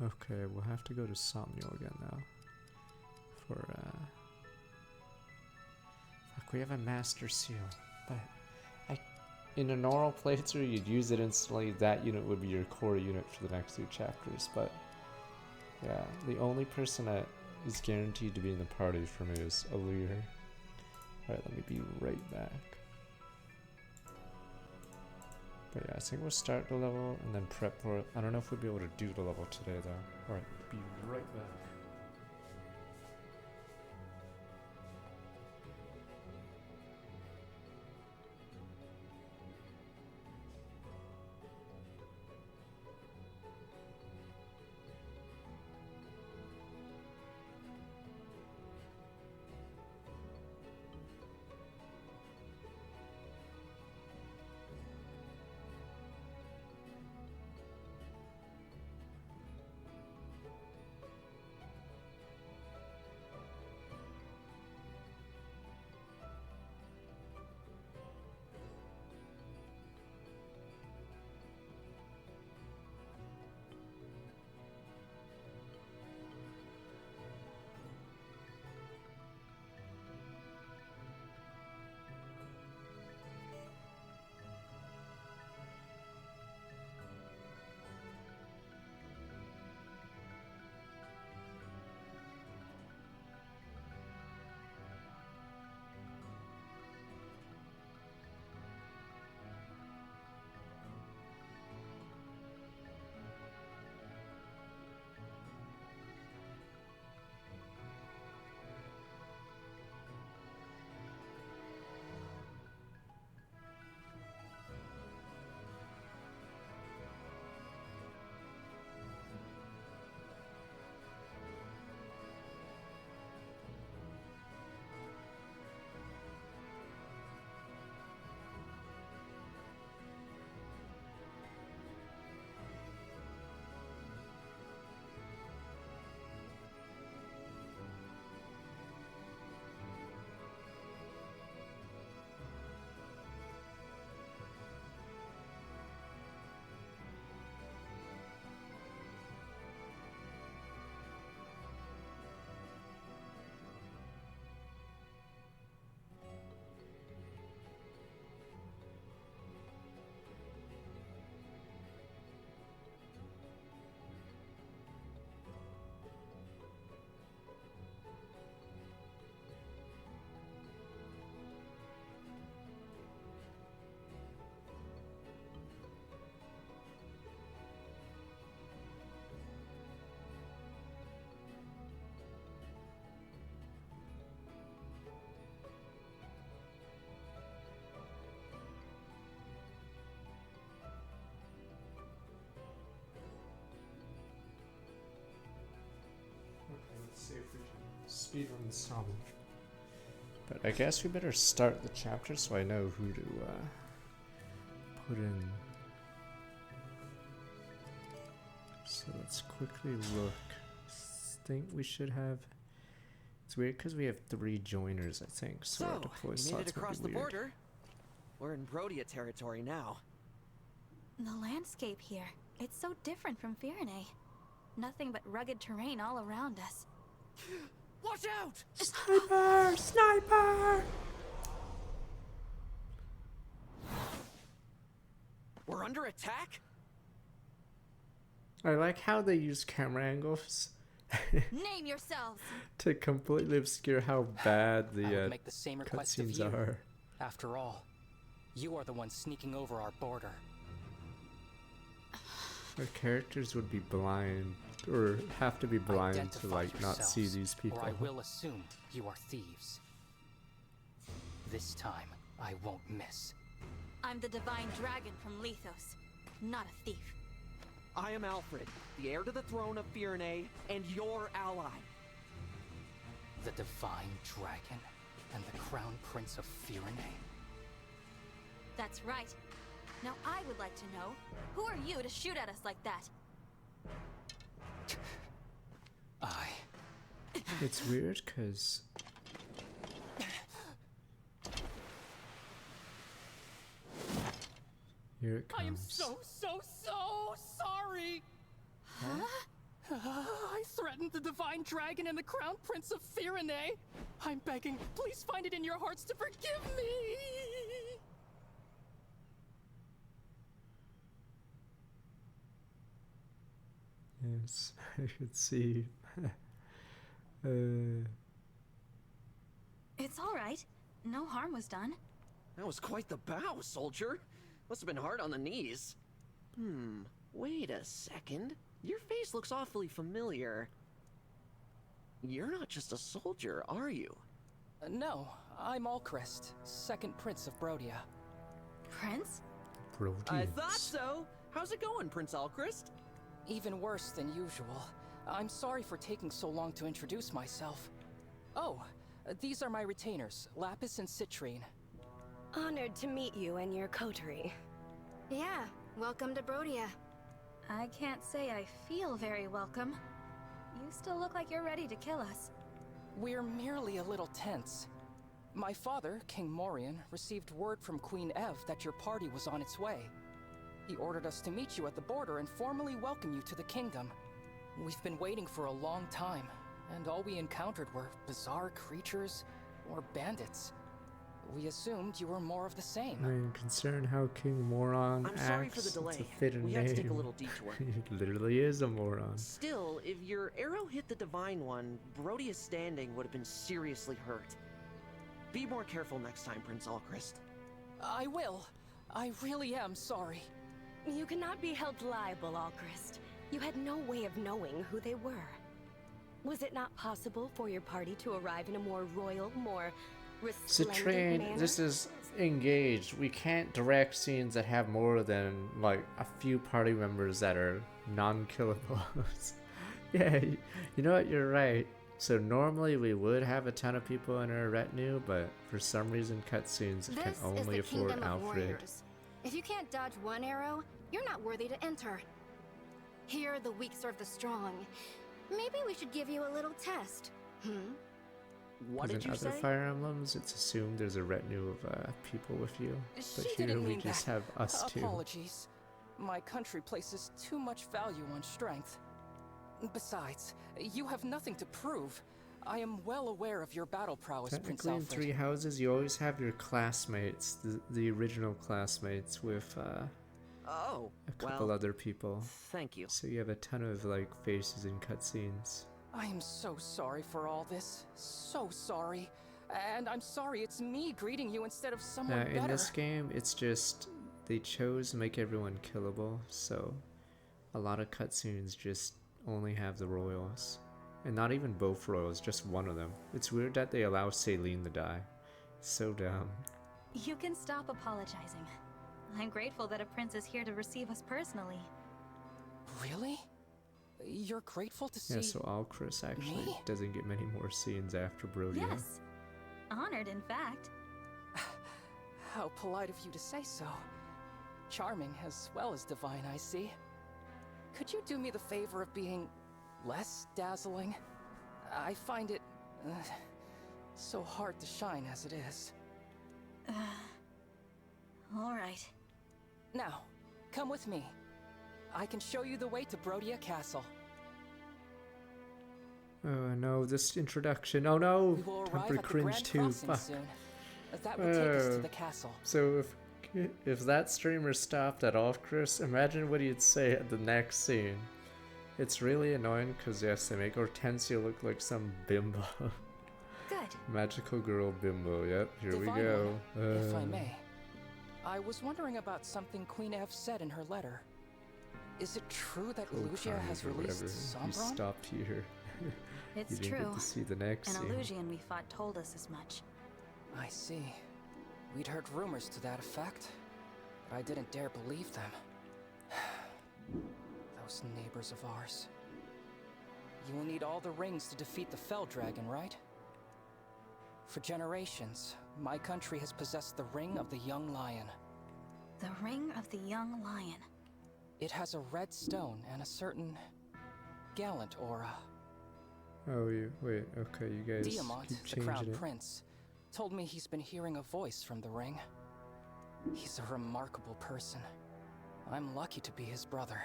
Okay, we'll have to go to Somniel again now. For fuck, we have a Master Seal, but in a normal playthrough you'd use it instantly. That unit would be your core unit for the next 2 chapters, but yeah, the only person that is guaranteed to be in the party for me is Alir. Alright, let me be right back. But yeah, I think we'll start the level and then prep for it. I don't know if we'll be able to do the level today though. Alright, be right back. See if we can speedrun the song. But I guess we better start the chapter so I know who to put in. So let's quickly look. Think we should have. It's weird because we have 3 joiners, I think. So our deploy we made it across the border. We're in Brodia territory now. The landscape here, it's so different from Firene. Nothing but rugged terrain all around us. Watch out! Sniper! Sniper! We're under attack? I like how they use camera angles Name yourselves! to completely obscure how bad the make the same request of cutscenes you. are. After all, you are the one sneaking over our border. Our characters would be blind, or have to be blind to like not see these people. Or I will assume you are thieves. This time, I won't miss. I'm the Divine Dragon from Lethos, not a thief. I am Alfred, the heir to the throne of Firene, and your ally. The Divine Dragon and the Crown Prince of Firene? That's right. Now I would like to know, who are you to shoot at us like that? It's weird because here it comes. I am so sorry! Huh? I threatened the Divine Dragon and the Crown Prince of Firene. I'm begging, please find it in your hearts to forgive me! Yes, I could see. It's all right. No harm was done. That was quite the bow, soldier. Must have been hard on the knees. Wait a second. Your face looks awfully familiar. You're not just a soldier, are you? No, I'm Alchrist, second Prince of Brodia. Prince? I thought so. How's it going, Prince Alchrist? Even worse than usual. I'm sorry for taking so long to introduce myself. Oh, these are my retainers, Lapis and Citrine. Honored to meet you and your coterie. Yeah, welcome to Brodia. I can't say I feel very welcome. You still look like you're ready to kill us. We're merely a little tense. My father, King Morian, received word from Queen Ev that your party was on its way. He ordered us to meet you at the border and formally welcome you to the kingdom. We've been waiting for a long time, and all we encountered were bizarre creatures or bandits. We assumed you were more of the same. I mean, considering how King Moron I'm acts, sorry for the it's delay. a fitting We name. had to take a little detour. He literally is a moron. Still, if your arrow hit the Divine One, Brodia's standing would have been seriously hurt. Be more careful next time, Prince Alchrist. I will. I really am sorry. You cannot be held liable, Alchrist. You had no way of knowing who they were. Was it not possible for your party to arrive in a more royal, more resplendent Citrine, manner? this is engaged. We can't direct scenes that have more than like a few party members that are non-killables. Yeah, you know what? You're right. So normally we would have a ton of people in our retinue, but for some reason cutscenes can This is only the afford Kingdom of Alfred. Warriors. If you can't dodge one arrow, you're not worthy to enter. Here, the weak serve the strong. Maybe we should give you a little test. What did in you other say? Fire Emblems, it's assumed there's a retinue of people with you, but She here didn't we mean just that. have us two. Apologies. My country places too much value on strength. Besides, you have nothing to prove. I am well aware of your battle prowess, Prince Technically, in Alfred. Three Houses, you always have your classmates, the original classmates, with Oh, a couple well, other people. Thank you. So you have a ton of like faces in cutscenes. I am so sorry for all this. So sorry. And I'm sorry it's me greeting you instead of someone better. In this game, it's just they chose to make everyone killable, so a lot of cutscenes just only have the royals. And not even both royals, just one of them. It's weird that they allow Celine to die. So dumb. You can stop apologizing. I'm grateful that a prince is here to receive us personally. Really? You're grateful to see Yeah, so Alchrist actually me? doesn't get many more scenes after Brodia. Yes. Honored, in fact. How polite of you to say so. Charming as well as divine, I see. Could you do me the favor of being less dazzling? I find it so hard to shine as it is. All right. Now, come with me. I can show you the way to Brodia Castle. Oh no, this introduction. Oh no! We will arrive Temper at the cringe Grand too. Crossing Fuck. soon. That will take us to the castle. So if that streamer stopped at Alchrist, imagine what he'd say at the next scene. It's really annoying because yes, they make Hortensia look like some bimbo. Good. Magical girl bimbo. Yep, here Divine we go. One, if I may. I was wondering about something Queen Ev said in her letter. Is it true that Illusia has released You Sombron? stopped here. It's you didn't true. get to see the next An scene. illusion we fought told us as much. I see. We'd heard rumors to that effect, but I didn't dare believe them. Those neighbors of ours. You will need all the rings to defeat the Fell Dragon, right? For generations, my country has possessed the Ring of the Young Lion. The Ring of the Young Lion. It has a red stone and a certain gallant aura. Oh, you wait. Okay, you guys Diamant, keep the changing crown it. prince, told me he's been hearing a voice from the ring. He's a remarkable person. I'm lucky to be his brother.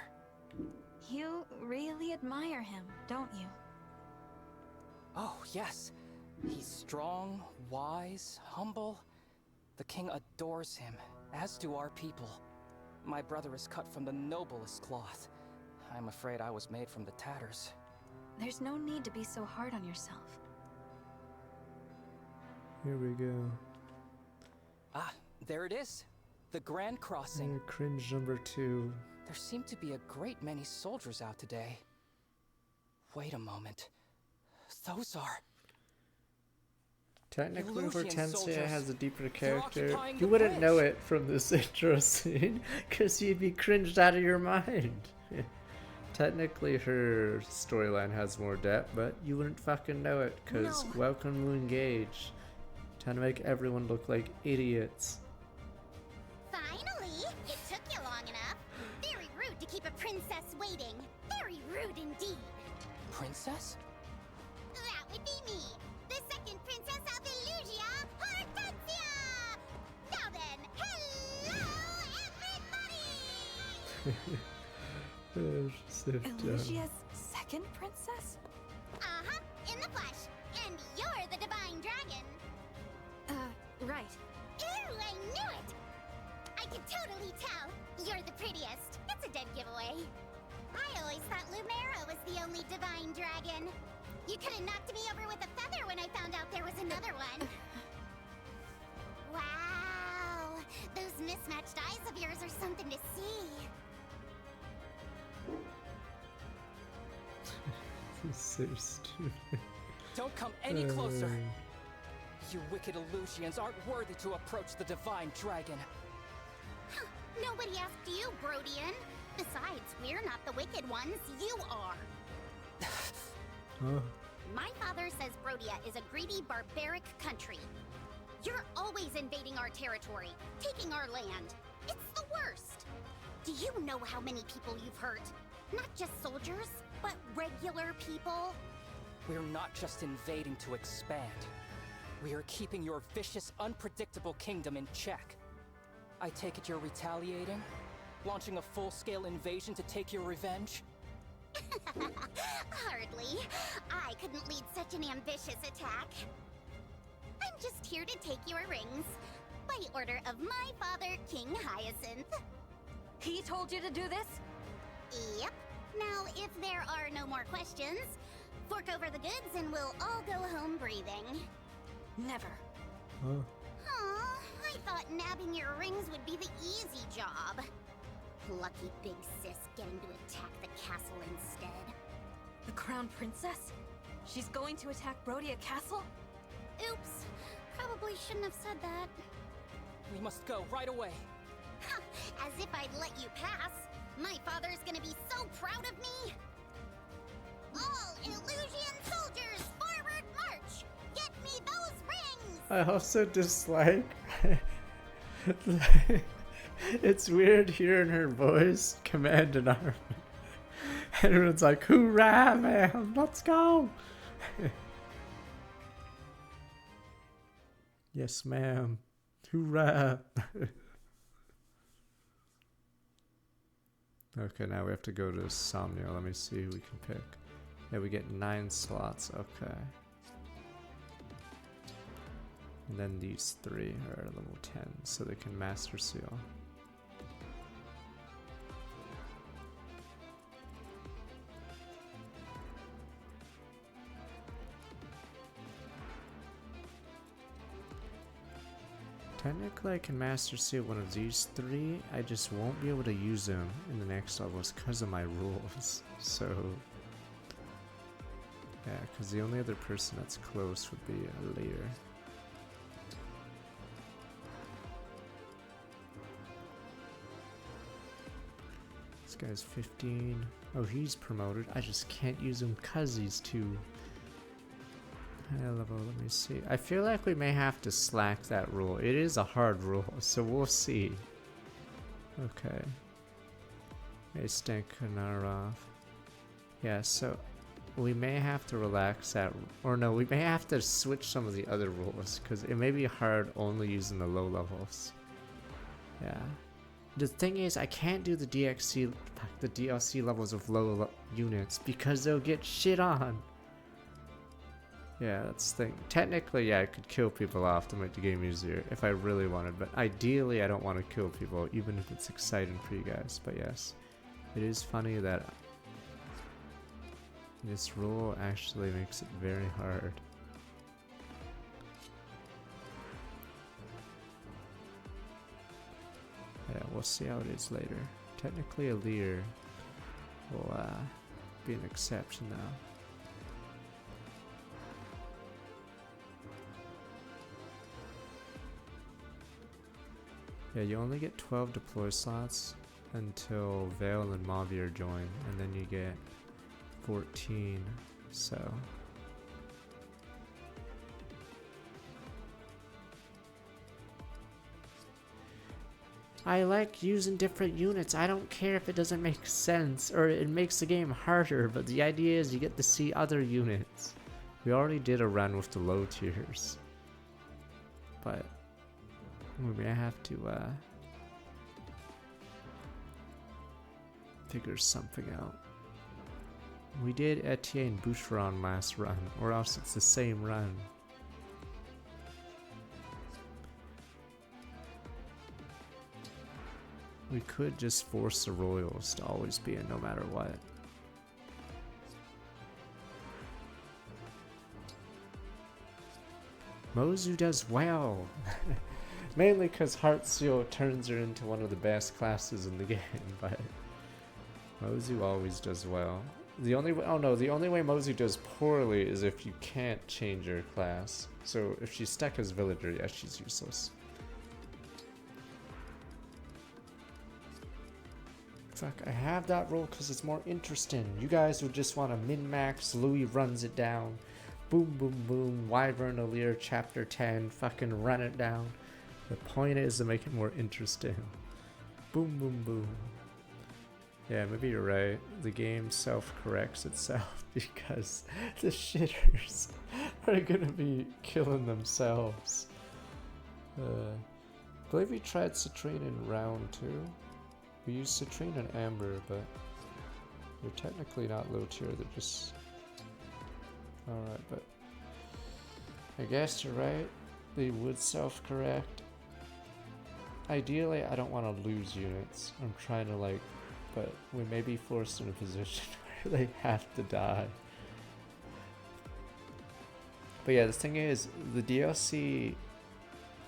You really admire him, don't you? Oh, yes. He's strong, wise, humble. The king adores him, as do our people. My brother is cut from the noblest cloth. I'm afraid I was made from the tatters. There's no need to be so hard on yourself. Here we go. Ah, there it is. The Grand Crossing. Cringe number 2. There seem to be a great many soldiers out today. Wait a moment. Those are... Technically, Illusion Hortensia soldiers. has a deeper They're character. occupying You the wouldn't bridge. know it from this intro scene, because you'd be cringed out of your mind. Technically, her storyline has more depth, but you wouldn't fucking know it, because No. welcome to Engage. Trying to make everyone look like idiots. Finally! It took you long enough. Very rude to keep a princess waiting. Very rude indeed. Princess? That would be me, the second princess of Illusia, Hortensia! Now then, hello everybody! Oh, she's so dumb. Illusia's second princess? Uh-huh, in the flesh. And you're the divine dragon. Right. Ew, I knew it! I can totally tell. You're the prettiest. That's a dead giveaway. I always thought Lumera was the only divine dragon. You could have knocked me over with a feather when I found out there was another one. Wow! Those mismatched eyes of yours are something to see. This is so stupid. Don't come any closer. You wicked Illusians aren't worthy to approach the divine dragon. Huh, nobody asked you, Brodian. Besides, we're not the wicked ones, you are. Oh. My father says Brodia is a greedy, barbaric country. You're always invading our territory, taking our land. It's the worst. Do you know how many people you've hurt? Not just soldiers, but regular people. We're not just invading to expand. We are keeping your vicious, unpredictable kingdom in check. I take it you're retaliating? Launching a full-scale invasion to take your revenge? Hardly. I couldn't lead such an ambitious attack. I'm just here to take your rings. By order of my father, King Hyacinth. He told you to do this? Yep. Now, if there are no more questions, fork over the goods and we'll all go home breathing. Never. Oh. Aw, I thought nabbing your rings would be the easy job. Lucky big sis getting to attack the castle instead. The crown princess? She's going to attack Brodia Castle? Oops. Probably shouldn't have said that. We must go right away. As if I'd let you pass. My father's gonna be so proud of me. All Illusion soldiers, forward march! Get me those rings! I also dislike. It's weird hearing her voice command an army. Everyone's like, "Hoorah, man! Let's go!" Yes, ma'am. Hoorah! Okay, now we have to go to Somnia. Let me see who we can pick. Yeah, we get 9 slots. Okay. And then these 3 are level 10, so they can Master Seal. Technically, I can Master Seal one of these 3. I just won't be able to use them in the next levels because of my rules. So, yeah, because the only other person that's close would be later. This guy's 15. Oh, he's promoted. I just can't use him because he's too high level. Let me see. I feel like we may have to slack that rule. It is a hard rule, so we'll see. Okay. Stankanarov. Yeah, so we may have to relax that, or no, we may have to switch some of the other rules because it may be hard only using the low levels. Yeah. The thing is, I can't do the DLC levels of low units because they'll get shit on. Yeah, that's the thing. Technically, yeah, I could kill people off to make the game easier if I really wanted, but ideally I don't want to kill people, even if it's exciting for you guys. But yes, it is funny that this rule actually makes it very hard. Yeah, we'll see how it is later. Technically, a leer will be an exception now. Yeah, you only get 12 deploy slots until Vale and Mavier join, and then you get 14, so... I like using different units. I don't care if it doesn't make sense or it makes the game harder, but the idea is you get to see other units. We already did a run with the low tiers, but we may have to figure something out. We did Etienne Boucheron last run, or else it's the same run. We could just force the Royals to always be in no matter what. Mozu does well. Mainly because Heartseal turns her into one of the best classes in the game, but Mozu always does well. The only way, the only way Mozu does poorly is if you can't change her class. So if she's stuck as villager, yeah, she's useless. Fuck, I have that role because it's more interesting. You guys would just want to min-max, Louis runs it down. Boom, boom, boom, Wyvern Alir, chapter 10, fucking run it down. The point is to make it more interesting. Boom, boom, boom. Yeah, maybe you're right. The game self-corrects itself because the shitters are gonna be killing themselves. I believe we tried Citrine in round 2. We used Citrine and Amber, but they're technically not low tier, they're just... Alright, but I guess you're right. They would self-correct. Ideally, I don't want to lose units. I'm trying to like... But we may be forced in a position where they have to die. But yeah, the thing is, the DLC...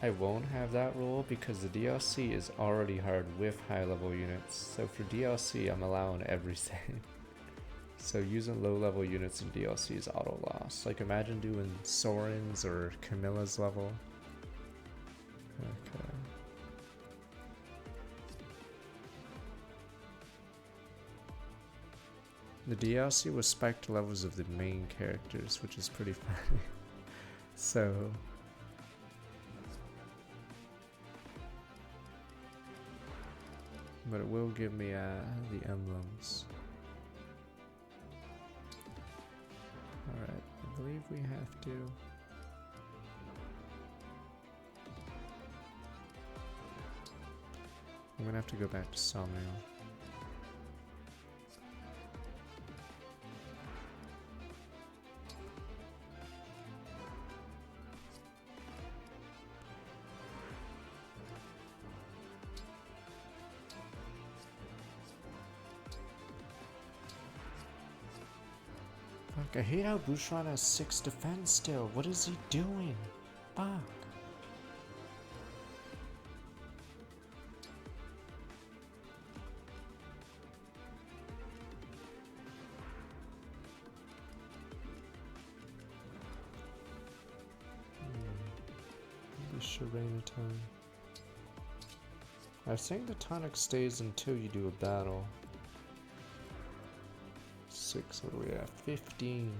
I won't have that rule because the DLC is already hard with high level units. So for DLC, I'm allowing everything. So using low level units in DLC is auto loss. Like imagine doing Soren's or Camilla's level. Okay. The DLC was spiked to levels of the main characters, which is pretty funny. So... But it will give me the emblems. Alright, I believe we have to... I'm gonna have to go back to Somniel. I hate how Boucheron has 6 defense still. What is he doing? Fuck. Maybe Sharena time. I think the tonic stays until you do a battle. 6, what do we have? 15.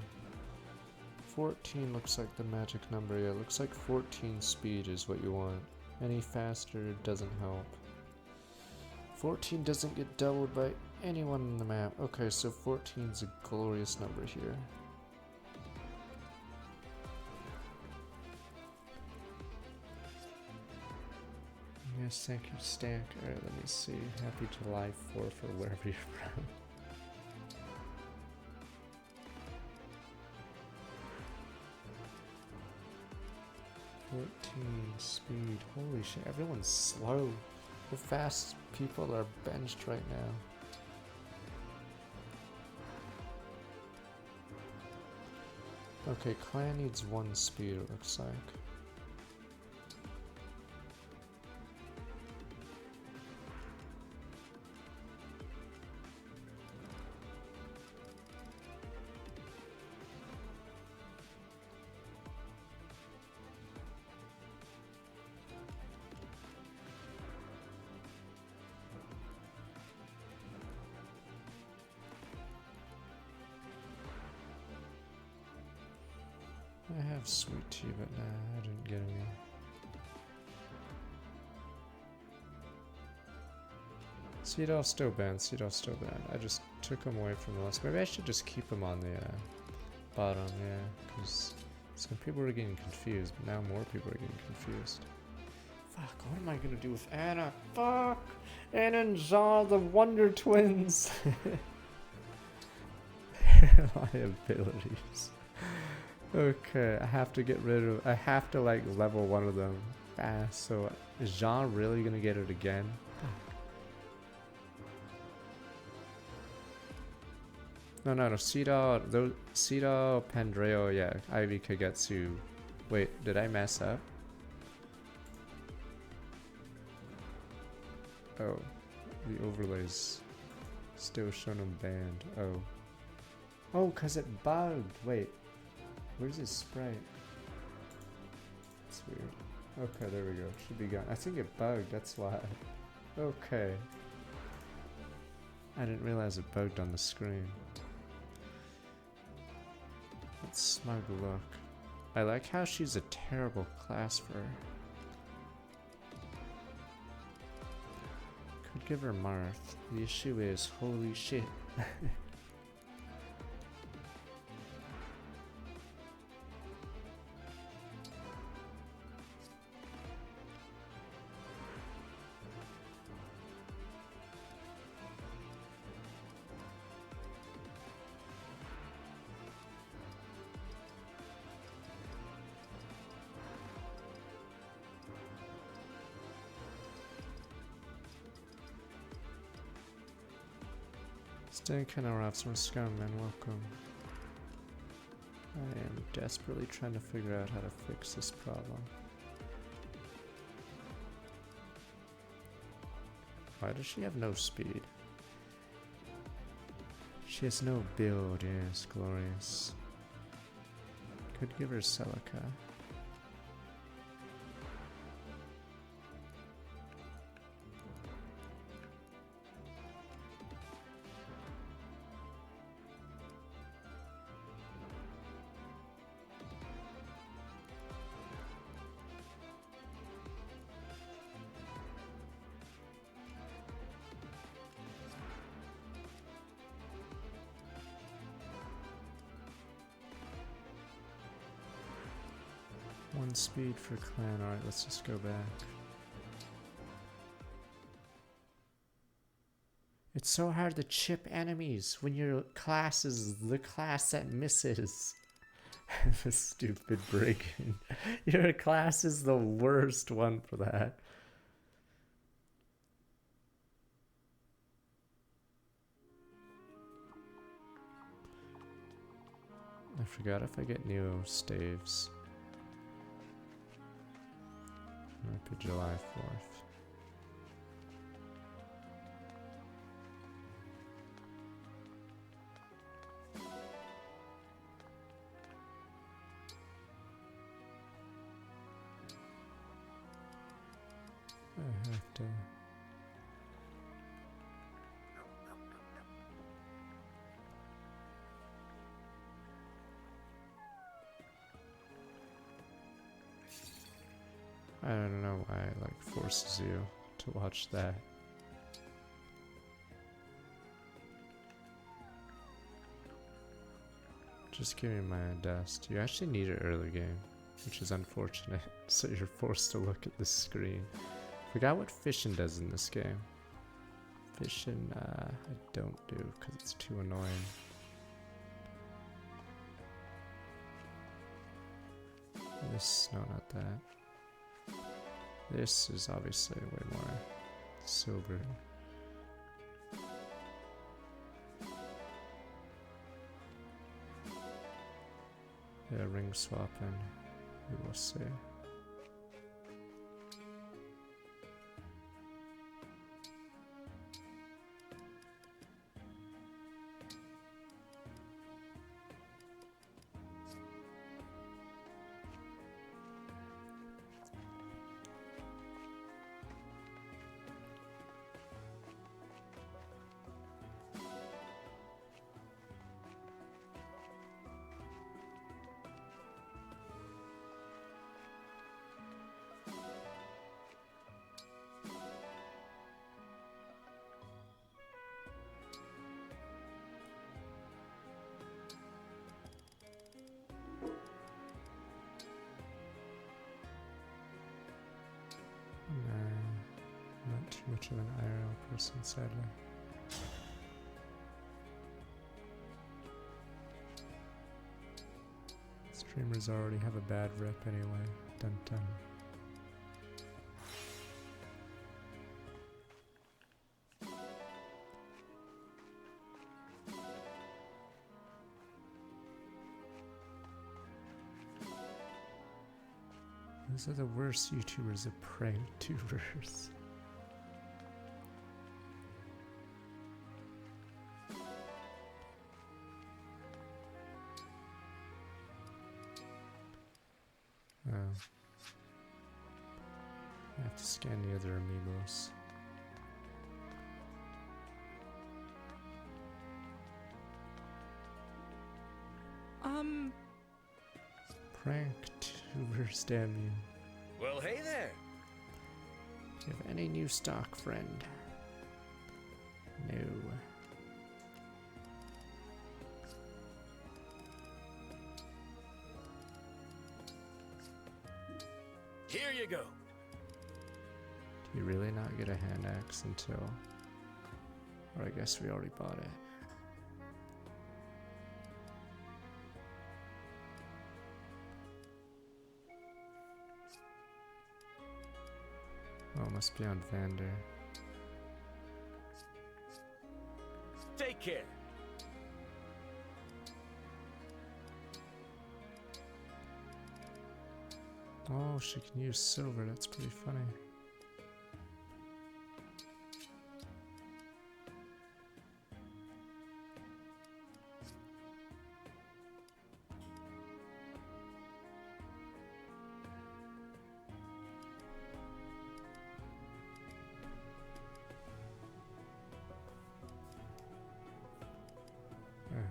14 looks like the magic number. Yeah, it looks like 14 speed is what you want. Any faster doesn't help. 14 doesn't get doubled by anyone in the map. Okay, so 14 is a glorious number here. Yes, thank you, Stank. Alright, let me see. Happy July 4th or wherever you're from. Speed. Holy shit, everyone's slow. The fast people are benched right now. Okay, clan needs 1 speed, it looks like. I have sweet tea, but nah, I didn't get any. Seedolf's still banned, Seedolf's still banned. I just took him away from the list. Maybe I should just keep him on the bottom, yeah, because some people are getting confused, but now more people are getting confused. Fuck, what am I gonna do with Anna? Fuck! Anna and Jean, the Wonder Twins! Liabilities. Okay, I have to get rid of, I have to like level one of them fast, so is Jean really gonna get it again? No, Seedol, Pandreo, yeah, Ivy Kagetsu. Wait, did I mess up? Oh, the overlays still showing them banned. Oh. Oh, cause it bugged, wait. Where's his sprite? That's weird. Okay, there we go. Should be gone. I think it bugged, that's why. Okay. I didn't realize it bugged on the screen. That smug look. I like how she's a terrible class for her. Could give her Marth. The issue is, holy shit. Staying kind of rough from Scum, man, welcome. I am desperately trying to figure out how to fix this problem. Why does she have no speed? She has no build, yes, glorious. Could give her Celica. One speed for clan. Alright, let's just go back. It's so hard to chip enemies when your class is the class that misses. The stupid brigand. Your class is the worst one for that. I forgot if I get Neo staves. Happy July 4th. I have to... I don't know why it like forces you to watch that. Just give me my dust. You actually need it early game, which is unfortunate. So you're forced to look at the screen Forgot what fishing does in this game. Fishing, I don't do because it's too annoying. This, no, not that. This is obviously way more sober. Yeah, ring swapping. We will see. Not too much of an IRL person, sadly. Streamers already have a bad rep anyway. Dun dun. Those are the worst YouTubers of prank tubers. I have to scan the other amiibos. Prank tubers, damn you. Well, hey there. Do you have any new stock, friend? No. Here you go. Do you really not get a hand axe until... Or I guess we already bought it. Oh, it must be on Vander. Take care. Oh, she can use silver. That's pretty funny.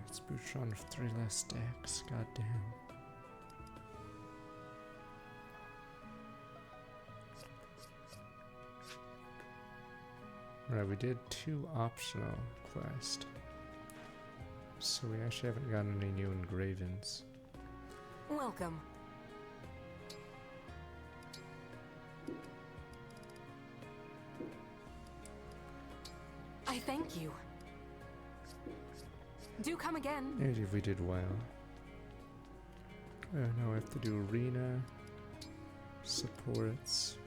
It's Butron with 3 less stacks. Goddamn. Alright, we did 2 optional quests. So we actually haven't gotten any new engravings. Welcome. I thank you. Do come again. Maybe if we did well. Now we have to do arena, supports.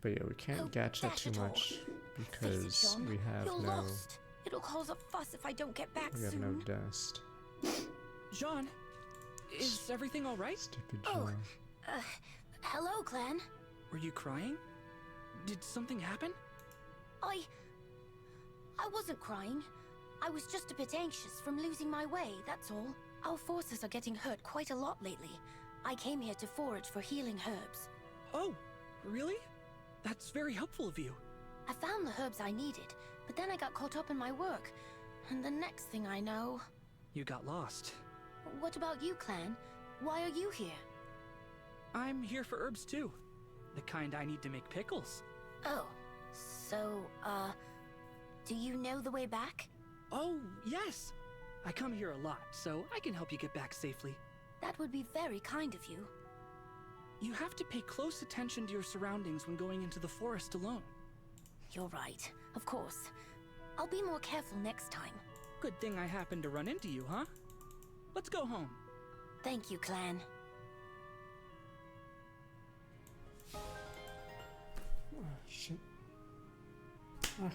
But yeah, we can't gacha too much because we have You're no. Lost. It'll cause a fuss if I don't get back We have soon. no dust. Jean, is everything all right? Stupid Oh, John. hello, Clan. Were you crying? Did something happen? I wasn't crying. I was just a bit anxious from losing my way, that's all. Our forces are getting hurt quite a lot lately. I came here to forage for healing herbs. Oh, really? That's very helpful of you. I found the herbs I needed, but then I got caught up in my work. And the next thing I know... You got lost. What about you, Clan? Why are you here? I'm here for herbs too. The kind I need to make pickles. Oh, so, do you know the way back? Oh, yes! I come here a lot, so I can help you get back safely. That would be very kind of you. You have to pay close attention to your surroundings when going into the forest alone. You're right. Of course. I'll be more careful next time. Good thing I happened to run into you, huh? Let's go home. Thank you, Clan. Oh, shit. Fuck.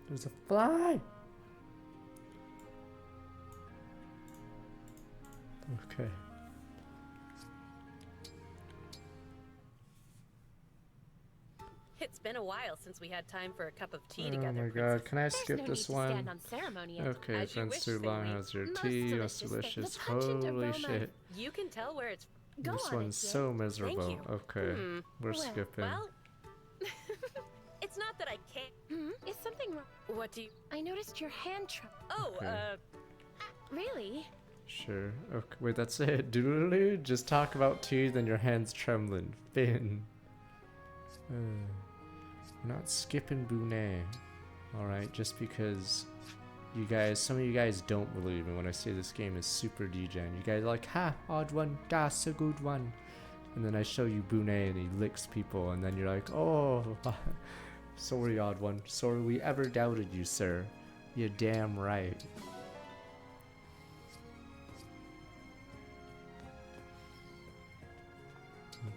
There's a fly! Okay. It's been a while since we had time for a cup of tea Oh together. my god, can I skip this one? Okay, As you friends wish, too long, Sailor. how's your Most tea? delicious Most thing. delicious. The pungent Holy aroma. shit. You can tell where it's. This one's so miserable. you. Okay, we're skipping. Well, it's not that I can't. Is something wrong? What do you? I noticed your hand Oh, Okay. Really? Sure. Okay, wait, that's it. Doodly? Just talk about tea, then your hand's trembling. Finn. We're not skipping Bonet. Alright, just because you guys, some of you guys don't believe me when I say this game is super degen. You guys are like, ha, odd one, that's a good one. And then I show you Bonet and he licks people, and then you're like, oh, sorry, odd one. Sorry we ever doubted you, sir. You're damn right.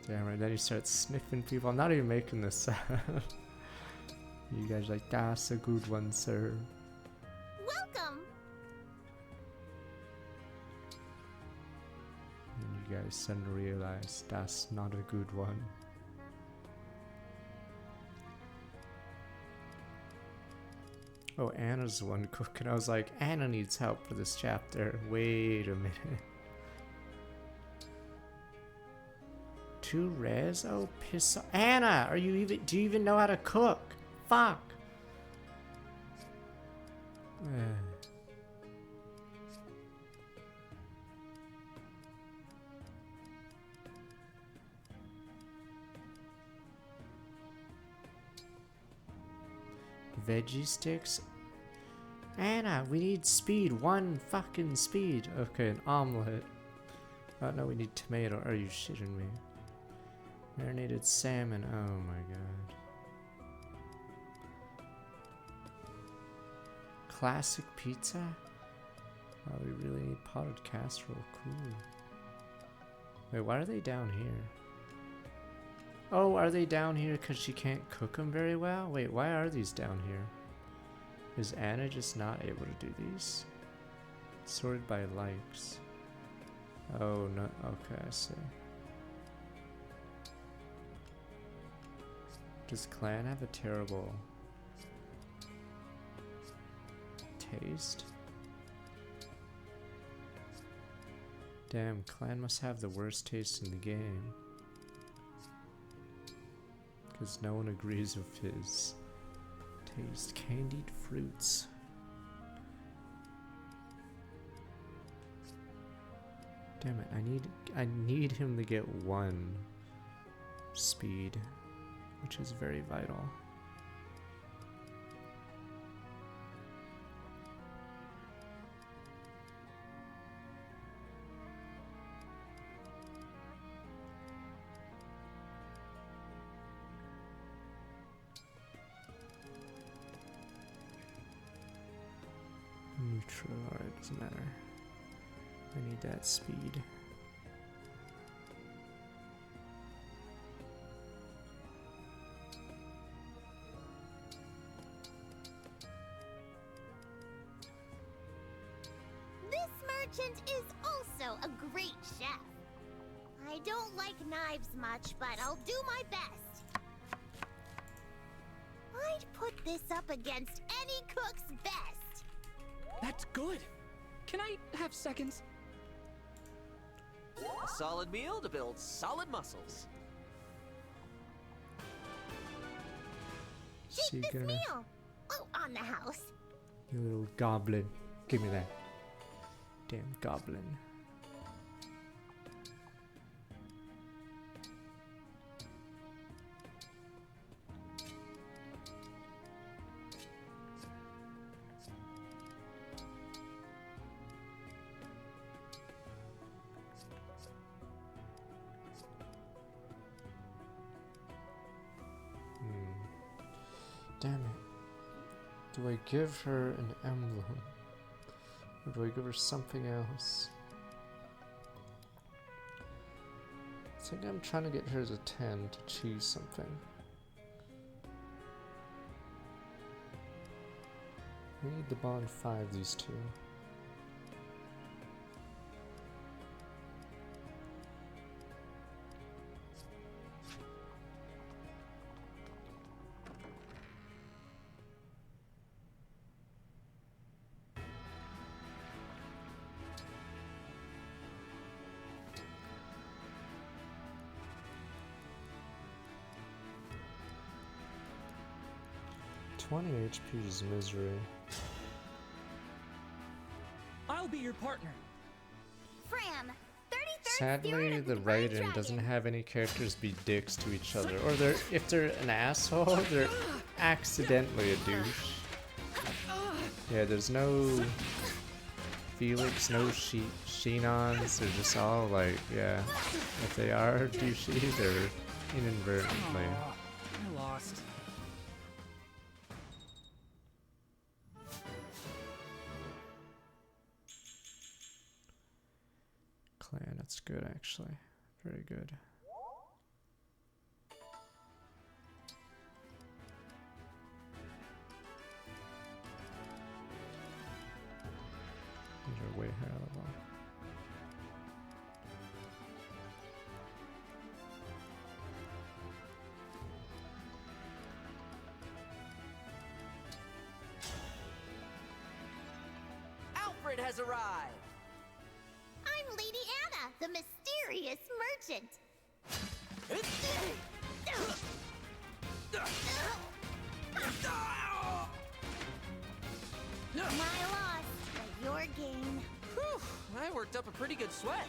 Damn right, then you start sniffing people. I'm not even making this sound. You guys are like, that's a good one, sir. Welcome. And you guys suddenly realize that's not a good one. Oh, Anna's the one cooking. I was like, Anna needs help for this chapter. Wait a minute. 2 res? Oh, piss off. Anna, do you even know how to cook? Fuck. Veggie sticks? Anna, we need speed. 1 fucking speed. Okay, an omelet. Oh no, we need tomato. Are you shitting me? Marinated salmon. Oh my god. Classic pizza? Oh, we really need potted casserole. Cool. Wait, why are they down here? Oh, are they down here because she can't cook them very well? Wait, why are these down here? Is Anna just not able to do these? Sorted by likes. Oh, no. Okay, I see. Does Clan have a terrible taste? Damn, Clan must have the worst taste in the game. Because no one agrees with his taste. Candied fruits. Damn it, I need him to get 1 speed, which is very vital. Neutral, alright, doesn't matter. I need that speed. This merchant is also a great chef. I don't like knives much, but I'll do my best. I'd put this up against any cook's best. That's good. Can I have seconds? A solid meal to build solid muscles. See, This meal. Oh, on the house. You little goblin. Give me that. Damn goblin. Damn it. Do I give her an emblem? Or do I give her something else? I think I'm trying to get her to 10 to choose something. We need the bond 5, these two. HP is misery. I'll be your partner. Fram, 33rd Sadly, the writing doesn't have any characters be dicks to each other, or if they're an asshole, they're accidentally a douche. Yeah, there's no Felix, no Sheenons. They're just all like, yeah, if they are douchey, they're inadvertently. I lost. Clan, that's good actually. Very good. These are way higher level. Alfred has arrived! I'm Lady Anna, the mysterious merchant. My loss, but your gain. Whew, I worked up a pretty good sweat.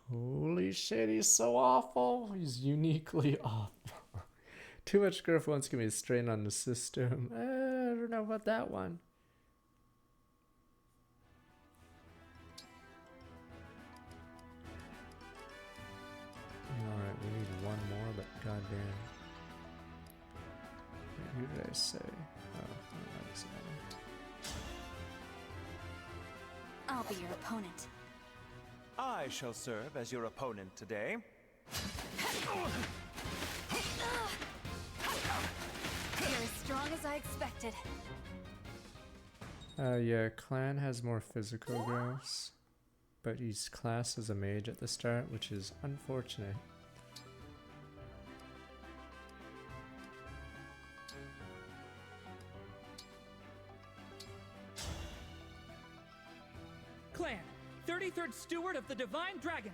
Holy shit, he's so awful. He's uniquely awful. Too much growth once can be a strain on the system. I don't know about that one. Alright, we need one more, but goddamn. Who did I say? I'll be your opponent. I shall serve as your opponent today. You're as strong as I expected. Yeah, Clan has more physical growths, but he's classed as a mage at the start, which is unfortunate. Clan, 33rd Steward of the Divine Dragon.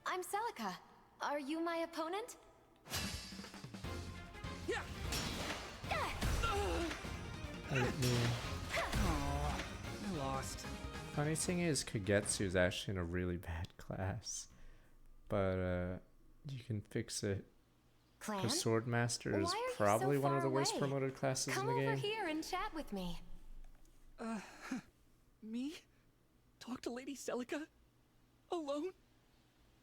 I'm Celica. Are you my opponent? Yeah. I lost. Funny thing is, Kagetsu is actually in a really bad class, but you can fix it. Clan? The Swordmaster is Why are you probably so one of the far worst away? promoted classes Come in the over game. here and chat with me. Me? Talk to Lady Celica? Alone?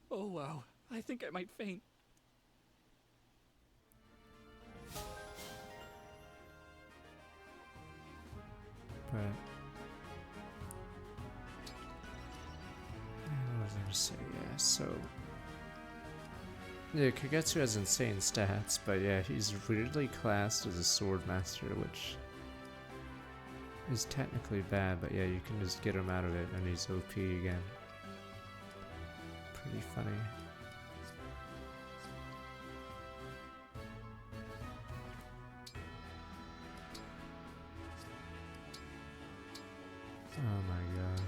Oh wow, I think I might faint. But what was I gonna say? Yeah, so yeah, Kagetsu has insane stats, but yeah, he's weirdly classed as a Swordmaster, which is technically bad, but yeah, you can just get him out of it and he's OP again. Pretty funny. Oh my god.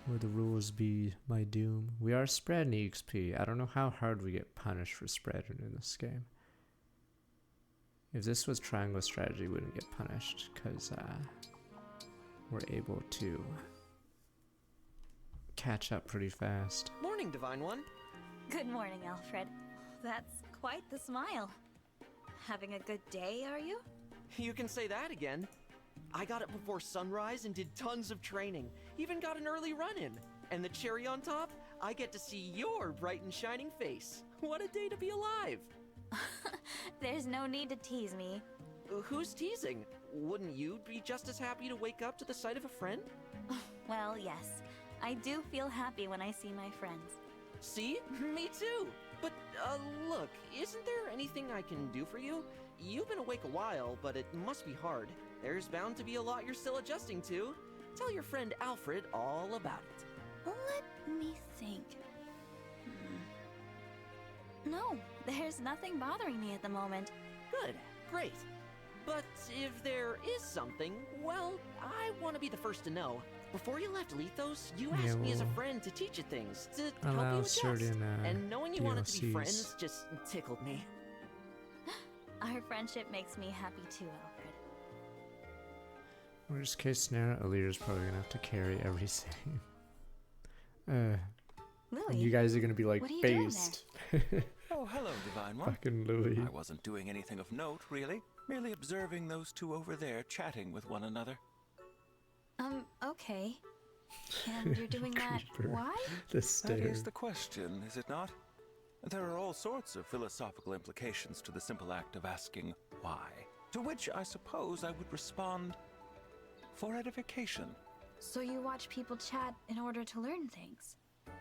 Will the rules be my doom? We are spreading EXP. I don't know how hard we get punished for spreading in this game. If this was triangle strategy, we wouldn't get punished because we're able to catch up pretty fast. Morning, Divine One. Good morning, Alfred. That's quite the smile. Having a good day, are you? You can say that again. I got up before sunrise and did tons of training. Even got an early run in. And the cherry on top, I get to see your bright and shining face. What a day to be alive! There's no need to tease me. Who's teasing? Wouldn't you be just as happy to wake up to the sight of a friend? Well, yes. I do feel happy when I see my friends. See? Me too! But, look, isn't there anything I can do for you? You've been awake a while, but it must be hard. There's bound to be a lot you're still adjusting to. Tell your friend Alfred all about it. Let me think. No, there's nothing bothering me at the moment. Good, great. But if there is something, well, I want to be the first to know. Before you left Lethos, you asked me as a friend to teach you things, to help you adjust. And knowing you wanted to be friends just tickled me. Our friendship makes me happy too, Alfred. Worst case scenario, Alira's probably gonna have to carry everything. Louis, you guys are gonna be like based. Oh, hello, Divine One. Fucking Louis. I wasn't doing anything of note, really. Merely observing those two over there chatting with one another. Okay. And you're doing that, why? The stare. That is the question, is it not? There are all sorts of philosophical implications to the simple act of asking why. To which I suppose I would respond, for edification. So you watch people chat in order to learn things?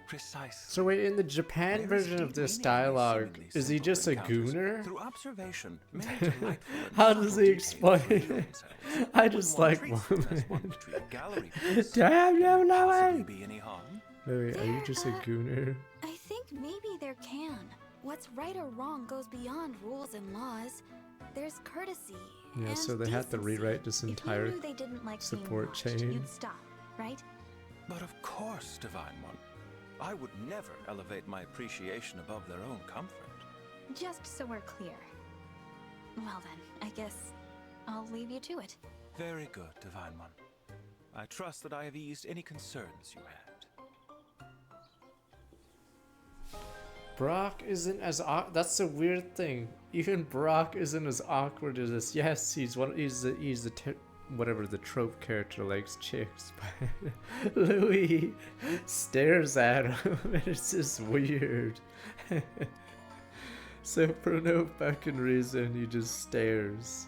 Precisely. So wait, in the Japan version of this dialogue, is he just a gooner? Through observation, many delightful How does he explain? I just like women. Damn you, Louis! Louis, are you just a gooner? I think maybe there can. What's right or wrong goes beyond rules and laws. There's courtesy. Yeah, and so they had to rewrite this entire if you knew they didn't like support being watched, chain. You'd stop, right? But of course, Divine One. I would never elevate my appreciation above their own comfort. Just so we're clear. Well then, I guess I'll leave you to it. Very good, Divine One. I trust that I have eased any concerns you had. Brock isn't as that's the weird thing. Even Brock isn't as awkward as this. Yes, he's the whatever the trope character likes chicks, but Louis stares at him and it's just weird. So for no fucking reason, he just stares.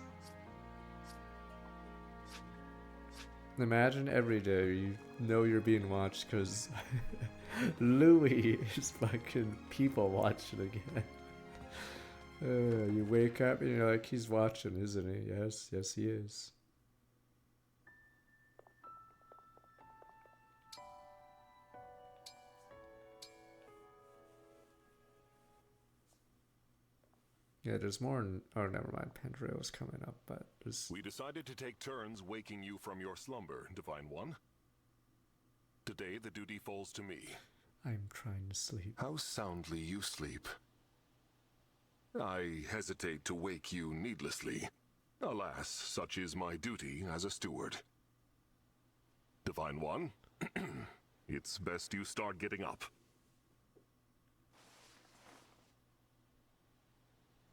Imagine every day you know you're being watched because Louis is fucking people watching again. You wake up and you're like, he's watching, isn't he? Yes, yes he is. Yeah, there's more. Oh, never mind. Pendrail's coming up, but there's. We decided to take turns waking you from your slumber, Divine One. Today, the duty falls to me. I'm trying to sleep. How soundly you sleep. I hesitate to wake you needlessly. Alas, such is my duty as a steward. Divine One, it's best you start getting up.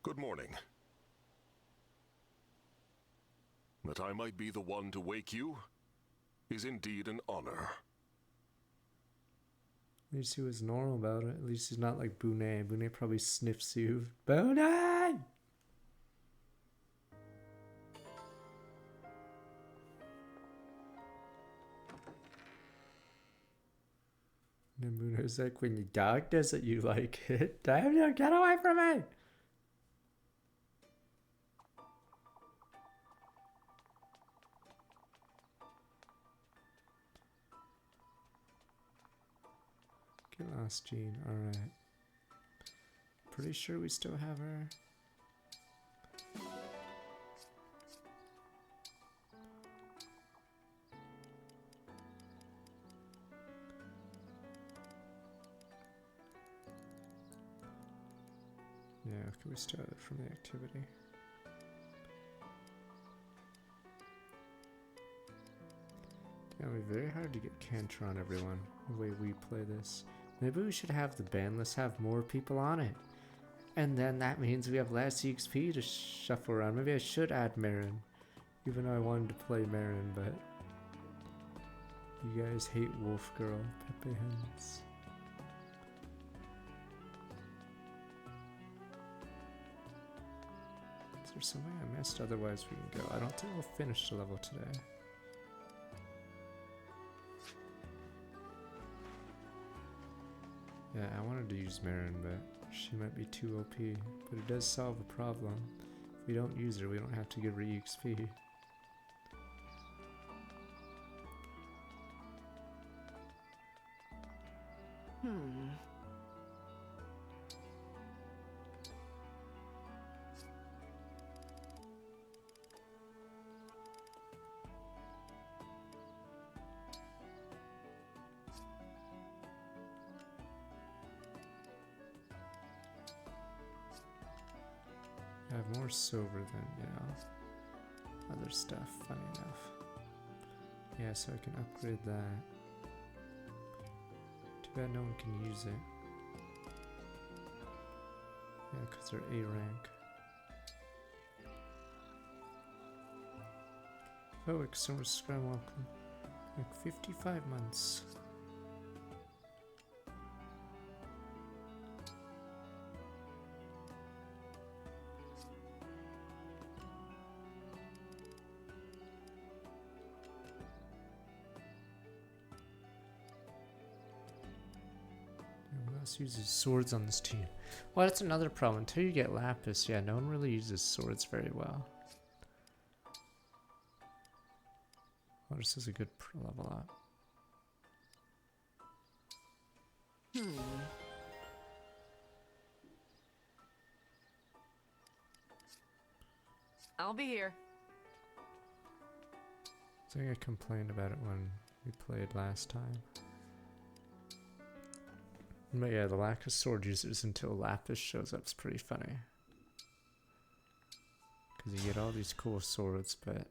Good morning. That I might be the one to wake you is indeed an honor. At least he was normal about it. At least he's not like Boone. Boone probably sniffs you. Boone! And then Boone's like, when your dog does it, you like it. Damn you, get away from me! Get lost, Jean. Alright. Pretty sure we still have her. Yeah, can we start it from the activity? Yeah, it'll be very hard to get Cantor on everyone, the way we play this. Maybe we should have the ban list have more people on it. And then that means we have less EXP to shuffle around. Maybe I should add Marin. Even though I wanted to play Marin, but... You guys hate Wolf Girl, Pepe Hens. Is there something I missed? Otherwise we can go. I don't think we'll finish the level today. Yeah, I wanted to use Marin, but she might be too OP. But it does solve a problem. If we don't use her, we don't have to give her EXP. I have more silver than, you know, other stuff, funny enough. Yeah, so I can upgrade that. Too bad no one can use it. Yeah, because they're A rank. Oh, Summer Scrum, welcome. Like 55 months. Uses swords on this team. Well, that's another problem. Until you get Lapis, yeah, no one really uses swords very well. Well, this is a good level up. I'll be here. I think I complained about it when we played last time. But yeah, the lack of sword users until Lapis shows up is pretty funny. Because you get all these cool swords, but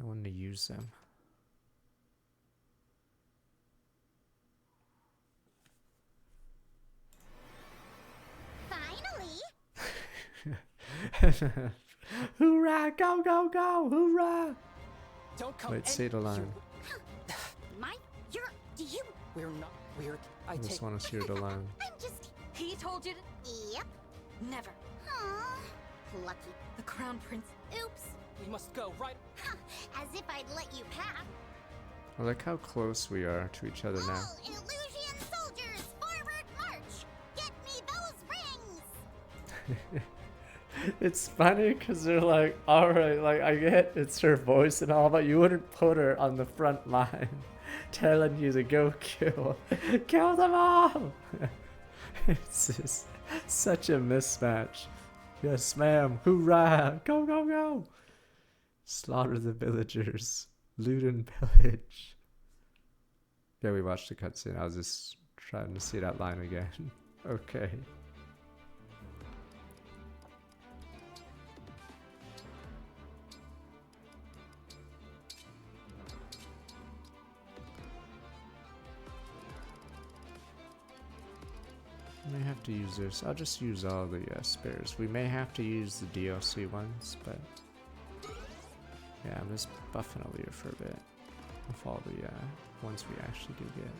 no one to use them. Finally! Hoorah! Go, go, go! Hoorah! Don't come. Wait, say the line. I just want to hear the line. I'm just... He told you to... Yep. Never. Aw, lucky. The Crown Prince. Oops. We must go, right? As if I'd let you pass. I like how close we are to each other now. All Illusion soldiers, forward march! Get me those rings! It's funny because they're like, alright, like I get it's her voice and all, but you wouldn't put her on the front line telling you to go kill them all! It's just such a mismatch. Yes, ma'am. Hoorah! Go, go, go! Slaughter the villagers. Loot and pillage. Yeah, we watched the cutscene. I was just trying to see that line again. Okay. I may have to use this. I'll just use all the spares. We may have to use the DLC ones, but yeah, I'm just buffing Aaliyah for a bit with all the ones we actually do get.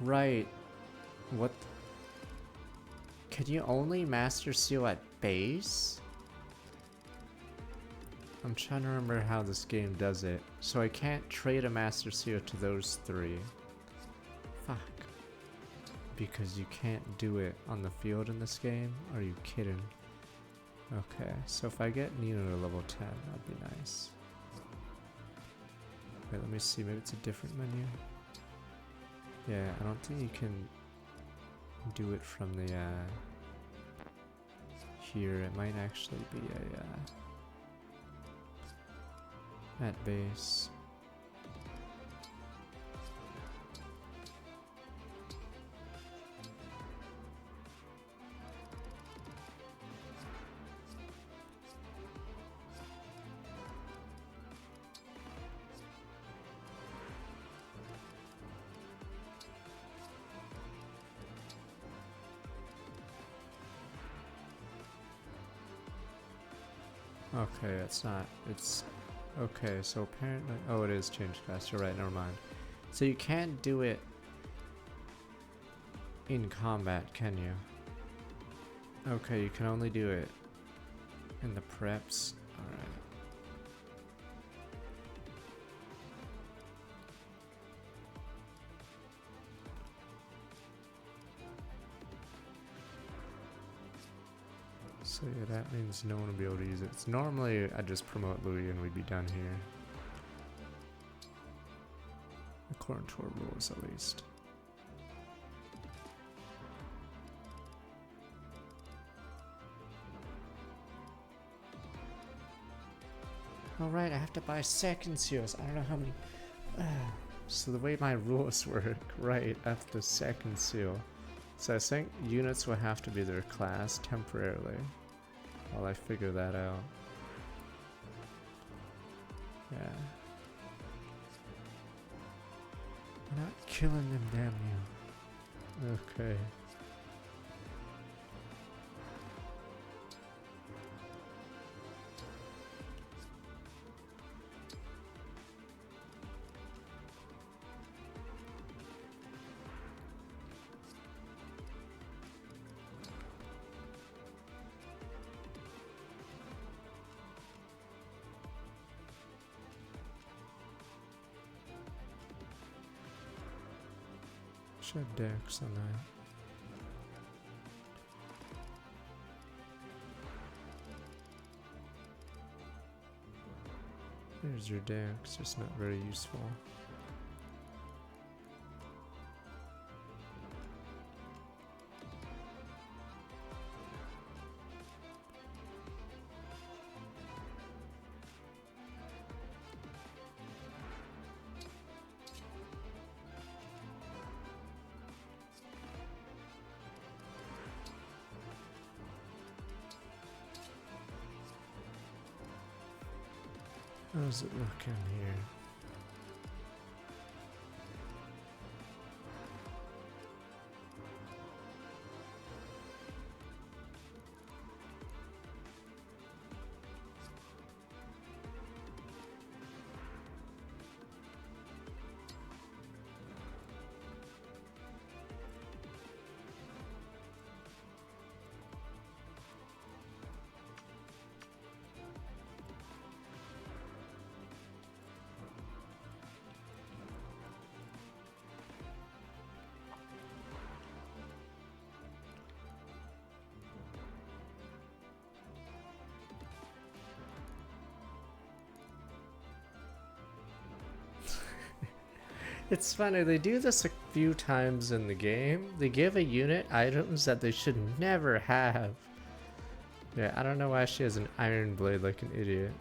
Right. What? Can you only Master Seal at base? I'm trying to remember how this game does it. So I can't trade a Master Seal to those three. Fuck. Because you can't do it on the field in this game? Are you kidding? Okay, so if I get Nina to level 10, that'd be nice. Wait, let me see. Maybe it's a different menu. Yeah, I don't think you can do it from the here. It might actually be a at base. Okay, it's not. It's okay. So apparently, oh, it is change class. You're right. Never mind. So you can't do it in combat, can you? Okay, you can only do it in the preps. All right. So yeah, that means no one will be able to use it. It's normally I just promote Louis and we'd be done here. According to our rules, at least. Alright, I have to buy second seals. I don't know how many... So the way my rules work, right, after the second seal. So I think units will have to be their class temporarily. While I figure that out. Yeah. We're not killing them, damn you. Okay. Should have decks on that. There's your decks, just not very useful. How's it looking here? It's funny, they do this a few times in the game. They give a unit items that they should never have. Yeah, I don't know why she has an iron blade like an idiot.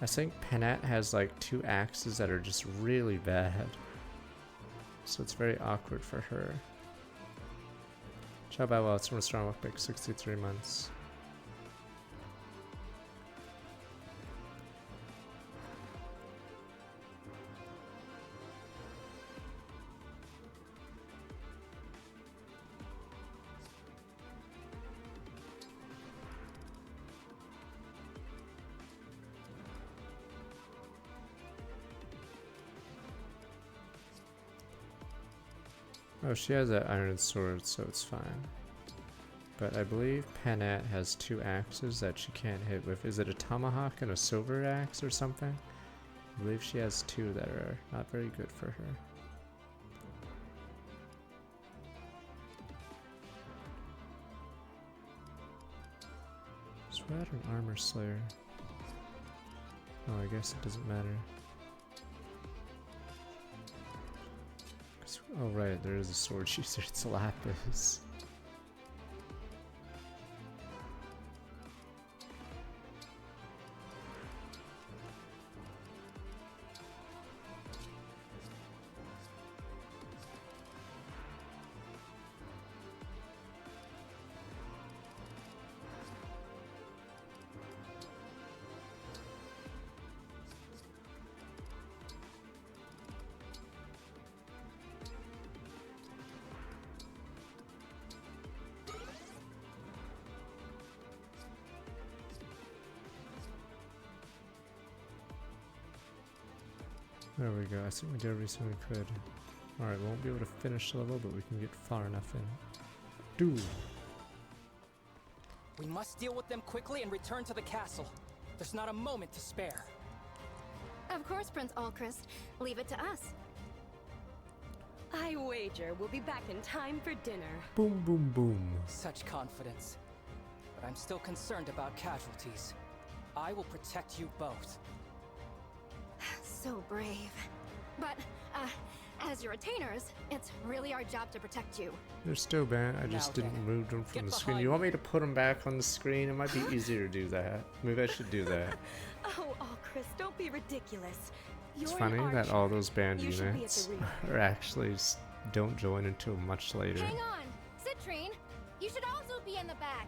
I think Penat has like 2 axes that are just really bad. So it's very awkward for her. Ciao bye, well, it's from a strong look back 63 months. Oh, she has that iron sword, so it's fine. But I believe Penat has 2 axes that she can't hit with. Is it a tomahawk and a silver axe or something? I believe she has 2 that are not very good for her. So I had an armor slayer. Oh, I guess it doesn't matter. Oh right, there is a sword user, it's Lapis. There we go. I think we did everything we could. Alright, we won't be able to finish the level, but we can get far enough in. Dude! We must deal with them quickly and return to the castle. There's not a moment to spare. Of course, Prince Alchrist. Leave it to us. I wager we'll be back in time for dinner. Boom, boom, boom. Such confidence. But I'm still concerned about casualties. I will protect you both. So brave. But, as your retainers, it's really our job to protect you. They're still bad. I just didn't move them from the screen. You want me to put them back on the screen? It might be easier to do that. Maybe I should do that. Oh, Chris, don't be ridiculous. It's funny that all those band units are actually don't join until much later. Hang on! Citrine! You should also be in the back!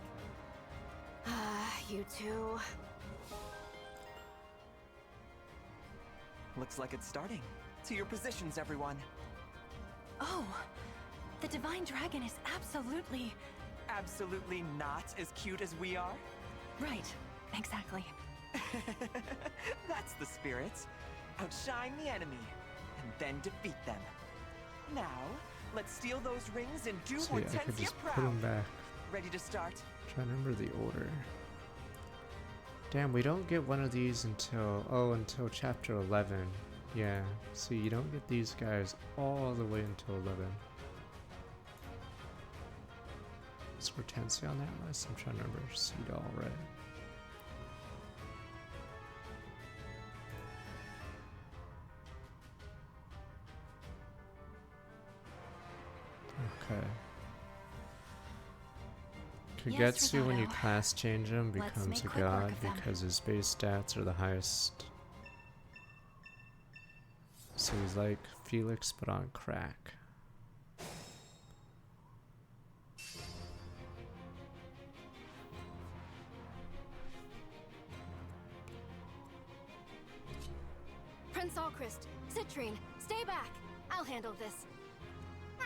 You two... Looks like it's starting. To your positions, everyone. Oh, the Divine Dragon is absolutely... Absolutely not as cute as we are? Right, exactly. That's the spirit. Outshine the enemy, and then defeat them. Now, let's steal those rings and do See, Hortensia I could just proud. put them back. Ready to start? Trying to remember the order. Damn, we don't get one of these until until chapter 11. Yeah, see, you don't get these guys all the way until 11. Is Hortensia on that list? I'm trying to remember. Seedall, right? Okay. Kagetsu, when you class change him, becomes a god because his base stats are the highest. So he's like Felix, but on crack. Prince Alchrist, Citrine, stay back. I'll handle this.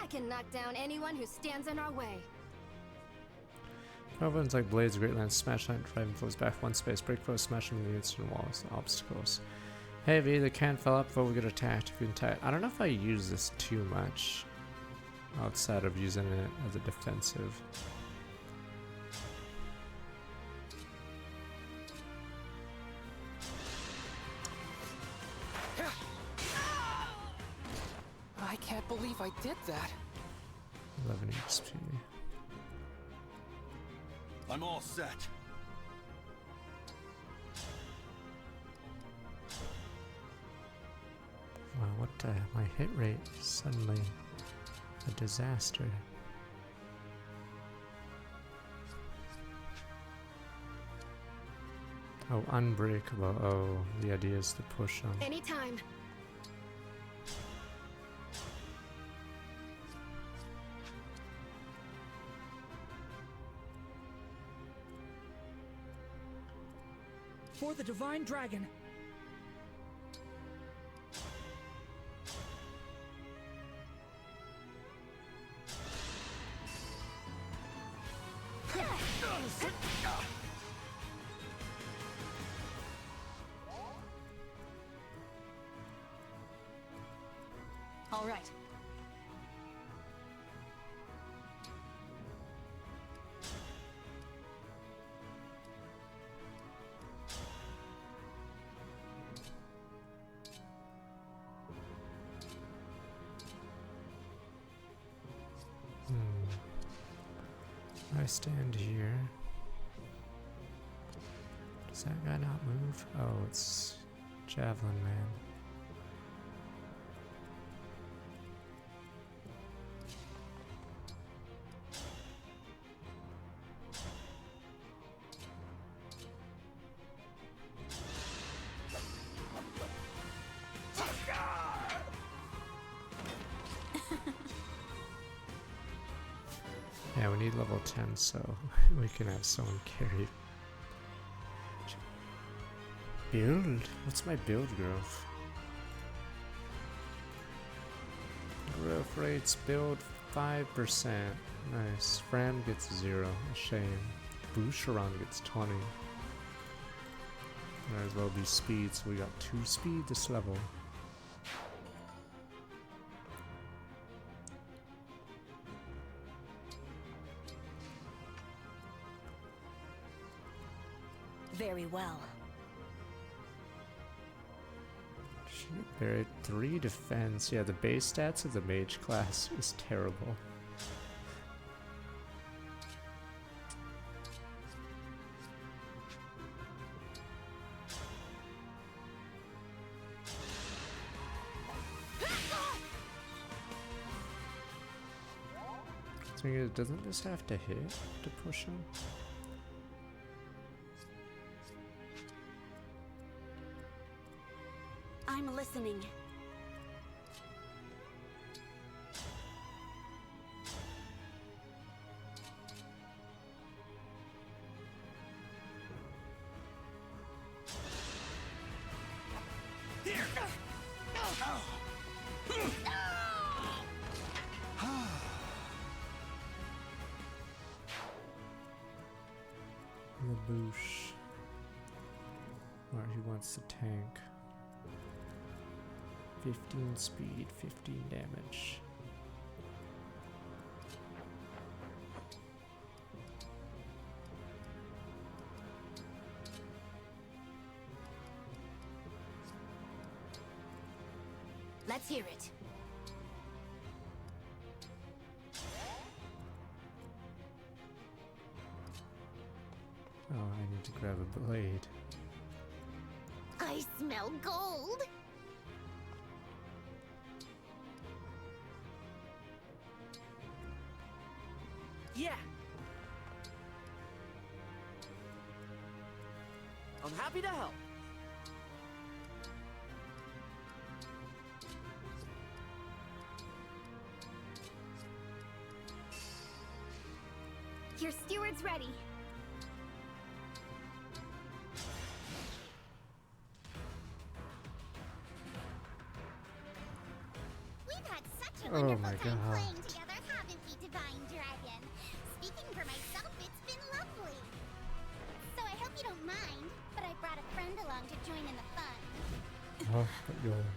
I can knock down anyone who stands in our way. Weapons like blades, great lance, smash line, driving foes back one space, break foes, smash them in the instant walls, obstacles. Heavy, they can't fill up before we get attacked. If you attack, I don't know if I use this too much outside of using it as a defensive. I can't believe I did that. 11 XP. I'm all set. Wow, what the? My hit rate is suddenly a disaster. Oh, unbreakable. Oh, the idea is to push them. Anytime. For the Divine Dragon. All right. I stand here. Does that guy not move? Oh, it's Javelin Man. Yeah, we need level 10 so we can have someone carry. Build? What's my build growth? Growth rates, build 5%. Nice. Fram gets 0. A shame. Boucheron gets 20. Might as well be speed, so we got 2 speed this level. Very well. There are 3 defense. Yeah, the base stats of the mage class is terrible. Thing is, doesn't this have to hit to push him? I'm listening. Here. The boosh. Or he wants the tank. 15 speed, 15 damage. Let's hear it. Oh, I need to grab a blade. I smell gold. Yeah. I'm happy to help. Your steward's ready. We've had such a wonderful time playing together, haven't we, Divine Dragon? Speaking for myself, it's been lovely. So I hope you don't mind, but I brought a friend along to join in the fun. Oh, but you're...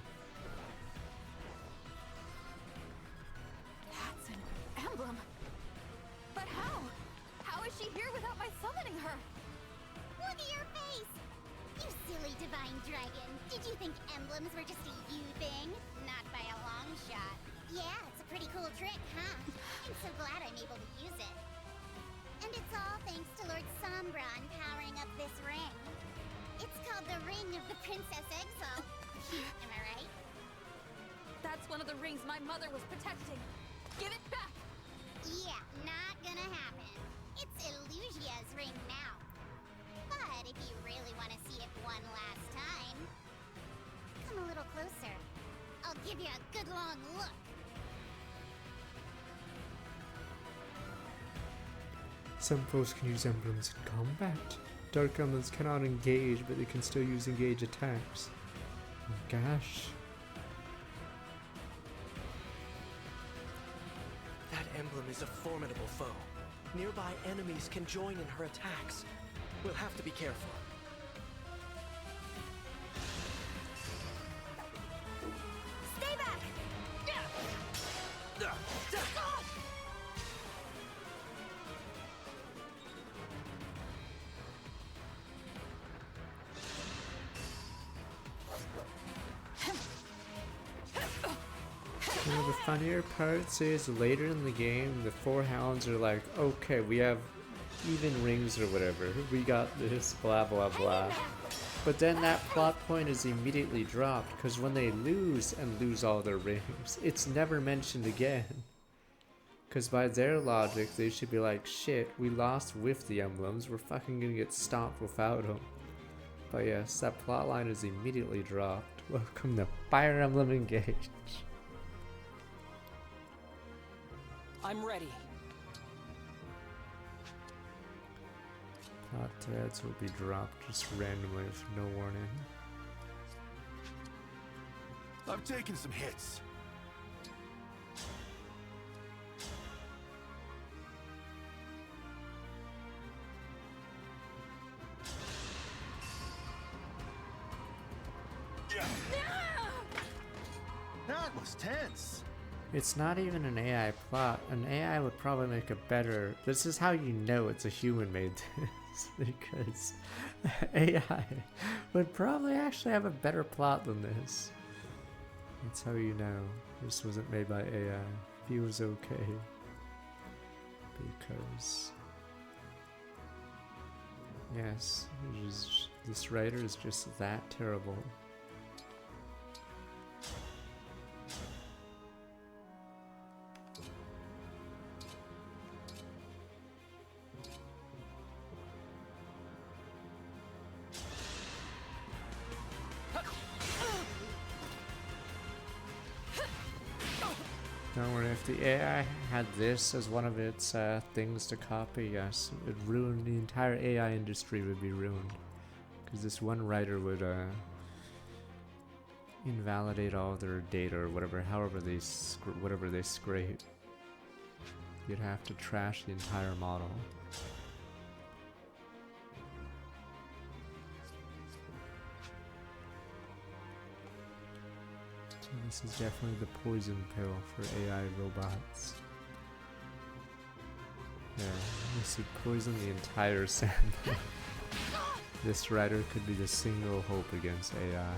That's an emblem. But how? How is she here without my summoning her? Look at your face! You silly Divine Dragon. Did you think emblems were just a you thing? Not by a long shot. Yeah, it's a pretty cool trick, huh? I'm so glad I'm able to use it. And it's all thanks to Lord Sombron powering up this ring. It's called the Ring of the Princess Exile. Am I right? That's one of the rings my mother was protecting. Give it back! Yeah, not gonna happen. It's Illusia's ring now. But if you really want to see it one last time, come a little closer. I'll give you a good long look. Some foes can use emblems in combat. Dark emblems cannot engage, but they can still use engage attacks. Oh gosh. That emblem is a formidable foe. Nearby enemies can join in her attacks. We'll have to be careful. Stay back! You know, the funnier part is later in the game, the 4 hounds are like, okay, we have even rings or whatever. We got this, blah, blah, blah. But then that plot point is immediately dropped, because when they lose and lose all their rings, it's never mentioned again. Because by their logic, they should be like, shit, we lost with the emblems, we're fucking gonna get stopped without them. But yes, that plot line is immediately dropped. Welcome to Fire Emblem Engage. I'm ready. Plot threads will be dropped just randomly with no warning. I've taken some hits. That was tense. It's not even an AI plot. An AI would probably make a better... This is how you know it's a human made this. because AI would probably actually have a better plot than this. That's how you know this wasn't made by AI. He was okay. Because yes, this writer is just that terrible. Don't worry, if the AI had this as one of its things to copy, yes, it would ruin the entire AI industry would be ruined. Because this one writer would invalidate all their data or whatever, however they whatever they scrape. You'd have to trash the entire model. So this is definitely the poison pill for AI robots. Yeah, this would poison the entire sample. This writer could be the single hope against AI.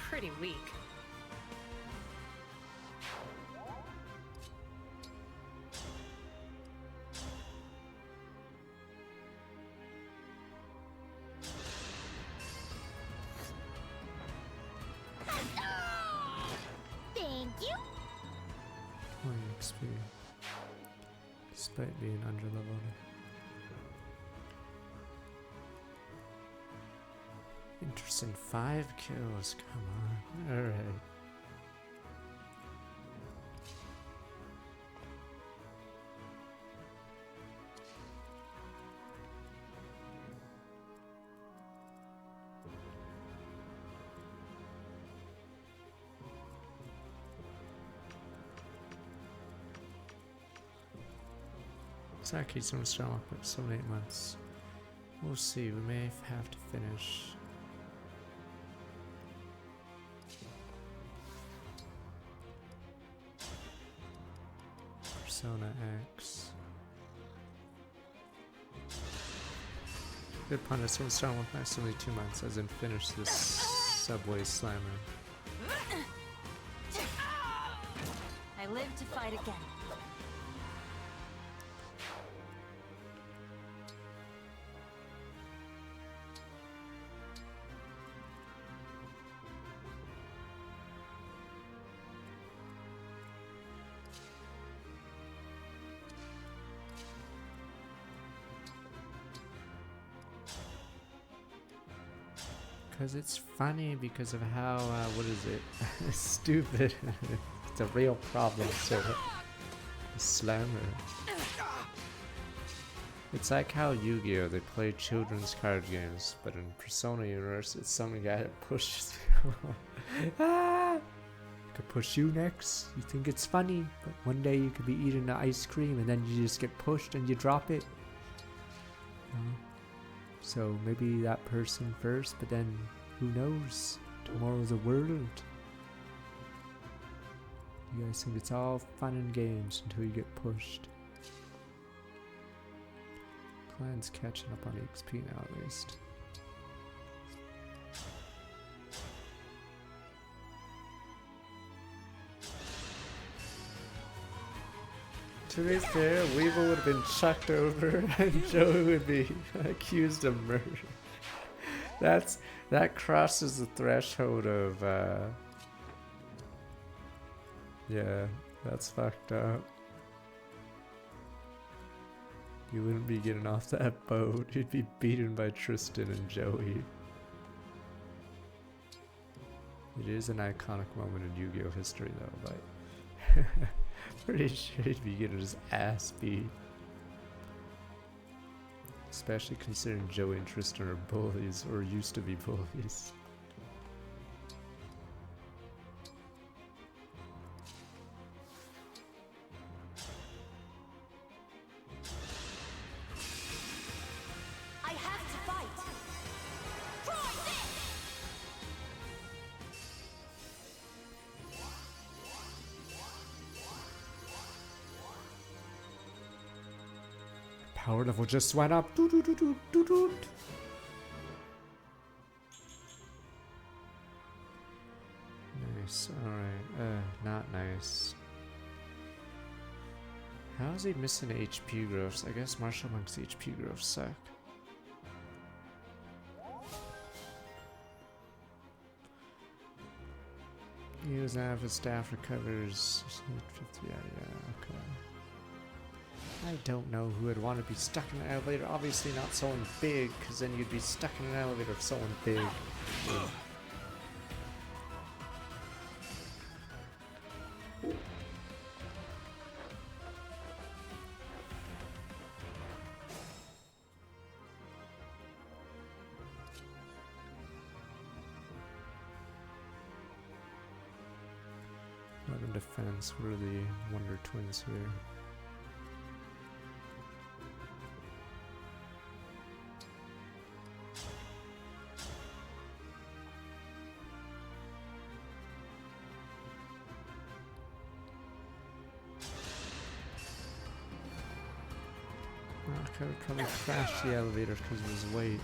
Pretty weak. Thank you. 20 XP. Despite being underleveled. Interesting, 5 kills, come on, alright. Exactly, so much like 7 8 months. We'll see, we may have to finish. Persona X. Good pun, it's starting with next only 2 months, as in finish this subway slammer. I live to fight again. Because it's funny because of how, what is it, stupid. It's a real problem, so slammer. It's like how Yu-Gi-Oh! They play children's card games, but in Persona universe, it's some guy that pushes people. I could push you next. You think it's funny, but one day you could be eating the ice cream and then you just get pushed and you drop it. So maybe that person first, but then who knows? Tomorrow's a world. You guys think it's all fun and games until you get pushed. Clan's catching up on XP now at least. To be fair, Weevil would have been chucked over and Joey would be accused of murder. That crosses the threshold of yeah, that's fucked up. You wouldn't be getting off that boat. You'd be beaten by Tristan and Joey. It is an iconic moment in Yu-Gi-Oh! History though, but Pretty sure he'd be getting his ass beat. Especially considering Joey and Tristan are bullies, or used to be bullies. I have to fight. Try this. Power level just went up. Doo -doo -doo -doo -doo -doo. Nice. Alright. Not nice. How is he missing HP growths? I guess Martial Monk's HP growths suck. He doesn't have his staff recovers. 50, yeah, okay. I don't know who would want to be stuck in an elevator. Obviously not someone big, because then you'd be stuck in an elevator with someone big. Ugh. Defense. What are the Wonder Twins here? I would probably crash the elevator because of his weight.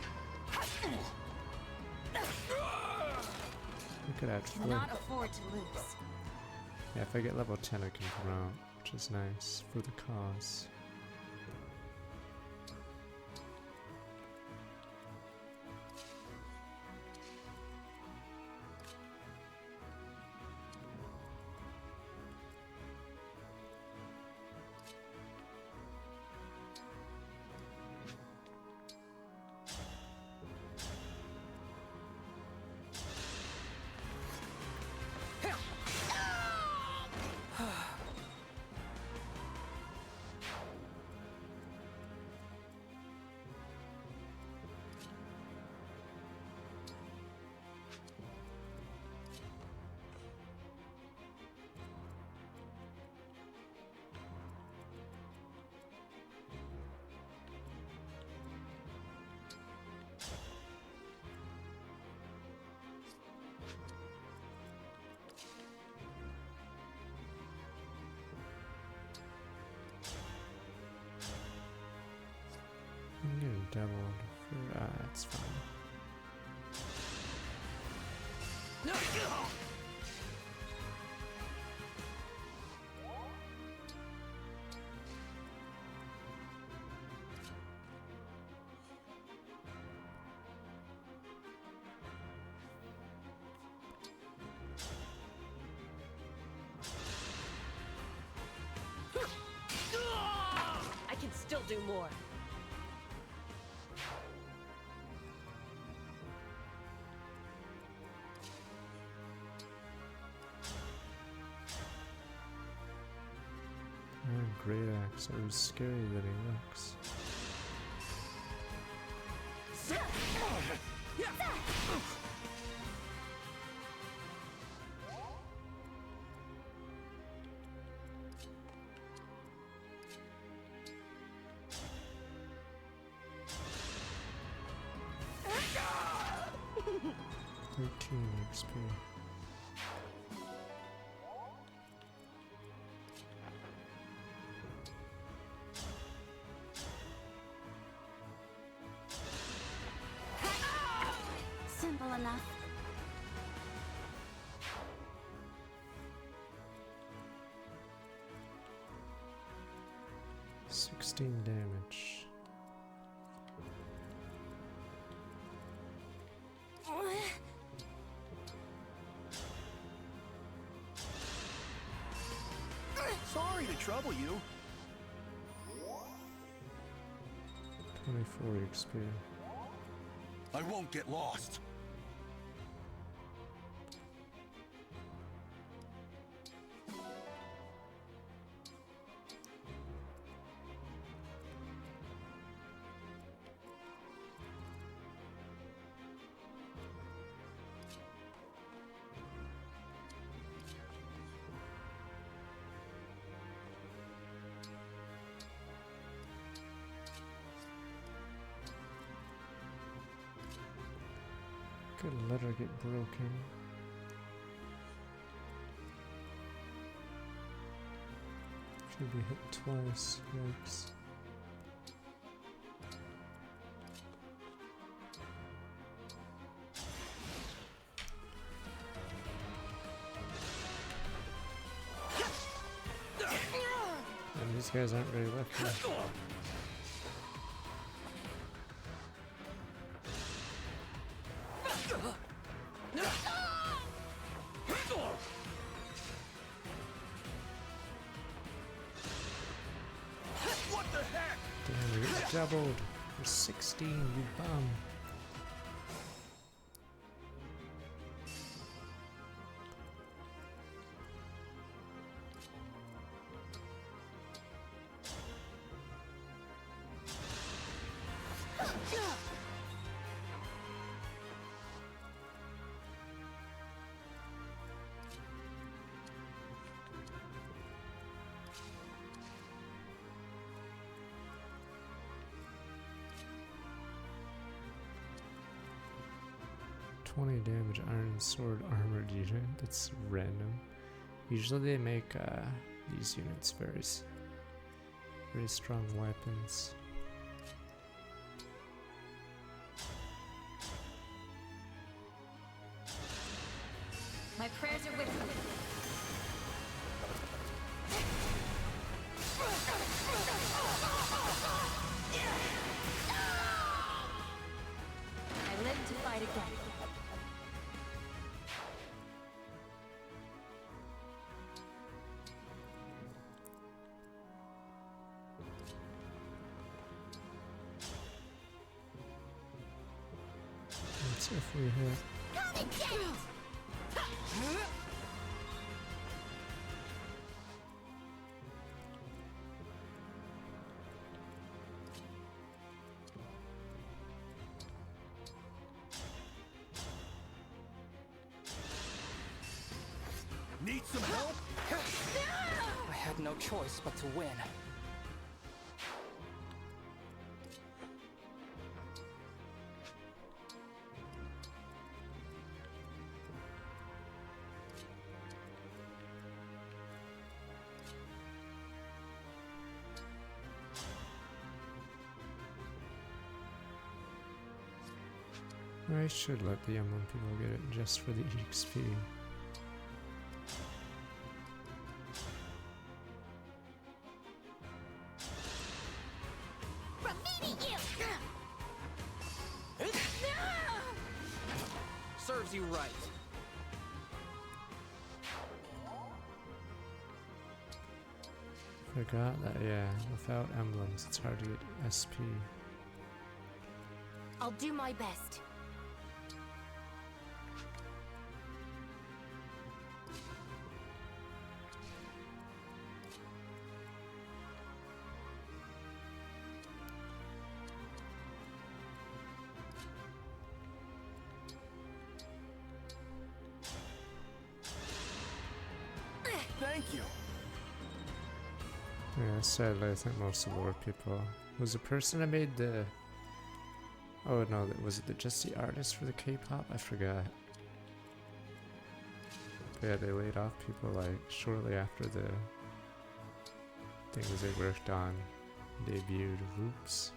Look at that flip. Cannot afford to lose. Yeah, if I get level 10 I can promote, which is nice for the cause. I'm getting doubled for that's fine. I can still do more. Great axe. It was scary that he looks. XP. Simple enough. $16 damage. Sorry to trouble you. 24 XP. I won't get lost. Good letter get broken. Should be hit twice. Yikes. And these guys aren't very lucky. What the heck? Damn, we get doubled for 16, you bum. Damage iron sword armored unit. That's random. Usually they make these units very strong weapons. My prayers are with you. I live to fight again. That's if we hit. Come and get it! Need some help? I had no choice but to win. I should let the M1 people get it just for the XP. From me to you! Serves you right. Forgot that, yeah, without emblems it's hard to get SP. I'll do my best. Thank you. Yeah, sadly I think most of the lore people... Was the person that made the... Oh no, was it just the artist for the K-pop? I forgot. But yeah, they laid off people like shortly after the things they worked on debuted. Oops.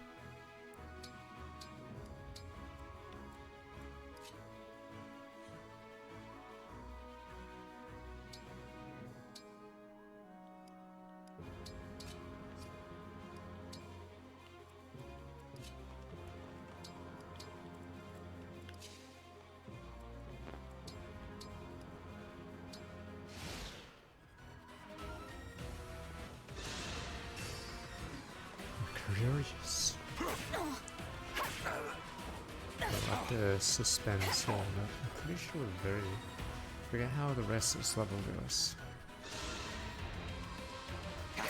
Curious. I like the suspense here, but I'm pretty sure we're forget how the rest of this level goes. I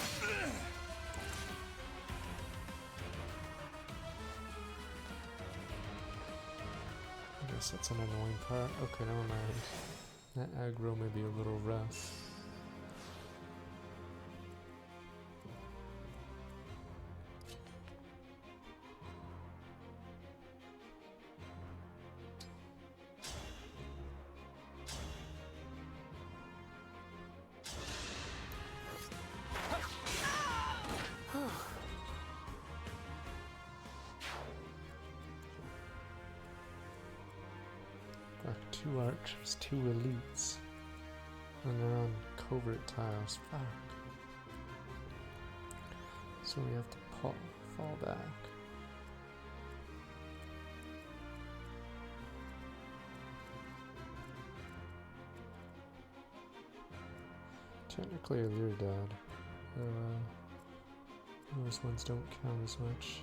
guess that's an annoying part. Okay, never mind. That aggro may be a little rough. 2 archers, 2 elites. And they're on covert tiles. Fuck. So we have to fall back. Technically, a Lear died. Those ones don't count as much.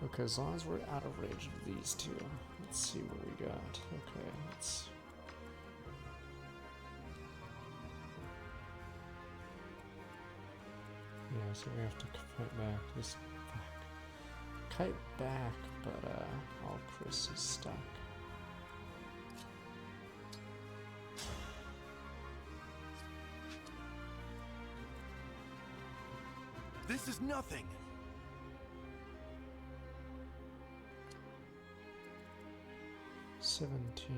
Okay, as long as we're out of range of these two. Let's see what we got. Okay, let's... Yeah, so we have to kite back. This... Fuck. Kite back, but all Chris is stuck. This is nothing. 17.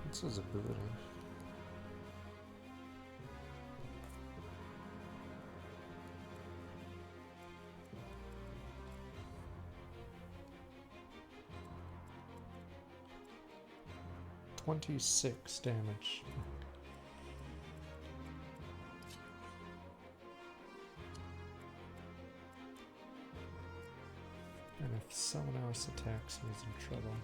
What's his ability? $26 damage. And if someone else attacks, he's in trouble.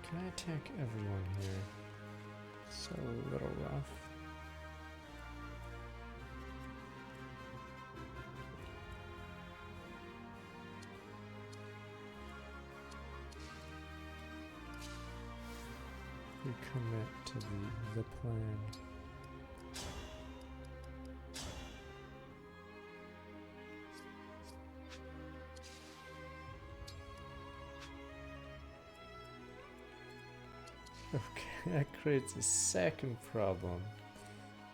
Can I attack everyone here? So a little rough. We commit to the plan. Okay, that creates a second problem.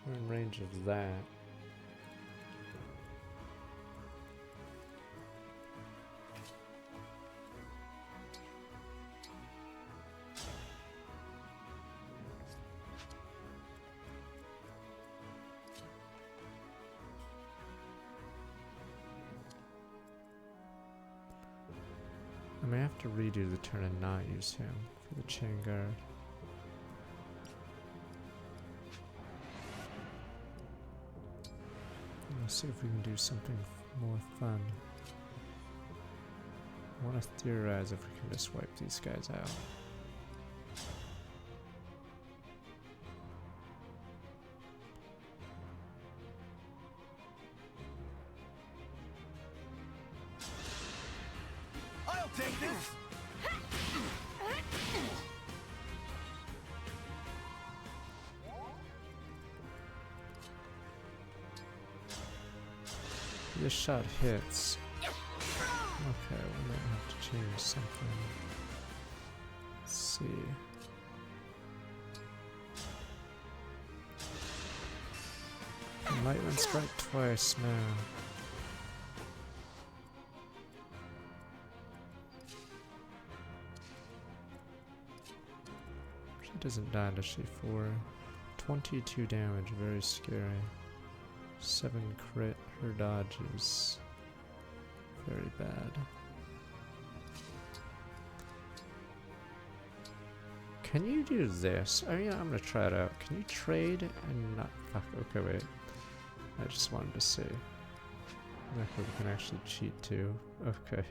We're in range of that. I may have to redo the turn and not use him for the chain guard. Let's see if we can do something more fun. I want to theorize if we can just wipe these guys out. I'll take this! This shot hits. Okay, we might have to change something. Let's see. Lightning strike twice now. She doesn't die, does she? For 22 damage, very scary. 7 crit, her dodge is very bad. Can you do this? I mean, I'm gonna try it out. Can you trade and not... Fuck, okay, wait. I just wanted to see. Okay, we can actually cheat too. Okay.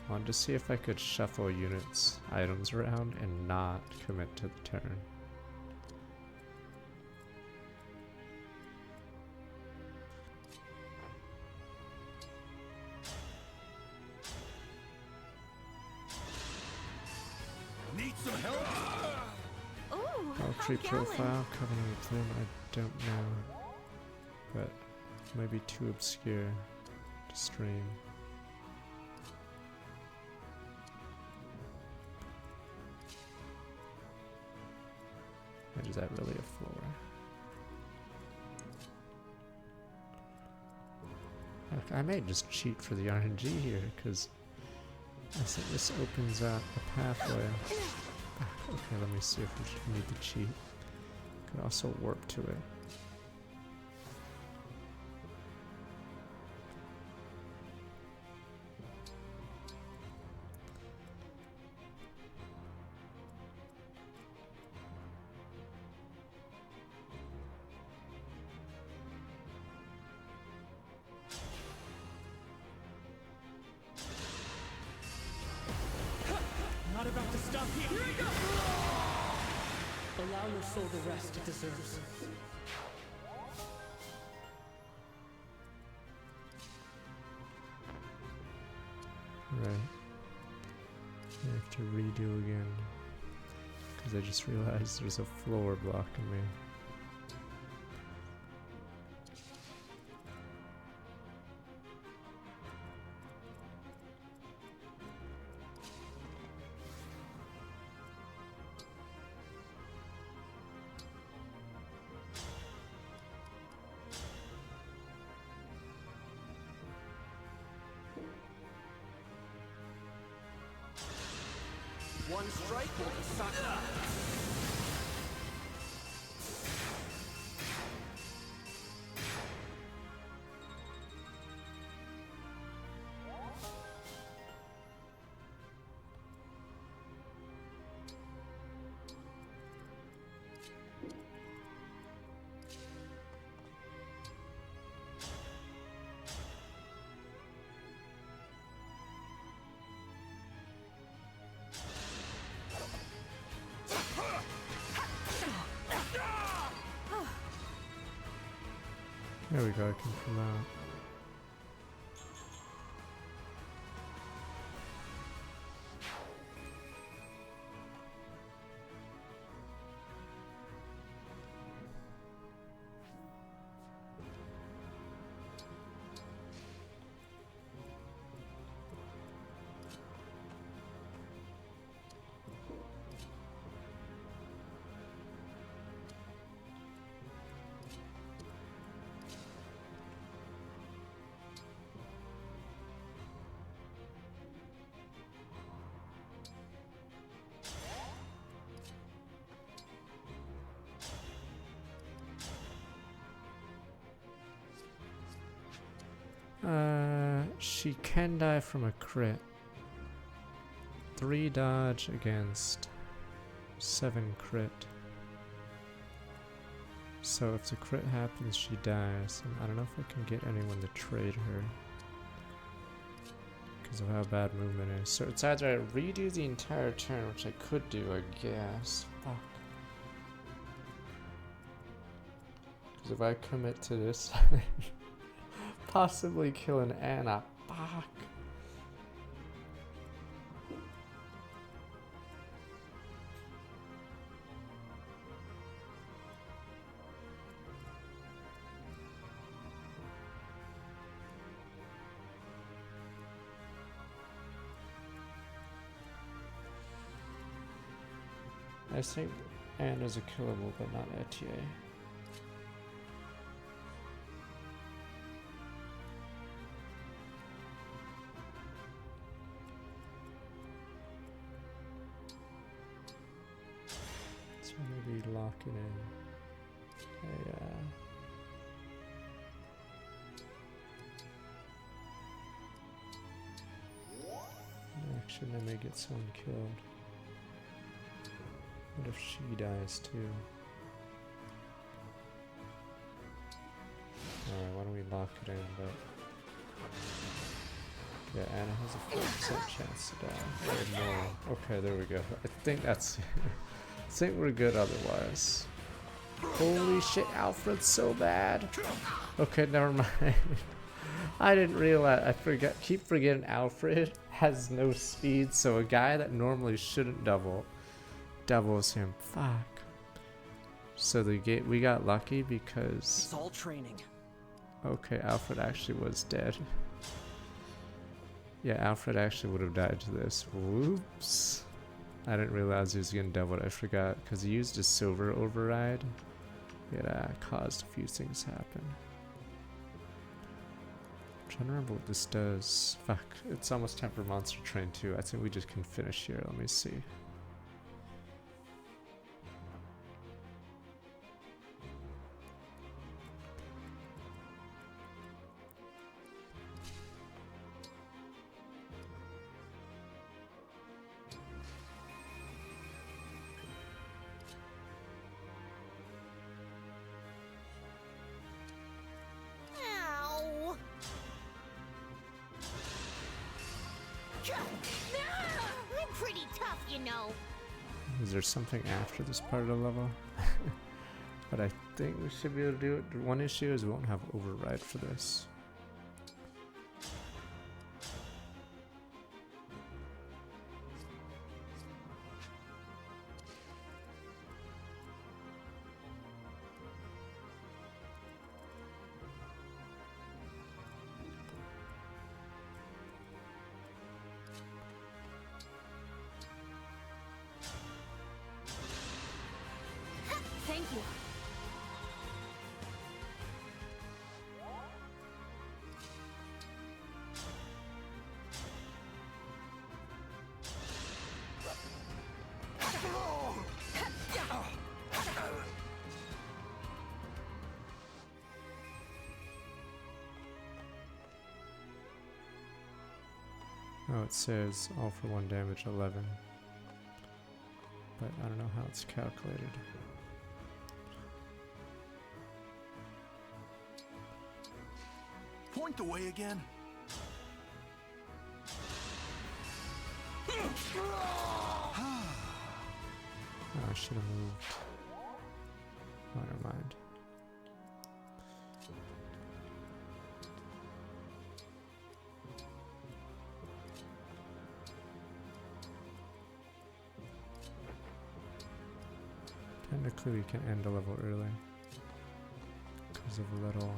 Wanted to see if I could shuffle units, items around and not commit to the turn. Need some help? Tree profile, Covenant of Plume, I don't know. But maybe too obscure to stream. And is that really a floor? Okay, I may just cheat for the RNG here, because I think this opens up a pathway. Okay, let me see if we need to cheat. Could also warp to it. Not about to stop here. Here we go! Allow your soul the rest it deserves. Right. I have to redo again. Because I just realized there's a floor blocking me. One strike will decide. There we go, I can come out. She can die from a crit. 3 dodge against 7 crit. So if the crit happens, she dies. And I don't know if I can get anyone to trade her because of how bad movement is. So it's either I redo the entire turn, which I could do, I guess. Fuck. Because if I commit to this, possibly kill an Anna. Fuck. I think Anna's a killable, but not Etier. So maybe locking in a action, I may get someone killed. What if she dies too? Alright, why don't we lock it in, but... Yeah, Anna has a 4% chance to die. Or more. Okay, there we go. I think that's... I think we're good otherwise. Holy shit, Alfred's so bad. Okay, never mind. I didn't realize, keep forgetting Alfred has no speed, so a guy that normally shouldn't doubles him. Fuck. So we got lucky because... It's all training. Okay, Alfred actually was dead. Yeah, Alfred actually would have died to this. Whoops. I didn't realize he was getting doubled. I forgot because he used his silver override. It caused a few things happen. I'm trying to remember what this does. Fuck, it's almost time for Monster Train 2. I think we just can finish here. Let me see. Ow. I'm pretty tough, you know. Is there something after this part of the level? But I think we should be able to do it. One issue is we won't have override for this. Thank you. Oh, it says all for 1 damage 11. But I don't know how it's calculated. Point the way again. Oh, I should have moved. Oh, never mind. Technically, we can end a level early because of a little.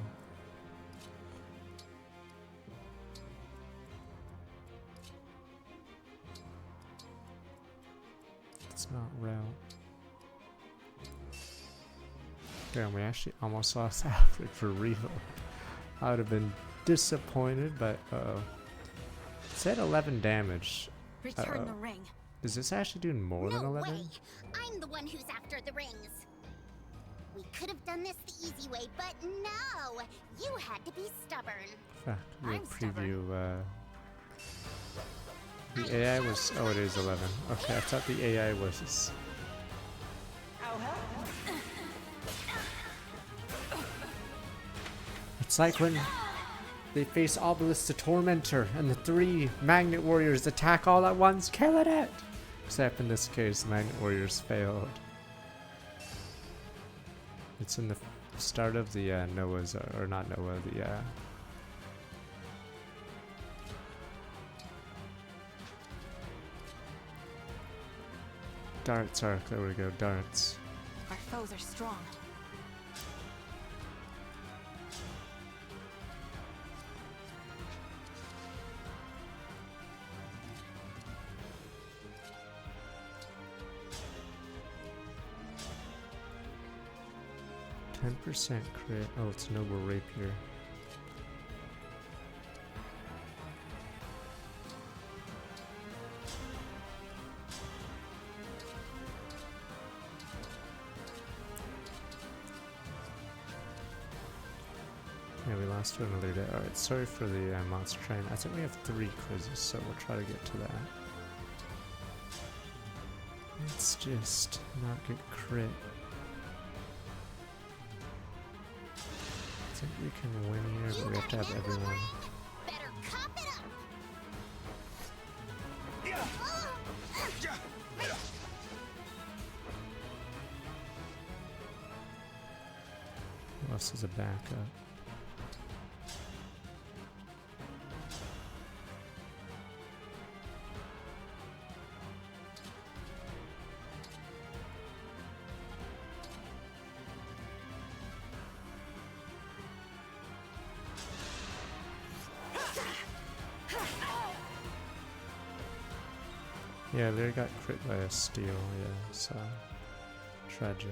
It's not route. Damn, we actually almost lost Alfred for real. I would have been disappointed, but it said 11 damage. Return the ring. Is this actually doing more than 11? No way. I'm the one who's after the rings. We could have done this the easy way, but no. You had to be stubborn. Fuck, we'll preview. The AI was. Oh, it is 11. Okay, I thought the AI was. It's like when they face Obelisk the Tormentor and the 3 Magnet Warriors attack all at once, killing it! Except in this case, Magnet Warriors failed. It's in the start of the Noah's, or not Noah, the Darts arc, there we go, darts. Our foes are strong. %, crit. Oh, it's Noble Rapier. Yeah, we lost to another day. Alright, sorry for the monster train. I think we have 3 quizzes, so we'll try to get to that. Let's just not get crit. I think we can win here, but we have to have everyone. Better cop it up. Who else is a backup? Yeah, they got crit by a steal, yeah, so tragic.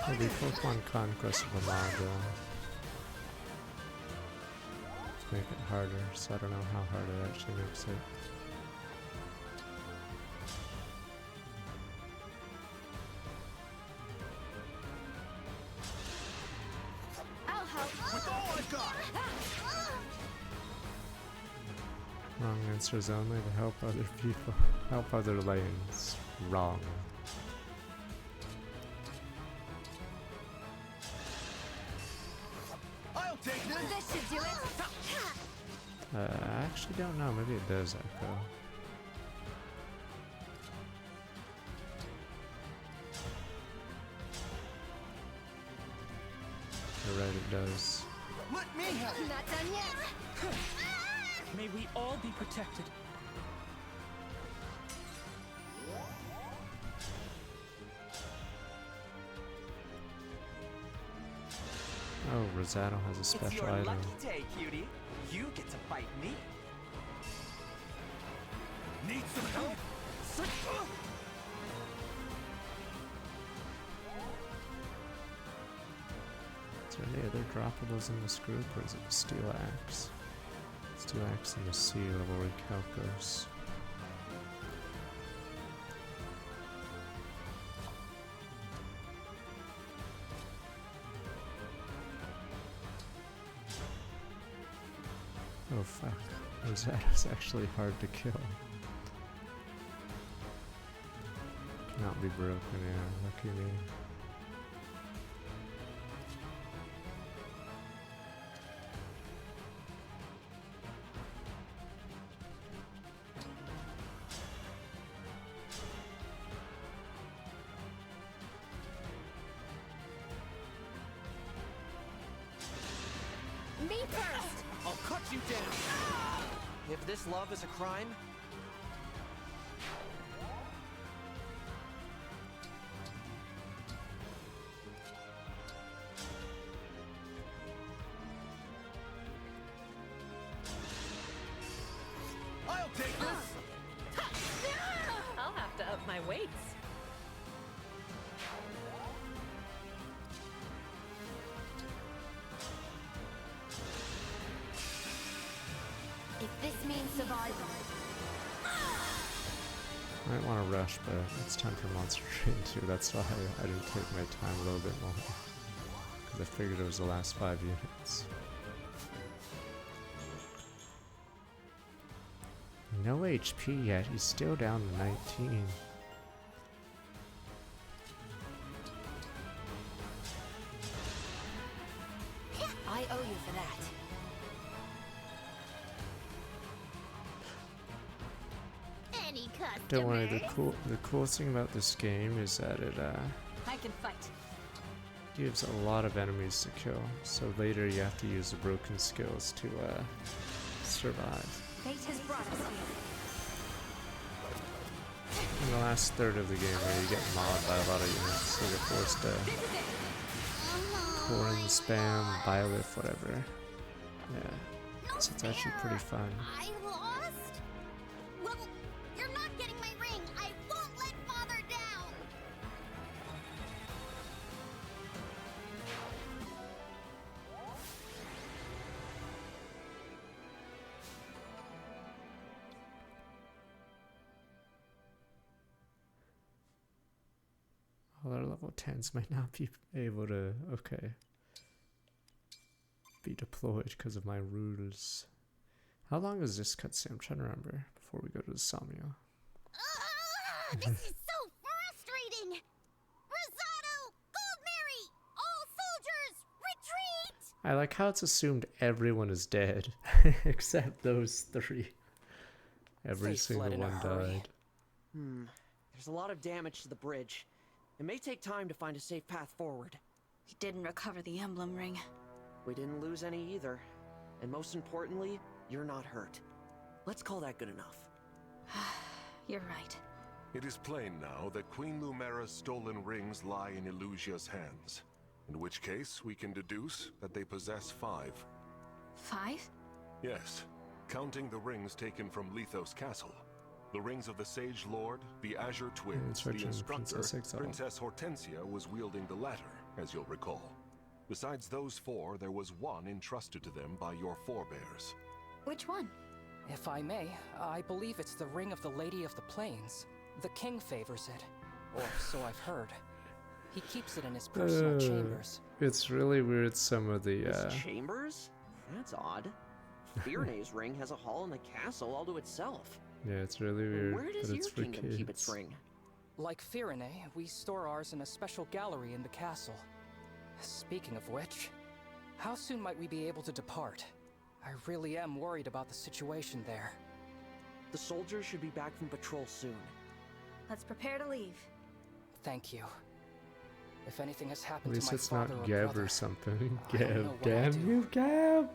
Well, we both won Conquest of Amago to make it harder, so I don't know how hard it actually makes it. I'll help. With all I've got. Wrong answer is only to help other people, help other lanes. Wrong. I'll take this. This should do it. I actually don't know. Maybe it does echo. You're right, it does. Let me help. Not done yet. May we all be protected. Oh, Rosado has a special It's your item. lucky day, cutie. You get to fight me. Need some help? Is there any other droppables in this group, or is it the Steel Axe? Steel Axe and the Sea Level Recalcos. Oh fuck, Rosato's actually hard to kill. Cannot be broken, yeah, lucky me. Me first. I'll cut you down. If this love is a crime, I'll take this. I'll have to up my weights. If this means survival. I might want to rush, but it's time for Monster Train 2. That's why I didn't take my time a little bit more. Because I figured it was the last 5 units. No HP yet, he's still down to 19. I owe you for that. Any customer? Don't worry, the cool thing about this game is that it I can fight. gives a lot of enemies to kill. So later you have to use the broken skills to survive. Fate has brought us here. In the last third of the game where you get mobbed by a lot of units, so you're forced to Corin, spam, Byleth, whatever. Yeah. So it's actually pretty fun. I lost? Well, you're not getting my ring. I won't let Father down. All our level 10s might not be able to, okay, be deployed because of my rules. How long is this cutscene? I'm trying to remember before we go to the Samio. This is so frustrating! Rosado! Goldberry! All soldiers, retreat! I like how it's assumed everyone is dead, except those 3. Every single one died. There's a lot of damage to the bridge. It may take time to find a safe path forward. We didn't recover the emblem ring. We didn't lose any either. And most importantly, you're not hurt. Let's call that good enough. You're right. It is plain now that Queen Lumera's stolen rings lie in Illusia's hands. In which case, we can deduce that they possess 5. 5? Yes, counting the rings taken from Lethos Castle. The rings of the Sage Lord, the Azure Twins, the Instructor, Princess Hortensia was wielding the latter, as you'll recall. Besides those 4, there was one entrusted to them by your forebears. Which one? If I may, I believe it's the Ring of the Lady of the Plains. The king favors it, or so I've heard. He keeps it in his personal chambers. It's really weird, some of the, His chambers? That's odd. Firne's ring has a hall in the castle all to itself. Yeah, it's really weird. Where does but your it's for kingdom kids. keep its ring? Like Firene, we store ours in a special gallery in the castle. Speaking of which, how soon might we be able to depart? I really am worried about the situation there. The soldiers should be back from patrol soon. Let's prepare to leave. Thank you. If anything has happened At least to my it's father not or Geb brother, or something. I don't know Geb, what I'll damn do. you, Geb!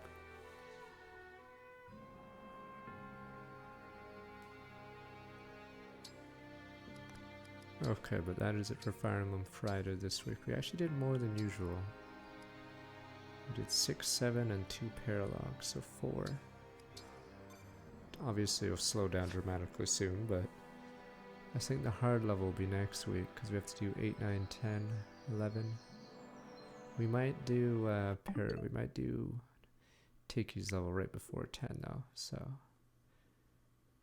Okay, but that is it for Fire Emblem Friday this week. We actually did more than usual. We did 6, 7, and 2 paralogs, so 4. Obviously it'll slow down dramatically soon, but I think the hard level will be next week, because we have to do 8, 9, 10, 11. We might do we might do Tiki's level right before 10 though, so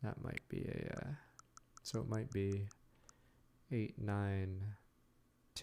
that might be a so it might be 8, 9,